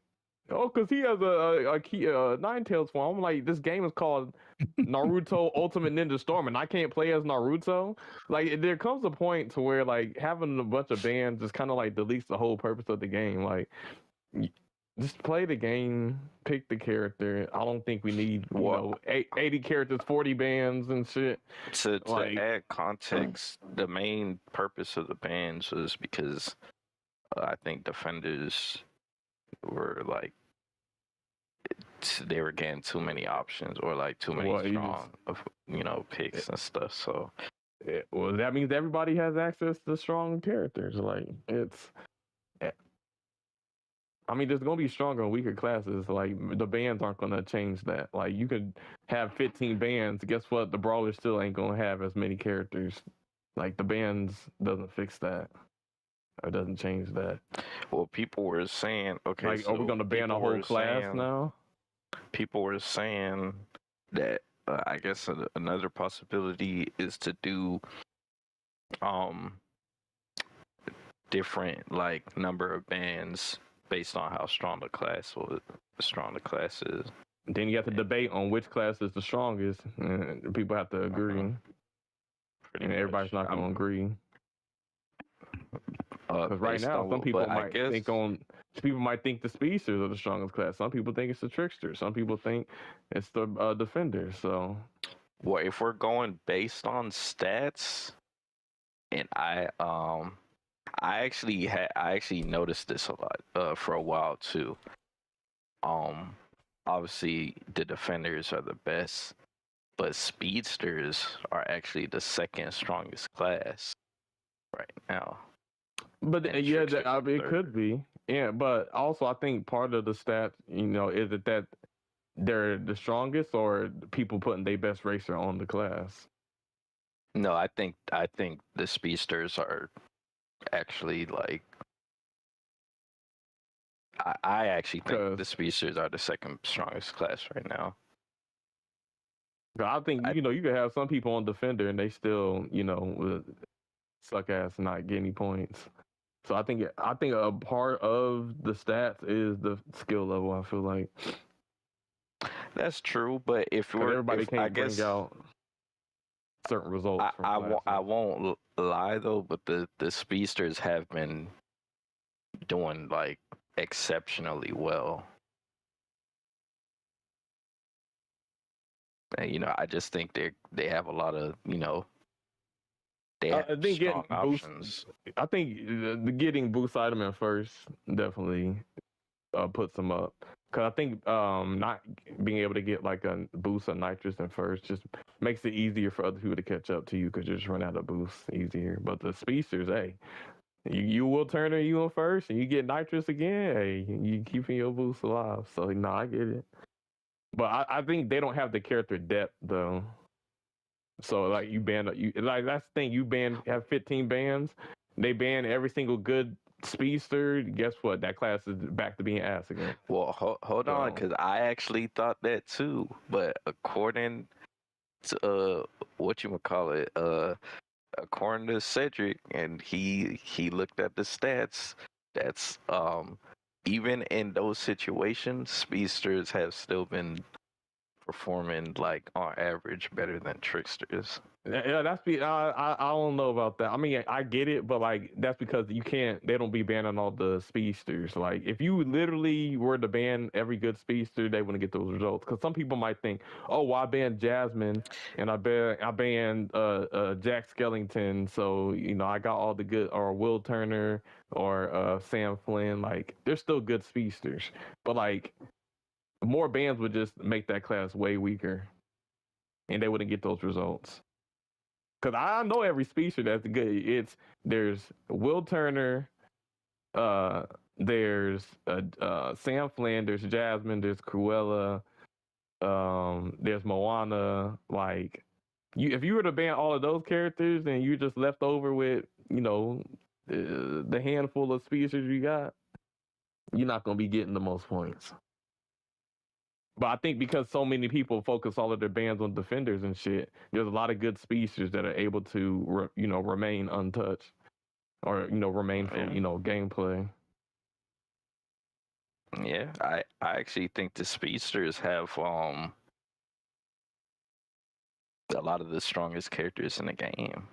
S3: oh, because he has a key Nine Tails form. I'm like, this game is called Naruto Ultimate Ninja Storm, and I can't play as Naruto. Like, there comes a point to where like having a bunch of bans just kind of like deletes the whole purpose of the game. Like, just play the game, pick the character. I don't think we need, you know, 80 characters, 40 bans and shit.
S8: To
S3: Like-
S8: add context, the main purpose of the bans was because I think defenders were like they were getting too many options or like too many
S3: Well, you
S8: strong, you know, picks and stuff. So
S3: Well, that means everybody has access to strong characters. Like, it's. I mean, there's gonna be stronger and weaker classes. Like, the bans aren't gonna change that. Like, you could have 15 bans. Guess what? The brawler still ain't gonna have as many characters. Like, the bans doesn't fix that. Or doesn't change that.
S8: well, people were saying, okay,
S3: Like,
S8: so
S3: are we gonna ban a
S8: people
S3: whole
S8: were
S3: class
S8: saying-
S3: now?
S8: People were saying that I guess another possibility is to do different like number of bands based on how strong the class is.
S3: Then you have to debate on which class is the strongest. And people have to agree.
S8: Pretty
S3: And everybody's
S8: much.
S3: not gonna agree. Because right
S8: Based
S3: now,
S8: on
S3: some people
S8: but I
S3: might
S8: guess-
S3: think the speedsters are the strongest class. Some people think it's the tricksters. Some people think it's the defenders. So,
S8: well, if we're going based on stats, and I actually noticed this a lot for a while too. Obviously the defenders are the best, but speedsters are actually the second strongest class right now.
S3: but
S8: And
S3: yeah,
S8: tricksters
S3: I
S8: are
S3: mean, it
S8: third.
S3: could be. Yeah, but also I think part of the stats, you know, is it that they're the strongest or people putting their best racer on the class.
S8: No, I think the speedsters are actually like. I actually think the speedsters are the second strongest class right now.
S3: I think you know you could have some people on defender and they still suck ass and not get any points. So I think a part of the stats is the skill level. I feel like
S8: that's true, but if
S3: everybody can't bring out certain results.
S8: I won't lie though, but the speedsters have been doing like exceptionally well. And, you know, I just think they have a lot of, you know, they have strong options.
S3: I think the getting boost item in first definitely puts them up. Cause I think not being able to get like a boost of nitrous in first just makes it easier for other people to catch up to you because you just run out of boosts easier. But the speedsters, hey, you will turn you in first and you get nitrous again. Hey, you keeping your boost alive. So no, I get it. But I think they don't have the character depth though. So like you ban that's the thing, have 15 bans, they ban every single good speedster. Guess what? That class is back to being ass again.
S8: Well, hold on,
S3: So-
S8: because I actually thought that too. But according to according to Cedric, and he looked at the stats. That's even in those situations, speedsters have still been performing like on average better than tricksters.
S3: Yeah, I don't know about that. I mean, I get it, but like that's because they don't be banning all the speedsters. Like if you literally were to ban every good speedster, they wouldn't get those results. Because some people might think, oh, well, I banned Jasmine and I banned Jack Skellington, so I got all the good, or Will Turner or Sam Flynn. Like they're still good speedsters, but like more bans would just make that class way weaker, and they wouldn't get those results. Because I know every speedster that's good. There's Will Turner, there's Sam Flynn, there's Jasmine, there's Cruella, there's Moana. Like, if you were to ban all of those characters and you just left over with the handful of speedsters you got, you're not gonna be getting the most points. But I think because so many people focus all of their bans on defenders and shit, there's a lot of good speedsters that are able to, remain untouched or, remain for, gameplay.
S8: Yeah, I actually think the speedsters have a lot of the strongest characters in the game.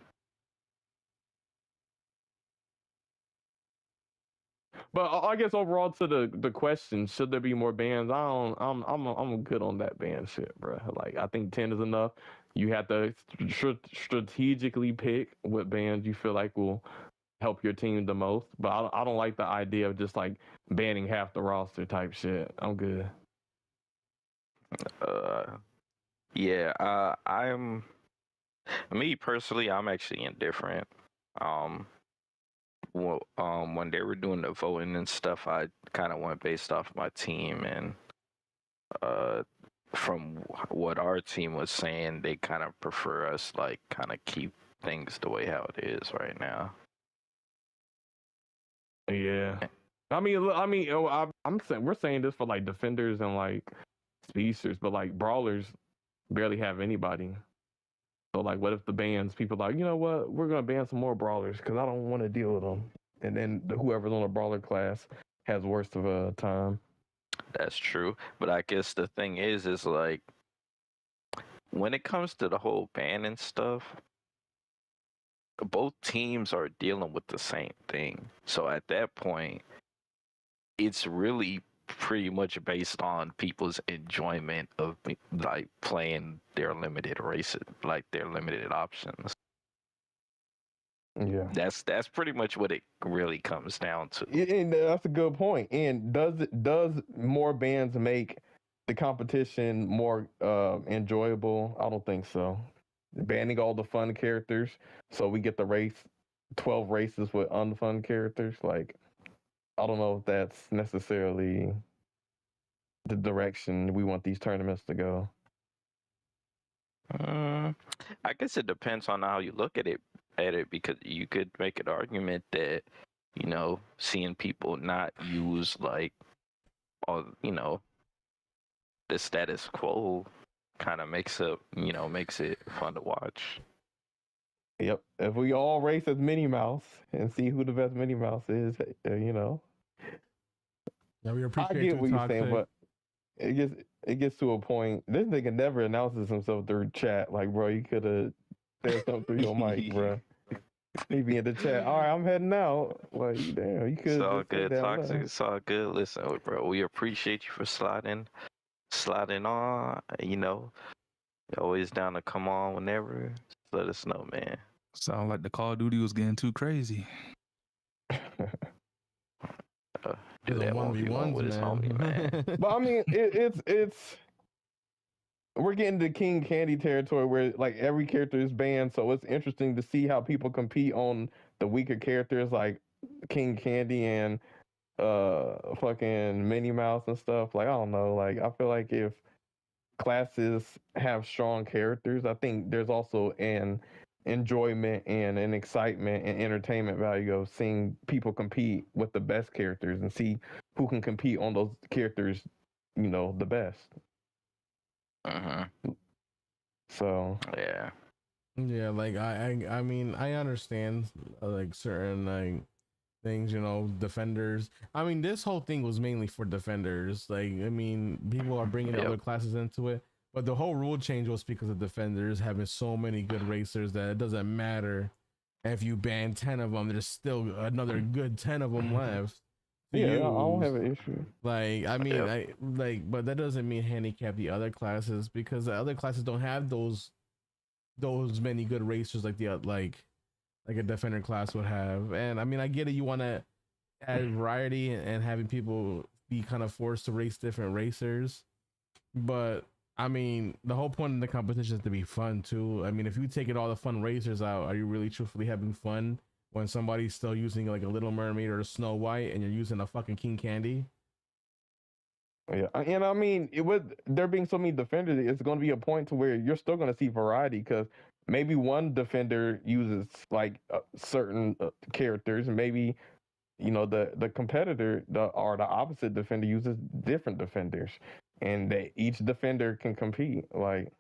S3: But I guess overall to the question, should there be more bans? I'm good on that ban shit, bro. Like I think 10 is enough. You have to strategically pick what bans you feel like will help your team the most. But I don't like the idea of just like banning half the roster type shit. I'm good.
S8: Yeah, me personally, I'm actually indifferent. When they were doing the voting and stuff, I kind of went based off my team, and from what our team was saying, they kind of prefer us like kind of keep things the way how it is right now.
S3: Yeah. I'm saying we're saying this for like defenders and like speedsters, but like brawlers barely have anybody. So like, what if the bans people like, you know what, we're gonna ban some more brawlers because I don't want to deal with them, and then whoever's on a brawler class has worse of a time.
S8: That's true, but I guess the thing is like when it comes to the whole ban and stuff, both teams are dealing with the same thing. So at that point, it's really pretty much based on people's enjoyment of like playing their limited races, like their limited options.
S3: Yeah,
S8: that's pretty much what it really comes down to.
S3: and that's a good point. And does more bans make the competition more enjoyable? I don't think so. Banning all the fun characters, so we get 12 races with unfun characters. Like, I don't know if that's necessarily the direction we want these tournaments to go.
S8: I guess it depends on how you look at it, because you could make an argument that seeing people not use like all the status quo kind of makes it fun to watch.
S3: Yep. If we all race as Minnie Mouse and see who the best Minnie Mouse is,
S1: Yeah, we appreciate
S3: I get what you're saying,
S1: Toxik.
S3: but it gets to a point. This nigga never announces himself through chat. Like, bro, you could have said something through your mic, bro. He be in the chat. All right, I'm heading out. Like, damn, you could.
S8: It's all good, Toxic. It's all good. Listen, bro, we appreciate you for sliding on. You're always down to come on whenever. Just let us know, man.
S2: Sound like the Call of Duty was getting too crazy.
S8: Do that 1v1 with his homie, man.
S3: But I mean, it's we're getting to King Candy territory where like every character is banned, so it's interesting to see how people compete on the weaker characters like King Candy and fucking Minnie Mouse and stuff. Like, I don't know. Like, I feel like if classes have strong characters, I think there's also an enjoyment and an excitement and entertainment value of seeing people compete with the best characters and see who can compete on those characters, the best. So
S8: Yeah.
S1: Yeah, like I mean I understand like certain like things, defenders. I mean, this whole thing was mainly for defenders. Like, I mean, people are bringing other classes into it, but the whole rule change was because of defenders having so many good racers that it doesn't matter if you ban 10 of them. There's still another good 10 of them left.
S3: Yeah, I don't have an issue.
S1: Like, I mean, but that doesn't mean handicap the other classes, because the other classes don't have those many good racers like like a defender class would have. And I mean, I get it, you want to add variety and having people be kind of forced to race different racers, but I mean, the whole point of the competition is to be fun too. I mean, if you take all the fun racers out, are you really truthfully having fun when somebody's still using like a Little Mermaid or a Snow White and you're using a fucking King Candy?
S3: Yeah, and I mean, with there being so many defenders, it's going to be a point to where you're still going to see variety, because maybe one defender uses like certain characters, and maybe the competitor or the opposite defender uses different defenders, and each defender can compete. Like,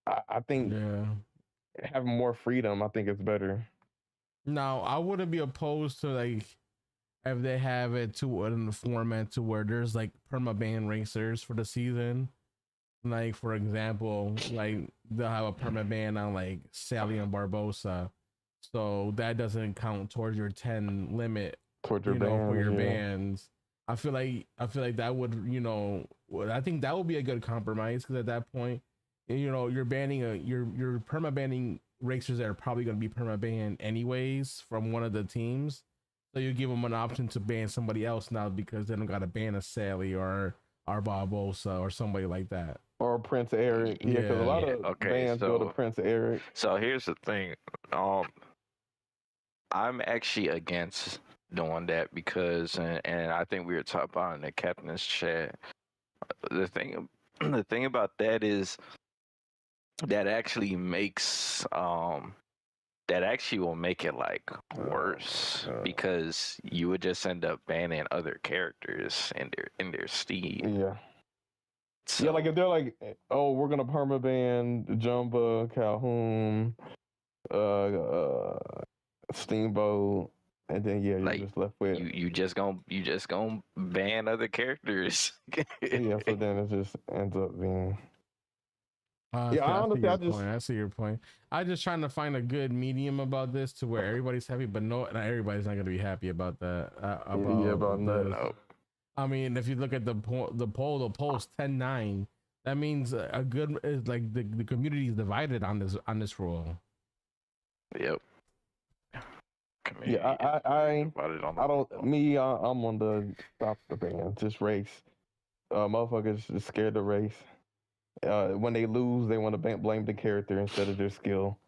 S3: I think having more freedom, I think it's better.
S1: Now, I wouldn't be opposed to like if they have it to in the format to where there's like permaban racers for the season. Like, for example, like they'll have a permaban on like Sally and Barbosa, so that doesn't count towards your 10 limit
S3: towards your
S1: for your bans. I feel like that would, I think that would be a good compromise, because at that point, you're banning you're perma-banning racers that are probably going to be perma-banned anyways from one of the teams. So you give them an option to ban somebody else now, because they don't got to ban a Sally or Barbosa or somebody like that.
S3: Or Prince Eric. Yeah, because a lot of bans go to Prince Eric.
S8: So here's the thing. I'm actually against doing that, because, and I think we were talking about in the captain's chat. The thing about that is that actually makes that actually will make it like worse, because you would just end up banning other characters in their steed.
S3: Yeah. So, yeah, like if they're like, oh, we're gonna permaban Jumba, Calhoun, Steamboat, and then you're like, just left with
S8: you just gonna ban other characters.
S3: Yeah, so then it just ends up being.
S1: I see your point. I'm just trying to find a good medium about this to where everybody's happy, but not everybody's not gonna be happy about that.
S3: About that.
S1: I mean, if you look at the poll's 10-9. That means a good is like the community is divided on this rule.
S8: Yep.
S3: Yeah, I'm on the stop the ban, just race. Motherfuckers is scared to race. When they lose, they want to blame the character instead of their skill.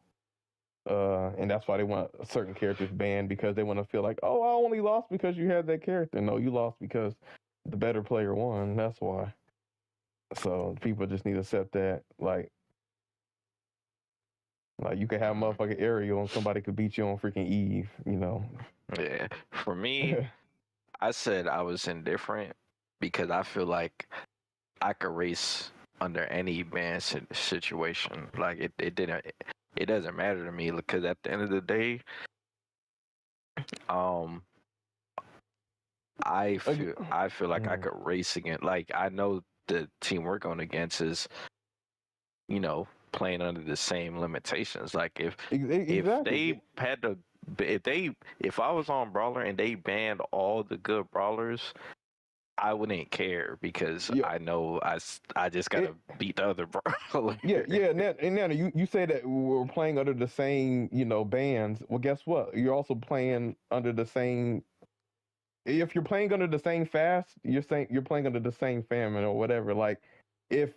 S3: And that's why they want certain characters banned, because they want to feel like, oh, I only lost because you had that character. No, you lost because the better player won. That's why. So people just need to accept that. Like you could have motherfucking Ariel and somebody could beat you on freaking Eve,
S8: Yeah. For me, I said I was indifferent, because I feel like I could race under any ban situation. Like it doesn't matter to me, because at the end of the day, I feel like I could race against. Like, I know the team we're going against is, playing under the same limitations. Like if they had to, if I was on Brawler and they banned all the good brawlers, I wouldn't care, because I know I just gotta beat the other brawler.
S3: Nana, you say that we're playing under the same bans. Well, guess what? You're also playing under the same. If you're playing under the same fast, you're playing under the same famine or whatever. Like if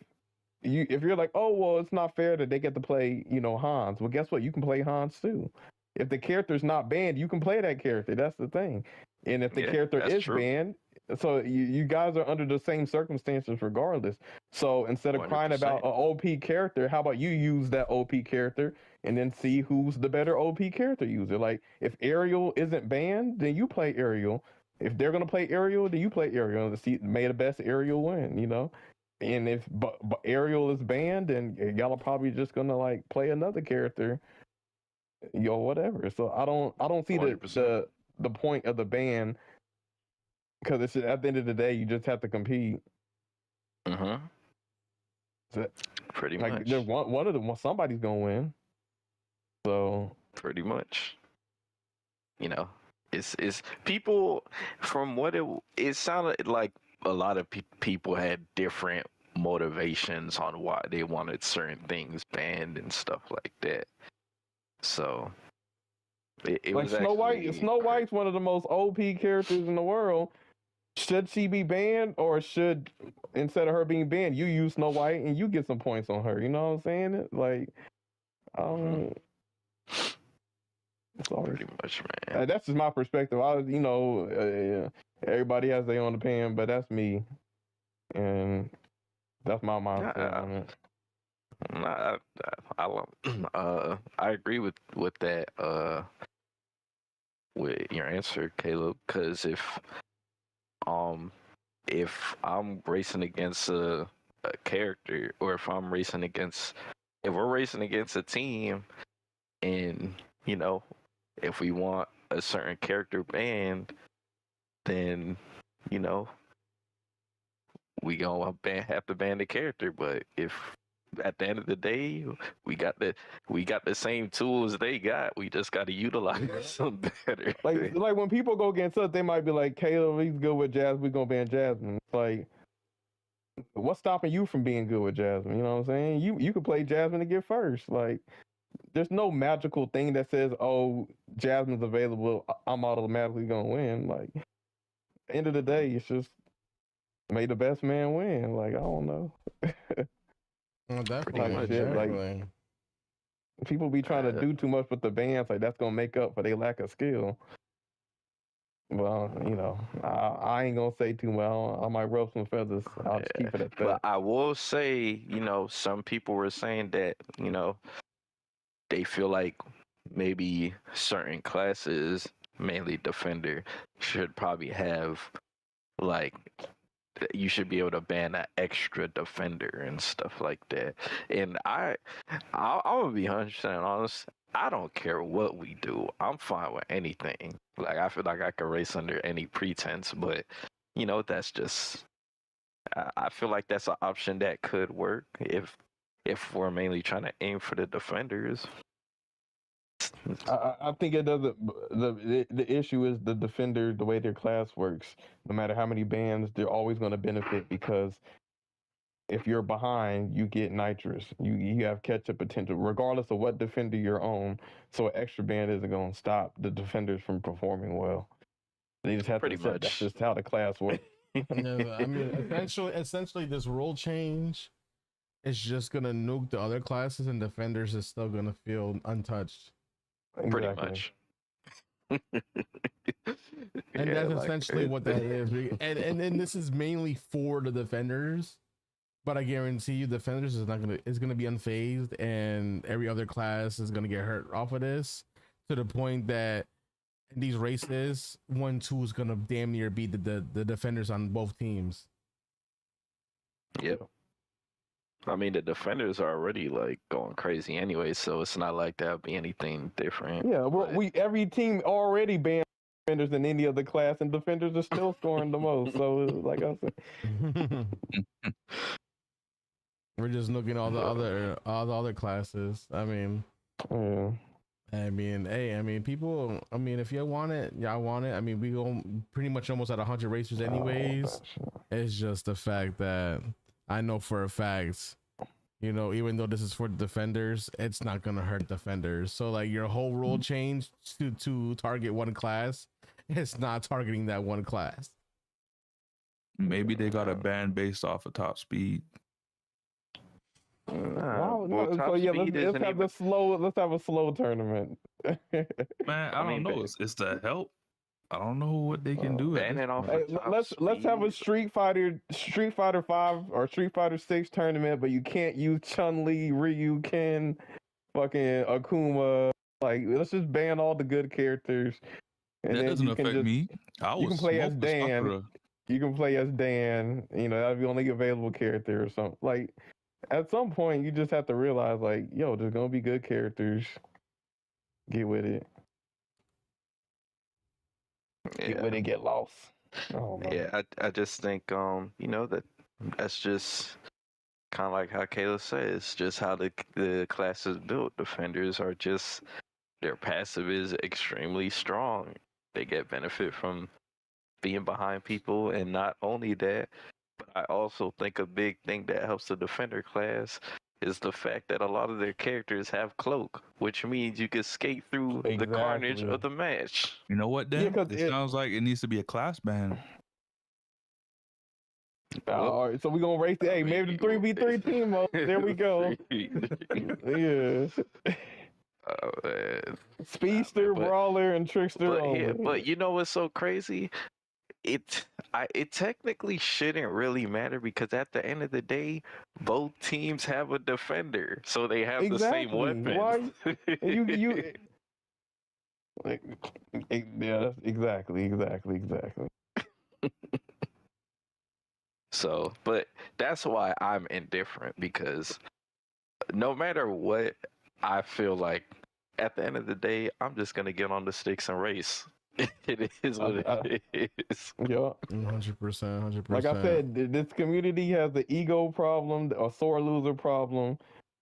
S3: you're like, oh well, it's not fair that they get to play Hans. Well, guess what? You can play Hans too. If the character's not banned, you can play that character. That's the thing. And if the character is banned, So you guys are under the same circumstances regardless. So instead of crying about
S8: 100%.
S3: an OP character, how about you use that OP character and then see who's the better OP character user? Like if Ariel isn't banned, then you play Ariel. If they're gonna play Ariel, then you play Ariel. And see, may the best Ariel win, you know. And if but Ariel is banned, then y'all are probably just gonna like play another character, whatever. So I don't see
S8: 100%.
S3: the point of the ban, because it's at the end of the day you just have to compete. So,
S8: Pretty
S3: like
S8: much.
S3: there's one of them, somebody's gonna win. So
S8: Pretty much. You know, it's people from what it sounded like a lot of people had different motivations on why they wanted certain things banned and stuff like that. So it
S3: like
S8: was
S3: Snow White,
S8: actually
S3: Snow White's one of the most OP characters in the world. Should she be banned, or should, instead of her being banned, you use Snow White and you get some points on her? You know what I'm saying? Like,
S8: pretty much, man.
S3: that's just my perspective. Everybody has their own opinion, but that's me, and that's my mindset on it.
S8: I agree with that with your answer, Caleb, because if I'm racing against a character, or if we're racing against a team, and if we want a certain character banned, then we gonna have to ban the character. But if at the end of the day we got the same tools they got, we just got to utilize them better.
S3: Like when people go against us, they might be like, Caleb, he's good with Jasmine, we gonna ban Jasmine. It's like, what's stopping you from being good with Jasmine? You know what I'm saying? You could play Jasmine to get first. Like, there's no magical thing that says, oh, Jasmine's available, I'm automatically gonna win. Like, end of the day, it's just may the best man win. Like, I don't know.
S1: Well,
S3: Like,
S1: definitely.
S3: People be trying to do too much with the bans, like that's gonna make up for their lack of skill. Well, I ain't gonna say too well. I might rub some feathers. I'll just keep it at that.
S8: But I will say, some people were saying that, they feel like maybe certain classes, mainly defender, should probably have like, you should be able to ban that extra defender and stuff like that. And I'm gonna be 100% honest. I don't care what we do. I'm fine with anything. Like, I feel like I can race under any pretense, but that's just. I feel like that's an option that could work if we're mainly trying to aim for the defenders.
S3: I think it doesn't. The issue is the defender, the way their class works. No matter how many bans, they're always going to benefit, because if you're behind, you get nitrous. You have catch-up potential, regardless of what defender you're on. So an extra ban isn't going to stop the defenders from performing well. They just have to accept that's just how the class works.
S1: Yeah, I mean, essentially, this rule change is just gonna nuke the other classes, and defenders is still gonna feel untouched.
S8: Pretty much.
S1: And that's essentially what that is. And this is mainly for the defenders, but I guarantee you, defenders is gonna be unfazed, and every other class is gonna get hurt off of this, to the point that in these races, 1-2 is gonna damn near beat the defenders on both teams.
S8: Yep. I mean, the defenders are already like going crazy anyway, so it's not like that'll be anything different.
S3: Yeah, every team already banned defenders in any other class, and defenders are still scoring the most. So, like I said,
S1: we're just looking at all the other classes. I mean, people. I mean, if y'all want it, y'all want it. I mean, we go pretty much almost at 100 racers anyways. It's just the fact that I know for a fact, even though this is for the defenders, it's not gonna hurt defenders. So like, your whole rule change to target one class, it's not targeting that one class.
S2: Maybe they got a ban based off of top speed.
S3: So yeah, let's have a slow tournament.
S2: Man, I don't know. It's to help I don't know what they can do. At this
S8: Banning off
S2: point.
S8: of top
S3: Let's have a
S8: speed.
S3: Street Fighter 5 or Street Fighter 6 tournament, but you can't use Chun-Li, Ryu, Ken, fucking Akuma. Like, let's just ban all the good characters, and
S2: That
S3: then
S2: doesn't
S3: you can
S2: affect
S3: just
S2: me. I
S3: you
S2: would
S3: can play as
S2: smoke the
S3: Dan.
S2: Sakura.
S3: You can play as Dan. You know, that'd be the only available character or something. Like, at some point, you just have to realize, like, yo, there's gonna be good characters. Get with it. Get with
S8: Yeah,
S3: it. Get lost. Oh no.
S8: yeah. I just think that's just kind of like how Kayla says, just how the class is built. Defenders are just their passive is extremely strong. They get benefit from being behind people, and not only that, but I also think a big thing that helps the defender class is the fact that a lot of their characters have cloak, which means you can skate through the carnage
S3: Exactly.
S8: of the match.
S2: You know what,
S3: Yeah,
S2: Dan?
S3: because
S2: It sounds like it needs to be a class ban.
S3: all right, so we're gonna race it. Hey, maybe the 3v3 team mode. There we go. Yeah.
S8: Oh, man.
S3: Speedster,
S8: But
S3: Brawler, and Trickster only.
S8: but you know what's so crazy? It technically shouldn't really matter because at the end of the day, both teams have a defender, so they have the same
S3: Exactly.
S8: weapons.
S3: Why? And you like, yeah, exactly.
S8: So, but that's why I'm indifferent, because no matter what, I feel like at the end of the day, I'm just gonna get on the sticks and race. It is what it is.
S3: Yeah.
S1: 100%, 100%.
S3: Like I said, this community has the ego problem, a sore loser problem,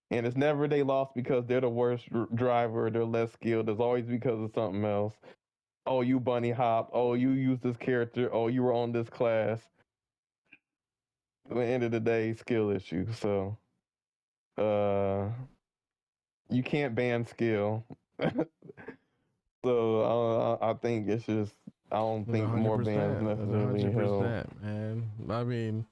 S3: and it's never they lost because they're the worst driver, they're less skilled. It's always because of something else. Oh, you bunny hop. Oh, you use this character. Oh, you were on this class. At the end of the day, skill issue. So, you can't ban skill. So I think it's just I don't think more bans necessarily help.
S1: 100%, man. I mean,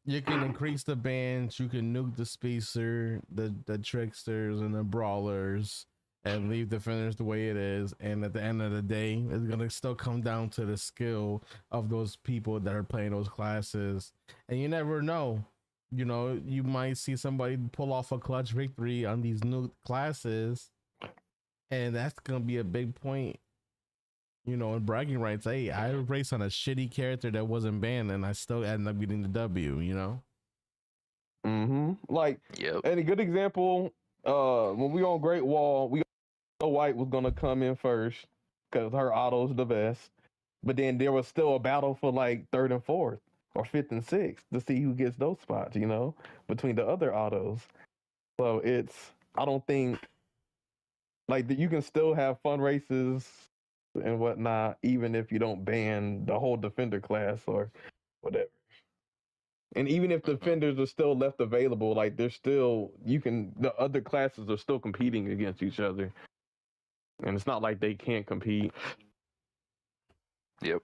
S1: you can increase the bans, you can nuke the speedster, the tricksters, and the brawlers, and leave defenders the way it is. And at the end of the day, it's gonna still come down to the skill of those people that are playing those classes. And you never know. You know, you might see somebody pull off a clutch victory on these new classes, and that's gonna be a big point, you know, in bragging rights. Hey, I raced on a shitty character that wasn't banned, and I still ended up getting the W. You know.
S3: Like,
S8: Yep.
S3: and a good example, when we on Great Wall, we know White was gonna come in first because her auto's the best. But then there was still a battle for like third and fourth or fifth and sixth to see who gets those spots, you know, between the other autos. So I don't think like you can still have fun races and whatnot, even if you don't ban the whole defender class or whatever. And even if defenders are still left available, like there's still the other classes are still competing against each other. And it's not like they can't compete.
S8: Yep.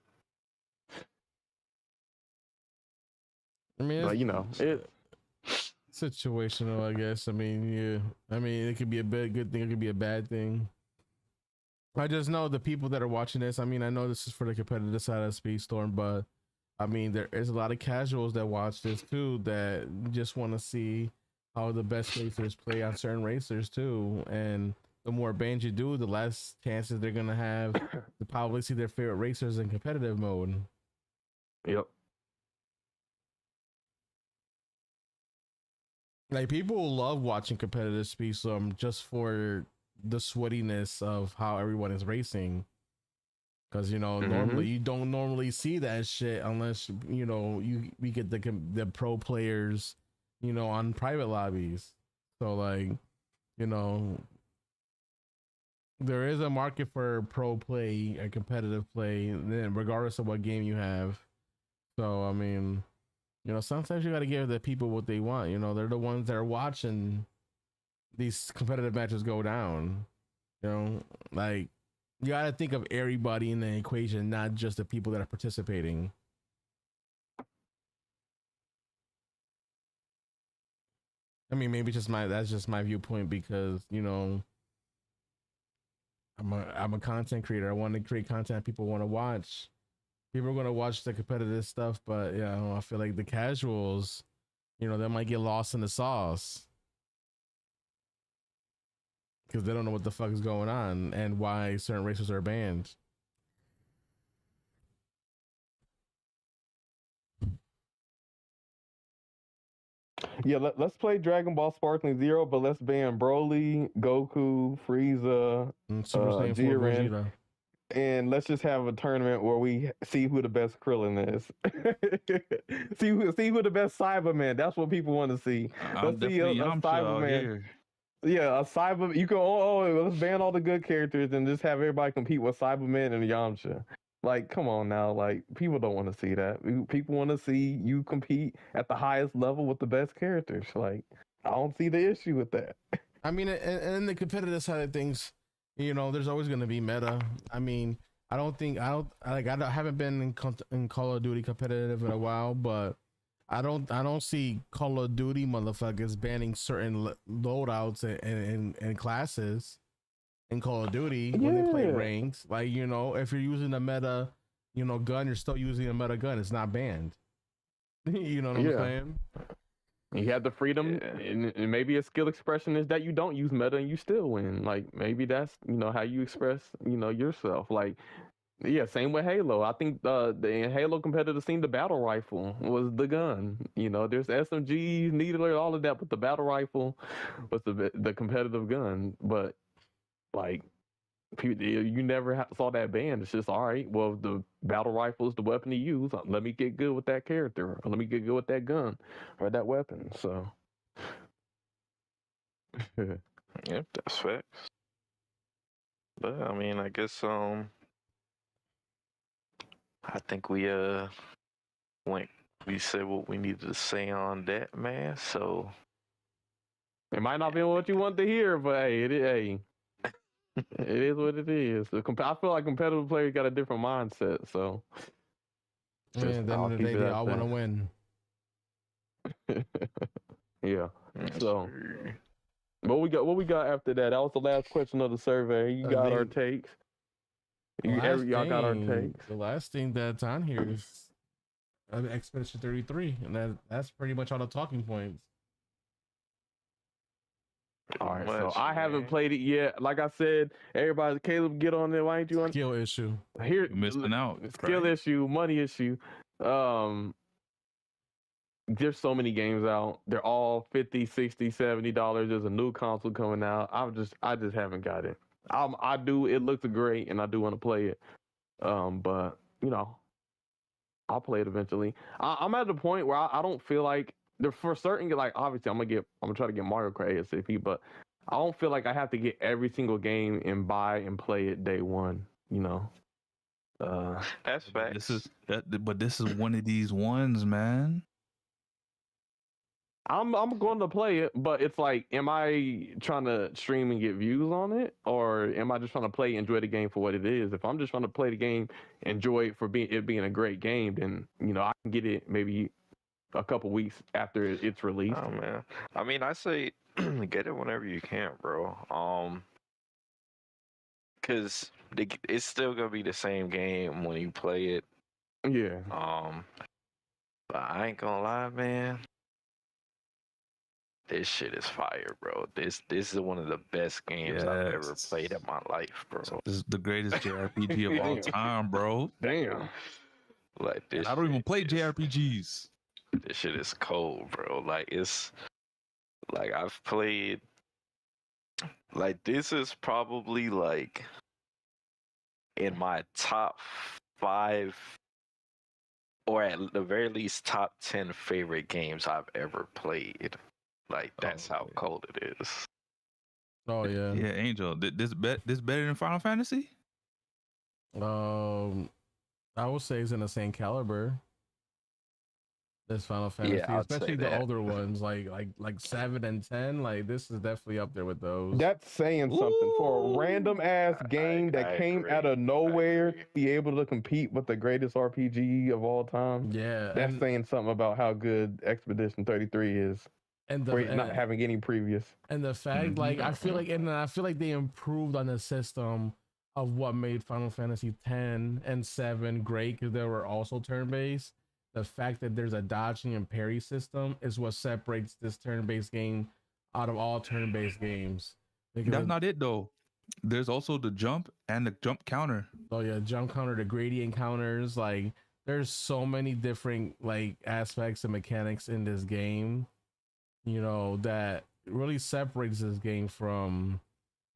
S1: I mean,
S3: But you know, it's
S1: situational, I guess. I mean, yeah. I mean, it could be a good thing. It could be a bad thing. I just know the people that are watching this. I mean, I know this is for the competitive side of Speedstorm, but I mean, there is a lot of casuals that watch this too that just want to see how the best racers play on certain racers too. And the more bans you do, the less chances they're gonna have to probably see their favorite racers in competitive mode.
S3: yep.
S1: Like, people love watching competitive Speedstorm just for the sweatiness of how everyone is racing. Because, you know, normally you don't normally see that shit unless, you know, we get the pro players, you know, on private lobbies. So, like, you know, there is a market for pro play and competitive play, then regardless of what game you have. So, I mean, you know, sometimes you got to give the people what they want. You know, they're the ones that are watching these competitive matches go down. You know, like, you got to think of everybody in the equation, not just the people that are participating. I mean, maybe that's just my viewpoint because, you know, I'm a content creator. I want to create content people want to watch. People are going to watch the competitive stuff, but yeah, I feel like the casuals, they might get lost in the sauce because they don't know what the fuck is going on and why certain races are banned.
S3: Yeah, let's play Dragon Ball Sparkling Zero, but let's ban Broly, Goku, Frieza,
S1: Super Saiyan 4
S3: Jiren,
S1: Vegeta.
S3: and let's just have a tournament where we see who the best Krillin is. see who the best Cyberman. That's what people want to see.
S2: I'm
S3: Let's see a
S2: definitely Yamcha out
S3: Cyberman.
S2: here.
S3: Yeah, a Cyber. You can let's ban all the good characters and just have everybody compete with Cyberman and Yamcha. Like, come on now. Like, people don't want to see that. People want to see you compete at the highest level with the best characters. Like, I don't see the issue with that.
S1: I mean, and the competitive side of things, there's always going to be meta. I mean, I haven't been in Call of Duty competitive in a while, but I don't see Call of Duty motherfuckers banning certain loadouts and classes in Call of Duty when they play ranks. Like, if you're using a meta, gun, you're still using a meta gun. It's not banned. You know what I'm saying?
S3: You have the freedom, and maybe a skill expression is that you don't use meta and you still win. Like, maybe that's how you express yourself. Like, yeah, same with Halo. I think the Halo competitive scene, the battle rifle was the gun. There's SMGs, needler, all of that, but the battle rifle was the competitive gun. But like, you never saw that banned. It's just, all right, well, the battle rifle is the weapon to use. Let me get good with that character, or let me get good with that gun or that weapon. So,
S8: Yep, that's facts. But I mean, I guess I think we said what we needed to say on that, man. So
S3: it might not be what you want to hear, but hey, it is what it is. I feel like competitive players got a different mindset, so.
S1: Yeah, at the end of the day, they all want to win.
S3: Yeah. So, what we got after that? That was the last question of the survey. You got our takes. Y'all got our takes.
S1: The last thing that's on here is Expedition 33, and that's pretty much all the talking points.
S3: All right, so I haven't played it yet. Like I said, everybody, Caleb, get on there. Why ain't you on?
S1: Skill issue.
S2: You're missing out.
S3: Skill issue, money issue. There's so many games out. They're all $50, $60, $70. There's a new console coming out. I just haven't got it. I do. It looks great, and I do want to play it. But I'll play it eventually. I'm at the point where I don't feel like for certain, like, obviously I'm gonna try to get Mario Kart ASAP, but I don't feel like I have to get every single game and buy and play it day one.
S8: that's facts.
S2: But this is one of these ones, man.
S3: I'm going to play it, but it's like, am I trying to stream and get views on it, or am I just trying to play, enjoy the game for what it is? If I'm just trying to play the game, enjoy it for being a great game, then I can get it maybe a couple weeks after it's released.
S8: Oh man, I mean, I say get it whenever you can, bro. Because it's still gonna be the same game when you play it.
S3: Yeah.
S8: But I ain't gonna lie, man. This shit is fire, bro. This is one of the best games I've ever played in my life, bro.
S2: This is the greatest JRPG of all time, bro.
S3: Damn.
S8: Like this.
S2: And I don't even play JRPGs.
S8: This shit is cold, bro. Like, it's like I've played. Like, this is probably like in my top 5, or at the very least top 10 favorite games I've ever played. Like, that's how cold it is.
S1: Oh yeah.
S2: Yeah, Angel. This better than Final Fantasy?
S1: I would say it's in the same caliber. This Final Fantasy,
S8: Yeah,
S1: especially the older ones, like 7 and 10. Like, this is definitely up there with those.
S3: That's saying something for a random ass game that came out of nowhere to be able to compete with the greatest RPG of all time.
S1: Yeah,
S3: that's saying something about how good Expedition 33 is.
S1: And
S3: not having any previous.
S1: And the fact, like, I feel like they improved on the system of what made Final Fantasy 10 and 7 great, because they were also turn-based. The fact that there's a dodging and parry system is what separates this turn-based game out of all turn-based games.
S2: That's not it though. There's also the jump and the jump counter.
S1: Oh yeah, jump counter, the gradient counters, like there's so many different like aspects and mechanics in this game, you know, that really separates this game from,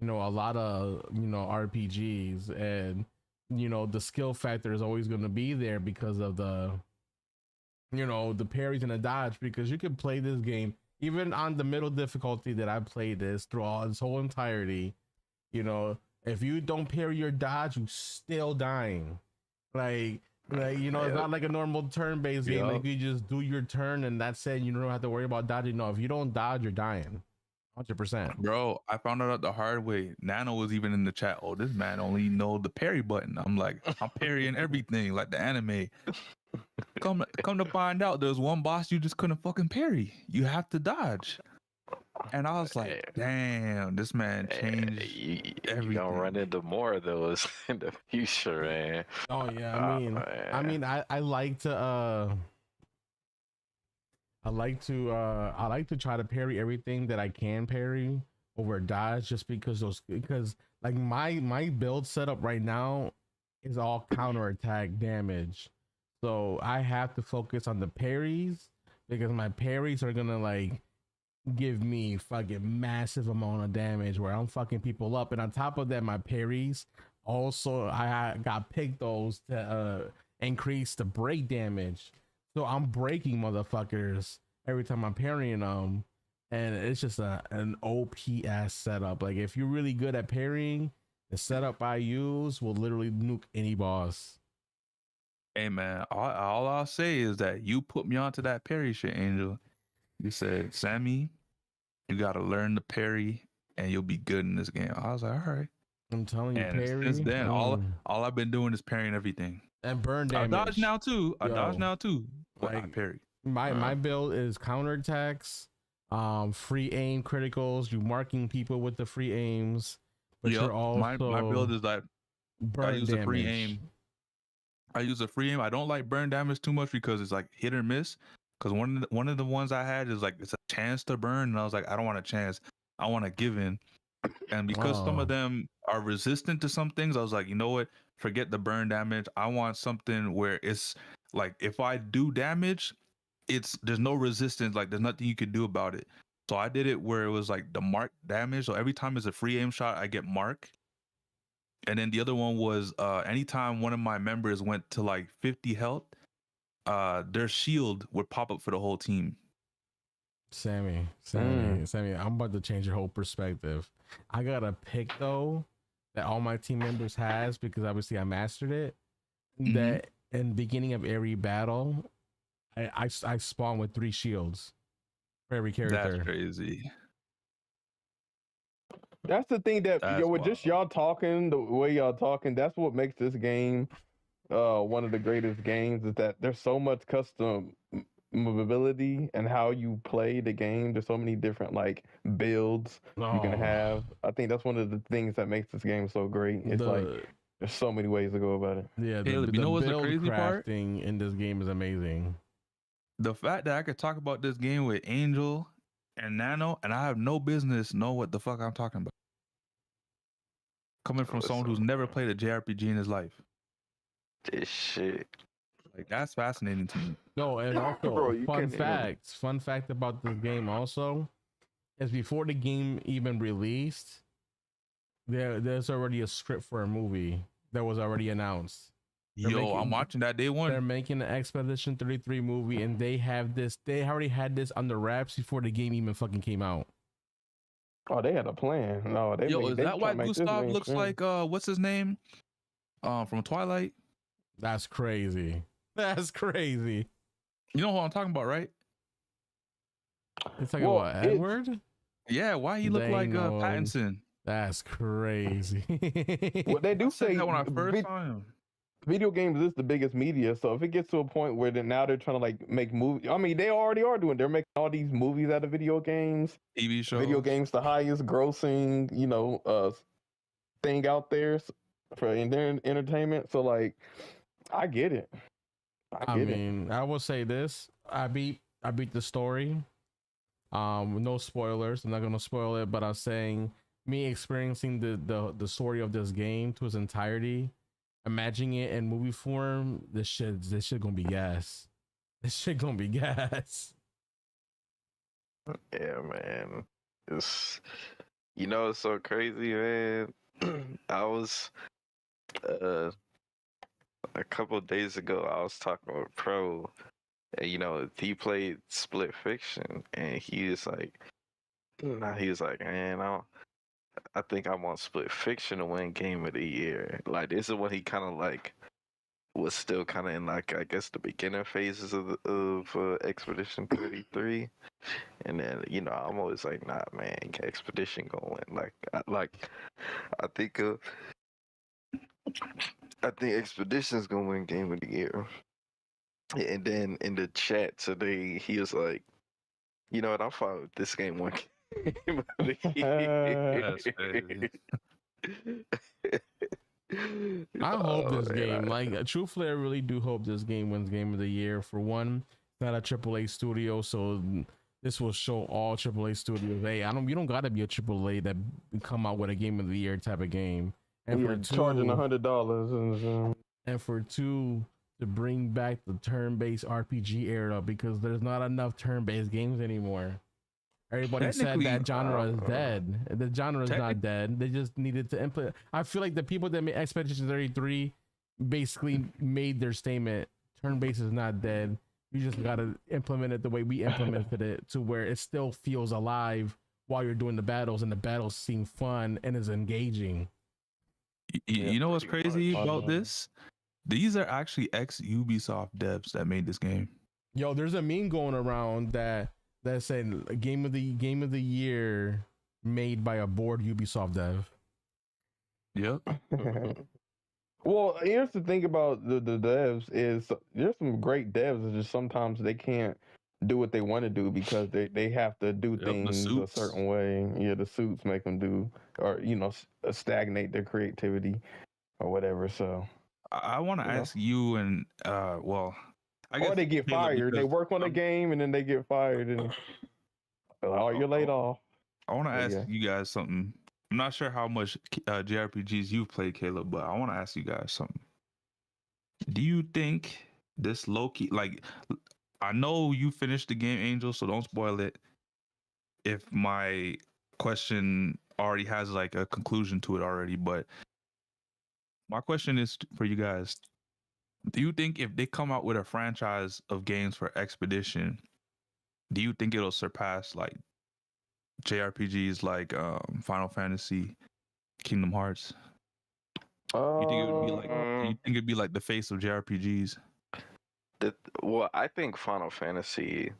S1: you know, a lot of, you know, RPGs. And you know, the skill factor is always going to be there because of the, you know, the parries and the dodge, because you can play this game even on the middle difficulty that I played this through all this whole entirety. You know, if you don't parry your dodge, you still dying. Like you know, it's not like a normal turn-based game. Like you just do your turn and that's it. You don't have to worry about dodging. No, if you don't dodge, you're dying. 100%.
S2: Bro, I found out the hard way. Nano was even in the chat. Oh, this man only know the parry button. I'm like, I'm parrying everything like the anime. Come to find out, there's one boss you just couldn't fucking parry. You have to dodge. And I was like, damn, this man changed everything.
S8: You're gonna run into more of those in the future, man.
S1: Oh yeah, I mean, I like to I like to try to parry everything that I can parry over dodge, just because like my build setup right now is all counterattack damage. So I have to focus on the parries, because my parries are gonna like give me fucking massive amount of damage where I'm fucking people up. And on top of that, my parries also, I got picked those to increase the break damage. So I'm breaking motherfuckers every time I'm parrying them. And it's just an OP ass setup. Like if you're really good at parrying, the setup I use will literally nuke any boss.
S2: Hey man, all I'll say is that you put me onto that parry shit, Angel. You said, Sammy, you gotta learn the parry and you'll be good in this game. I was like, all right.
S1: I'm telling you,
S2: and
S1: parry.
S2: Since then, all I've been doing is parrying everything.
S1: And burn damage.
S2: I dodge now too. I dodge now too. But
S1: Like,
S2: I parry.
S1: My build is counterattacks, free aim criticals. You marking people with the free aims, but you're also
S2: my build is like
S1: burn
S2: I use
S1: damage.
S2: a free aim. I use a free aim. I don't like burn damage too much because it's like hit or miss. Because one of the ones I had is like it's a chance to burn, and I was like, I don't want a chance. I want to give in. And because some of them are resistant to some things, I was like, you know what? Forget the burn damage. I want something where it's like if I do damage, there's no resistance. Like there's nothing you can do about it. So I did it where it was like the mark damage. So every time it's a free aim shot, I get mark. And then the other one was anytime one of my members went to like 50 health, their shield would pop up for the whole team.
S1: Sammy, I'm about to change your whole perspective. I got a pick though that all my team members has, because obviously I mastered it. That in the beginning of every battle, I spawn with 3 shields for every character.
S2: That's crazy.
S3: That's the thing that with just y'all talking, the way y'all talking, that's what makes this game one of the greatest games, is that there's so much custom mobility and how you play the game. There's so many different like builds you can have. I think that's one of the things that makes this game so great. It's like there's so many ways to go about it.
S1: Yeah, the
S2: you know what's the crazy part?
S1: Crafting in this game is amazing.
S2: The fact that I could talk about this game with Angel and Nano, and I have no business know what the fuck I'm talking about. Coming from someone who's never played a JRPG in his life.
S8: This shit.
S2: Like that's fascinating to me.
S1: No, and also
S3: Bro,
S1: fun fact about this game also is before the game even released, there's already a script for a movie that was already announced.
S2: I'm watching that day one.
S1: They're making an Expedition 33 movie, and they already had this under wraps before the game even fucking came out.
S3: Oh, they had a plan. No,
S2: is that why Gustav looks like what's his name? From Twilight?
S1: That's crazy. That's crazy.
S2: You know who I'm talking about, right?
S1: It's talking about Edward?
S2: Yeah, why he look like Pattinson?
S1: That's crazy.
S3: Well, they do say
S2: that when I first saw him.
S3: Video games is the biggest media, so if it gets to a point where now they're trying to like make movies, I mean, they already are doing. They're making all these movies out of video games.
S2: TV shows.
S3: Video games, the highest grossing, thing out there. for entertainment. So like, I get it.
S1: I mean, I will say this: I beat the story. No spoilers. I'm not gonna spoil it, but I'm saying me experiencing the story of this game to its entirety, imagining it in movie form. This shit gonna be gas. This shit gonna be gas.
S8: Yeah, man. It's it's so crazy, man. I was a couple of days ago. I was talking with Pro, and he played Split Fiction, and he was like, man, I think I want Split Fiction to win Game of the Year. Like this is when he kind of like was still kind of in like I guess the beginner phases of Expedition 33, and then I'm always like, nah, man, Expedition gonna win. I think uh, I think Expedition's gonna win Game of the Year. And then in the chat today, he was like, you know what, I'm fine with this game one Game of the Year.
S2: That's crazy.
S1: I hope
S8: Oh,
S1: this
S8: man,
S1: game, like truthfully, I really do hope this game wins Game of the Year. For one, it's not a AAA studio, so this will show all AAA studios. Hey, you don't gotta be a AAA that come out with a Game of the Year type of game. And
S3: You're
S1: for two,
S3: charging $100,
S1: and for two, to bring back the turn-based RPG era, because there's not enough turn-based games anymore. Everybody said that genre is dead. The genre is not dead. They just needed to implement. I feel like the people that made Expedition 33 basically made their statement. Turn-based is not dead. You just gotta implement it the way we implemented it, to where it still feels alive while you're doing the battles, and the battles seem fun and is engaging.
S2: You know what's crazy about this? These are actually ex-Ubisoft devs that made this game.
S1: Yo, there's a meme going around that said game of the year made by a bored Ubisoft dev.
S2: Yep.
S3: Well, here's the thing about the devs is there's some great devs. It's just sometimes they can't do what they want to do because they have to do things a certain way. Yeah, the suits make them do, or stagnate their creativity or whatever. So
S2: I want to ask you, and well, I guess
S3: or they get fired. They work on a game and then they get fired, and you're laid off.
S2: I want to ask you guys something. I'm not sure how much JRPGs you've played, Caleb, but I want to ask you guys something. Do you think this low-key, like, I know you finished the game, Angel, so don't spoil it. If my question already has like a conclusion to it already, but my question is for you guys. Do you think if they come out with a franchise of games for Expedition, do you think it'll surpass like JRPGs like Final Fantasy, Kingdom Hearts? You think it would be like? You think it'd be like the face of JRPGs?
S8: Well, I think Final Fantasy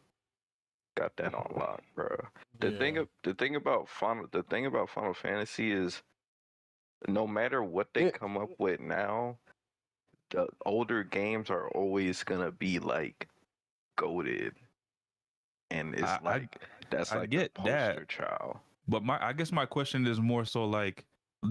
S8: got that on lock, bro. The thing about Final Fantasy is, no matter what they come up with now, the older games are always gonna be like goated, and it's that's like the poster child.
S2: But I guess my question is more so like,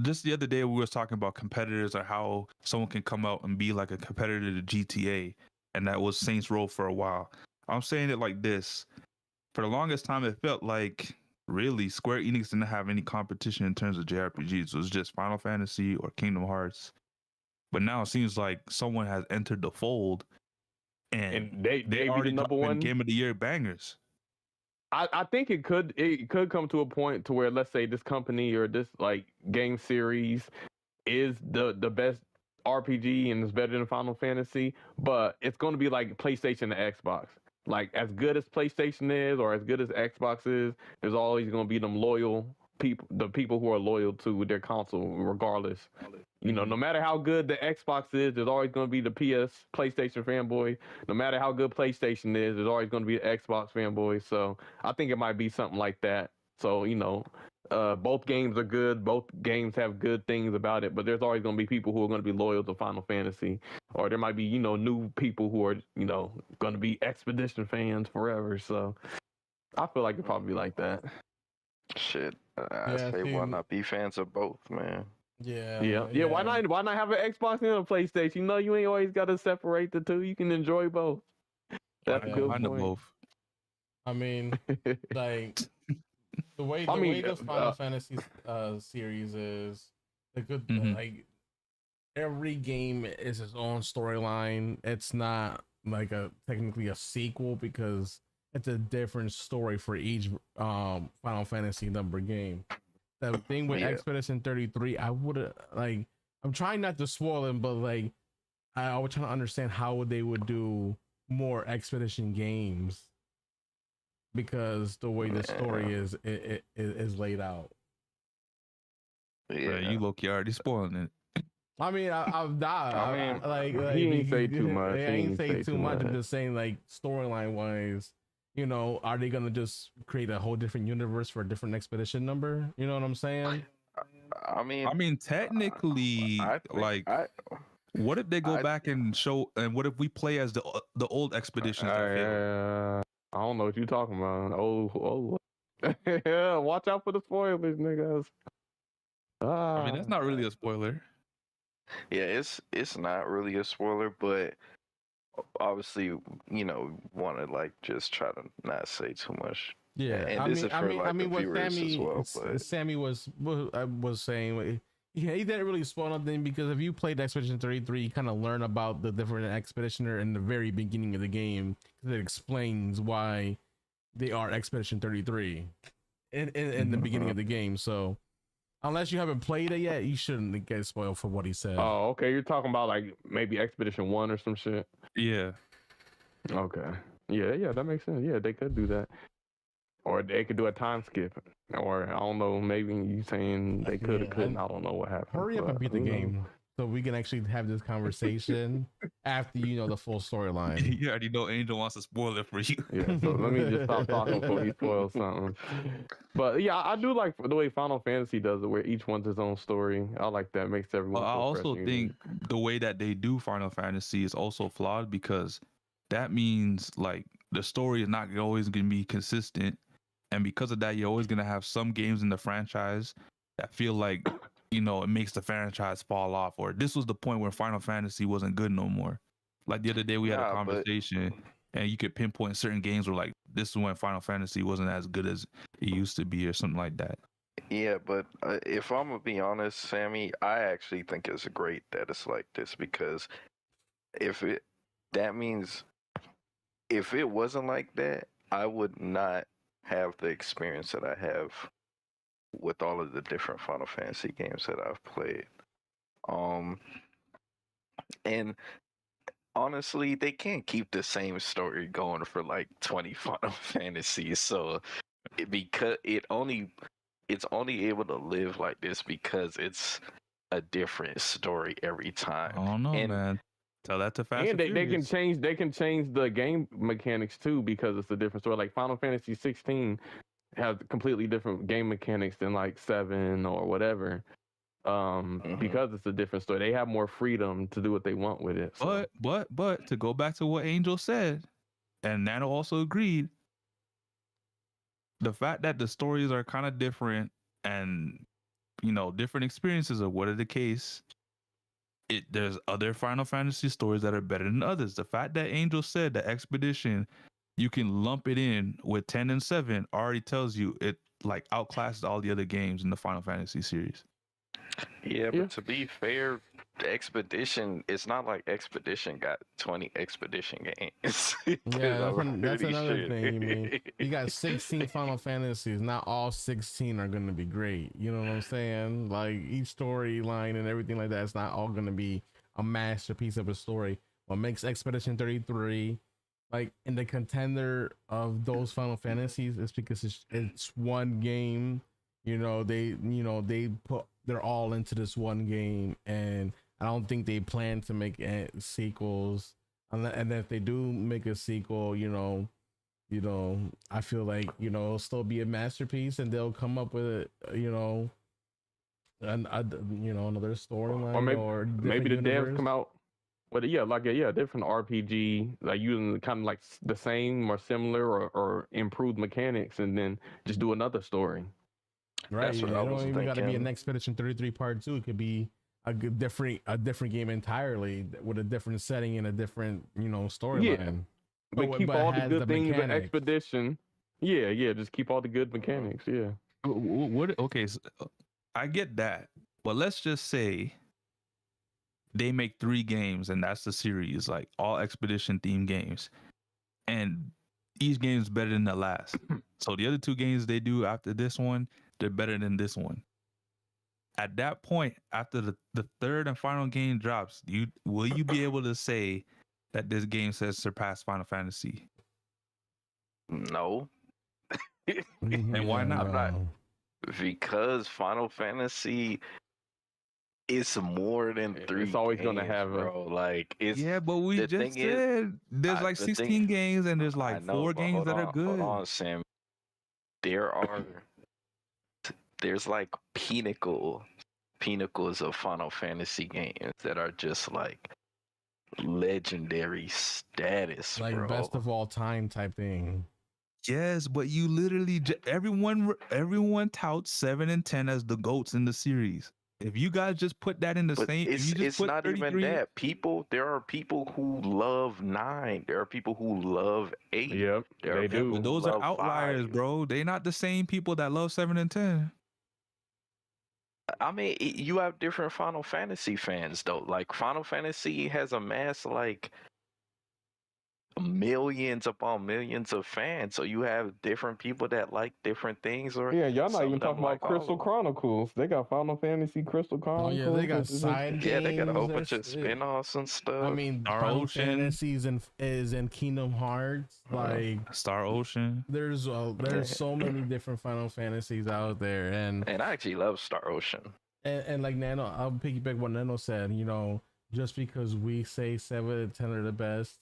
S2: just the other day we were talking about competitors, or how someone can come out and be like a competitor to GTA, and that was Saints Row for a while. I'm saying it like this: for the longest time, it felt like really Square Enix didn't have any competition in terms of JRPGs. It was just Final Fantasy or Kingdom Hearts. But now it seems like someone has entered the fold, and they already
S3: number one
S2: Game of the Year bangers.
S3: I think it could come to a point to where, let's say, this company or this like game series is the best RPG and is better than Final Fantasy, but it's going to be like PlayStation and Xbox. Like, as good as PlayStation is, or as good as Xbox is, there's always going to be them loyal people, the people who are loyal to their console, regardless. No matter how good the Xbox is, there's always going to be the PlayStation fanboy. No matter how good PlayStation is, there's always going to be the Xbox fanboy. So I think it might be something like that. So, both games are good. Both games have good things about it, but there's always going to be people who are going to be loyal to Final Fantasy, or there might be, new people who are, going to be Expedition fans forever. So I feel like it'd probably be like that.
S8: Shit, I say why not be fans of both, man?
S3: Yeah. Why not? Why not have an Xbox and a PlayStation? You know, you ain't always got to separate the two. You can enjoy both. That's a good point.
S2: Both.
S1: I mean, like the way the Final Fantasy series is, like every game is its own storyline. It's not like technically a sequel because it's a different story for each Final Fantasy number game. The thing with Expedition 33, I would like. I'm trying not to spoil them, but like I was trying to understand how they would do more Expedition games because the way the story is laid out.
S2: Yeah, you look, you already spoiling it.
S1: I mean, I've died.
S3: I mean,
S1: like
S3: he ain't say too much.
S1: I ain't say too much. I'm just saying, like storyline wise, you know, are they gonna just create a whole different universe for a different expedition number? You know what I'm saying?
S8: I
S2: mean, technically, what if they go back and show? And what if we play as the old expeditions?
S3: I don't know what you're talking about. Oh, yeah. Watch out for the spoilers, niggas.
S2: I mean, that's not really a spoiler.
S8: Yeah, it's not really a spoiler, but obviously, you know, want to like just try to not say too much.
S1: Yeah,
S8: and
S1: I mean, what
S8: Sammy,
S1: Sammy was saying, he didn't really spoil nothing because if you played Expedition 33, you kind of learn about the different expeditioner in the very beginning of the game because it explains why they are Expedition 33 in the beginning of the game. So unless you haven't played it yet, you shouldn't get spoiled for what he said.
S3: Oh, okay. You're talking about like maybe Expedition 1 or some shit.
S2: Yeah.
S3: Okay. Yeah, that makes sense. Yeah, they could do that. Or they could do a time skip. Or I don't know, maybe you saying they could or couldn't. I don't know what happened.
S1: Hurry up and beat the game so we can actually have this conversation after you know the full storyline.
S2: You already know Angel wants to spoil it for you.
S3: Yeah, so let me just stop talking before he spoils something. But yeah, I do like the way Final Fantasy does it, where each one's his own story. I like that. It makes everyone.
S2: I also think the way that they do Final Fantasy is also flawed because that means like the story is not always going to be consistent. And because of that, you're always going to have some games in the franchise that feel like, you know, it makes the franchise fall off. Or this was the point where Final Fantasy wasn't good no more. Like the other day, we had a conversation and you could pinpoint certain games where like, this is when Final Fantasy wasn't as good as it used to be or something like that.
S8: Yeah, but if I'm going to be honest, Sammy, I actually think it's great that it's like this because that means if it wasn't like that, I would not have the experience that I have with all of the different Final Fantasy games that I've played. And honestly, they can't keep the same story going for like 20 Final Fantasies. So because it's only able to live like this because it's a different story every time.
S2: I don't know, man. Tell that to Fast
S3: and they can change the game mechanics too because it's a different story. Like Final Fantasy 16 has completely different game mechanics than like 7 or whatever. Because it's a different story. They have more freedom to do what they want with it. So.
S2: But to go back to what Angel said, and Nano also agreed, the fact that the stories are kind of different and you know different experiences of what are the case. There's other Final Fantasy stories that are better than others. The fact that Angel said that Expedition, you can lump it in with 10 and 7 already tells you it like outclasses all the other games in the Final Fantasy series.
S8: Yeah, but to be fair, the Expedition, it's not like Expedition got 20 Expedition games.
S1: Yeah, that's another thing. You mean you got 16 Final Fantasies. Not all 16 are going to be great. You know what I'm saying? Like each storyline and everything like that, it's not all going to be a masterpiece of a story. What makes Expedition 33 like in the contender of those Final Fantasies is because it's one game. You know, they put their all into this one game, and I don't think they plan to make sequels. And if they do make a sequel, you know, I feel like it'll still be a masterpiece, and they'll come up with another storyline,
S3: or maybe the devs come out with different RPG, like using kind of like the same or similar or improved mechanics, and then just do another story.
S1: Right.
S8: That's what
S1: It
S8: I
S1: don't
S8: was
S1: even got to be an
S8: thinking.
S1: Expedition 33 Part 2. It could be a different game entirely with a different setting and a different, storyline.
S3: But keep
S1: But it
S3: all the
S1: has the
S3: good things in
S1: mechanics.
S3: Expedition. Yeah. Just keep all the good mechanics. Yeah.
S2: What? Okay, I get that, but let's just say they make 3 games and that's the series, like all expedition themed games, and each game is better than the last. So the other 2 games they do after this one, they're better than this one. At that point, after the third and final game drops, will you be able to say that this game says surpass Final Fantasy?
S8: No.
S2: And why not?
S8: I'm not, because Final Fantasy is more than 3
S3: It's always
S8: games,
S3: gonna have
S8: bro. Like, it's
S2: Yeah, but we
S8: the
S2: just
S8: thing is,
S2: said there's like
S8: the
S2: 16
S8: thing,
S2: games and there's
S8: I
S2: like
S8: know,
S2: 4
S8: but
S2: games that are
S8: hold
S2: good.
S8: on, Sam. There's like pinnacles of Final Fantasy games that are just like legendary status,
S1: Like
S8: bro.
S1: best of all time type thing.
S2: Yes, but you literally everyone touts 7 and 10 as the goats in the series. If you guys just put that in the
S8: But
S2: same, if you just
S8: it's
S2: put
S8: not
S2: 33,
S8: even that. There are people who love 9. There are people who love 8.
S3: Yep.
S8: There are
S3: They
S8: people
S3: do.
S8: who
S2: those are
S8: love
S2: outliers,
S8: 5.
S2: bro. They're not the same people that love 7 and 10.
S8: I mean, you have different Final Fantasy fans though. Like Final Fantasy has amassed like millions upon millions of fans. So you have different people that like different things, or
S3: Yeah, y'all not
S8: some
S3: even
S8: of them
S3: talking about
S8: like all
S3: Crystal
S8: of them.
S3: Chronicles. They got Final Fantasy Crystal
S1: Oh
S3: Chronicles.
S1: yeah, they got
S3: which is
S1: side games.
S8: Yeah, they got a whole
S1: There's-
S8: bunch of spin-offs and stuff.
S1: I mean,
S2: Star
S1: Final
S2: Ocean.
S1: Fantasies is in Kingdom Hearts. Like
S2: Star Ocean.
S1: there's so many different Final Fantasies out there, and
S8: I actually love Star Ocean.
S1: and like Nano, I'll piggyback what Nano said. Just because we say 7 and 10 are the best,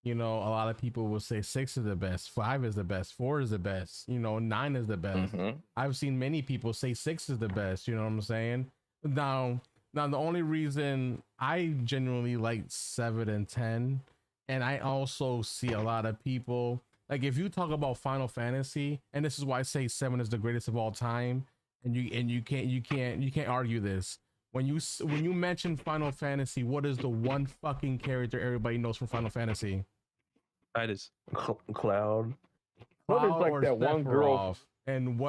S1: a lot of people will say 6 is the best, 5 is the best, 4 is the best, 9 is the best. I've seen many people say 6 is the best. You know what I'm saying? Now the only reason I genuinely like 7 and 10, and I also see a lot of people like, if you talk about Final Fantasy, and this is why I say 7 is the greatest of all time, and you can't argue this. When you mention Final Fantasy, what is the one fucking character everybody knows from Final Fantasy?
S2: That is
S3: Cloud. What is like
S1: or
S3: that one girl?
S1: And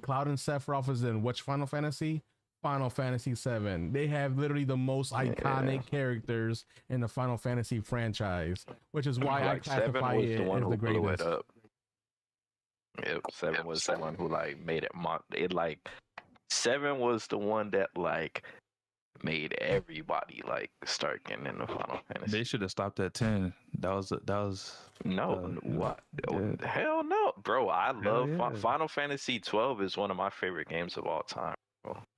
S1: Cloud and Sephiroth is in which Final Fantasy? Final Fantasy 7. They have literally the most iconic characters in the Final Fantasy franchise, which is why I classify it as the greatest.
S8: Up. Yep, 7 was the one who like made it like 7 was the one that like made everybody like start getting into Final Fantasy.
S2: they should have stopped at 10. That was
S8: What?
S2: yeah.
S8: Hell no, bro. I love
S2: yeah.
S8: Final Fantasy 12 is one of my favorite games of all time.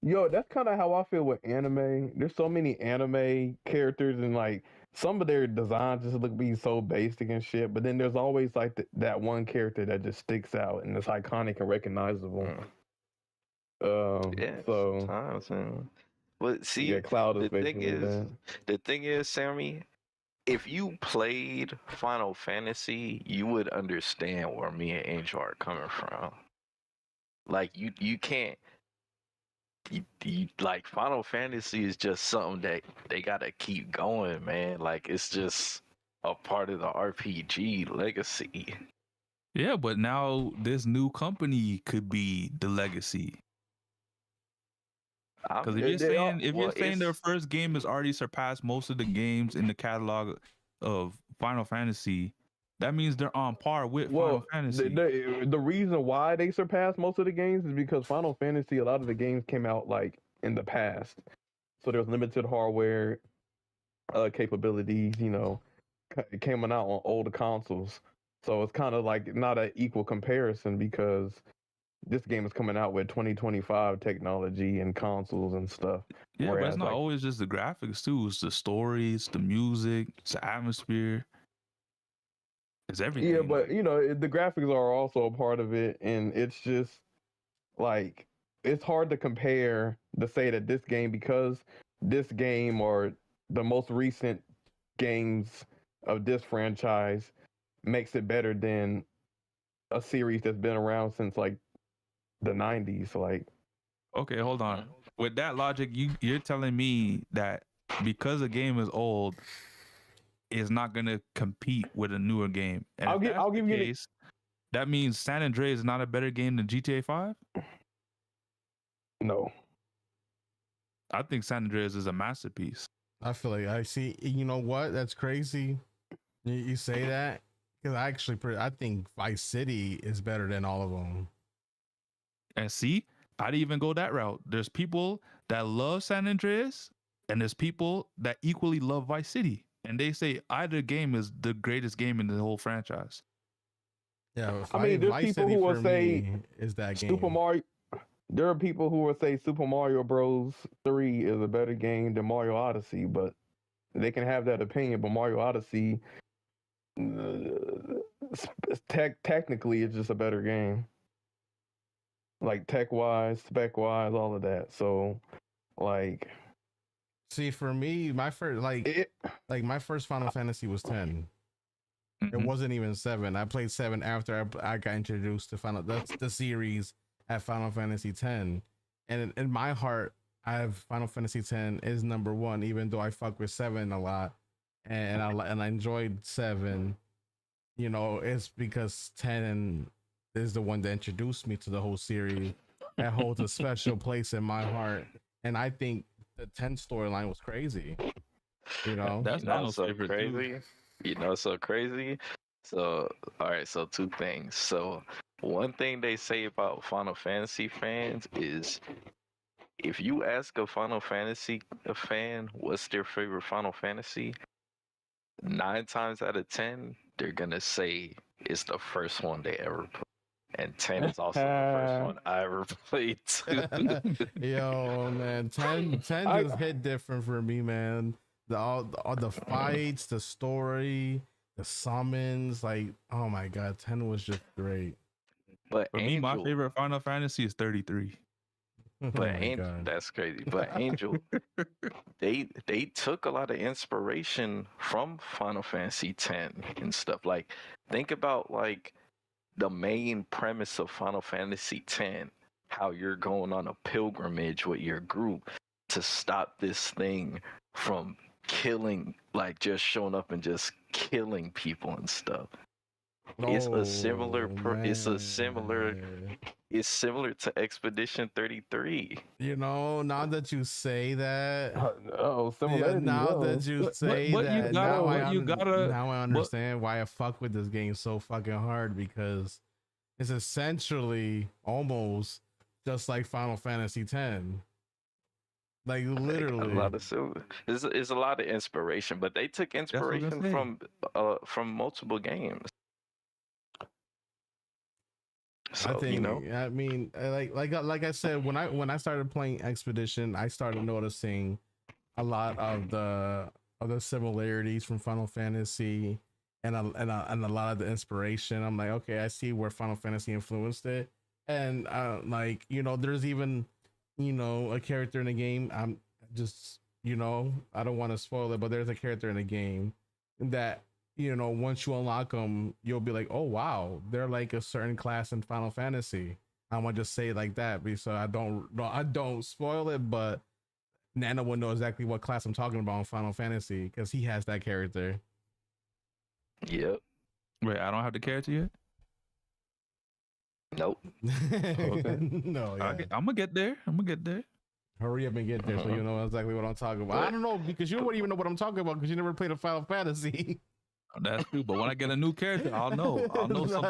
S3: Yo, that's kind of how I feel with anime. There's so many anime characters, and like some of their designs just look be so basic and shit. But then there's always like that one character that just sticks out and it's iconic and recognizable.
S8: Yeah,
S3: so
S8: sometimes, man. But see,
S3: yeah, Cloud is
S8: the thing
S3: basically that.
S8: the thing is, Sammy, if you played Final Fantasy, you would understand where me and Angel are coming from. Like you can't. Like Final Fantasy is just something that they gotta keep going, man. Like it's just a part of the RPG legacy.
S2: Yeah, but now this new company could be the legacy. Because if you're saying their first game has already surpassed most of the games in the catalog of Final Fantasy, that means they're on par with Final Fantasy.
S3: The reason why they surpassed most of the games is because Final Fantasy, a lot of the games came out like in the past, so there's limited hardware capabilities. Coming out on older consoles, so it's kind of like not an equal comparison because this game is coming out with 2025 technology and consoles and stuff.
S2: Yeah, but it's not always just the graphics too. It's the stories, the music, it's the atmosphere. It's everything.
S3: Yeah, but the graphics are also a part of it, and it's just like it's hard to compare to say that this game, because this game or the most recent games of this franchise makes it better than a series that's been around since like the 90s. Like
S2: Okay, hold on. With that logic, you're telling me that because a game is old, it's not gonna compete with a newer game. And
S3: I'll
S2: if
S3: give
S2: that's the
S3: you the
S2: case, that means San Andreas is not a better game than GTA 5?
S3: no.
S2: I think San Andreas is a masterpiece.
S1: I feel like I see. You know what? That's crazy. You say that because I think Vice City is better than all of them.
S2: And see, I didn't even go that route. There's people that love San Andreas, and there's people that equally love Vice City. And they say either game is the greatest game in the whole franchise.
S1: Yeah,
S3: I mean, there's
S1: Vice
S3: people
S1: City
S3: who will
S1: for
S3: say
S1: me is that game.
S3: Super Mario. There are people who will say Super Mario Bros. 3 is a better game than Mario Odyssey, but they can have that opinion. But Mario Odyssey, technically, it's just a better game. Like tech wise, spec wise, all of that. So, like,
S1: see, for me, my first my first Final Fantasy was 10. It wasn't even 7. I played 7 after I got introduced to the series at Final Fantasy 10. And in my heart, I have Final Fantasy 10 is number 1, even though I fuck with 7 a lot, and I enjoyed 7. You know, it's because 10 is the one that introduced me to the whole series. That holds a special place in my heart, and I think the 10 storyline was crazy. You know,
S2: that's
S8: not so
S2: favorite
S8: crazy.
S2: too.
S8: You know, so crazy. So, all right. So, two things. So, one thing they say about Final Fantasy fans is if you ask a Final Fantasy fan what's their favorite Final Fantasy, 9 times out of 10, they're gonna say it's the first one they ever played. And 10 is also the first one I ever played too.
S1: Yo, man, 10 just hit different for me, man. All the fights, the story, the summons, like, oh my god, 10 was just great.
S8: But
S2: For me, my favorite Final Fantasy is 33.
S8: But that's crazy. But Angel, they took a lot of inspiration from Final Fantasy X and stuff. Like, think about like the main premise of Final Fantasy X, how you're going on a pilgrimage with your group to stop this thing from killing, like just showing up and just killing people and stuff. It's a similar it's similar to Expedition 33.
S1: You know, now that you say that,
S3: similarity.
S1: now that you say that, now I understand why I fuck with this game so fucking hard, because it's essentially almost just like Final Fantasy X. Like literally,
S8: A lot of there's a lot of inspiration, but they took inspiration from multiple games. So,
S1: I think,
S8: you know,
S1: I mean, like I said, when I started playing Expedition, I started noticing a lot of the similarities from Final Fantasy and a lot of the inspiration. I'm like, okay, I see where Final Fantasy influenced it, and like, you know, there's even, you know, a character in the game. I'm just, you know, I don't want to spoil it, but there's a character in the game that, you know, once you unlock them, you'll be like, oh wow, they're like a certain class in Final Fantasy. I want to just say it like that, so I don't spoil it, but Nano will know exactly what class I'm talking about in Final Fantasy because he has that character.
S8: Yep.
S2: Wait, I don't have the character yet?
S8: Nope.
S1: Okay. No, yeah.
S2: I'm gonna get there.
S1: Hurry up and get there so you know exactly what I'm talking about. I don't know, because you wouldn't even know what I'm talking about because you never played a Final Fantasy.
S2: That's true, but when I get a new character, I'll know something's up.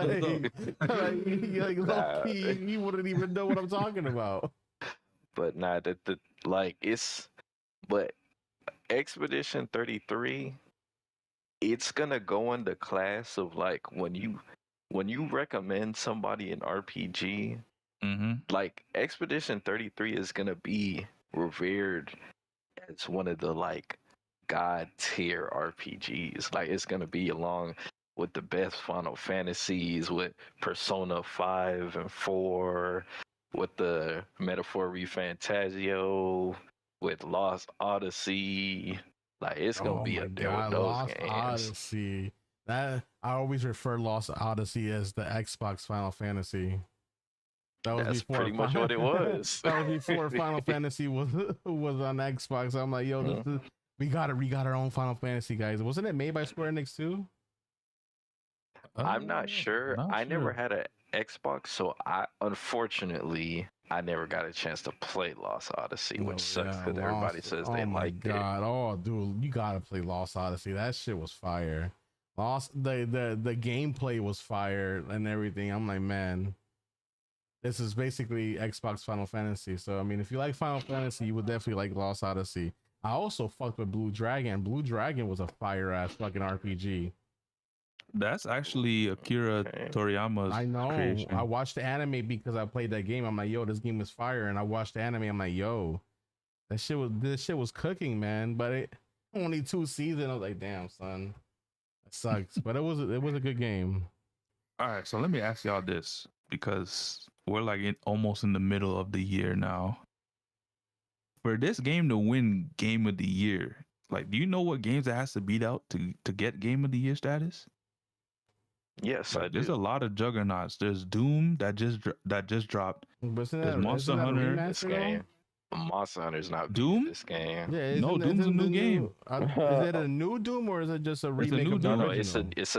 S1: Like low-key, you wouldn't even know what I'm talking about.
S8: But nah, but Expedition 33, it's gonna go in the class of like when you recommend somebody an RPG, like Expedition 33 is gonna be revered as one of the like god tier RPGs. Like, it's gonna be along with the best Final Fantasies, with Persona 5 and 4, with the Metaphor Refantasio, with Lost Odyssey. Like, it's gonna be up there with those
S1: Lost
S8: games.
S1: Odyssey. That I always refer Lost Odyssey as the Xbox Final Fantasy. That was
S8: That's
S1: before
S8: pretty much what it was.
S1: That was before Final Fantasy was on Xbox. I'm like, yo, we got our own Final Fantasy, guys. Wasn't it made by Square Enix too?
S8: I'm not sure. I never had an Xbox, so unfortunately I never got a chance to play Lost Odyssey, which sucks because everybody says they liked it.
S1: Oh, dude, you gotta play Lost Odyssey. That shit was fire. The gameplay was fire and everything. I'm like, man, this is basically Xbox Final Fantasy. So I mean, if you like Final Fantasy, you would definitely like Lost Odyssey. I also fucked with Blue Dragon. Blue Dragon was a fire ass fucking RPG.
S2: That's actually Akira Toriyama's
S1: I know.
S2: creation.
S1: I watched the anime because I played that game. I'm like, yo, this game is fire. And I watched the anime. I'm like, yo, this shit was cooking, man. But it only 2 seasons. I was like, damn, son, that sucks. But it was a good game.
S2: All right, so let me ask y'all this, because we're like almost in the middle of the year now. For this game to win Game of the Year, like, do you know what games it has to beat out to get Game of the Year status?
S8: Yes,
S2: like,
S8: I do.
S2: There's a lot of juggernauts. There's Doom that just dropped. There's Monster Hunter.
S8: This game. Monster Hunter's not
S2: Doom.
S8: This game.
S1: Yeah,
S2: no, Doom's a new game.
S1: Is it a new Doom or is it just a remake of the
S8: No,
S1: original?
S8: it's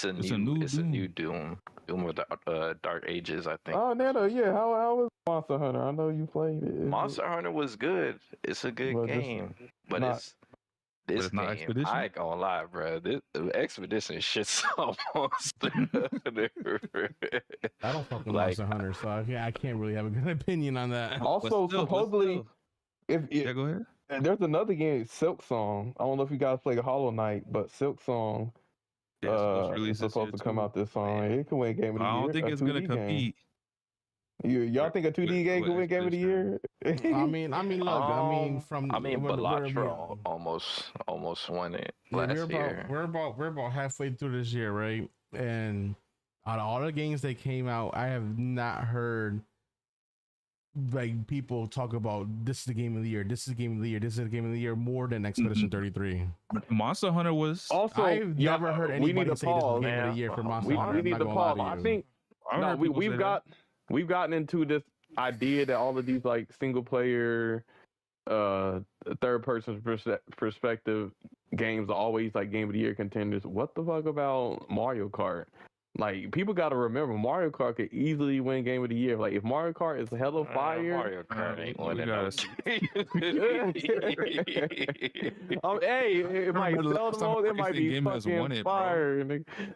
S8: a new Doom. Doom with the Dark Ages, I think.
S3: Oh, Nano, yeah. How was Monster Hunter? I know you played it.
S8: Monster Hunter was good. It's a good game, but this
S2: it's not
S8: game,
S2: Expedition?
S8: I ain't gonna lie, bro. This Expedition shit's almost.
S1: I don't fuck with Monster Hunter, so I can't really have a good opinion on that.
S3: Also, supposedly,
S2: go ahead.
S3: There's another game, Silk Song. I don't know if you guys play Hollow Knight, but Silk Song is supposed to come out this song. It could win Game of the Year.
S2: I don't think it's gonna compete.
S3: Y'all think a 2D game could win Game of the Year?
S1: I mean, look,
S8: but Latra almost won it last year.
S1: We're about halfway through this year, right? And out of all the games that came out, I have not heard like people talk about this is the game of the year, this is the game of the year, this is the game of the year more than Expedition 33.
S2: Monster Hunter was
S3: also.
S1: I've never heard anybody say this is the game of the year for Monster Hunter.
S3: We need to pause. I think we've gotten into this idea that all of these like single player third person perspective games are always like game of the year contenders. What the fuck about Mario Kart? Like, people got to remember, Mario Kart could easily win Game of the Year. Like, if Mario Kart is hella fire,
S8: Mario Kart ain't winning.
S3: Hey, it might sell the most. It might be fucking fire.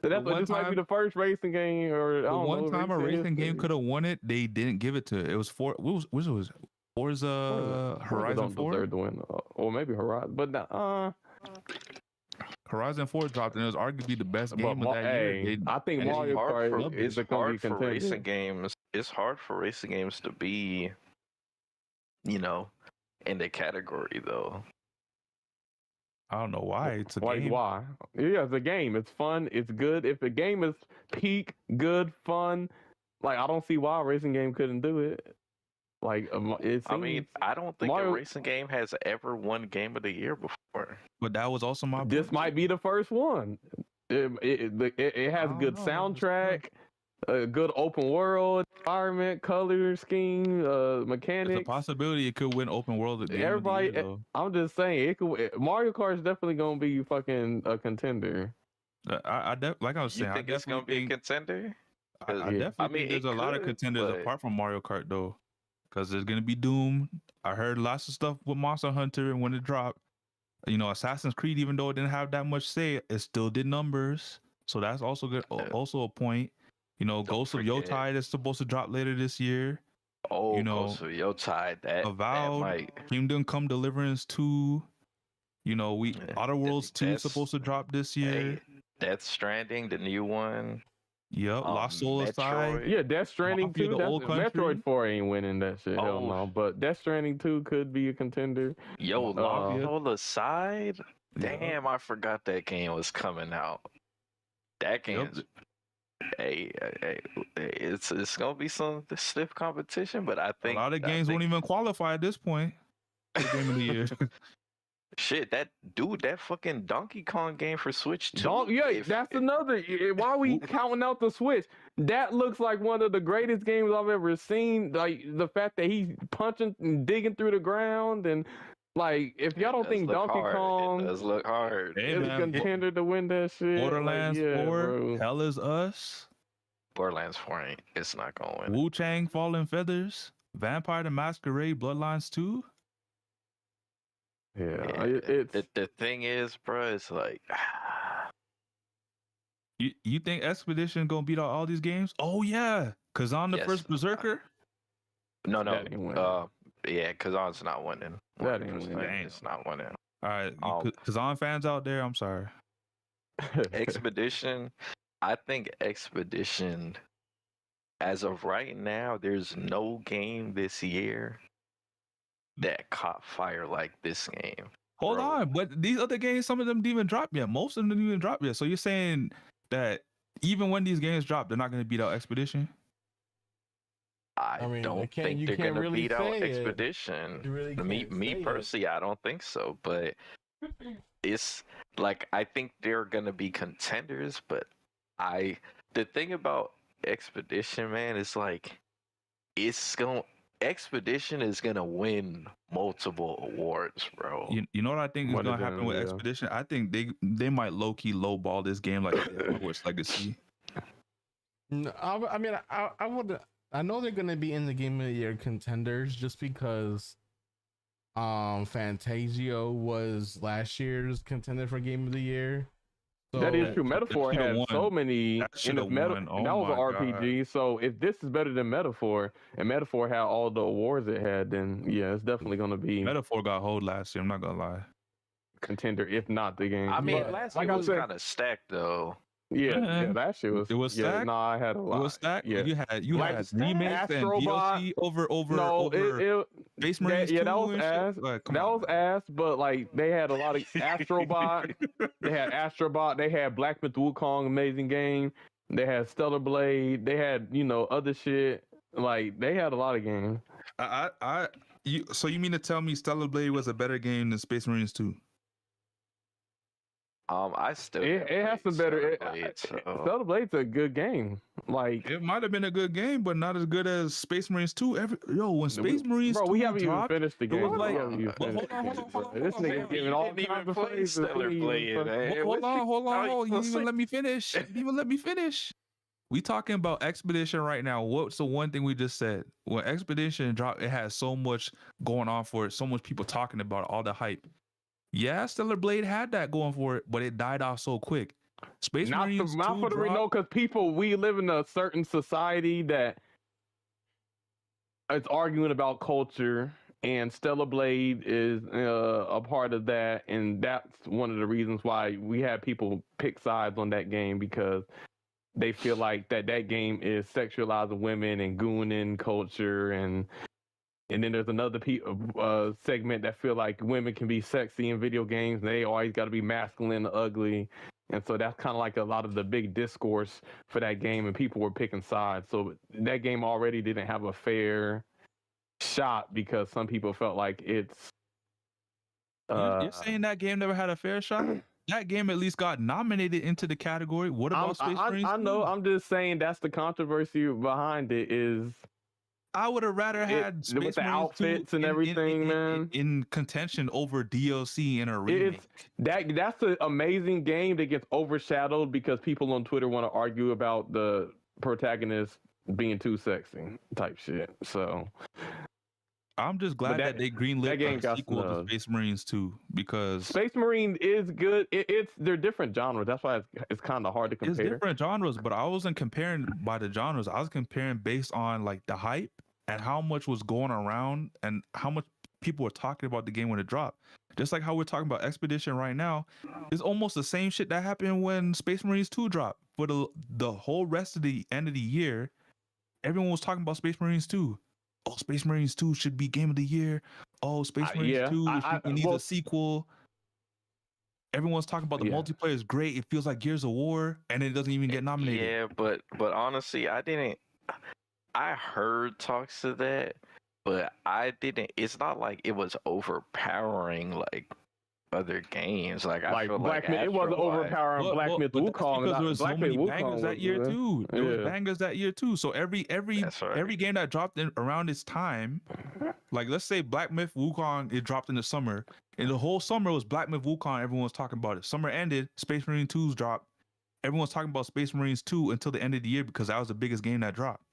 S3: This might be the first racing game, or
S2: the one time a racing game could have won it, they didn't give it to it. It was Forza Horizon 4.
S3: Or maybe Horizon, but
S2: Horizon 4 dropped, and it was arguably the best game of that year.
S3: I think Mario Kart is
S8: hard for racing games. It's hard for racing games to be, in the category though.
S2: I don't know why. It's a
S3: game.
S2: Why?
S3: Yeah, it's a game. It's fun. It's good. If the game is peak, good, fun, like, I don't see why a racing game couldn't do it. Like,
S8: I don't think a racing game has ever won Game of the Year before.
S2: But that was also my.
S3: This might be the first one. It has good soundtrack, a good open world environment, color scheme, mechanics.
S2: There's a possibility it could win open world. At the
S3: Everybody,
S2: end of the year,
S3: I'm just saying, Mario Kart is definitely gonna be fucking a contender.
S2: Like I was saying,
S8: you think it's gonna be a contender?
S2: I definitely think there's a lot of contenders apart from Mario Kart though. Because there's going to be Doom. I heard lots of stuff with Monster Hunter and when it dropped. Assassin's Creed, even though it didn't have that much say, it still did numbers. So that's also good. Also a point. Ghost of Yotide is supposed to drop later this year.
S8: Oh, Ghost of Yotide.
S2: Avowed, Kingdom Come Deliverance 2. Outer Worlds 2 is supposed to drop this year.
S8: Hey, Death Stranding, the new one.
S2: Yep, Lost Soul Aside.
S3: Yeah, Death Stranding 2. Metroid 4 ain't winning that shit.
S8: Oh.
S3: Hell no. But Death Stranding 2 could be a contender.
S8: Yo, Lost Soul Aside? Damn, I forgot that game was coming out. That game it's gonna be some stiff competition, but I think
S2: a lot of games won't even qualify at this point. Game of the year.
S8: Shit, that fucking Donkey Kong game for Switch too.
S3: That's another. Why are we counting out the Switch? That looks like one of the greatest games I've ever seen. Like the fact that he's punching and digging through the ground, and like if y'all don't think Donkey Kong
S8: does look hard.
S2: Hey,
S3: is a
S2: man,
S3: contender to win that shit,
S2: Borderlands
S3: like,
S2: 4,
S3: bro.
S2: Hell is Us,
S8: Borderlands 4 ain't. It's not gonna win.
S2: Wu Chang Fallen Feathers, Vampire the Masquerade Bloodlines 2.
S3: Yeah, it's
S8: The thing is, bro, it's like
S2: You think Expedition gonna beat out all these games? Oh yeah, Kazan the
S8: Yes.
S2: first Berserker.
S8: no.
S3: That ain't winning.
S8: Yeah, Kazan's not winning.
S3: That ain't
S8: 100%.
S3: winning.
S8: It's not winning.
S2: All right,
S8: Um,
S2: Kazan fans out there, I'm sorry.
S8: Expedition, I think Expedition, as of right now, there's no game this year that caught fire like this game.
S2: Hold
S8: Bro.
S2: on, but these other games, some of them didn't even drop yet. Most of them didn't even drop yet. So you're saying that even when these games drop, they're not going to beat out Expedition?
S8: I
S1: mean,
S8: don't
S1: you
S8: think they're
S1: can't
S8: gonna
S1: really
S8: beat out
S1: say it.
S8: Expedition.
S1: You really
S8: Me
S1: can't say it.
S8: personally, I don't think so. But it's like I think they're gonna be contenders. But the thing about Expedition, man, is like Expedition is gonna win multiple awards, bro.
S2: You know what I think is
S3: One
S2: going
S3: of
S2: to happen
S3: them,
S2: with
S3: yeah.
S2: Expedition? I think they might low key lowball this game like they did with Legacy.
S1: No, I mean, I would. I know they're gonna be in the Game of the Year contenders just because, Fantasio was last year's contender for Game of the Year. So,
S3: that is true. Metaphor
S2: should've
S3: had
S2: won.
S3: so many
S2: That
S3: in
S2: should've
S3: the
S2: won. Oh
S3: that was
S2: my
S3: an RPG. So if this is better than Metaphor, and Metaphor had all the awards it had, then yeah, it's definitely gonna be
S2: Metaphor got hold last year. I'm not gonna lie.
S3: contender, if not the game.
S8: I mean,
S3: But,
S8: last
S3: like
S8: year
S3: I
S8: was
S3: said,
S8: kind of stacked though.
S3: yeah, last year was.
S2: It was
S3: yeah,
S2: stacked?
S3: no, I had a
S2: It
S3: lot.
S2: was stacked.
S3: Yeah,
S2: You had
S3: Like,
S2: remakes and
S3: Astrobot-
S2: DLC over
S3: no,
S2: over Space Marines.
S3: that
S2: 2
S3: was
S2: and shit.
S3: ass.
S2: Like, come
S3: That
S2: on,
S3: was
S2: man.
S3: ass, but like they had a lot of Astrobot. They had Astrobot. They had Black Myth Wukong, amazing game. They had Stellar Blade. They had other shit. Like they had a lot of games.
S2: So you mean to tell me Stellar Blade was a better game than Space Marines 2?
S8: I still
S3: It has some better.
S8: so.
S3: Stellar Blade's a good game. Like
S2: It might have been a good game, but not as good as Space Marines 2. When Space Marines 2
S3: we haven't even
S2: dropped,
S3: finished the
S2: it
S3: game.
S2: was
S3: We
S2: like-
S3: haven't even
S2: Well,
S3: finished the
S2: hold on,
S3: game,
S2: hold on,
S3: bro. This nigga giving all kinds of praises.
S8: Stellar Blade.
S2: Hold on. You didn't even let me finish. You didn't even let me finish. We talking about Expedition right now. What's the one thing we just said? When Expedition dropped, it had so much going on for it, so much people talking about it, all the hype. Yeah, Stellar Blade had that going for it, but it died off so quick. Space Marines
S3: Not
S2: 2
S3: for the
S2: dropped-
S3: because we live in a certain society that is arguing about culture, and Stellar Blade is a part of that, and that's one of the reasons why we have people pick sides on that game, because they feel like that game is sexualizing women and gooning culture, and then there's another segment that feel like women can be sexy in video games, and they always got to be masculine and ugly. And so that's kind of like a lot of the big discourse for that game, and people were picking sides. So that game already didn't have a fair shot because some people felt like it's.
S2: You're saying that game never had a fair shot? That game at least got nominated into the category. What about Space Marines?
S3: I know.
S2: 2?
S3: I'm just saying that's the controversy behind it. Is
S2: I would have rather had Space
S3: with the
S2: Marines
S3: outfits
S2: 2
S3: and everything, man.
S2: in contention over DLC in a remake.
S3: That's an amazing game that gets overshadowed because people on Twitter want to argue about the protagonist being too sexy type shit. So
S2: I'm just glad that they greenlit
S3: game
S2: a
S3: got
S2: sequel to
S3: snubbed.
S2: Space Marines 2 because
S3: Space Marine is good. They're different genres. That's why it's kind of hard to compare.
S2: it's different genres, but I wasn't comparing by the genres. I was comparing based on like the hype and how much was going around and how much people were talking about the game when it dropped. Just like how we're talking about Expedition right now, it's almost the same shit that happened when Space Marines 2 dropped. For the whole rest of the end of the year, everyone was talking about Space Marines 2. Oh, Space Marines 2 should be game of the year. Oh, Space Marines 2 needs a sequel. Everyone's talking about the multiplayer is great. It feels like Gears of War, and it doesn't even get nominated.
S8: Yeah, but honestly, I heard talks of that, but I didn't. It's not like it was overpowering like other games. Like I
S3: Like
S8: feel
S3: Black
S8: like
S3: Myth, it wasn't
S8: after a while-
S3: overpowering Black Myth
S2: but that's
S3: Wukong.
S2: because there was
S3: Black
S2: so many
S3: Myth
S2: bangers
S3: Wukong
S2: that year
S3: was,
S2: too. There was
S3: yeah.
S2: bangers that year too. So every
S8: That's right.
S2: every game that dropped in around this time, like let's say Black Myth Wukong, it dropped in the summer, and the whole summer was Black Myth Wukong. Everyone was talking about it. Summer ended, Space Marine 2's dropped. Everyone's talking about Space Marines 2 until the end of the year because that was the biggest game that dropped.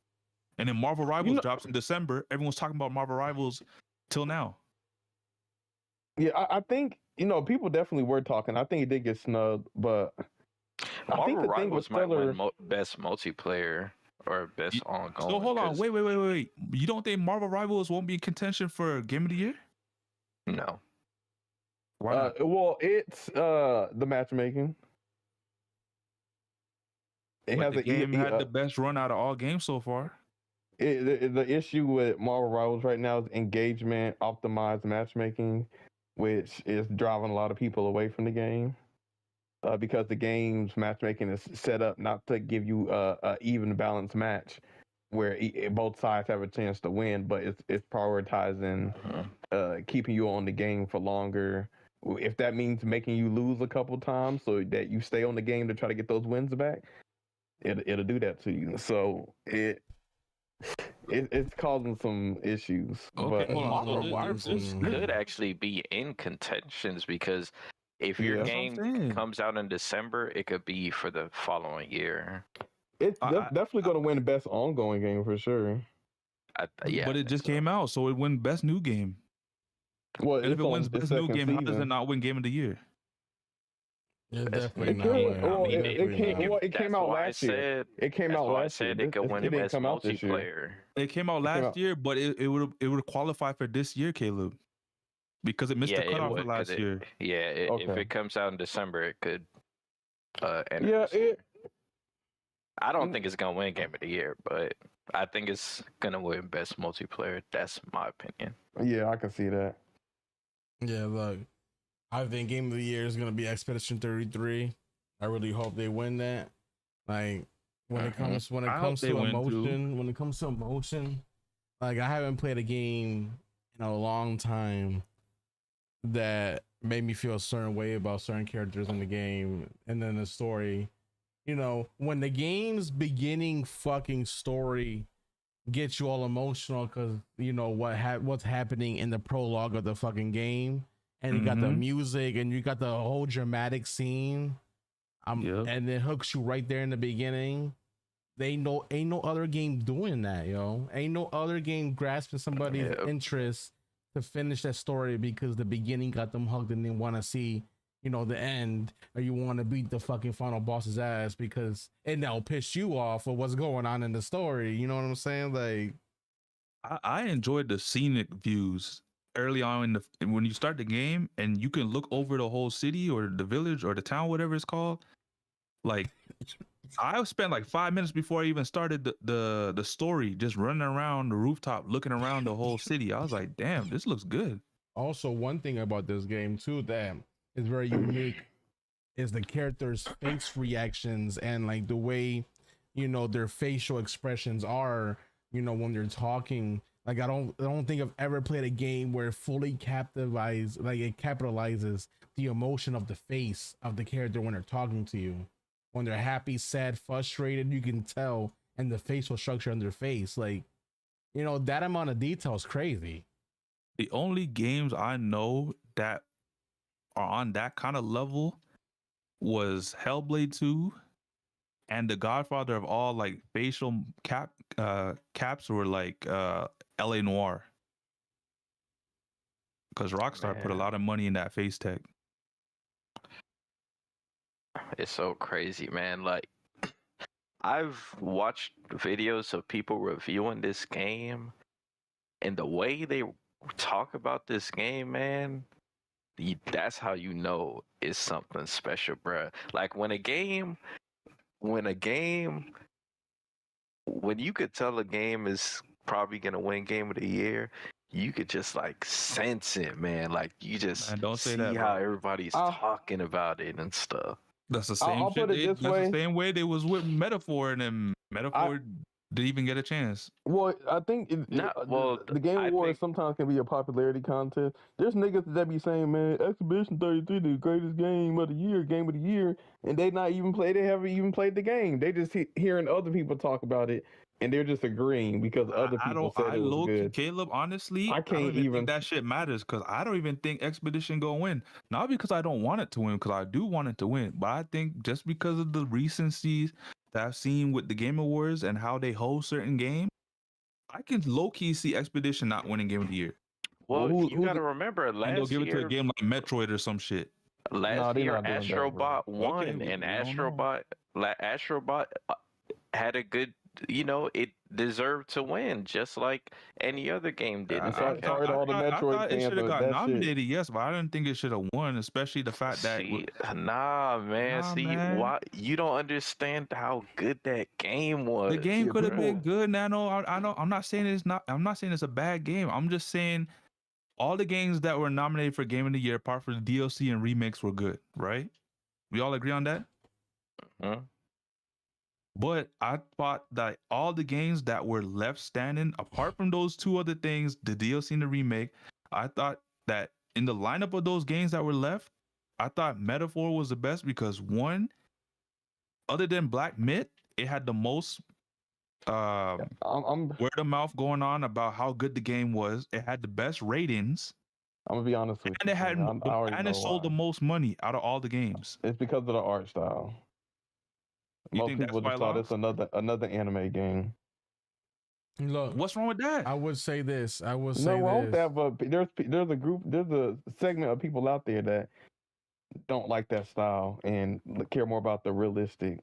S2: And then Marvel Rivals drops in December. Everyone's talking about Marvel Rivals till now.
S3: Yeah, I think people definitely were talking. I think it did get snubbed, but I think
S8: Marvel
S3: the thing
S8: Rivals
S3: with
S8: might
S3: Stellar,
S8: win best multiplayer or best ongoing.
S2: So hold on,
S8: 'cause-
S2: wait. You don't think Marvel Rivals won't be in contention for Game of the Year?
S8: No.
S2: Why not?
S3: well, it's the matchmaking. It
S2: But
S3: has
S2: the
S3: a
S2: game had the best run out of all games so far.
S3: the issue with Marvel Rivals right now is engagement, optimized matchmaking, which is driving a lot of people away from the game. Because the game's matchmaking is set up not to give you a even balanced match where both sides have a chance to win, but it's prioritizing keeping you on the game for longer. If that means making you lose a couple times so that you stay on the game to try to get those wins back, it'll do that to you. So it's causing some issues.
S2: Okay,
S3: But
S2: hold on.
S8: Marvel
S2: So
S8: Rivals could actually be in contentions because if your
S3: Yeah. That's
S2: what I'm
S8: game
S2: saying.
S8: comes out in December, it could be for the following year.
S3: it's definitely going to win the best ongoing game for sure.
S8: Yeah,
S2: But it just came out, so it won best new game.
S3: Well,
S2: And if
S3: it's
S2: it
S3: on
S2: wins
S3: the
S2: best new
S3: second
S2: game, how does it
S3: season.
S2: not win Game of the Year?
S1: Yeah,
S8: That's-
S1: definitely
S3: It
S1: not.
S3: could.
S1: winning.
S3: Well,
S1: Definitely
S3: it
S1: not.
S3: came out last year. It came
S8: that's
S3: out
S8: why I
S3: last year.
S8: said it could win
S3: It didn't
S8: best
S3: come out this year.
S8: multiplayer.
S2: It came out last
S3: out-
S2: year, but it would qualify for this year, Caleb, because it missed
S8: Yeah,
S2: the
S8: it
S2: cutoff
S8: would,
S2: for
S8: 'cause
S2: last year.
S8: If
S3: Okay.
S8: it comes out in December, it could enter
S3: Yeah,
S8: this year.
S3: it.
S8: I don't think it's gonna win Game of the Year, but I think it's gonna win best multiplayer. That's my opinion.
S3: Yeah, I can see that.
S1: Yeah, look, I think Game of the Year is gonna be Expedition 33. I really hope they win that. Like when it comes
S2: I hope they
S1: to
S2: win, too.
S1: emotion, when it comes to emotion, like I haven't played a game in a long time that made me feel a certain way about certain characters in the game, and then the story. When the game's beginning fucking story gets you all emotional because what's happening in the prologue of the fucking game, and you got the
S2: Mhm.
S1: music and you got the whole dramatic scene,
S2: Yep.
S1: and it hooks you right there in the beginning. Ain't no other game doing that, yo. Ain't no other game grasping somebody's
S8: Yep.
S1: interest to finish that story because the beginning got them hugged and they want to see the end, or you want to beat the fucking final boss's ass because it now piss you off of what's going on in the story. You know what I'm saying? Like,
S2: I enjoyed the scenic views early on when you start the game and you can look over the whole city or the village or the town, whatever it's called. Like, I spent like 5 minutes before I even started the story, just running around the rooftop, looking around the whole city. I was like, damn, this looks good.
S1: also one thing about this game too that is very unique is the characters' face reactions and like the way their facial expressions are when they're talking. Like I don't think I've ever played a game where it fully capitalizes the emotion of the face of the character when they're talking to you. When they're happy, sad, frustrated, you can tell in the facial structure on their face. Like, that amount of detail is crazy.
S2: The only games I know that are on that kind of level was Hellblade 2 and the godfather of all like facial caps were like LA Noir. Because Rockstar put a
S8: Man.
S2: lot of money in that face tech.
S8: It's so crazy, man. Like, I've watched videos of people reviewing this game, and the way they talk about this game, man, that's how you know it's something special, bruh. Like when you could tell a game is probably gonna win Game of the Year, you could just like sense it, man. Like you just
S2: Man, don't say
S8: see
S2: that,
S8: how
S2: bro.
S8: everybody's talking about it and stuff.
S2: That's the same
S3: I'll
S2: shit.
S3: put it this
S2: That's
S3: way.
S2: the same way they was with Metaphor and then Metaphor did even get a chance.
S3: Well, I think the Game
S8: I
S3: Awards
S8: think
S3: sometimes can be a popularity contest. There's niggas that be saying, man, Expedition 33 the greatest game of the year, and they haven't even played the game. They just hearing other people talk about it, and they're just agreeing because other people said it was good.
S2: Caleb, honestly,
S3: I
S2: I
S3: can't
S2: don't even
S3: even.
S2: think that shit matters because I don't even think Expedition gonna win. Not because I don't want it to win, because I do want it to win, but I think just because of the recencies that I've seen with the Game Awards and how they hold certain games, I can low key see Expedition not winning Game of the Year.
S8: well,
S3: Well,
S8: you got to remember
S2: And they'll
S8: last
S2: give it to a
S8: year.
S2: game like Metroid or some shit.
S8: Last
S3: they're
S8: year,
S3: not doing that, bro.
S8: Astrobot won,
S2: Okay,
S8: and
S2: we don't know.
S8: Astrobot had a good. It deserved to win, just like any other game did.
S3: Sorry to all the Metroid
S2: it
S3: fans,
S2: should have
S3: but
S2: got
S3: that
S2: nominated, yes, but I didn't think it should have won, especially the fact that
S8: See, nah, man.
S2: man.
S8: Why you don't understand how good that game was?
S2: the game
S3: Yeah,
S2: could have been
S3: people-
S2: good, Nano. I know. I'm not saying it's not. I'm not saying it's a bad game. I'm just saying all the games that were nominated for Game of the Year, apart from the DLC and remakes, were good, right? We all agree on that.
S8: Huh?
S2: But I thought that all the games that were left standing, apart from those two other things, the DLC and the remake, I thought that in the lineup of those games that were left, I thought Metaphor was the best because one, other than Black Myth, it had the most
S3: I'm
S2: word of mouth going on about how good the game was. It had the best ratings,
S3: gonna be honest with
S2: and
S3: you.
S2: it had
S3: man. I already
S2: and
S3: know
S2: it sold
S3: why.
S2: the most money out of all the games.
S3: It's because of the art style.
S2: You
S3: Most
S2: think that's
S3: people
S2: why
S3: just
S2: I
S3: thought it's
S2: lost?
S3: another anime game.
S1: Look,
S2: What's wrong with that?
S1: I would say this. I will
S3: No
S1: say
S3: wrong with
S1: this.
S3: that, but there's a segment of people out there that don't like that style and care more about the realistic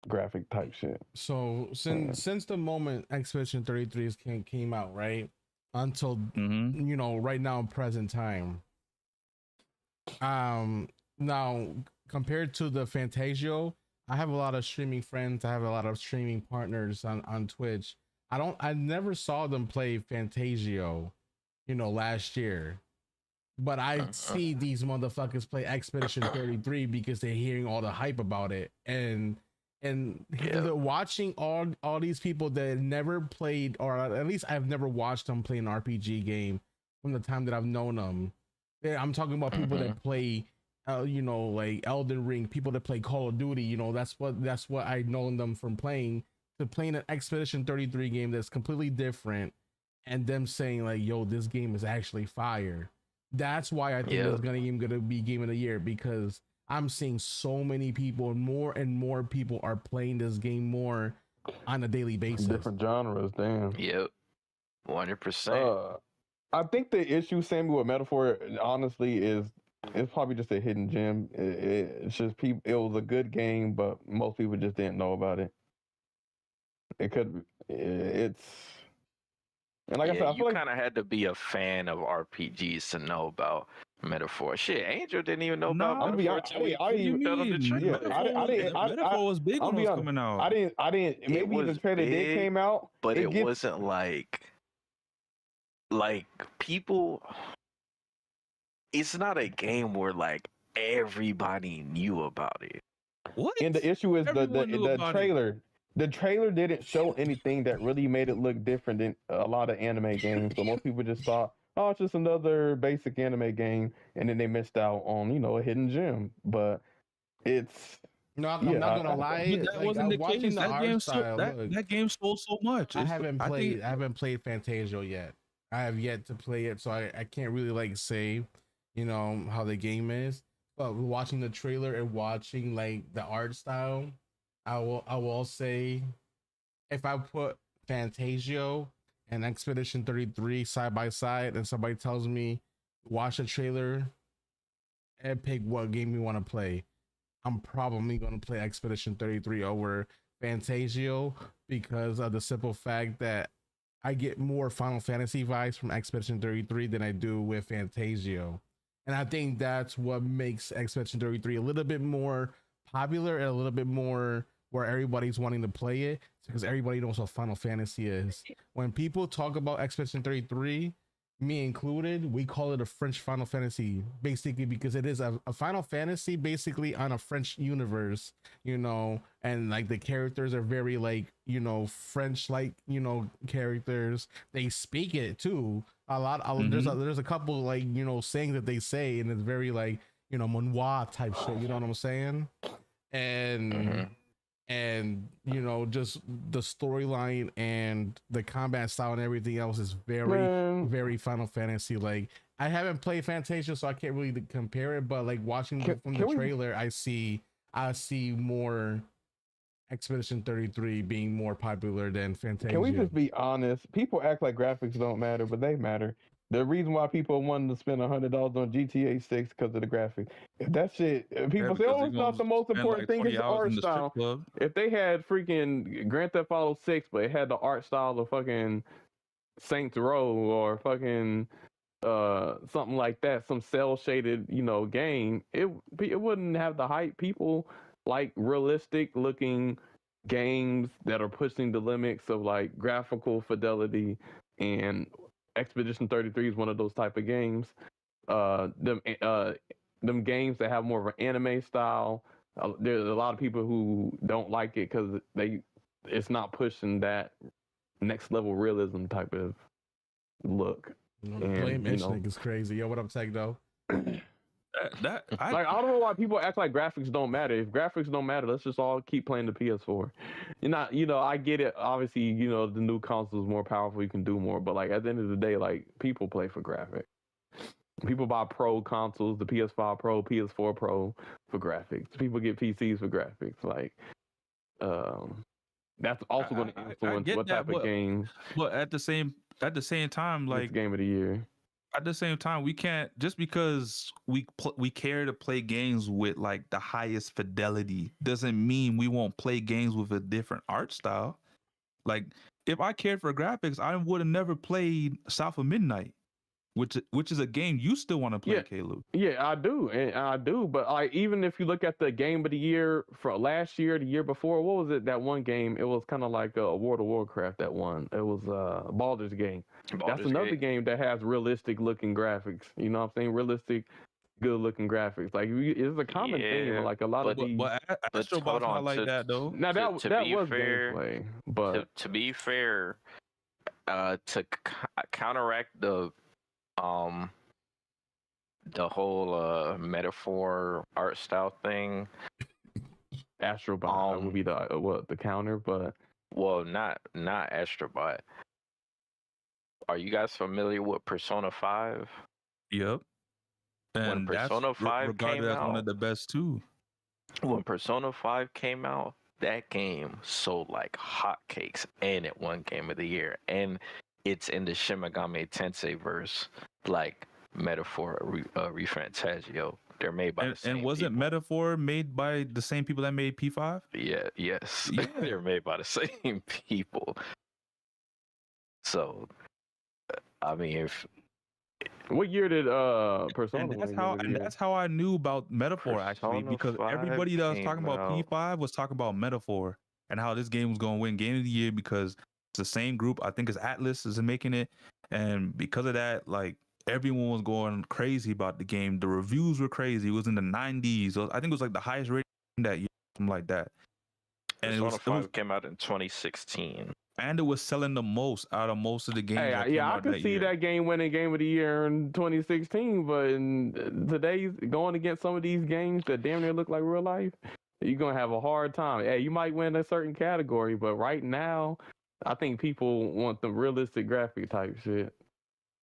S3: graphic type shit.
S1: So since the moment Expedition 33 came out, right, until right now present time. Now compared to the Fantasio, I have a lot of streaming friends. I have a lot of streaming partners on Twitch. I never saw them play Fantasio, last year. But I see these motherfuckers play Expedition 33 because they're hearing all the hype about it. And they're watching all these people that never played, or at least I've never watched them play an RPG game from the time that I've known them. I'm talking about people that play like Elden Ring, people that play Call of Duty, that's what I know them from playing, to playing an Expedition 33 game that's completely different, and them saying like, yo, this game is actually fire. That's why I think it's gonna be Game of the Year, because I'm seeing so many people, more and more people are playing this game more on a daily basis.
S3: Different genres, damn.
S8: Yep, 100%.
S3: I think the issue, Sammy, with Metaphor, honestly, is it's probably just a hidden gem. It's just people. It was a good game, but most people just didn't know about it. It's and like I said, I
S8: you
S3: feel like
S8: kind of had to be a fan of RPGs to know about Metaphor. Shit, Angel didn't even know about
S3: I'm
S8: Metaphor
S3: be
S8: till
S3: honest,
S8: we
S3: I didn't
S8: felt on the trailer.
S2: Metaphor was big when it was coming out.
S3: I didn't. Maybe the
S8: was
S3: trailer did
S8: big,
S3: came out,
S8: but it wasn't like people. It's not a game where like everybody knew about it.
S2: What?
S3: And the issue is
S2: Everyone knew
S3: the
S2: about it.
S3: trailer. The trailer didn't show anything that really made it look different than a lot of anime games. So most people just thought, oh, it's just another basic anime game, and then they missed out on a hidden gem. But it's
S1: No, I'm not gonna lie.
S2: But that
S1: Like,
S2: wasn't the
S1: watching
S2: case.
S1: the
S2: That
S1: art
S2: game
S1: style.
S2: that game sold so much.
S1: I haven't played Fantasio yet. I have yet to play it, so I can't really like say, how the game is. But watching the trailer and watching like the art style, I will say, if I put Fantasio and Expedition 33 side by side, and somebody tells me watch the trailer and pick what game you want to play, I'm probably going to play Expedition 33 over Fantasio, because of the simple fact that I get more Final Fantasy vibes from Expedition 33 than I do with Fantasio. And I think that's what makes Expedition 33 a little bit more popular and a little bit more where everybody's wanting to play it, because everybody knows what Final Fantasy is. When people talk about Expedition 33, me included, we call it a French Final Fantasy, basically because it is a Final Fantasy basically on a French universe, you know, and like the characters are very like, you know, French like, you know, characters. They speak it too. A lot. There's a couple like, you know, sayings that they say, and it's very like, you know, Manoir type shit. You know what I'm saying? And and you know, just the storyline and the combat style and everything else is very Final Fantasy. Like, I haven't played Fantasia, so I can't really compare it, but like watching from the trailer, I see more Expedition 33 being more popular than Fantasia.
S3: Can we just be honest? People act like graphics don't matter, but they matter. The reason why people wanted to spend $100 on GTA 6 because of the graphics. If that shit, people say, "Oh, it's not the most important thing. It's the art style." If they had freaking Grand Theft Auto 6, but it had the art style of fucking Saints Row or fucking something like that, some cell shaded, you know, game, it wouldn't have the hype. People like realistic looking games that are pushing the limits of like graphical fidelity, and Expedition 33 is one of those type of games. Them games that have more of an anime style. There's a lot of people who don't like it because it's not pushing that next level realism type of look.
S1: Blame mentioning is crazy. Yo, what up, Tech though?
S3: I don't know why people act like graphics don't matter. If graphics don't matter, let's just all keep playing the PS4. I get it. Obviously, you know, the new console is more powerful. You can do more, but like at the end of the day, like people play for graphics. People buy pro consoles, the PS5 Pro, PS4 Pro for graphics. People get PCs for graphics. Like, that's also going to influence what type of games.
S2: But at the same time, like
S3: game of the year.
S2: At the same time, we can't, just because we care to play games with like the highest fidelity doesn't mean we won't play games with a different art style. Like, if I cared for graphics, I would have never played South of Midnight, which is a game you still want to play, Caleb.
S3: Yeah, I do. But like, even if you look at the game of the year for last year, the year before, what was it? That one game, it was kind of like a World of Warcraft. That one, it was Baldur's Gate. That's another game that has realistic looking graphics. You know what I'm saying? Realistic, good looking graphics. Like, it's a common thing. Like a lot of these.
S2: But Astrobot's not like that though.
S3: Now that was fair, gameplay, but
S8: to be fair, to counteract the whole metaphor art style thing,
S3: Astrobot would be the counter, but
S8: not Astrobot. Are you guys familiar with Persona 5?
S2: Yep. And
S8: when Persona 5 came out,
S2: one of the best too.
S8: When Persona 5 came out, that game sold like hotcakes, and it won Game of the Year, and it's in the Shin Megami Tensei verse, like Metaphor, Refantagio. They're made by the same
S2: and wasn't
S8: people.
S2: Metaphor made by the same people that made P5?
S8: Yes. They're made by the same people. So, I mean,
S3: what year did Persona?
S2: And that's how I knew about Metaphor, actually, because everybody that was talking about P5 was talking about Metaphor and how this game was going to win Game of the Year because it's the same group. I think it's Atlas is making it, and because of that, like, everyone was going crazy about the game. The reviews were crazy. It was in the 90s. I think it was like the highest rating that year, something like that. And
S8: Persona 5 came out in 2016.
S2: And it was selling the most out of most of the games.
S3: Hey, I could see that game winning Game of the Year in 2016, but in today's going against some of these games that damn near look like real life, you're gonna have a hard time. Hey, you might win a certain category, but right now, I think people want the realistic graphic type shit.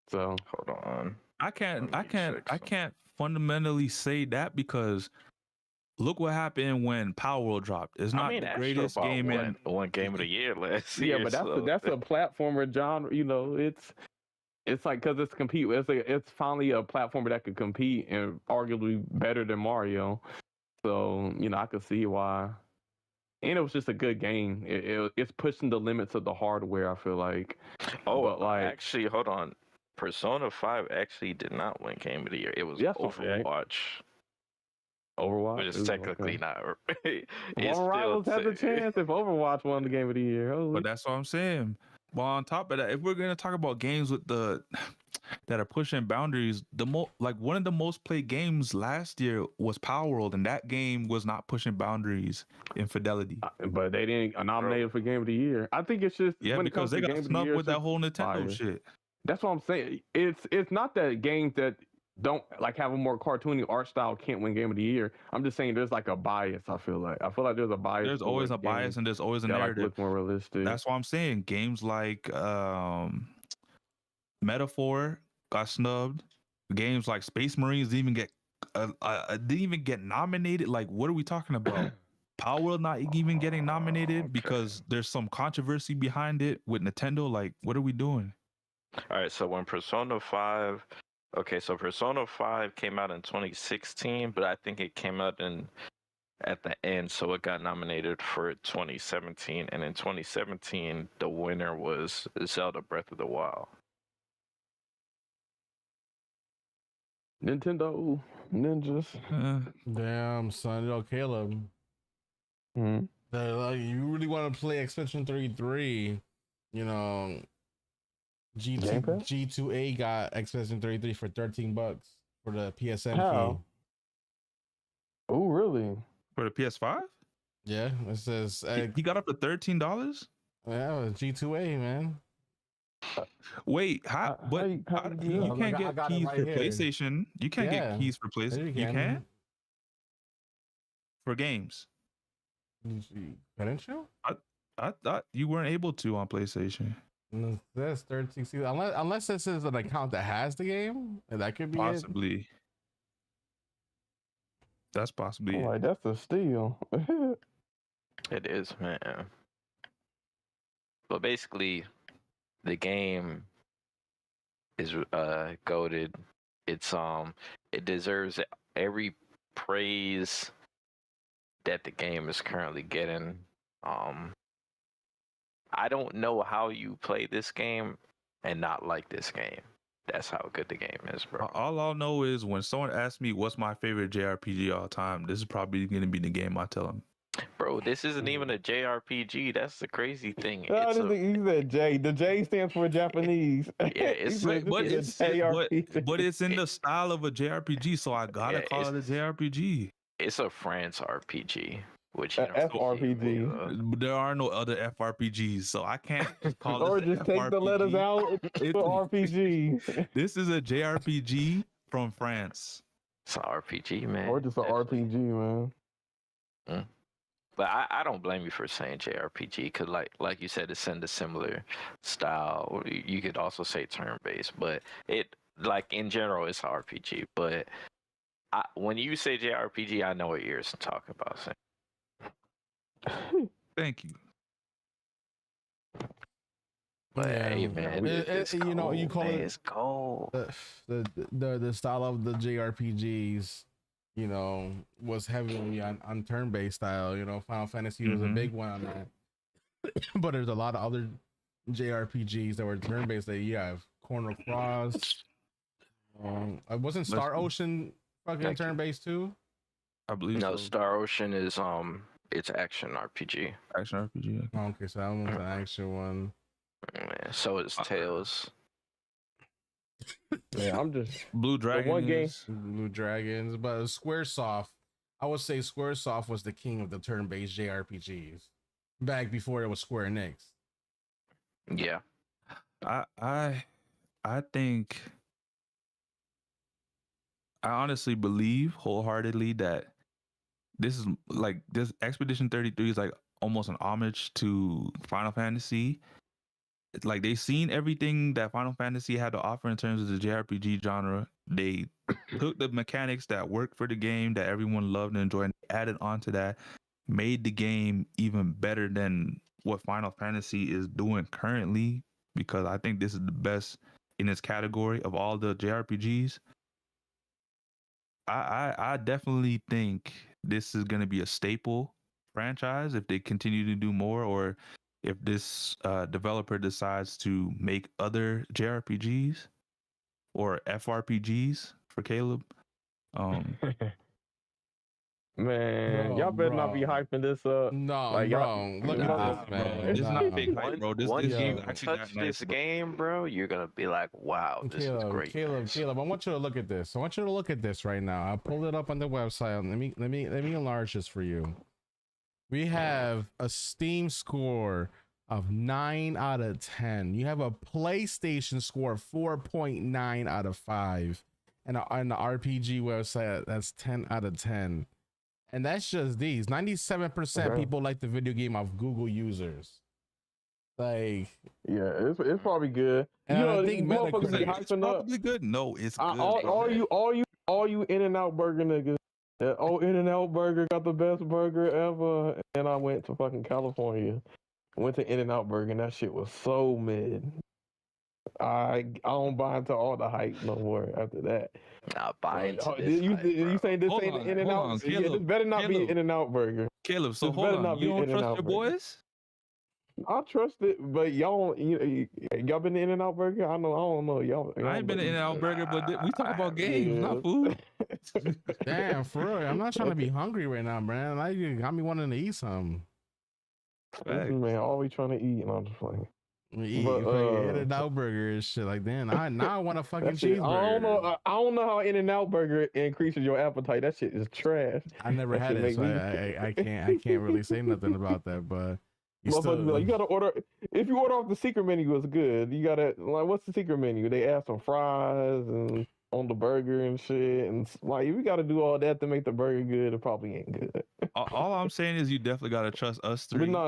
S3: So
S8: hold on,
S2: I can't fundamentally say that because look what happened when Power World dropped. It's not the greatest game in
S8: one Game of the Year last year.
S3: Yeah, but that's a platformer genre. You know, it's like because it's compete. It's finally a platformer that could compete and arguably better than Mario. So you know, I could see why. And it was just a good game. It's pushing the limits of the hardware, I feel like.
S8: Oh, but like, actually, hold on. Persona 5 actually did not win Game of the Year. It was Overwatch.
S3: Overwatch?
S8: Which is technically not.
S3: Rivals has a chance if Overwatch won the Game of the Year. Holy.
S2: But that's what I'm saying. Well, on top of that, if we're going to talk about games with the that are pushing boundaries. One of the most played games last year was Power World, and that game was not pushing boundaries in fidelity.
S3: But they didn't nominate it for Game of the Year. I think it's just
S2: Yeah,
S3: when it
S2: because
S3: comes to
S2: they
S3: Game
S2: got
S3: of the
S2: snubbed
S3: Year,
S2: with that whole Nintendo
S3: fire.
S2: shit.
S3: That's what I'm saying. It's not that games that don't like have a more cartoony art style can't win Game of the Year. I'm just saying there's like a bias. I feel like there's a bias.
S2: There's always a bias and there's always a narrative.
S3: Like look more realistic.
S2: That's why I'm saying games like Metaphor got snubbed. Games like Space Marines didn't even get nominated. Like, what are we talking about? Power World not even getting nominated because there's some controversy behind it with Nintendo. Like, what are we doing?
S8: All right, so when Persona 5, so Persona 5 came out in 2016, but I think it came out at the end, so it got nominated for 2017, and in 2017, the winner was Zelda Breath of the Wild.
S3: Nintendo ninjas.
S1: Damn, son, yo, Caleb.
S3: Hmm.
S1: You really want to play Expedition 33? You know, G2A got Expedition 33 for $13 for the PSN
S3: How?
S1: key.
S3: Oh, really?
S2: For the PS5?
S1: Yeah, it says
S2: he got up to $13.
S1: Yeah, G2A, man.
S2: Wait, you can't get keys for PlayStation. You can't get keys for PlayStation. You can for games.
S1: Credential?
S2: I thought you weren't able to on PlayStation.
S1: That's 13. Unless this is an account that has the game, that could be
S2: possibly. That's possibly.
S3: Oh, like, that's a steal.
S8: It is, man. But basically, the game is goated. It deserves every praise that the game is currently getting. I don't know how you play this game and not like this game. That's how good the game is, bro.
S2: All I'll know is when someone asks me what's my favorite JRPG all time, this is probably going to be the game I tell them.
S8: Bro, this isn't even a JRPG. That's the crazy thing.
S3: He said J. The J stands for Japanese.
S8: Yeah, it's
S2: but it's in the style of a JRPG, so I gotta call it a JRPG.
S8: It's a France RPG, which
S3: FRPG.
S2: There are no other FRPGs, so I can't call it.
S3: Or just take
S2: FRPG.
S3: the letters out for RPG.
S2: This is a JRPG from France.
S8: It's an RPG, man.
S3: Or just an RPG, man.
S8: But I don't blame you for saying JRPG because, like you said, it's in the similar style. You could also say turn-based, but in general, it's an RPG. But when you say JRPG, I know what you're talking about.
S2: Thank you.
S8: But hey, man,
S1: you call it
S8: it's cold.
S1: The style of the JRPGs, was heavily on turn-based style. Final Fantasy was a big one on that. But there's a lot of other JRPGs that were turn-based. That you have Chrono Cross. Wasn't Star Ocean fucking turn-based too?
S2: I believe
S8: no.
S2: so.
S8: Star Ocean is it's action RPG.
S2: Action RPG.
S1: Okay, so that one's an action one.
S8: Yeah, so it's Tales.
S3: Yeah, I'm just
S2: Blue Dragons.
S1: Blue Dragons, but SquareSoft. I would say SquareSoft was the king of the turn-based JRPGs back before it was Square Enix.
S8: Yeah,
S2: I think I honestly believe wholeheartedly that this Expedition 33 is like almost an homage to Final Fantasy. It's like they've seen everything that Final Fantasy had to offer in terms of the JRPG genre. They took the mechanics that worked for the game that everyone loved and enjoyed and added onto that, made the game even better than what Final Fantasy is doing currently, because I think this is the best in its category of all the JRPGs. I definitely think this is going to be a staple franchise if they continue to do more, or if this developer decides to make other JRPGs or FRPGs for Caleb.
S3: Man, y'all better not be hyping this up.
S1: No,
S3: Like,
S1: bro. Look
S8: Nah,
S1: at this, man.
S2: It's
S1: Nah.
S2: not fake hype, bro. This
S8: once
S2: game
S8: you
S2: actually
S8: touch
S2: got nice.
S8: this game, bro, you're gonna be like, "Wow, this is great."
S1: Caleb, I want you to look at this. I want you to look at this right now. I pulled it up on the website. Let me enlarge this for you. We have a Steam score of 9 out of 10. You have a PlayStation score of 4.9 out of 5. And on the RPG website, that's 10 out of 10. And that's just these. 97% people like the video game of Google users. Like,
S3: yeah, it's probably good.
S1: And
S3: you know,
S1: I think
S3: motherfuckers be
S2: It's
S3: hyping up.
S2: probably good. No, it's good.
S3: All you In-N-Out Burger niggas. In-N-Out Burger got the best burger ever. And I went to fucking California. Went to In-N-Out Burger and that shit was so mid. I don't buy into all the hype no more after that.
S8: Not buying to this.
S3: You saying this
S2: Hold
S3: ain't
S2: on,
S3: the In-N-Out?
S2: hold on,
S3: Yeah, this
S2: Caleb,
S3: better not be
S2: Caleb.
S3: In-N-Out Burger.
S2: Caleb, so
S3: This
S2: hold
S3: better
S2: on.
S3: not
S2: You
S3: be
S2: don't trust
S3: In-N-Out
S2: your
S3: Burger.
S2: boys?
S3: I trust it, but y'all been to In-N-Out Burger? I don't know. Y'all
S2: I ain't been to In-N-Out Burger, but we talk about games,
S3: Yeah.
S2: not food.
S1: damn, for real. I'm not trying to be hungry right now, man. Like, you got me wanting to eat something.
S2: Facts.
S3: Man, all we trying to eat, and I'm just playing.
S1: Eat
S3: But,
S1: fucking In-N-Out burger and shit. Like, damn, now I want a fucking
S3: That shit,
S1: cheeseburger.
S3: I don't know how In-N-Out Burger increases your appetite. That shit is trash.
S1: I never
S3: That
S1: had
S3: shit
S1: it, so
S3: make
S1: I can't really say nothing about that. But you
S3: Motherfuckers
S1: still,
S3: be like, you gotta order. If you order off the secret menu, it's good. You gotta like, what's the secret menu? They add some fries and on the burger and shit, and like if you gotta do all that to make the burger good, it probably ain't good.
S2: All I'm saying is you definitely gotta trust us three.
S3: But no.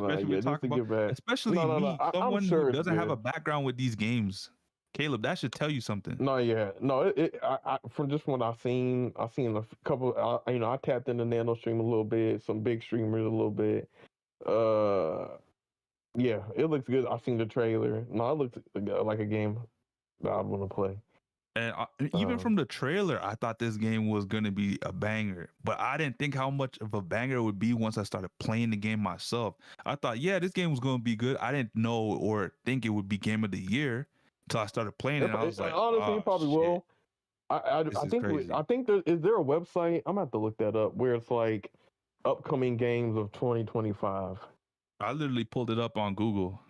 S2: Especially
S3: Yeah,
S2: we talk
S3: just to
S2: about,
S3: get back.
S2: especially
S3: No.
S2: me,
S3: I'm
S2: someone
S3: sure
S2: who
S3: it's
S2: doesn't have
S3: good.
S2: a background with these games. Caleb, that should tell you something.
S3: No, yeah, no. I from just what I've seen a couple. I tapped into Nano Stream a little bit, some big streamers a little bit. Yeah, it looks good. I've seen the trailer. No, it looks like a game that I'd want to play.
S2: And even from the trailer, I thought this game was gonna be a banger, but I didn't think how much of a banger it would be once I started playing the game myself. I thought, yeah, this game was gonna be good. I didn't know or think it would be game of the year until I started playing it. And I was like,
S3: honestly, it probably will. I
S2: This is
S3: think
S2: crazy.
S3: I think is there a website? I'm gonna have to look that up where it's like upcoming games of 2025.
S2: I literally pulled it up on Google,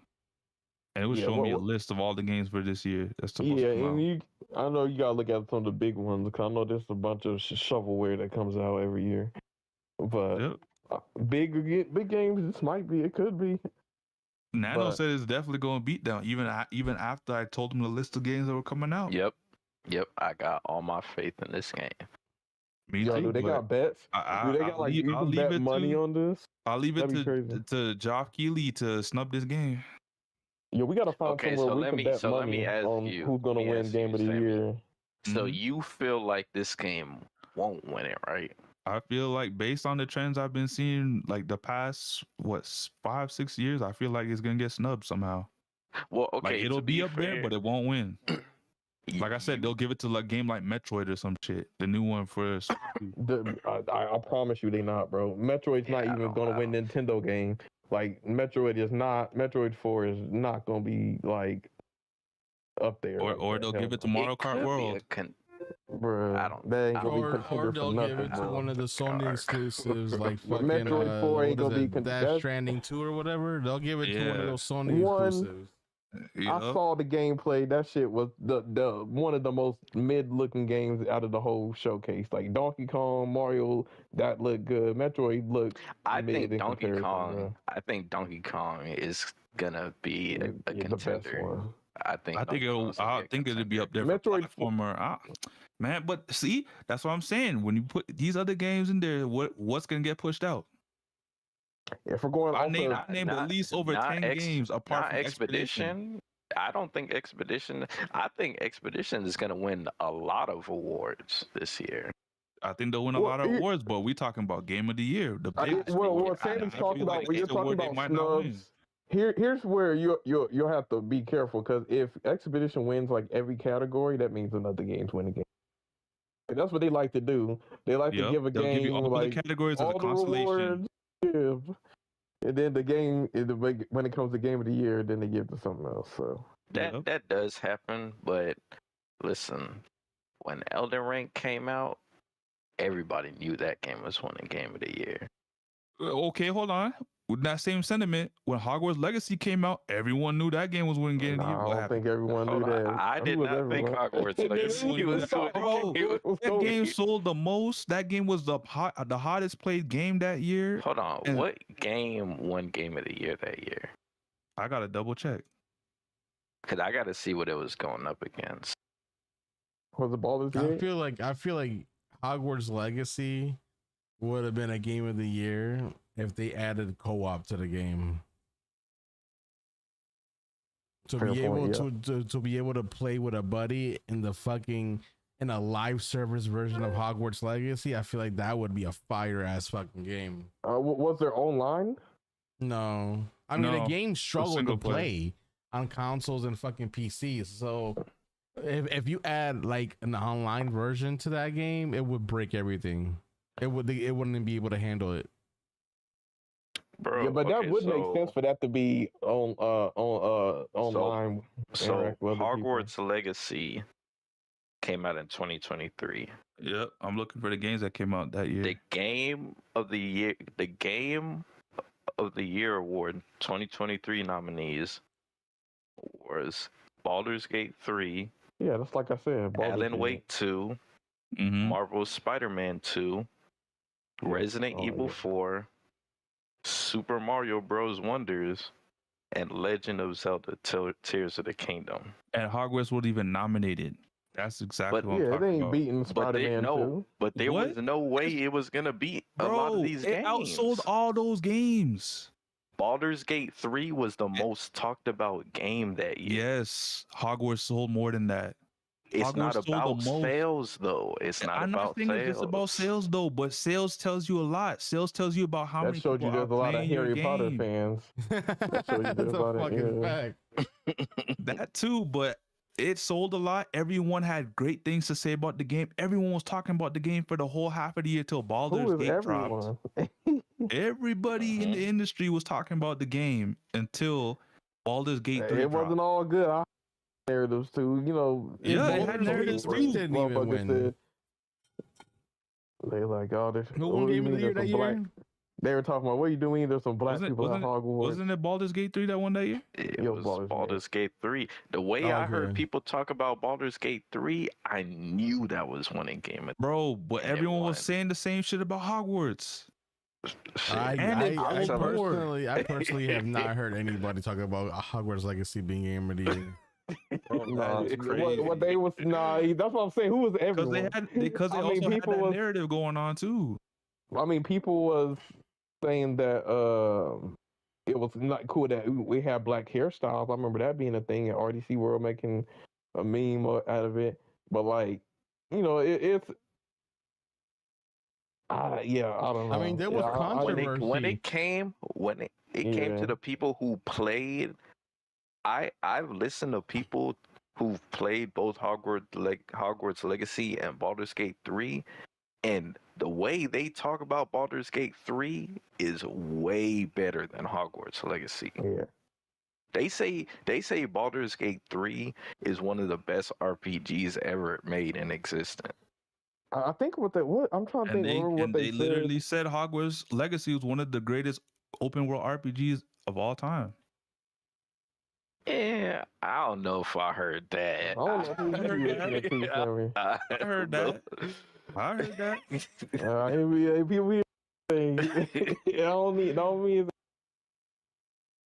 S2: and it was showing me a list of all the games for this year. That's supposed to come out.
S3: I know you gotta look at some of the big ones because I know there's a bunch of shovelware that comes out every year. But
S2: Yep.
S3: big games, this might be. It could be.
S2: Nano said it's definitely going to beat down, even after I told him the list of games that were coming out.
S8: Yep. I got all my faith in this game.
S2: Me
S3: Yo,
S2: too,
S3: do they got bets? Do they got like you can bet money on this?
S2: I'll leave it
S3: That'd
S2: to Geoff Keighley to snub this game.
S3: Yeah, we gotta find
S8: Okay,
S3: somewhere
S8: so
S3: we
S8: let
S3: can
S8: me-
S3: bet
S8: so let
S3: money
S8: me ask
S3: on
S8: you-
S3: who's gonna
S8: let me
S3: win
S8: ask
S3: Game
S8: you,
S3: of the
S8: Sammy.
S3: Year.
S8: So you feel like this game won't win it, right?
S2: I feel like based on the trends I've been seeing, like the past 5-6 years, I feel like it's gonna get snubbed somehow.
S8: Well, okay,
S2: Like it'll
S8: to
S2: be
S8: be
S2: up there,
S8: fair,
S2: but it won't win. Like I said, they'll give it to like game like Metroid or some shit, the new one for.
S3: I promise you, they not, bro. Metroid's not even gonna win Nintendo game. Like Metroid 4 is not gonna be like up there.
S2: Or they'll give it to Mario Kart World.
S3: Bro, they ain't gonna be
S1: or
S3: contender
S1: they'll
S3: for
S1: give
S3: nothing,
S1: it to
S3: bro.
S1: one of the Sony exclusives, like fucking
S3: Metroid 4 ain't gonna be
S1: Dash Stranding 2 or whatever. They'll give it to one of those Sony exclusives.
S3: I saw the gameplay. That shit was the one of the most mid-looking games out of the whole showcase. Like Donkey Kong, Mario, that looked good. Metroid looked.
S8: I
S3: mid
S8: think
S3: in
S8: Donkey
S3: comparison,
S8: Kong.
S3: bro.
S8: I think Donkey Kong is gonna be a
S3: The best
S8: contender.
S3: one.
S8: I think
S2: it'll be up there for
S3: Metroid
S2: platformer. Man, but see, that's what I'm saying. When you put these other games in there, what's gonna get pushed out?
S3: If we're going,
S2: I named at least over 10 games apart from Expedition.
S8: I don't think Expedition. I think Expedition is gonna win a lot of awards this year.
S2: I think they'll win a lot of awards, but we talking about Game of the Year. The big.
S3: What Sammy's talking about when you're talking about snubs. Here's where you'll have to be careful because if Expedition wins like every category, that means another game's winning game. And that's what they like to do. They like to give a
S2: They'll
S3: game
S2: give you all
S3: like
S2: the categories of
S3: all
S2: the
S3: the
S2: constellation.
S3: rewards, and then the game when it comes to Game of the Year, then they give to something else. So
S8: that does happen, but listen, when Elden Ring came out, everybody knew that game was winning game of the year.
S2: Okay, hold on. With that same sentiment, when Hogwarts Legacy came out, everyone knew that game was winning game of the year.
S3: Nah, I
S2: What
S3: don't
S2: happened?
S3: think everyone knew
S8: Hold on,
S3: that.
S8: I
S3: Who
S8: did
S3: was
S8: not think
S3: everyone?
S8: Hogwarts Legacy
S3: He was
S8: was
S3: so
S2: Bro, that game sold the most. That game was the hottest played game that year.
S8: Hold on,
S2: And-
S8: what game won game of the year that year?
S2: I gotta double check.
S8: Cause I got to see what it was going up against.
S3: Was it Baldur's
S1: I
S3: Gate?
S1: feel like Hogwarts Legacy would have been a game of the year if they added co-op to the game. To
S3: Fair
S1: be able
S3: point,
S1: to be able to play with a buddy in a live service version of Hogwarts Legacy, I feel like that would be a fire ass fucking game.
S3: Was there online?
S1: No, I mean the
S2: No,
S1: game struggled to
S2: single player.
S1: play on consoles and fucking PCs. So if you add like an online version to that game, it would break everything. It wouldn't be able to handle it.
S8: Bro,
S3: Yeah, but that
S8: okay,
S3: would
S8: so,
S3: make sense for that to be on online.
S8: So
S3: interact with other people.
S8: Hogwarts Legacy came out in 2023.
S2: Yep, I'm looking for the games that came out that year.
S8: The game of the year award 2023 nominees was Baldur's Gate 3,
S3: Yeah, that's like I said. Baldur's
S8: Alan
S3: Gate.
S8: Wake 2,
S2: Mhm.
S8: Marvel's Spider-Man 2, Resident
S3: Oh,
S8: Evil
S3: yeah.
S8: 4, Super Mario Bros. Wonders, and Legend of Zelda Tears of the Kingdom.
S2: And Hogwarts wasn't even nominated. That's exactly
S8: But-
S2: what I'm
S3: Yeah, it
S2: talking
S3: ain't
S2: about.
S3: beating
S8: But
S3: Spider-Man 2.
S8: but there
S2: What?
S8: was no way it was gonna beat a lot of these
S2: it
S8: games.
S2: outsold all those games.
S8: Baldur's Gate 3 was the most talked about game that year.
S2: Yes, Hogwarts sold more than that.
S8: It's not
S2: Hogwarts sold the
S8: about
S2: most.
S8: sales though. It's not
S2: I'm
S8: about
S2: not thinking it's just about sales though, but sales tells you a lot. Sales tells you about how
S3: That
S2: many
S3: showed you
S2: people
S3: there's
S2: are
S3: a lot of
S2: playing your
S3: Harry Potter
S2: game.
S3: fans.
S1: That's
S3: what you did
S1: a
S3: about it,
S1: fucking
S3: yeah.
S1: fact.
S2: That too, but it sold a lot. Everyone had great things to say about the game. Everyone was talking about the game for the whole half of the year till Baldur's
S3: Who is
S2: Gate dropped.
S3: everyone?
S2: Everybody in the industry was talking about the game until Baldur's Gate 3
S3: It wasn't
S2: dropped.
S3: all good. Narratives too, you know.
S2: Yeah,
S1: it
S3: most
S1: had
S3: people
S1: narratives
S3: were-
S1: too. Didn't even
S3: motherfuckers
S1: win.
S3: said- They like, oh, this.
S1: Who
S3: what
S1: won
S3: do you
S1: game of
S3: mean
S1: the year
S3: there's
S1: that
S3: some
S1: year?
S3: black? They were talking about what are you doing? There's some black
S2: Wasn't-
S3: people at
S2: wasn't it-
S3: Hogwarts.
S2: Wasn't it Baldur's Gate 3 that won that year?
S8: It
S3: Yo,
S8: was
S3: Baldur's Gate.
S8: Baldur's Gate 3. The way
S1: Oh,
S8: I heard
S1: okay.
S8: people talk about Baldur's Gate 3, I knew that was winning game of
S2: Bro, but
S8: And it
S2: everyone was
S8: won.
S2: saying the same shit about Hogwarts.
S8: shit.
S2: And it
S1: I
S2: sold more.
S1: personally have not heard anybody talk about Hogwarts Legacy being game of the year.
S3: Nah,
S2: is
S3: what they was that's what I'm saying. Who was
S2: Because
S3: everyone?
S2: they
S3: I mean,
S2: also had
S3: people
S2: that
S3: was-
S2: narrative going on too.
S3: I mean, people was saying that it was not cool that we had black hairstyles. I remember that being a thing at RDC World, making a meme out of it. But like, you know, it's yeah, I don't know.
S1: I mean, there was
S3: Yeah,
S1: controversy.
S8: when it came came
S3: Yeah.
S8: to the people who played, I've listened to people who've played both Hogwarts Legacy and Baldur's Gate 3, and the way they talk about Baldur's Gate 3 is way better than Hogwarts Legacy.
S3: Yeah.
S8: They say Baldur's Gate 3 is one of the best RPGs ever made in existence.
S3: I think what I'm trying to
S2: And
S3: think. Remember what
S2: they
S3: said.
S2: literally said Hogwarts Legacy was one of the greatest open world RPGs of all time.
S8: Yeah, I don't know if I heard that.
S3: I don't know who you listening to, Sammy.
S8: I
S2: heard that. I heard that.
S3: People don't mean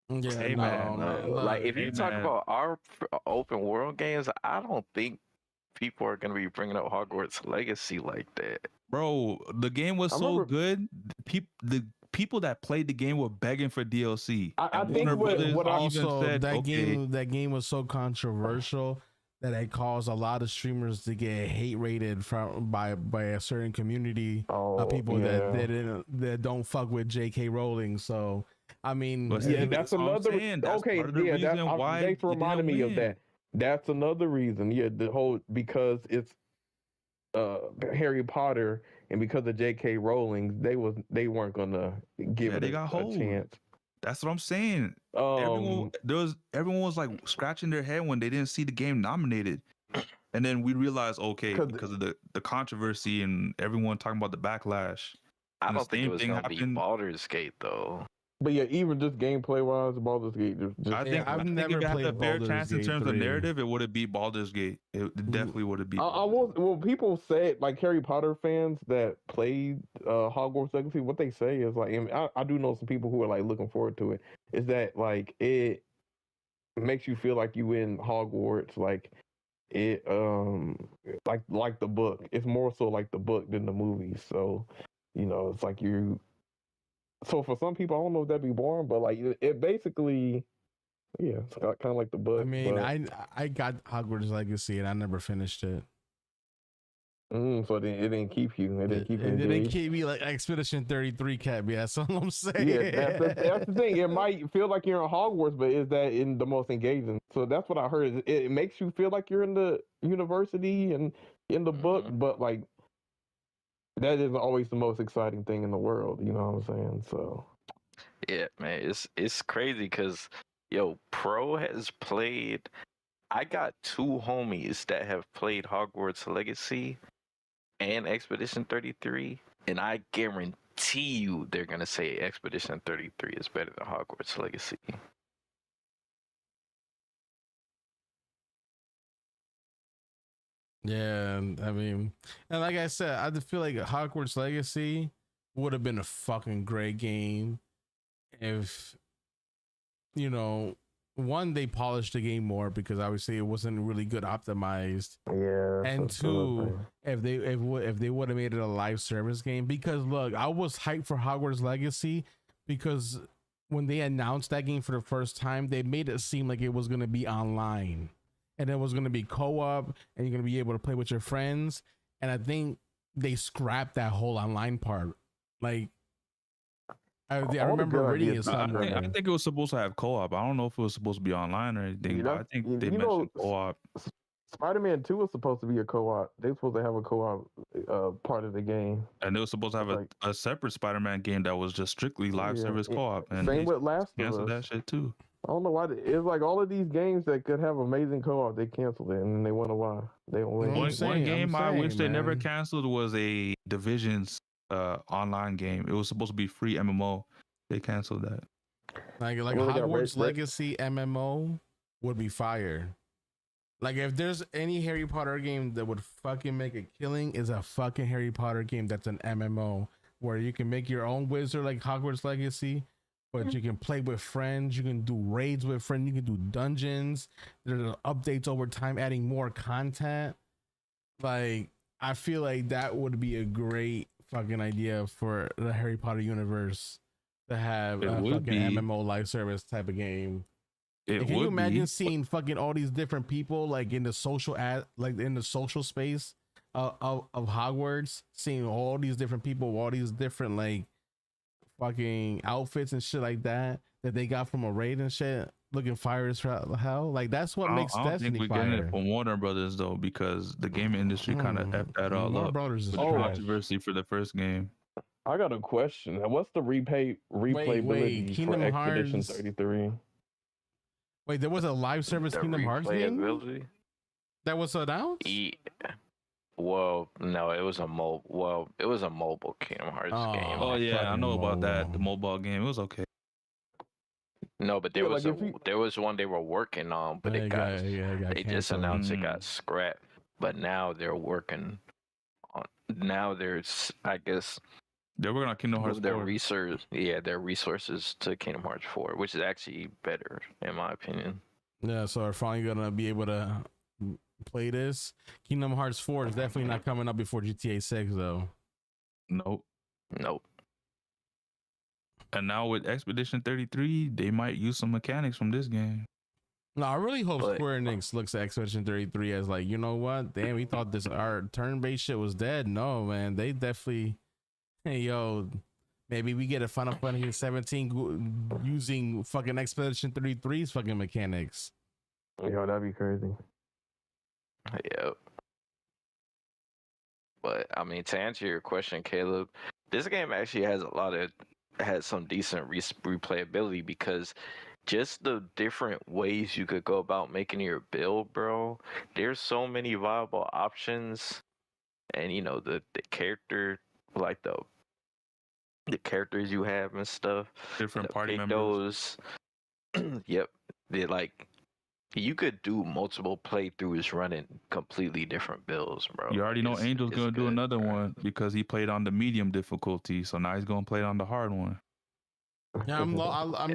S1: Yeah,
S2: Hey, man,
S8: like if you
S2: Hey,
S8: talk
S2: man.
S8: about our open world games, I don't think people are gonna be bringing up Hogwarts Legacy like that.
S2: Bro, the game was
S3: I
S2: so
S3: remember-
S2: good. The people that played the game were begging for DLC.
S3: I
S2: And
S3: think
S2: Warner
S3: what-
S2: Brothers
S3: what I-
S2: even
S1: also
S2: said,
S1: that
S2: okay,
S1: game was so controversial that it caused a lot of streamers to get hate rated by a certain community of people that don't fuck with J.K. Rowling. So I mean,
S2: But
S3: Yeah,
S2: see,
S3: that's
S2: what I'm
S3: another.
S2: saying. That's
S3: Okay,
S2: part of the
S3: yeah,
S2: reason why
S3: thanks for
S2: it didn't
S3: reminding me of
S2: win.
S3: that. That's another reason. Yeah, the whole because it's Harry Potter and because of J.K. Rowling, they weren't gonna give
S2: Yeah,
S3: it
S2: they got
S3: a
S2: hold.
S3: chance.
S2: That's what I'm saying. Everyone was like scratching their head when they didn't see the game nominated. And then we realized, okay,
S3: 'Cause-
S2: because of the controversy and everyone talking about the backlash.
S8: I
S2: and the
S8: don't think it
S2: same
S8: was
S2: thing
S8: gonna be
S2: happened-
S8: Baldur's Gate though.
S3: But yeah, even just gameplay wise, Baldur's Gate just
S2: I think,
S1: I've
S2: I think
S1: never
S2: if it had
S1: played
S2: a fair
S1: Baldur's
S2: chance in
S1: Gate
S2: terms
S1: 3.
S2: of narrative, it would have beat Baldur's Gate. It definitely would have beat.
S3: I will. Well, people say like Harry Potter fans that played Hogwarts Legacy. What they say is like, and I do know some people who are like looking forward to it. Is that like it makes you feel like you in Hogwarts, like it like the book. It's more so like the book than the movie. So it's like you. So for some people, I don't know if that'd be boring, but like it basically, yeah, it's kind of like the book.
S1: I mean,
S3: but,
S1: I got Hogwarts Legacy and I never finished it.
S3: so it didn't keep you. It didn't keep you
S1: It didn't
S3: engaged.
S1: keep me like Expedition 33 kept me. That's all I'm saying.
S3: Yeah, that's the thing. It might feel like you're in Hogwarts, but is that in the most engaging? So that's what I heard. It makes you feel like you're in the university and in the book, but like that isn't always the most exciting thing in the world. You know what I'm saying? So
S8: Yeah, man, it's crazy because Pro has played. I got two homies that have played Hogwarts Legacy and Expedition 33, and I guarantee you they're gonna say Expedition 33 is better than Hogwarts Legacy.
S1: Yeah, I mean, and like I said, I feel like Hogwarts Legacy would have been a fucking great game if, one, they polished the game more because obviously it wasn't really good optimized.
S3: yeah,
S1: And two, if they would have made it a live service game, because look, I was hyped for Hogwarts Legacy because when they announced that game for the first time, they made it seem like it was going to be online and it was going to be co-op and you're going to be able to play with your friends. And I think they scrapped that whole online part. Like, I remember reading it somewhere.
S2: I think it was supposed to have co-op. I don't know if it was supposed to be online or anything, but I think they mentioned co-op.
S3: Spider-Man 2 was supposed to be a co-op. They were supposed to have a co-op part of the game.
S2: And they were supposed to have a separate Spider-Man game that was just strictly live service co-op. And
S3: same with Last of
S2: canceled
S3: Us.
S2: that shit too.
S3: I don't know why. It's like all of these games that could have amazing co-op, they canceled it, and they wonder why. They don't win.
S2: One game I wish they never canceled was a Division's online game. It was supposed to be free MMO. They canceled that.
S1: Like Hogwarts Legacy MMO would be fire. Like if there's any Harry Potter game that would fucking make a killing, is a fucking Harry Potter game that's an MMO where you can make your own wizard like Hogwarts Legacy, but you can play with friends, you can do raids with friends, you can do dungeons. There's updates over time adding more content. Like I feel like that would be a great fucking idea for the Harry Potter universe to have a fucking MMO live service type of game. Can you imagine seeing fucking all these different people like in the social space of Hogwarts, seeing all these different people, all these different like fucking outfits and shit like that they got from a raid and shit, looking fire as hell. Like that's what makes Destiny
S2: I don't think we're
S1: fire.
S2: getting it from Warner Brothers though, because the gaming industry kind of effed that all
S1: Warner
S2: up.
S1: Brothers is
S2: with the controversy for the first game.
S3: I got a question. What's the replayability
S1: Kingdom
S3: for Expedition
S1: Hearts
S3: 33?
S1: Wait, there was a live service Kingdom Hearts game that was announced?
S8: Yeah. Well, no, it was a mobile. Well, it was a mobile Kingdom Hearts game.
S2: Oh yeah, I know about that. The mobile game, it was okay.
S8: No, but there was one they were working on, but it got they just announced it got scrapped. But now they're working on. Now there's, I guess,
S2: they're working on Kingdom Hearts 4.
S8: Their resources to Kingdom Hearts 4, which is actually better in my opinion.
S1: Yeah, so we're finally gonna be able to play this. Kingdom Hearts 4 is definitely not coming up before GTA 6 though.
S2: Nope.
S8: Nope.
S2: And now with Expedition 33, they might use some mechanics from this game.
S1: No, I really hope Square Enix looks at Expedition 33 as like, you know what? Damn, we thought our turn-based shit was dead. No, man, they definitely. Hey, yo, maybe we get a Final Fantasy 17 using fucking Expedition 33's fucking mechanics.
S3: Yo, that'd be crazy.
S8: Yeah. But I mean, to answer your question, Caleb, this game actually has some decent replayability because just the different ways you could go about making your build, bro. There's so many viable options, and you know the character, like the characters you have and stuff.
S2: Different party
S8: pick
S2: members.
S8: those. Yep, they like you could do multiple playthroughs running completely different builds, bro.
S2: You already know
S8: It's-
S2: Angel's
S8: it's
S2: gonna do
S8: good,
S2: another
S8: bro.
S2: one because he played on the medium difficulty, so now he's gonna play it on the hard one.
S1: Yeah, I mean,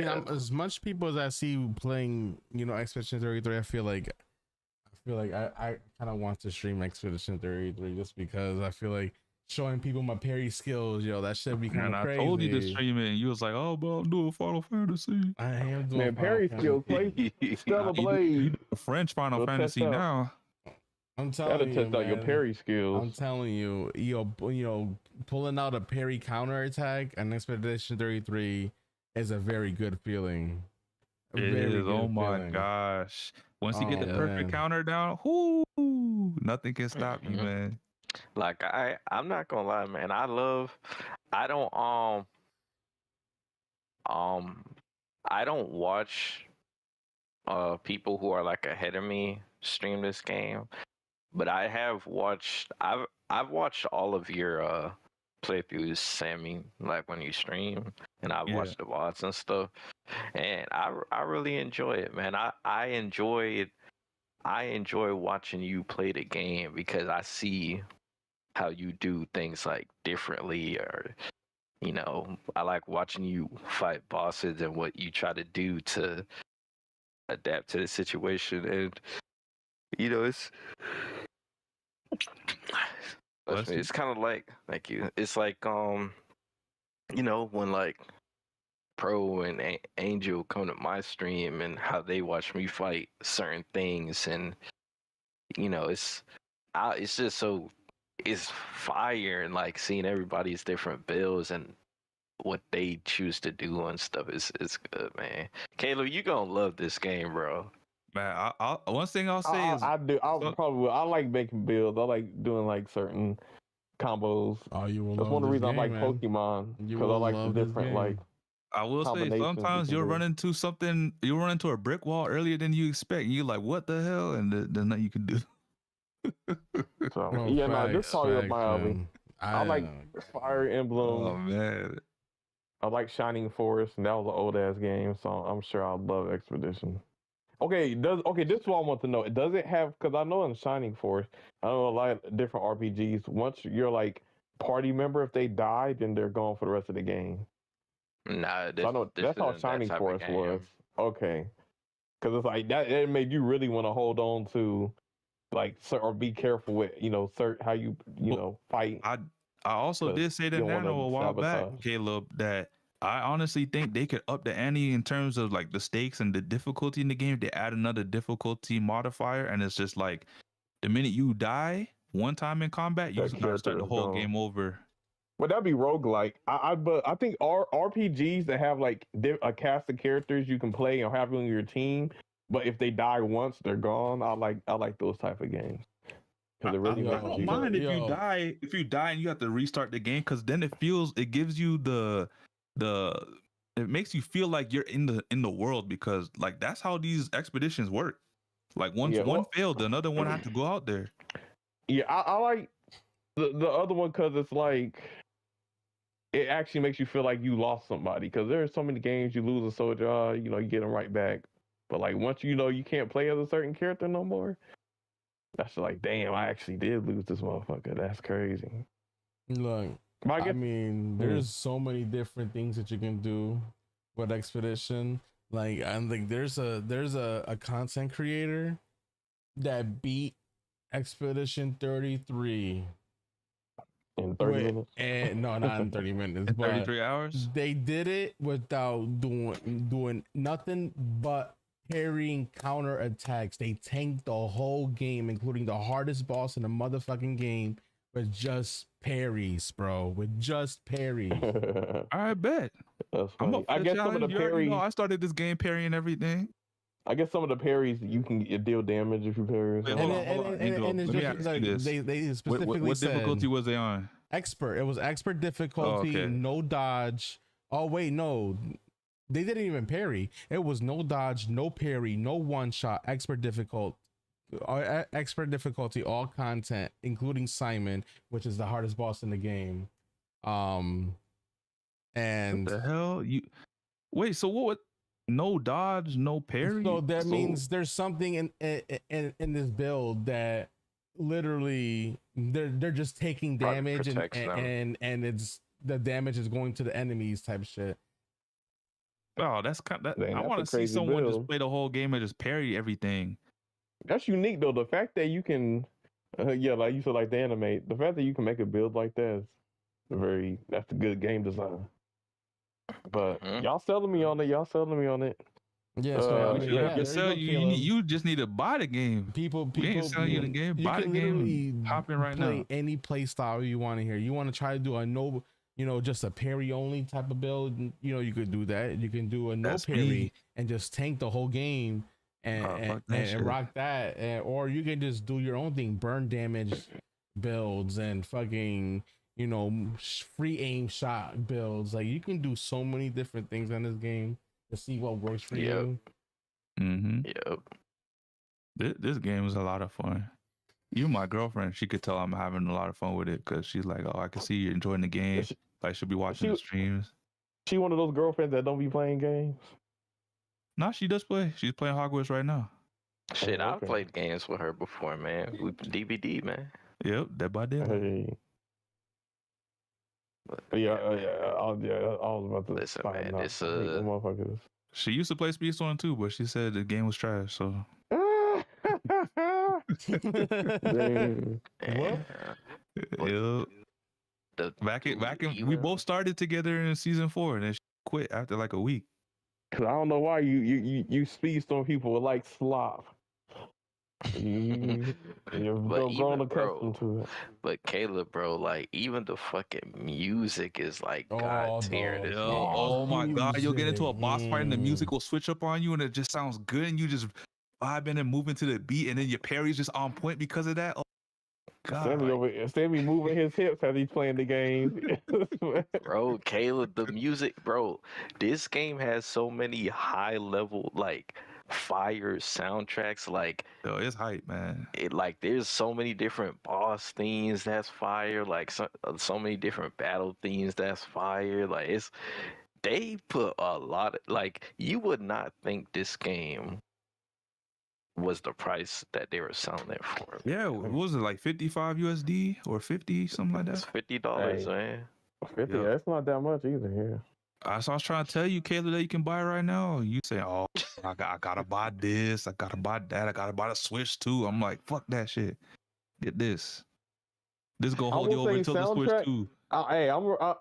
S8: Yeah.
S1: as much people as I see playing, Expedition 33, I feel like I kind of want to stream Expedition 33 just because I feel like showing people my parry skills, that should be kind
S2: And
S1: of
S2: I
S1: crazy.
S2: told you to stream it, and you was like, "Oh, bro, I'm doing Final Fantasy."
S1: I am doing
S3: Man,
S1: Final
S3: parry
S1: Fantasy.
S3: skills, play Stellar
S2: You
S3: Blade.
S2: do French Final
S3: Go test
S2: Fantasy
S3: out.
S2: now.
S1: I'm
S3: Gotta
S1: telling you,
S3: test out your
S1: man.
S3: parry
S1: I'm
S3: skills.
S1: telling you, pulling out a parry counter attack on Expedition 33 is a very good feeling. A
S2: It
S1: very
S2: is. Oh
S1: good
S2: my
S1: feeling.
S2: gosh! Once you get the
S1: Oh,
S2: perfect
S1: man.
S2: counter down, whoo, nothing can stop you,
S8: Mhm.
S2: man.
S8: Like I'm not gonna lie, man. I don't watch people who are like ahead of me stream this game, but I've watched all of your playthroughs, Sammy, like when you stream, and I've
S2: Yeah.
S8: watched the VODs and stuff, and I really enjoy it, man. I enjoy watching you play the game because I see how you do things like differently, or I like watching you fight bosses and what you try to do to adapt to the situation. And it's
S2: Bless you.
S8: it's kind of like, thank you, it's like when like Pro and Angel come to my stream and how they watch me fight certain things, and it's just so it's fire, and like seeing everybody's different builds and what they choose to do and stuff is good, man. Caleb, you gonna love this game, bro.
S2: Man, one thing I'll say is
S3: I do.
S2: so-
S3: I like making builds. I like doing like certain combos.
S1: Oh, you will
S3: That's
S1: love
S3: one of the
S1: this
S3: reasons I like
S1: game, man.
S3: Pokemon,
S1: You
S3: because I
S1: will
S3: like the
S1: love this
S3: different
S1: game.
S3: like.
S2: I will say
S3: combinations
S2: sometimes
S3: you
S2: you'll
S3: can
S2: run
S3: do.
S2: into something. You'll run into a brick wall earlier than you expect. And you're like, "What the hell?" And there's nothing you can do.
S3: So
S1: No,
S3: yeah, no, this
S1: facts,
S3: probably up
S1: facts,
S3: my alley.
S1: man.
S3: I like Fire Emblem.
S2: Oh man,
S3: I like Shining Force, and that was an old ass game, so I'm sure I'll love Expedition. Okay, this is what I want to know. Does it have? Because I know in Shining Force, I know a lot of different RPGs. Once you're like party member, if they die, then they're gone for the rest of the game.
S8: Nah,
S3: So I know
S8: this
S3: that's how
S8: isn't that
S3: Shining
S8: type of
S3: Force
S8: game.
S3: was. Okay, because it's like that. It made you really want to hold on to, like, or be careful with, how you fight.
S2: I also
S3: 'Cause
S2: did say to
S3: you don't wanna
S2: Nano a while back,
S3: sabotage.
S2: Caleb, that I honestly think they could up the ante in terms of like the stakes and the difficulty in the game. They add another difficulty modifier, and it's just like the minute you die one time in combat, you
S3: That
S2: gotta start
S3: character
S2: the
S3: is
S2: whole
S3: gone.
S2: game over.
S3: But that'd be roguelike. But I think RPGs that have like a cast of characters you can play or have on your team, but if they die once, they're gone. I like those type of games. Because it really
S1: I
S3: makes
S2: I don't
S3: you.
S2: mind if
S1: Yo.
S2: you die. If you die and you have to restart the game, because then it gives you it makes you feel like you're in the world, because like that's how these expeditions work. Like once
S3: Yeah,
S2: one
S3: well-
S2: failed, another one had to go out there.
S3: Yeah, I like the other one because it's like it actually makes you feel like you lost somebody. Because there are so many games you lose a soldier, you get them right back. But like once you can't play as a certain character no more, that's like, damn, I actually did lose this motherfucker. That's crazy.
S1: Look,
S3: But I
S1: I
S3: guess
S1: mean, there's so many different things that you can do with Expedition. Like, I think there's a content creator that beat Expedition 33.
S3: in 30 minutes.
S1: And no, not in 30 minutes, but
S2: 33 hours.
S1: they did it without doing nothing but parrying counter attacks. They tanked the whole game, including the hardest boss in the motherfucking game, with just parries, bro. With just parries.
S2: I bet.
S3: That's
S2: I'm
S3: funny.
S2: up for
S3: I
S2: the
S3: guess some of
S2: challenge.
S3: the
S2: You already know
S3: parries.
S2: I started this game parrying everything.
S3: I guess some of the parries you can deal damage if you parry.
S2: Wait,
S3: or
S2: hold
S3: something.
S2: on.
S1: And
S2: Angel,
S1: it's
S2: let me
S1: just
S2: ask
S1: like
S2: you this.
S1: they specifically
S2: What
S1: said
S2: difficulty was they on?
S1: expert. It was expert difficulty,
S2: okay.
S1: no dodge. Oh wait, no. they didn't even parry. It was no dodge, no parry, no one shot, expert difficulty, all content, including Simon, which is the hardest boss in the game. And
S2: What the hell? You wait, so what? No dodge, no parry.
S1: so that means there's something in this build that literally they're just taking damage and it's the damage is going to the enemies type shit.
S2: Oh, that's kind of.
S3: Dang,
S2: I
S3: that's
S2: want
S3: a
S2: to see
S3: crazy
S2: someone just
S3: build.
S2: play the whole game and just parry everything.
S3: That's unique though. The fact that you can, yeah, like you said, like the anime. The fact that you can make a build like that is that's a good game design. But y'all selling me on it. Y'all selling me on it.
S1: Yeah, so
S2: You
S1: yeah,
S2: can sell you just need to buy the game.
S1: People
S2: We ain't selling you the game.
S1: You
S2: Buy
S1: can
S2: the game.
S1: literally
S2: And hop in right
S1: play
S2: now.
S1: any play style you want to hear. You want to try to do a no, just a parry only type of build. You could do that. You can do a no
S2: That's
S1: parry
S2: me.
S1: and just tank the whole game and rock that. Or you can just do your own thing, burn damage builds and fucking free aim shot builds. Like you can do so many different things in this game to see what works for you.
S2: Mm-hmm.
S8: Yep.
S2: This game is a lot of fun. Even my girlfriend, she could tell I'm having a lot of fun with it because she's like, "Oh, I can see you enjoying the game. Like, she'll be watching the streams."
S3: She one of those girlfriends that don't be playing games.
S2: No, she does play. She's playing Hogwarts right now.
S8: Shit, I've played games with her before, man. We DVD, man.
S2: Yep, Dead by Daylight.
S3: Hey. Yeah, I was about to
S8: listen, man.
S3: out.
S8: It's
S3: motherfuckers.
S2: She used to play Speedstorm too, but she said the game was trash. So
S3: What?
S2: Yep. Back in we both started together in season 4, and then she quit after like a week.
S3: Cause I don't know why you Speedstorm people are like slop. You're grown accustomed to it.
S8: But Caleb, bro, like even the fucking music is like god tier.
S2: Oh my god, you'll get into a boss fight and the music will switch up on you and it just sounds good and you just vibing and moving to the beat and then your parry's just on point because of that. Oh god.
S3: Sammy moving his hips as he's playing the game.
S8: Bro, Caleb, the music, bro. This game has so many high level like fire soundtracks. Like,
S2: yo, it's hype, man.
S8: There's so many different boss themes that's fire. Like so many different battle themes that's fire. Like they put a lot of, like, you would not think this game was the price that they were selling it for.
S2: Yeah, what was it, like 55 USD or 50, something like that?
S8: It's $50, man.
S3: 50, yeah, that's not that much either. Yeah.
S2: So I was trying to tell you, Caleb, that you can buy right now. You say, "Oh, I gotta buy this. I gotta buy that. I gotta buy the Switch too." I'm like, "Fuck that shit. Get this. This gonna hold you over until the Switch too."
S3: I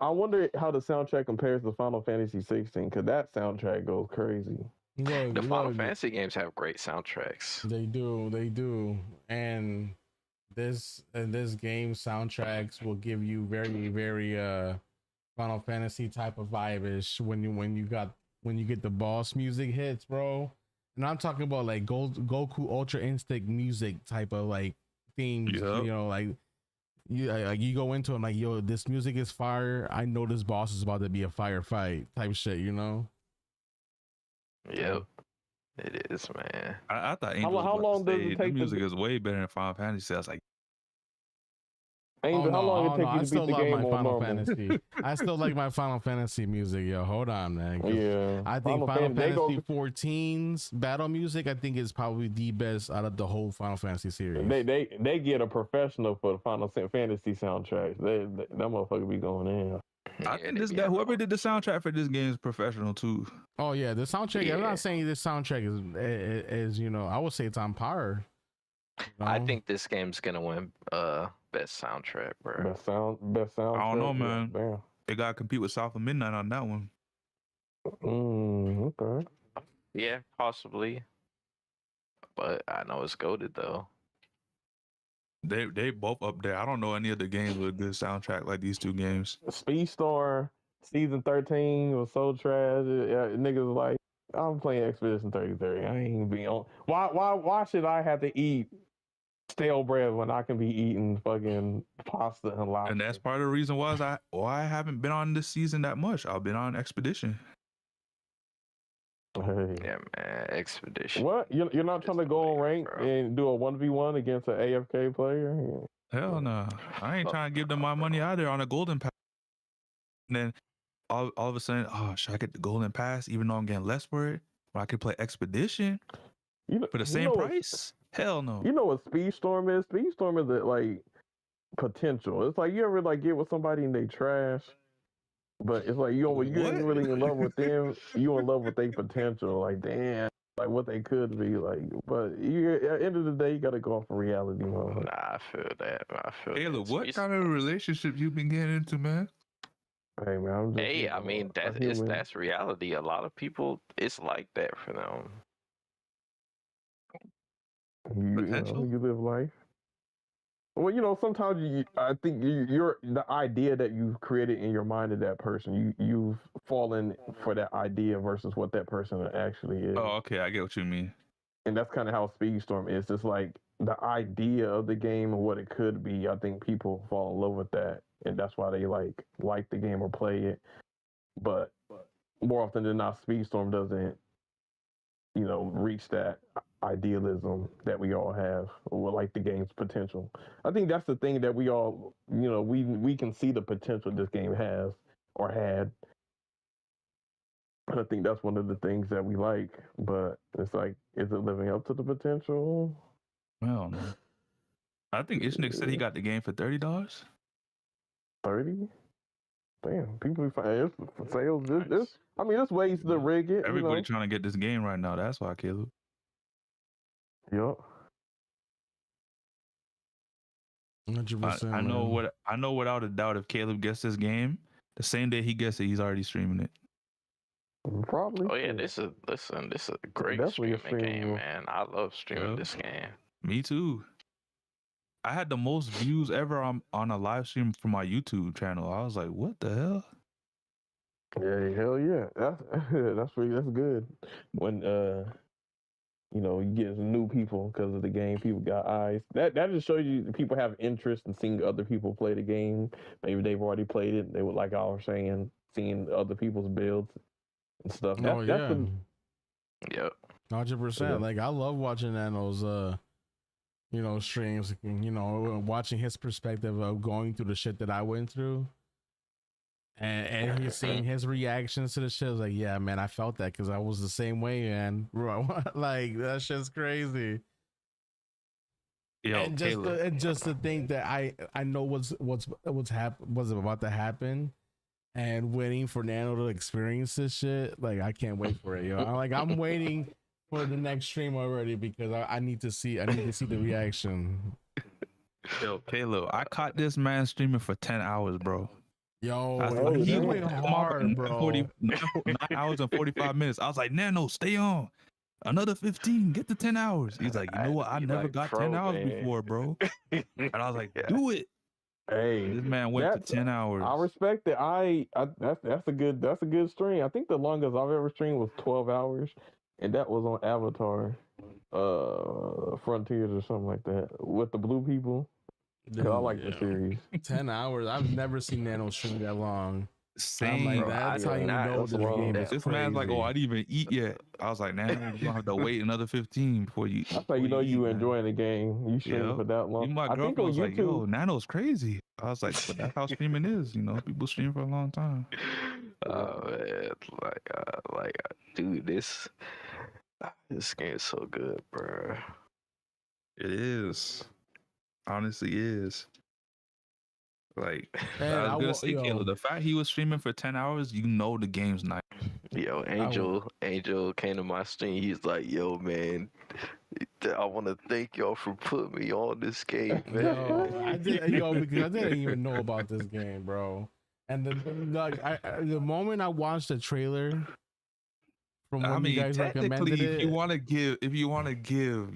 S3: wonder how the soundtrack compares to Final Fantasy 16 because that soundtrack goes crazy.
S8: The Final Fantasy games have great soundtracks.
S1: They do, and this game soundtracks will give you very, very Final Fantasy type of vibe-ish when you get the boss music hits, bro. And I'm talking about like Goku Ultra Instinct music type of like themes. Yep. You go into it like, yo, this music is fire. I know this boss is about to be a firefight type shit,
S8: Yep, it is, man.
S2: I thought
S3: Angel how long does it take?
S2: The music is way better than Final Fantasy. I was like,
S3: Angel, how long it take you to beat the game on
S1: Final Fantasy? I still like my Final Fantasy music, yo. Hold on, man.
S3: Yeah,
S1: I think Final Fantasy 14's battle music, I think, is probably the best out of the whole Final Fantasy series.
S3: They get a professional for the Final Fantasy soundtracks. That motherfucker be going in.
S2: I think whoever did the soundtrack for this game is professional too.
S1: Oh yeah, the soundtrack. Yeah. I'm not saying this soundtrack is I would say it's on par.
S8: I think this game's gonna win best soundtrack, bro.
S3: Best sound.
S2: I don't know, man. Damn. They gotta compete with South of Midnight on that one.
S3: Okay.
S8: Yeah, possibly. But I know it's goated though.
S2: They both up there. I don't know any other games with a good soundtrack like these two games.
S3: Speedstorm season 13 was so trash. Niggas was like, I'm playing Expedition 33. I ain't being on. Why should I have to eat stale bread when I can be eating fucking pasta and lobster?
S2: And that's part of the reason why I haven't been on this season that much. I've been on Expedition.
S3: Hey.
S8: Yeah, man. Expedition.
S3: What? You're not trying to go on rank
S8: bro.
S3: and do a 1v1 against an AFK player?
S2: Hell no. I ain't trying to give them my money either on a golden pass. And then all of a sudden, oh, should I get the golden pass even though I'm getting less for it? Or I could play Expedition for the same price? Hell no.
S3: You know what Speedstorm is? Speedstorm is like potential. It's like you ever like get with somebody and they trash, but it's like you ain't really in love with them. You in love with their potential. Like damn, like what they could be like. But you at the end of the day, you got to go off of reality mode.
S8: Nah, I feel that. I feel
S2: Caleb,
S8: that.
S2: what kind of relationship you been getting into, man?
S3: Hey man, I'm just.
S8: Hey, I mean that's reality. A lot of people, it's like that for them.
S3: You live life. Well, sometimes I think you're the idea that you've created in your mind of that person. You've fallen for that idea versus what that person actually is.
S2: Oh, okay, I get what you mean.
S3: And that's kind of how Speedstorm is. It's like the idea of the game and what it could be. I think people fall in love with that, and that's why they like the game or play it. But more often than not, Speedstorm doesn't, reach that idealism that we all have, or like the game's potential. I think that's the thing that we all, we can see the potential this game has or had. I think that's one of the things that we like, but it's like, is it living up to the potential?
S2: Well, no. I think Ishnik said he got the game for $30.
S3: 30? Damn, people be finding for sales. There's ways to rig it.
S2: Everybody trying to get this game right now. That's why, Caleb.
S3: Yup.
S1: 100%.
S2: I know without a doubt if Caleb gets this game, the same day he gets it, he's already streaming it.
S3: Probably.
S8: Oh yeah, this is a great streaming game, man. I love streaming this game.
S2: Me too. I had the most views ever on a live stream from my YouTube channel. I was like, what the hell?
S3: Yeah, hell yeah. That's good. When you get some new people because of the game. People got eyes. That just shows you people have interest in seeing other people play the game. Maybe they've already played it. They would, like I was saying, seeing other people's builds and stuff.
S2: Yep.
S1: 100%. Like I love watching Nano's streams, watching his perspective of going through the shit that I went through. And he's seeing his reactions to the shit. I was like, yeah, man, I felt that because I was the same way, man. Like that shit's crazy.
S2: Yo,
S1: and just to think that I know what's about to happen, and waiting for Nano to experience this shit. Like I can't wait for it, yo. I'm waiting for the next stream already because I need to see the reaction.
S2: Yo, Caleb, I caught this man streaming for 10 hours, bro.
S1: Yo, he went hard, bro.
S2: 9 hours and 45 minutes. I was like, Nano, stay on. Another 15, get to 10 hours. He's like, you know what? I never got 10 hours before, bro. And I was like, do it.
S3: Hey,
S2: this man went to 10 hours.
S3: I respect it. That's a good stream. I think the longest I've ever streamed was 12 hours, and that was on Avatar, Frontiers or something like that with the blue people. Dude, I like the series.
S1: 10 hours. I've never seen Nano stream that long.
S2: Same.
S1: I'm like, that's how you know the game is
S2: this
S1: crazy.
S2: man's like, oh, I didn't even eat yet. I was like, nah, you're gonna have to wait another 15 before you.
S3: That's how you know you enjoying the game. You stream for that long.
S2: My girlfriend was like, yo, Nano's crazy. I was like, but that's how streaming is. People stream for a long time.
S8: Oh man, dude, this game is so good, bro.
S2: It is. Honestly is. Like,
S1: man,
S2: I was gonna say, Caleb, the fact he was streaming for 10 hours, the game's nice.
S8: Yo, Angel came to my stream. He's like, yo, man, I want to thank y'all for putting me on this game, man.
S1: Because I didn't even know about this game, bro. And the moment I watched the trailer from when you guys recommended it,
S2: if you want to give,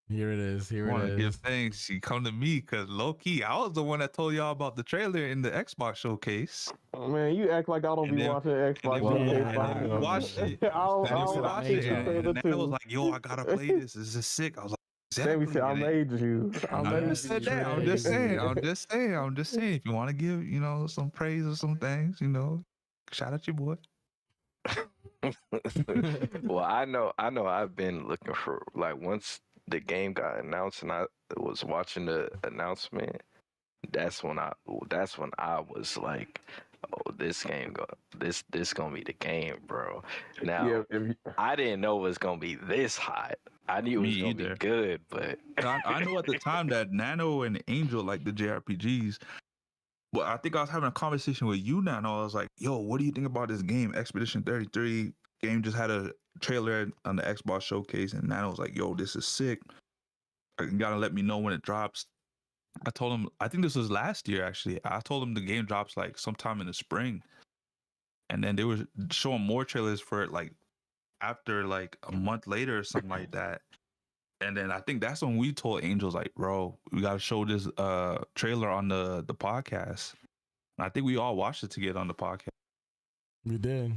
S1: here it is.
S2: Want to give thanks? You come to me because low key, I was the one that told y'all about the trailer in the Xbox showcase.
S3: Oh, man, you act like I don't be watching Xbox.
S2: I watched it. And I was like, yo, I gotta play this. This is sick. I was like,
S3: exactly. Said, I made you.
S2: I said that. I'm just saying. If you want to give, some praise or some things, shout out your boy.
S8: Well, I know I've been looking for, like, once the game got announced and I was watching the announcement, that's when I was like, oh, this gonna be the game, bro. Now, I didn't know it was gonna be this hot. I knew it
S2: Me
S8: was gonna be
S2: either.
S8: good, but
S2: I know at the time that Nano and Angel like the JRPGs. Well, I think I was having a conversation with you, Nano. I was like, yo, what do you think about this game? Expedition 33 game just had a trailer on the Xbox showcase, and Nano was like, yo, this is sick. You gotta let me know when it drops. I told him, I think this was last year actually. I told him the game drops like sometime in the spring. And then they were showing more trailers for it like after like a month later or something like that. And then I think that's when we told Angels like, bro, we gotta show this trailer on the podcast. And I think we all watched it to get on the podcast.
S1: We did.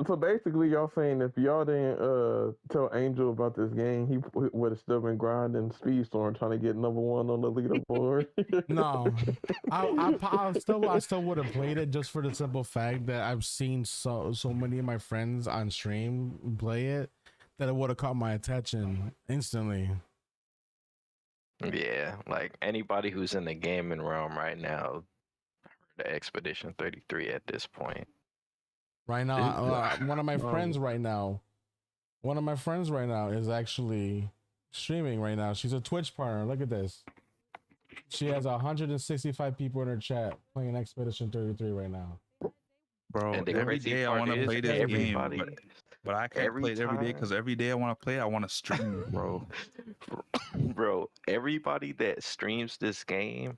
S3: So basically, y'all saying if y'all didn't tell Angel about this game, he would have still been grinding Speedstorm trying to get number one on the leaderboard.
S1: No, I still would have played it just for the simple fact that I've seen so many of my friends on stream play it that it would have caught my attention instantly.
S8: yeah, like anybody who's in the gaming realm right now, the Expedition 33 at this point.
S1: Right now, one of my friends right now is actually streaming right now. She's a Twitch partner. Look at this. She has 165 people in her chat playing Expedition 33 right now.
S2: Bro,
S8: And the
S2: every
S8: crazy
S2: day I
S8: part
S2: want to
S8: is
S2: play this
S8: everybody-
S2: game, but I can't play it every day because every day I want to play it, I want to stream it, bro.
S8: Bro, everybody that streams this game,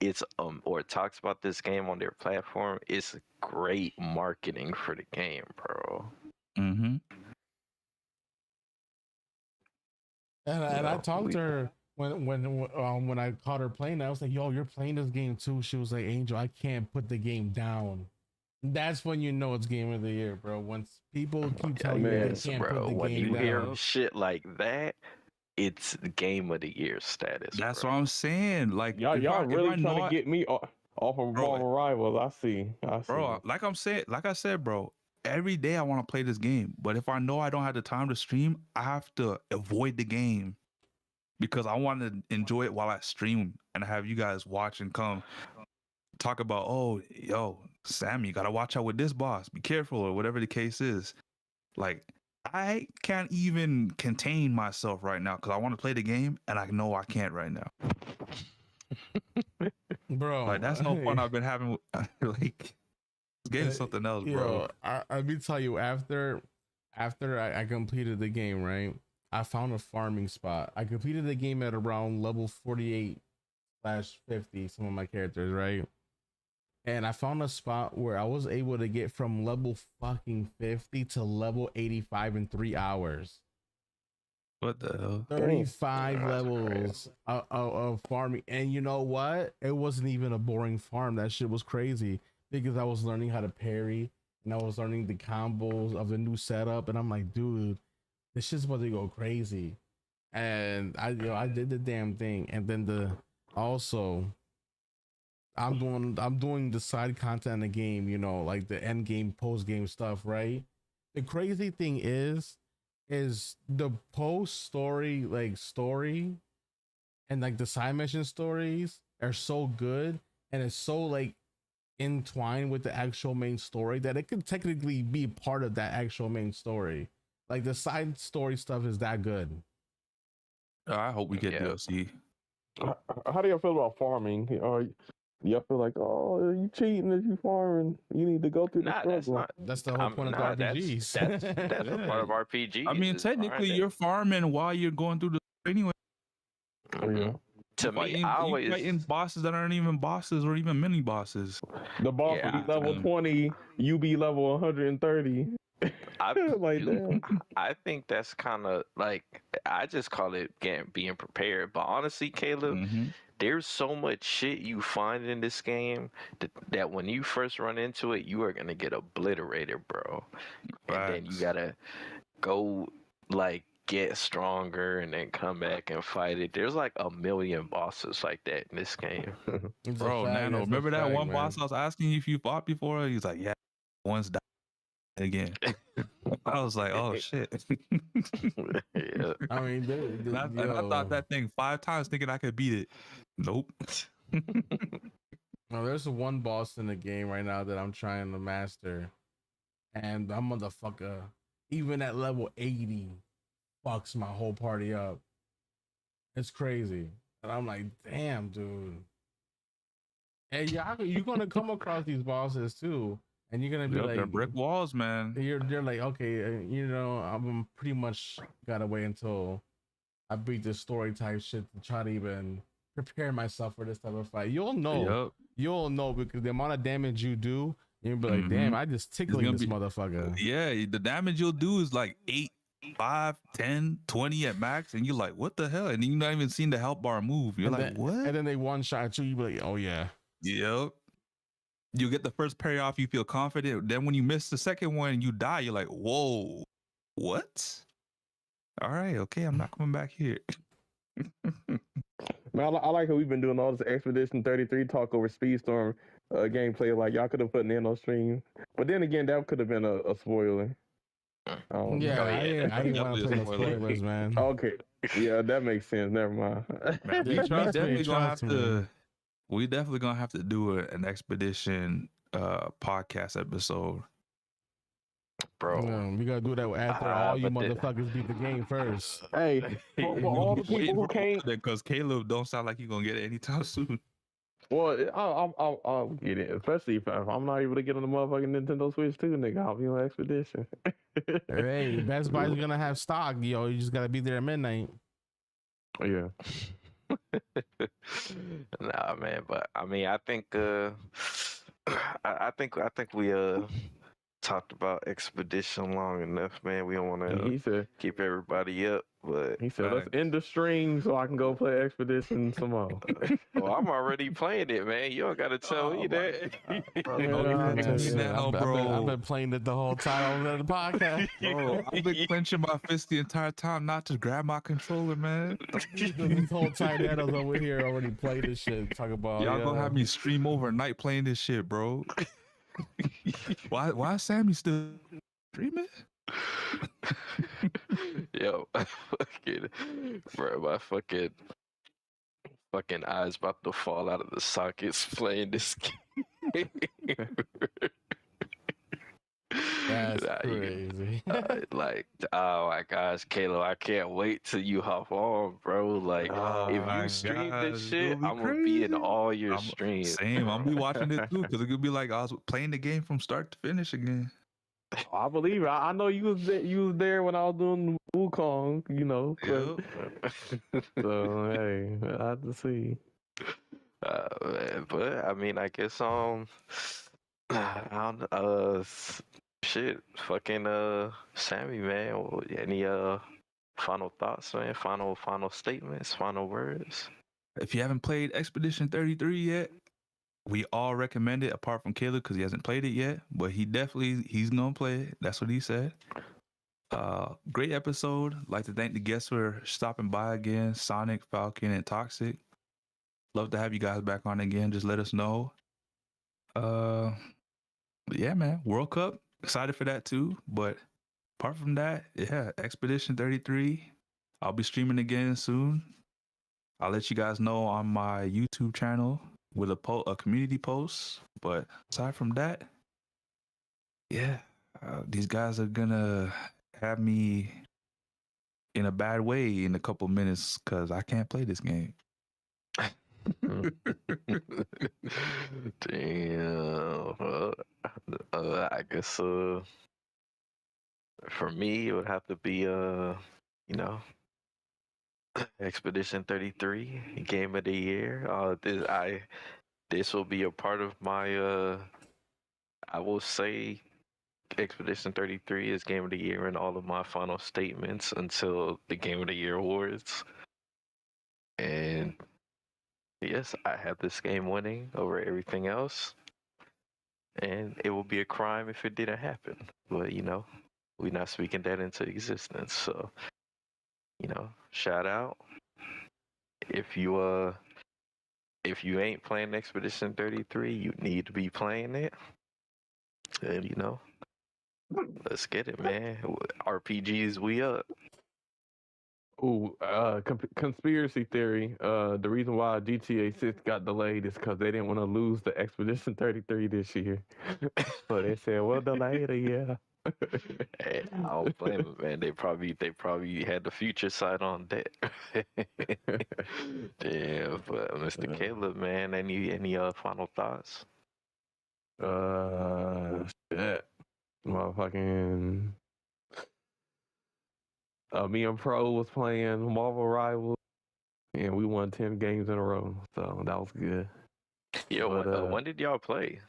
S8: it's or talks about this game on their platform, it's great marketing for the game, bro.
S2: Mm-hmm.
S1: And I talked to her when I caught her playing. I was like, "Yo, you're playing this game too." She was like, "Angel, I can't put the game down." That's when you know it's game of the year, bro. Once people keep telling you they can't
S8: bro,
S1: put the
S8: when
S1: game
S8: you
S1: down.
S8: hear shit like that, it's game of the year status.
S2: That's
S8: bro.
S2: what I'm saying. Like,
S3: y'all really trying to get me off of Marvel Rivals. I see.
S2: Bro, like I said, bro, every day I want to play this game. But if I know I don't have the time to stream, I have to avoid the game because I want to enjoy it while I stream and have you guys watch and come talk about, oh, yo, Sammy, you gotta watch out with this boss. Be careful, or whatever the case is. Like, I can't even contain myself right now because I want to play the game and I know I can't right now.
S1: Bro,
S2: Like, that's no fun I've been having. Like, this game is something else, bro.
S1: Let me tell you, after I completed the game, right? I found a farming spot. I completed the game at around level 48/50, some of my characters, right? And I found a spot where I was able to get from level fucking 50 to level 85 in 3 hours.
S2: What the hell?
S1: 35 levels of farming. And you know what? It wasn't even a boring farm. That shit was crazy because I was learning how to parry and I was learning the combos of the new setup. And I'm like, dude, this shit's about to go crazy. And I did the damn thing. And then I'm doing the side content in the game, you know, like the end game, post game stuff, right? The crazy thing is the post story and like the side mission stories are so good and it's so like entwined with the actual main story that it could technically be part of that actual main story. Like the side story stuff is that good.
S2: I hope we get DLC.
S3: How do y'all feel about farming? Y'all feel like, oh, you cheating if you farming? You need to go through the struggle.
S1: That's the whole point of RPGs.
S8: That's a part of RPGs.
S2: I mean, technically, you're farming while you're going through the anyway.
S8: Mm-hmm. To me, I always
S2: fighting bosses that aren't even bosses or even mini bosses.
S3: The boss will be level 20, you be level 130.
S8: I think that's kind of like, I just call it being prepared. But honestly, Caleb, there's so much shit you find in this game that when you first run into it, you are gonna get obliterated, bro. And then you gotta go like get stronger and then come back and fight it. There's like a million bosses like that in this game.
S2: Bro, Nano, remember that one boss I was asking you if you fought before? He's like, yeah. once died again. I was like, oh shit.
S8: Yeah.
S1: I mean,
S2: And I thought that thing 5 times thinking I could beat it. Nope.
S1: no, there's one boss in the game right now that I'm trying to master, and that motherfucker, even at level 80, fucks my whole party up. It's crazy, and I'm like, damn, dude. And you're gonna come across these bosses too, and you're gonna be
S2: Yep,
S1: like,
S2: they're brick walls, man.
S1: You're like, okay, I'm pretty much gotta wait until I beat this story type shit to try to even prepare myself for this type of fight. You'll know because the amount of damage you do, you'll be like, damn, I just tickling this motherfucker.
S2: Yeah, the damage you'll do is like 8, 5, 10, 20 at max, and you're like, what the hell? And you're not even seeing the health bar move. You're like, what?
S1: And then they one shot you, you be like, oh yeah.
S2: Yep. You get the first parry off, you feel confident. Then when you miss the second one and you die, you're like, whoa, what? All right, okay, I'm not coming back here.
S3: Man, I like how we've been doing all this Expedition 33 talk over Speedstorm gameplay. Like, y'all could have put Nano stream. But then again, that could have been a spoiler.
S1: Yeah, I didn't want to play no spoilers, man.
S3: Okay. Yeah, that makes sense. Never mind.
S2: Man, we definitely gonna have to do an Expedition podcast episode.
S8: Bro,
S1: we gotta do that after all you motherfuckers beat the game first.
S3: Hey, for all the people who came,
S2: because Caleb don't sound like he's gonna get it anytime soon.
S3: Well, I'll get it, especially if I'm not able to get on the motherfucking Nintendo Switch too, nigga. I'll be on Expedition.
S1: Hey, Best Buy's gonna have stock, yo. You just gotta be there at midnight.
S3: Yeah.
S8: Nah, man, but I mean, I think I think we talked about Expedition long enough, man. We don't want to keep everybody up, but
S3: he said, let's end the stream so I can go play Expedition some more.
S8: Well, I'm already playing it, man. You don't gotta tell me that.
S1: I've been playing it the whole time over the podcast.
S2: Bro, I've been clenching my fist the entire time not to grab my controller, man.
S1: This whole time Nano's over here already played this shit. Talk about
S2: y'all gonna have me stream overnight playing this shit, bro. Why is Sammy still streaming?
S8: Yo, fucking, bro, my fucking eyes about to fall out of the sockets playing this game.
S1: That's crazy.
S8: Like, oh my gosh, Kayla, I can't wait till you hop on, bro. Like, if you stream this shit, I'm gonna be in all your streams.
S2: Same, I'm gonna be watching it too, because it could be like I was playing the game from start to finish again.
S3: I believe it. I know you was there when I was doing Wukong, you know. So hey, I have to see.
S8: Man, but I mean, I guess I don't shit, fucking Sammy, man. Any final thoughts, man? Final statements, final words.
S2: If you haven't played Expedition 33 yet, we all recommend it, apart from Caleb because he hasn't played it yet. But he's gonna play it. That's what he said. Great episode. Like to thank the guests for stopping by again, Sonic, Falcon, and Toxik. Love to have you guys back on again. Just let us know. But yeah, man, World Cup. Excited for that too. But apart from that, yeah, Expedition 33. I'll be streaming again soon. I'll let you guys know on my YouTube channel with a community post. But aside from that, yeah, these guys are gonna have me in a bad way in a couple minutes because I can't play this game.
S8: Damn. I guess for me it would have to be Expedition 33 Game of the Year. This will be a part of my I will say Expedition 33 is Game of the Year in all of my final statements until the Game of the Year awards. And yes, I have this game winning over everything else. And it would be a crime if it didn't happen. But, we're not speaking that into existence. So, shout out. If you ain't playing Expedition 33, you need to be playing it. and let's get it, man. RPGs, we up.
S3: Ooh, conspiracy theory. The reason why GTA 6 got delayed is because they didn't want to lose the Expedition 33 this year. So they said, "We'll delay it a year."
S8: Hey, I don't blame them, man. They probably had the future sight on deck. Damn, but Mr. Caleb, man, any final thoughts?
S3: Shit, motherfucking. Me and Pro was playing Marvel Rivals, and we won 10 games in a row. So that was good.
S8: Yo,
S3: But,
S8: when did y'all play?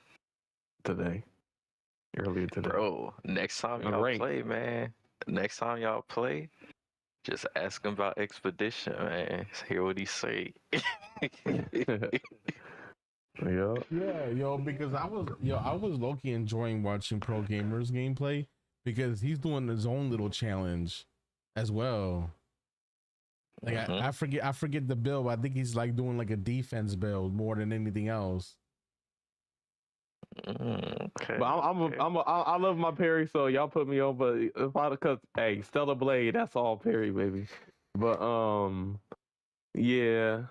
S3: Earlier today.
S8: Bro, next time y'all play, man. Next time y'all play, just ask him about Expedition, man. Hear what he say.
S3: Yeah.
S1: Yeah, yo, because I was low-key enjoying watching Pro Gamers gameplay because he's doing his own little challenge as well. Like I forget the build, but I think he's like doing like a defense build more than anything else.
S8: Okay.
S3: But I love my parry, so y'all put me on. But because hey, Stellar Blade, that's all parry, baby. But yeah,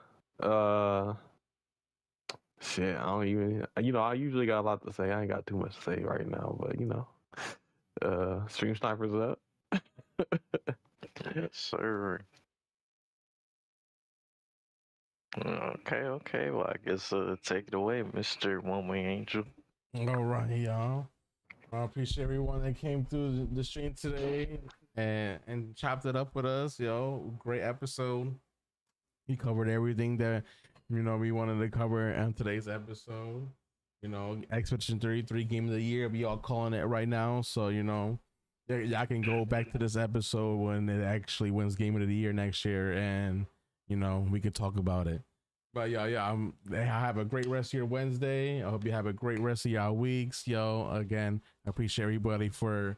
S3: shit, I don't even. I usually got a lot to say. I ain't got too much to say right now, but Stream Sniper's up.
S8: Yes, sir. Okay. Well, I guess take it away, Mr. One Wing Angel.
S1: All right, y'all. I appreciate everyone that came through the stream today and chopped it up with us. Yo, great episode. We covered everything that we wanted to cover on today's episode. Expedition 33 Game of the Year. We all calling it right now. So y'all can go back to this episode when it actually wins Game of the Year next year, and we could talk about it. But have a great rest of your Wednesday. I hope you have a great rest of y'all weeks. Yo, again, I appreciate everybody for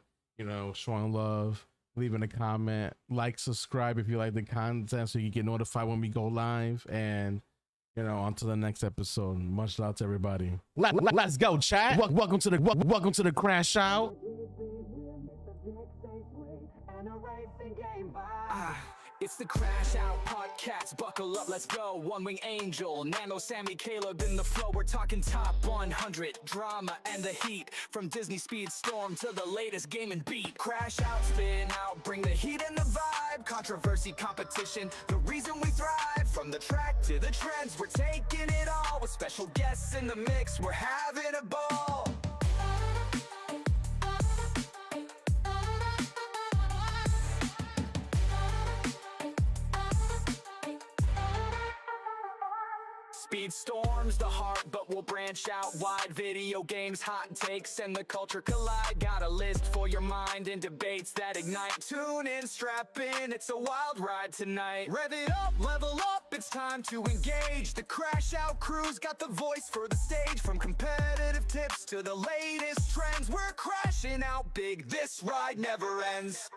S1: showing love, leaving a comment, like, subscribe if you like the content so you get notified when we go live. And until the next episode, much love to everybody. Let's go, chat. Welcome to the Crashout.
S7: It's the Crashout podcast. Buckle up, let's go. One Wing Angel, Nano, Sammy, Caleb in the flow. We're talking top 100 drama and the heat. From Disney Speedstorm to the latest game and beat. Crashout, spin out, bring the heat and the vibe. Controversy, competition, the reason we thrive. From the track to the trends, we're taking it all. With special guests in the mix, we're having a ball. Speedstorm's the heart, but we'll branch out wide. Video games, hot takes, and the culture collide. Got a list for your mind and debates that ignite. Tune in, strap in, it's a wild ride tonight. Rev it up, level up, it's time to engage. The Crashout crew's got the voice for the stage. From competitive tips to the latest trends, we're crashing out big, this ride never ends.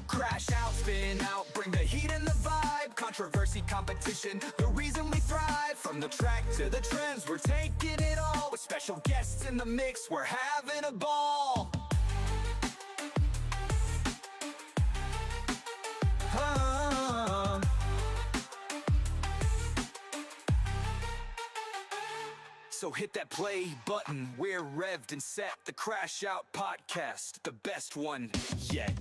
S7: Crash out, spin out, bring the heat and the vibe. Controversy, competition, the reason we thrive. From the track to the trends, we're taking it all. With special guests in the mix, we're having a ball. So hit that play button, we're revved and set. The Crashout podcast, the best one yet.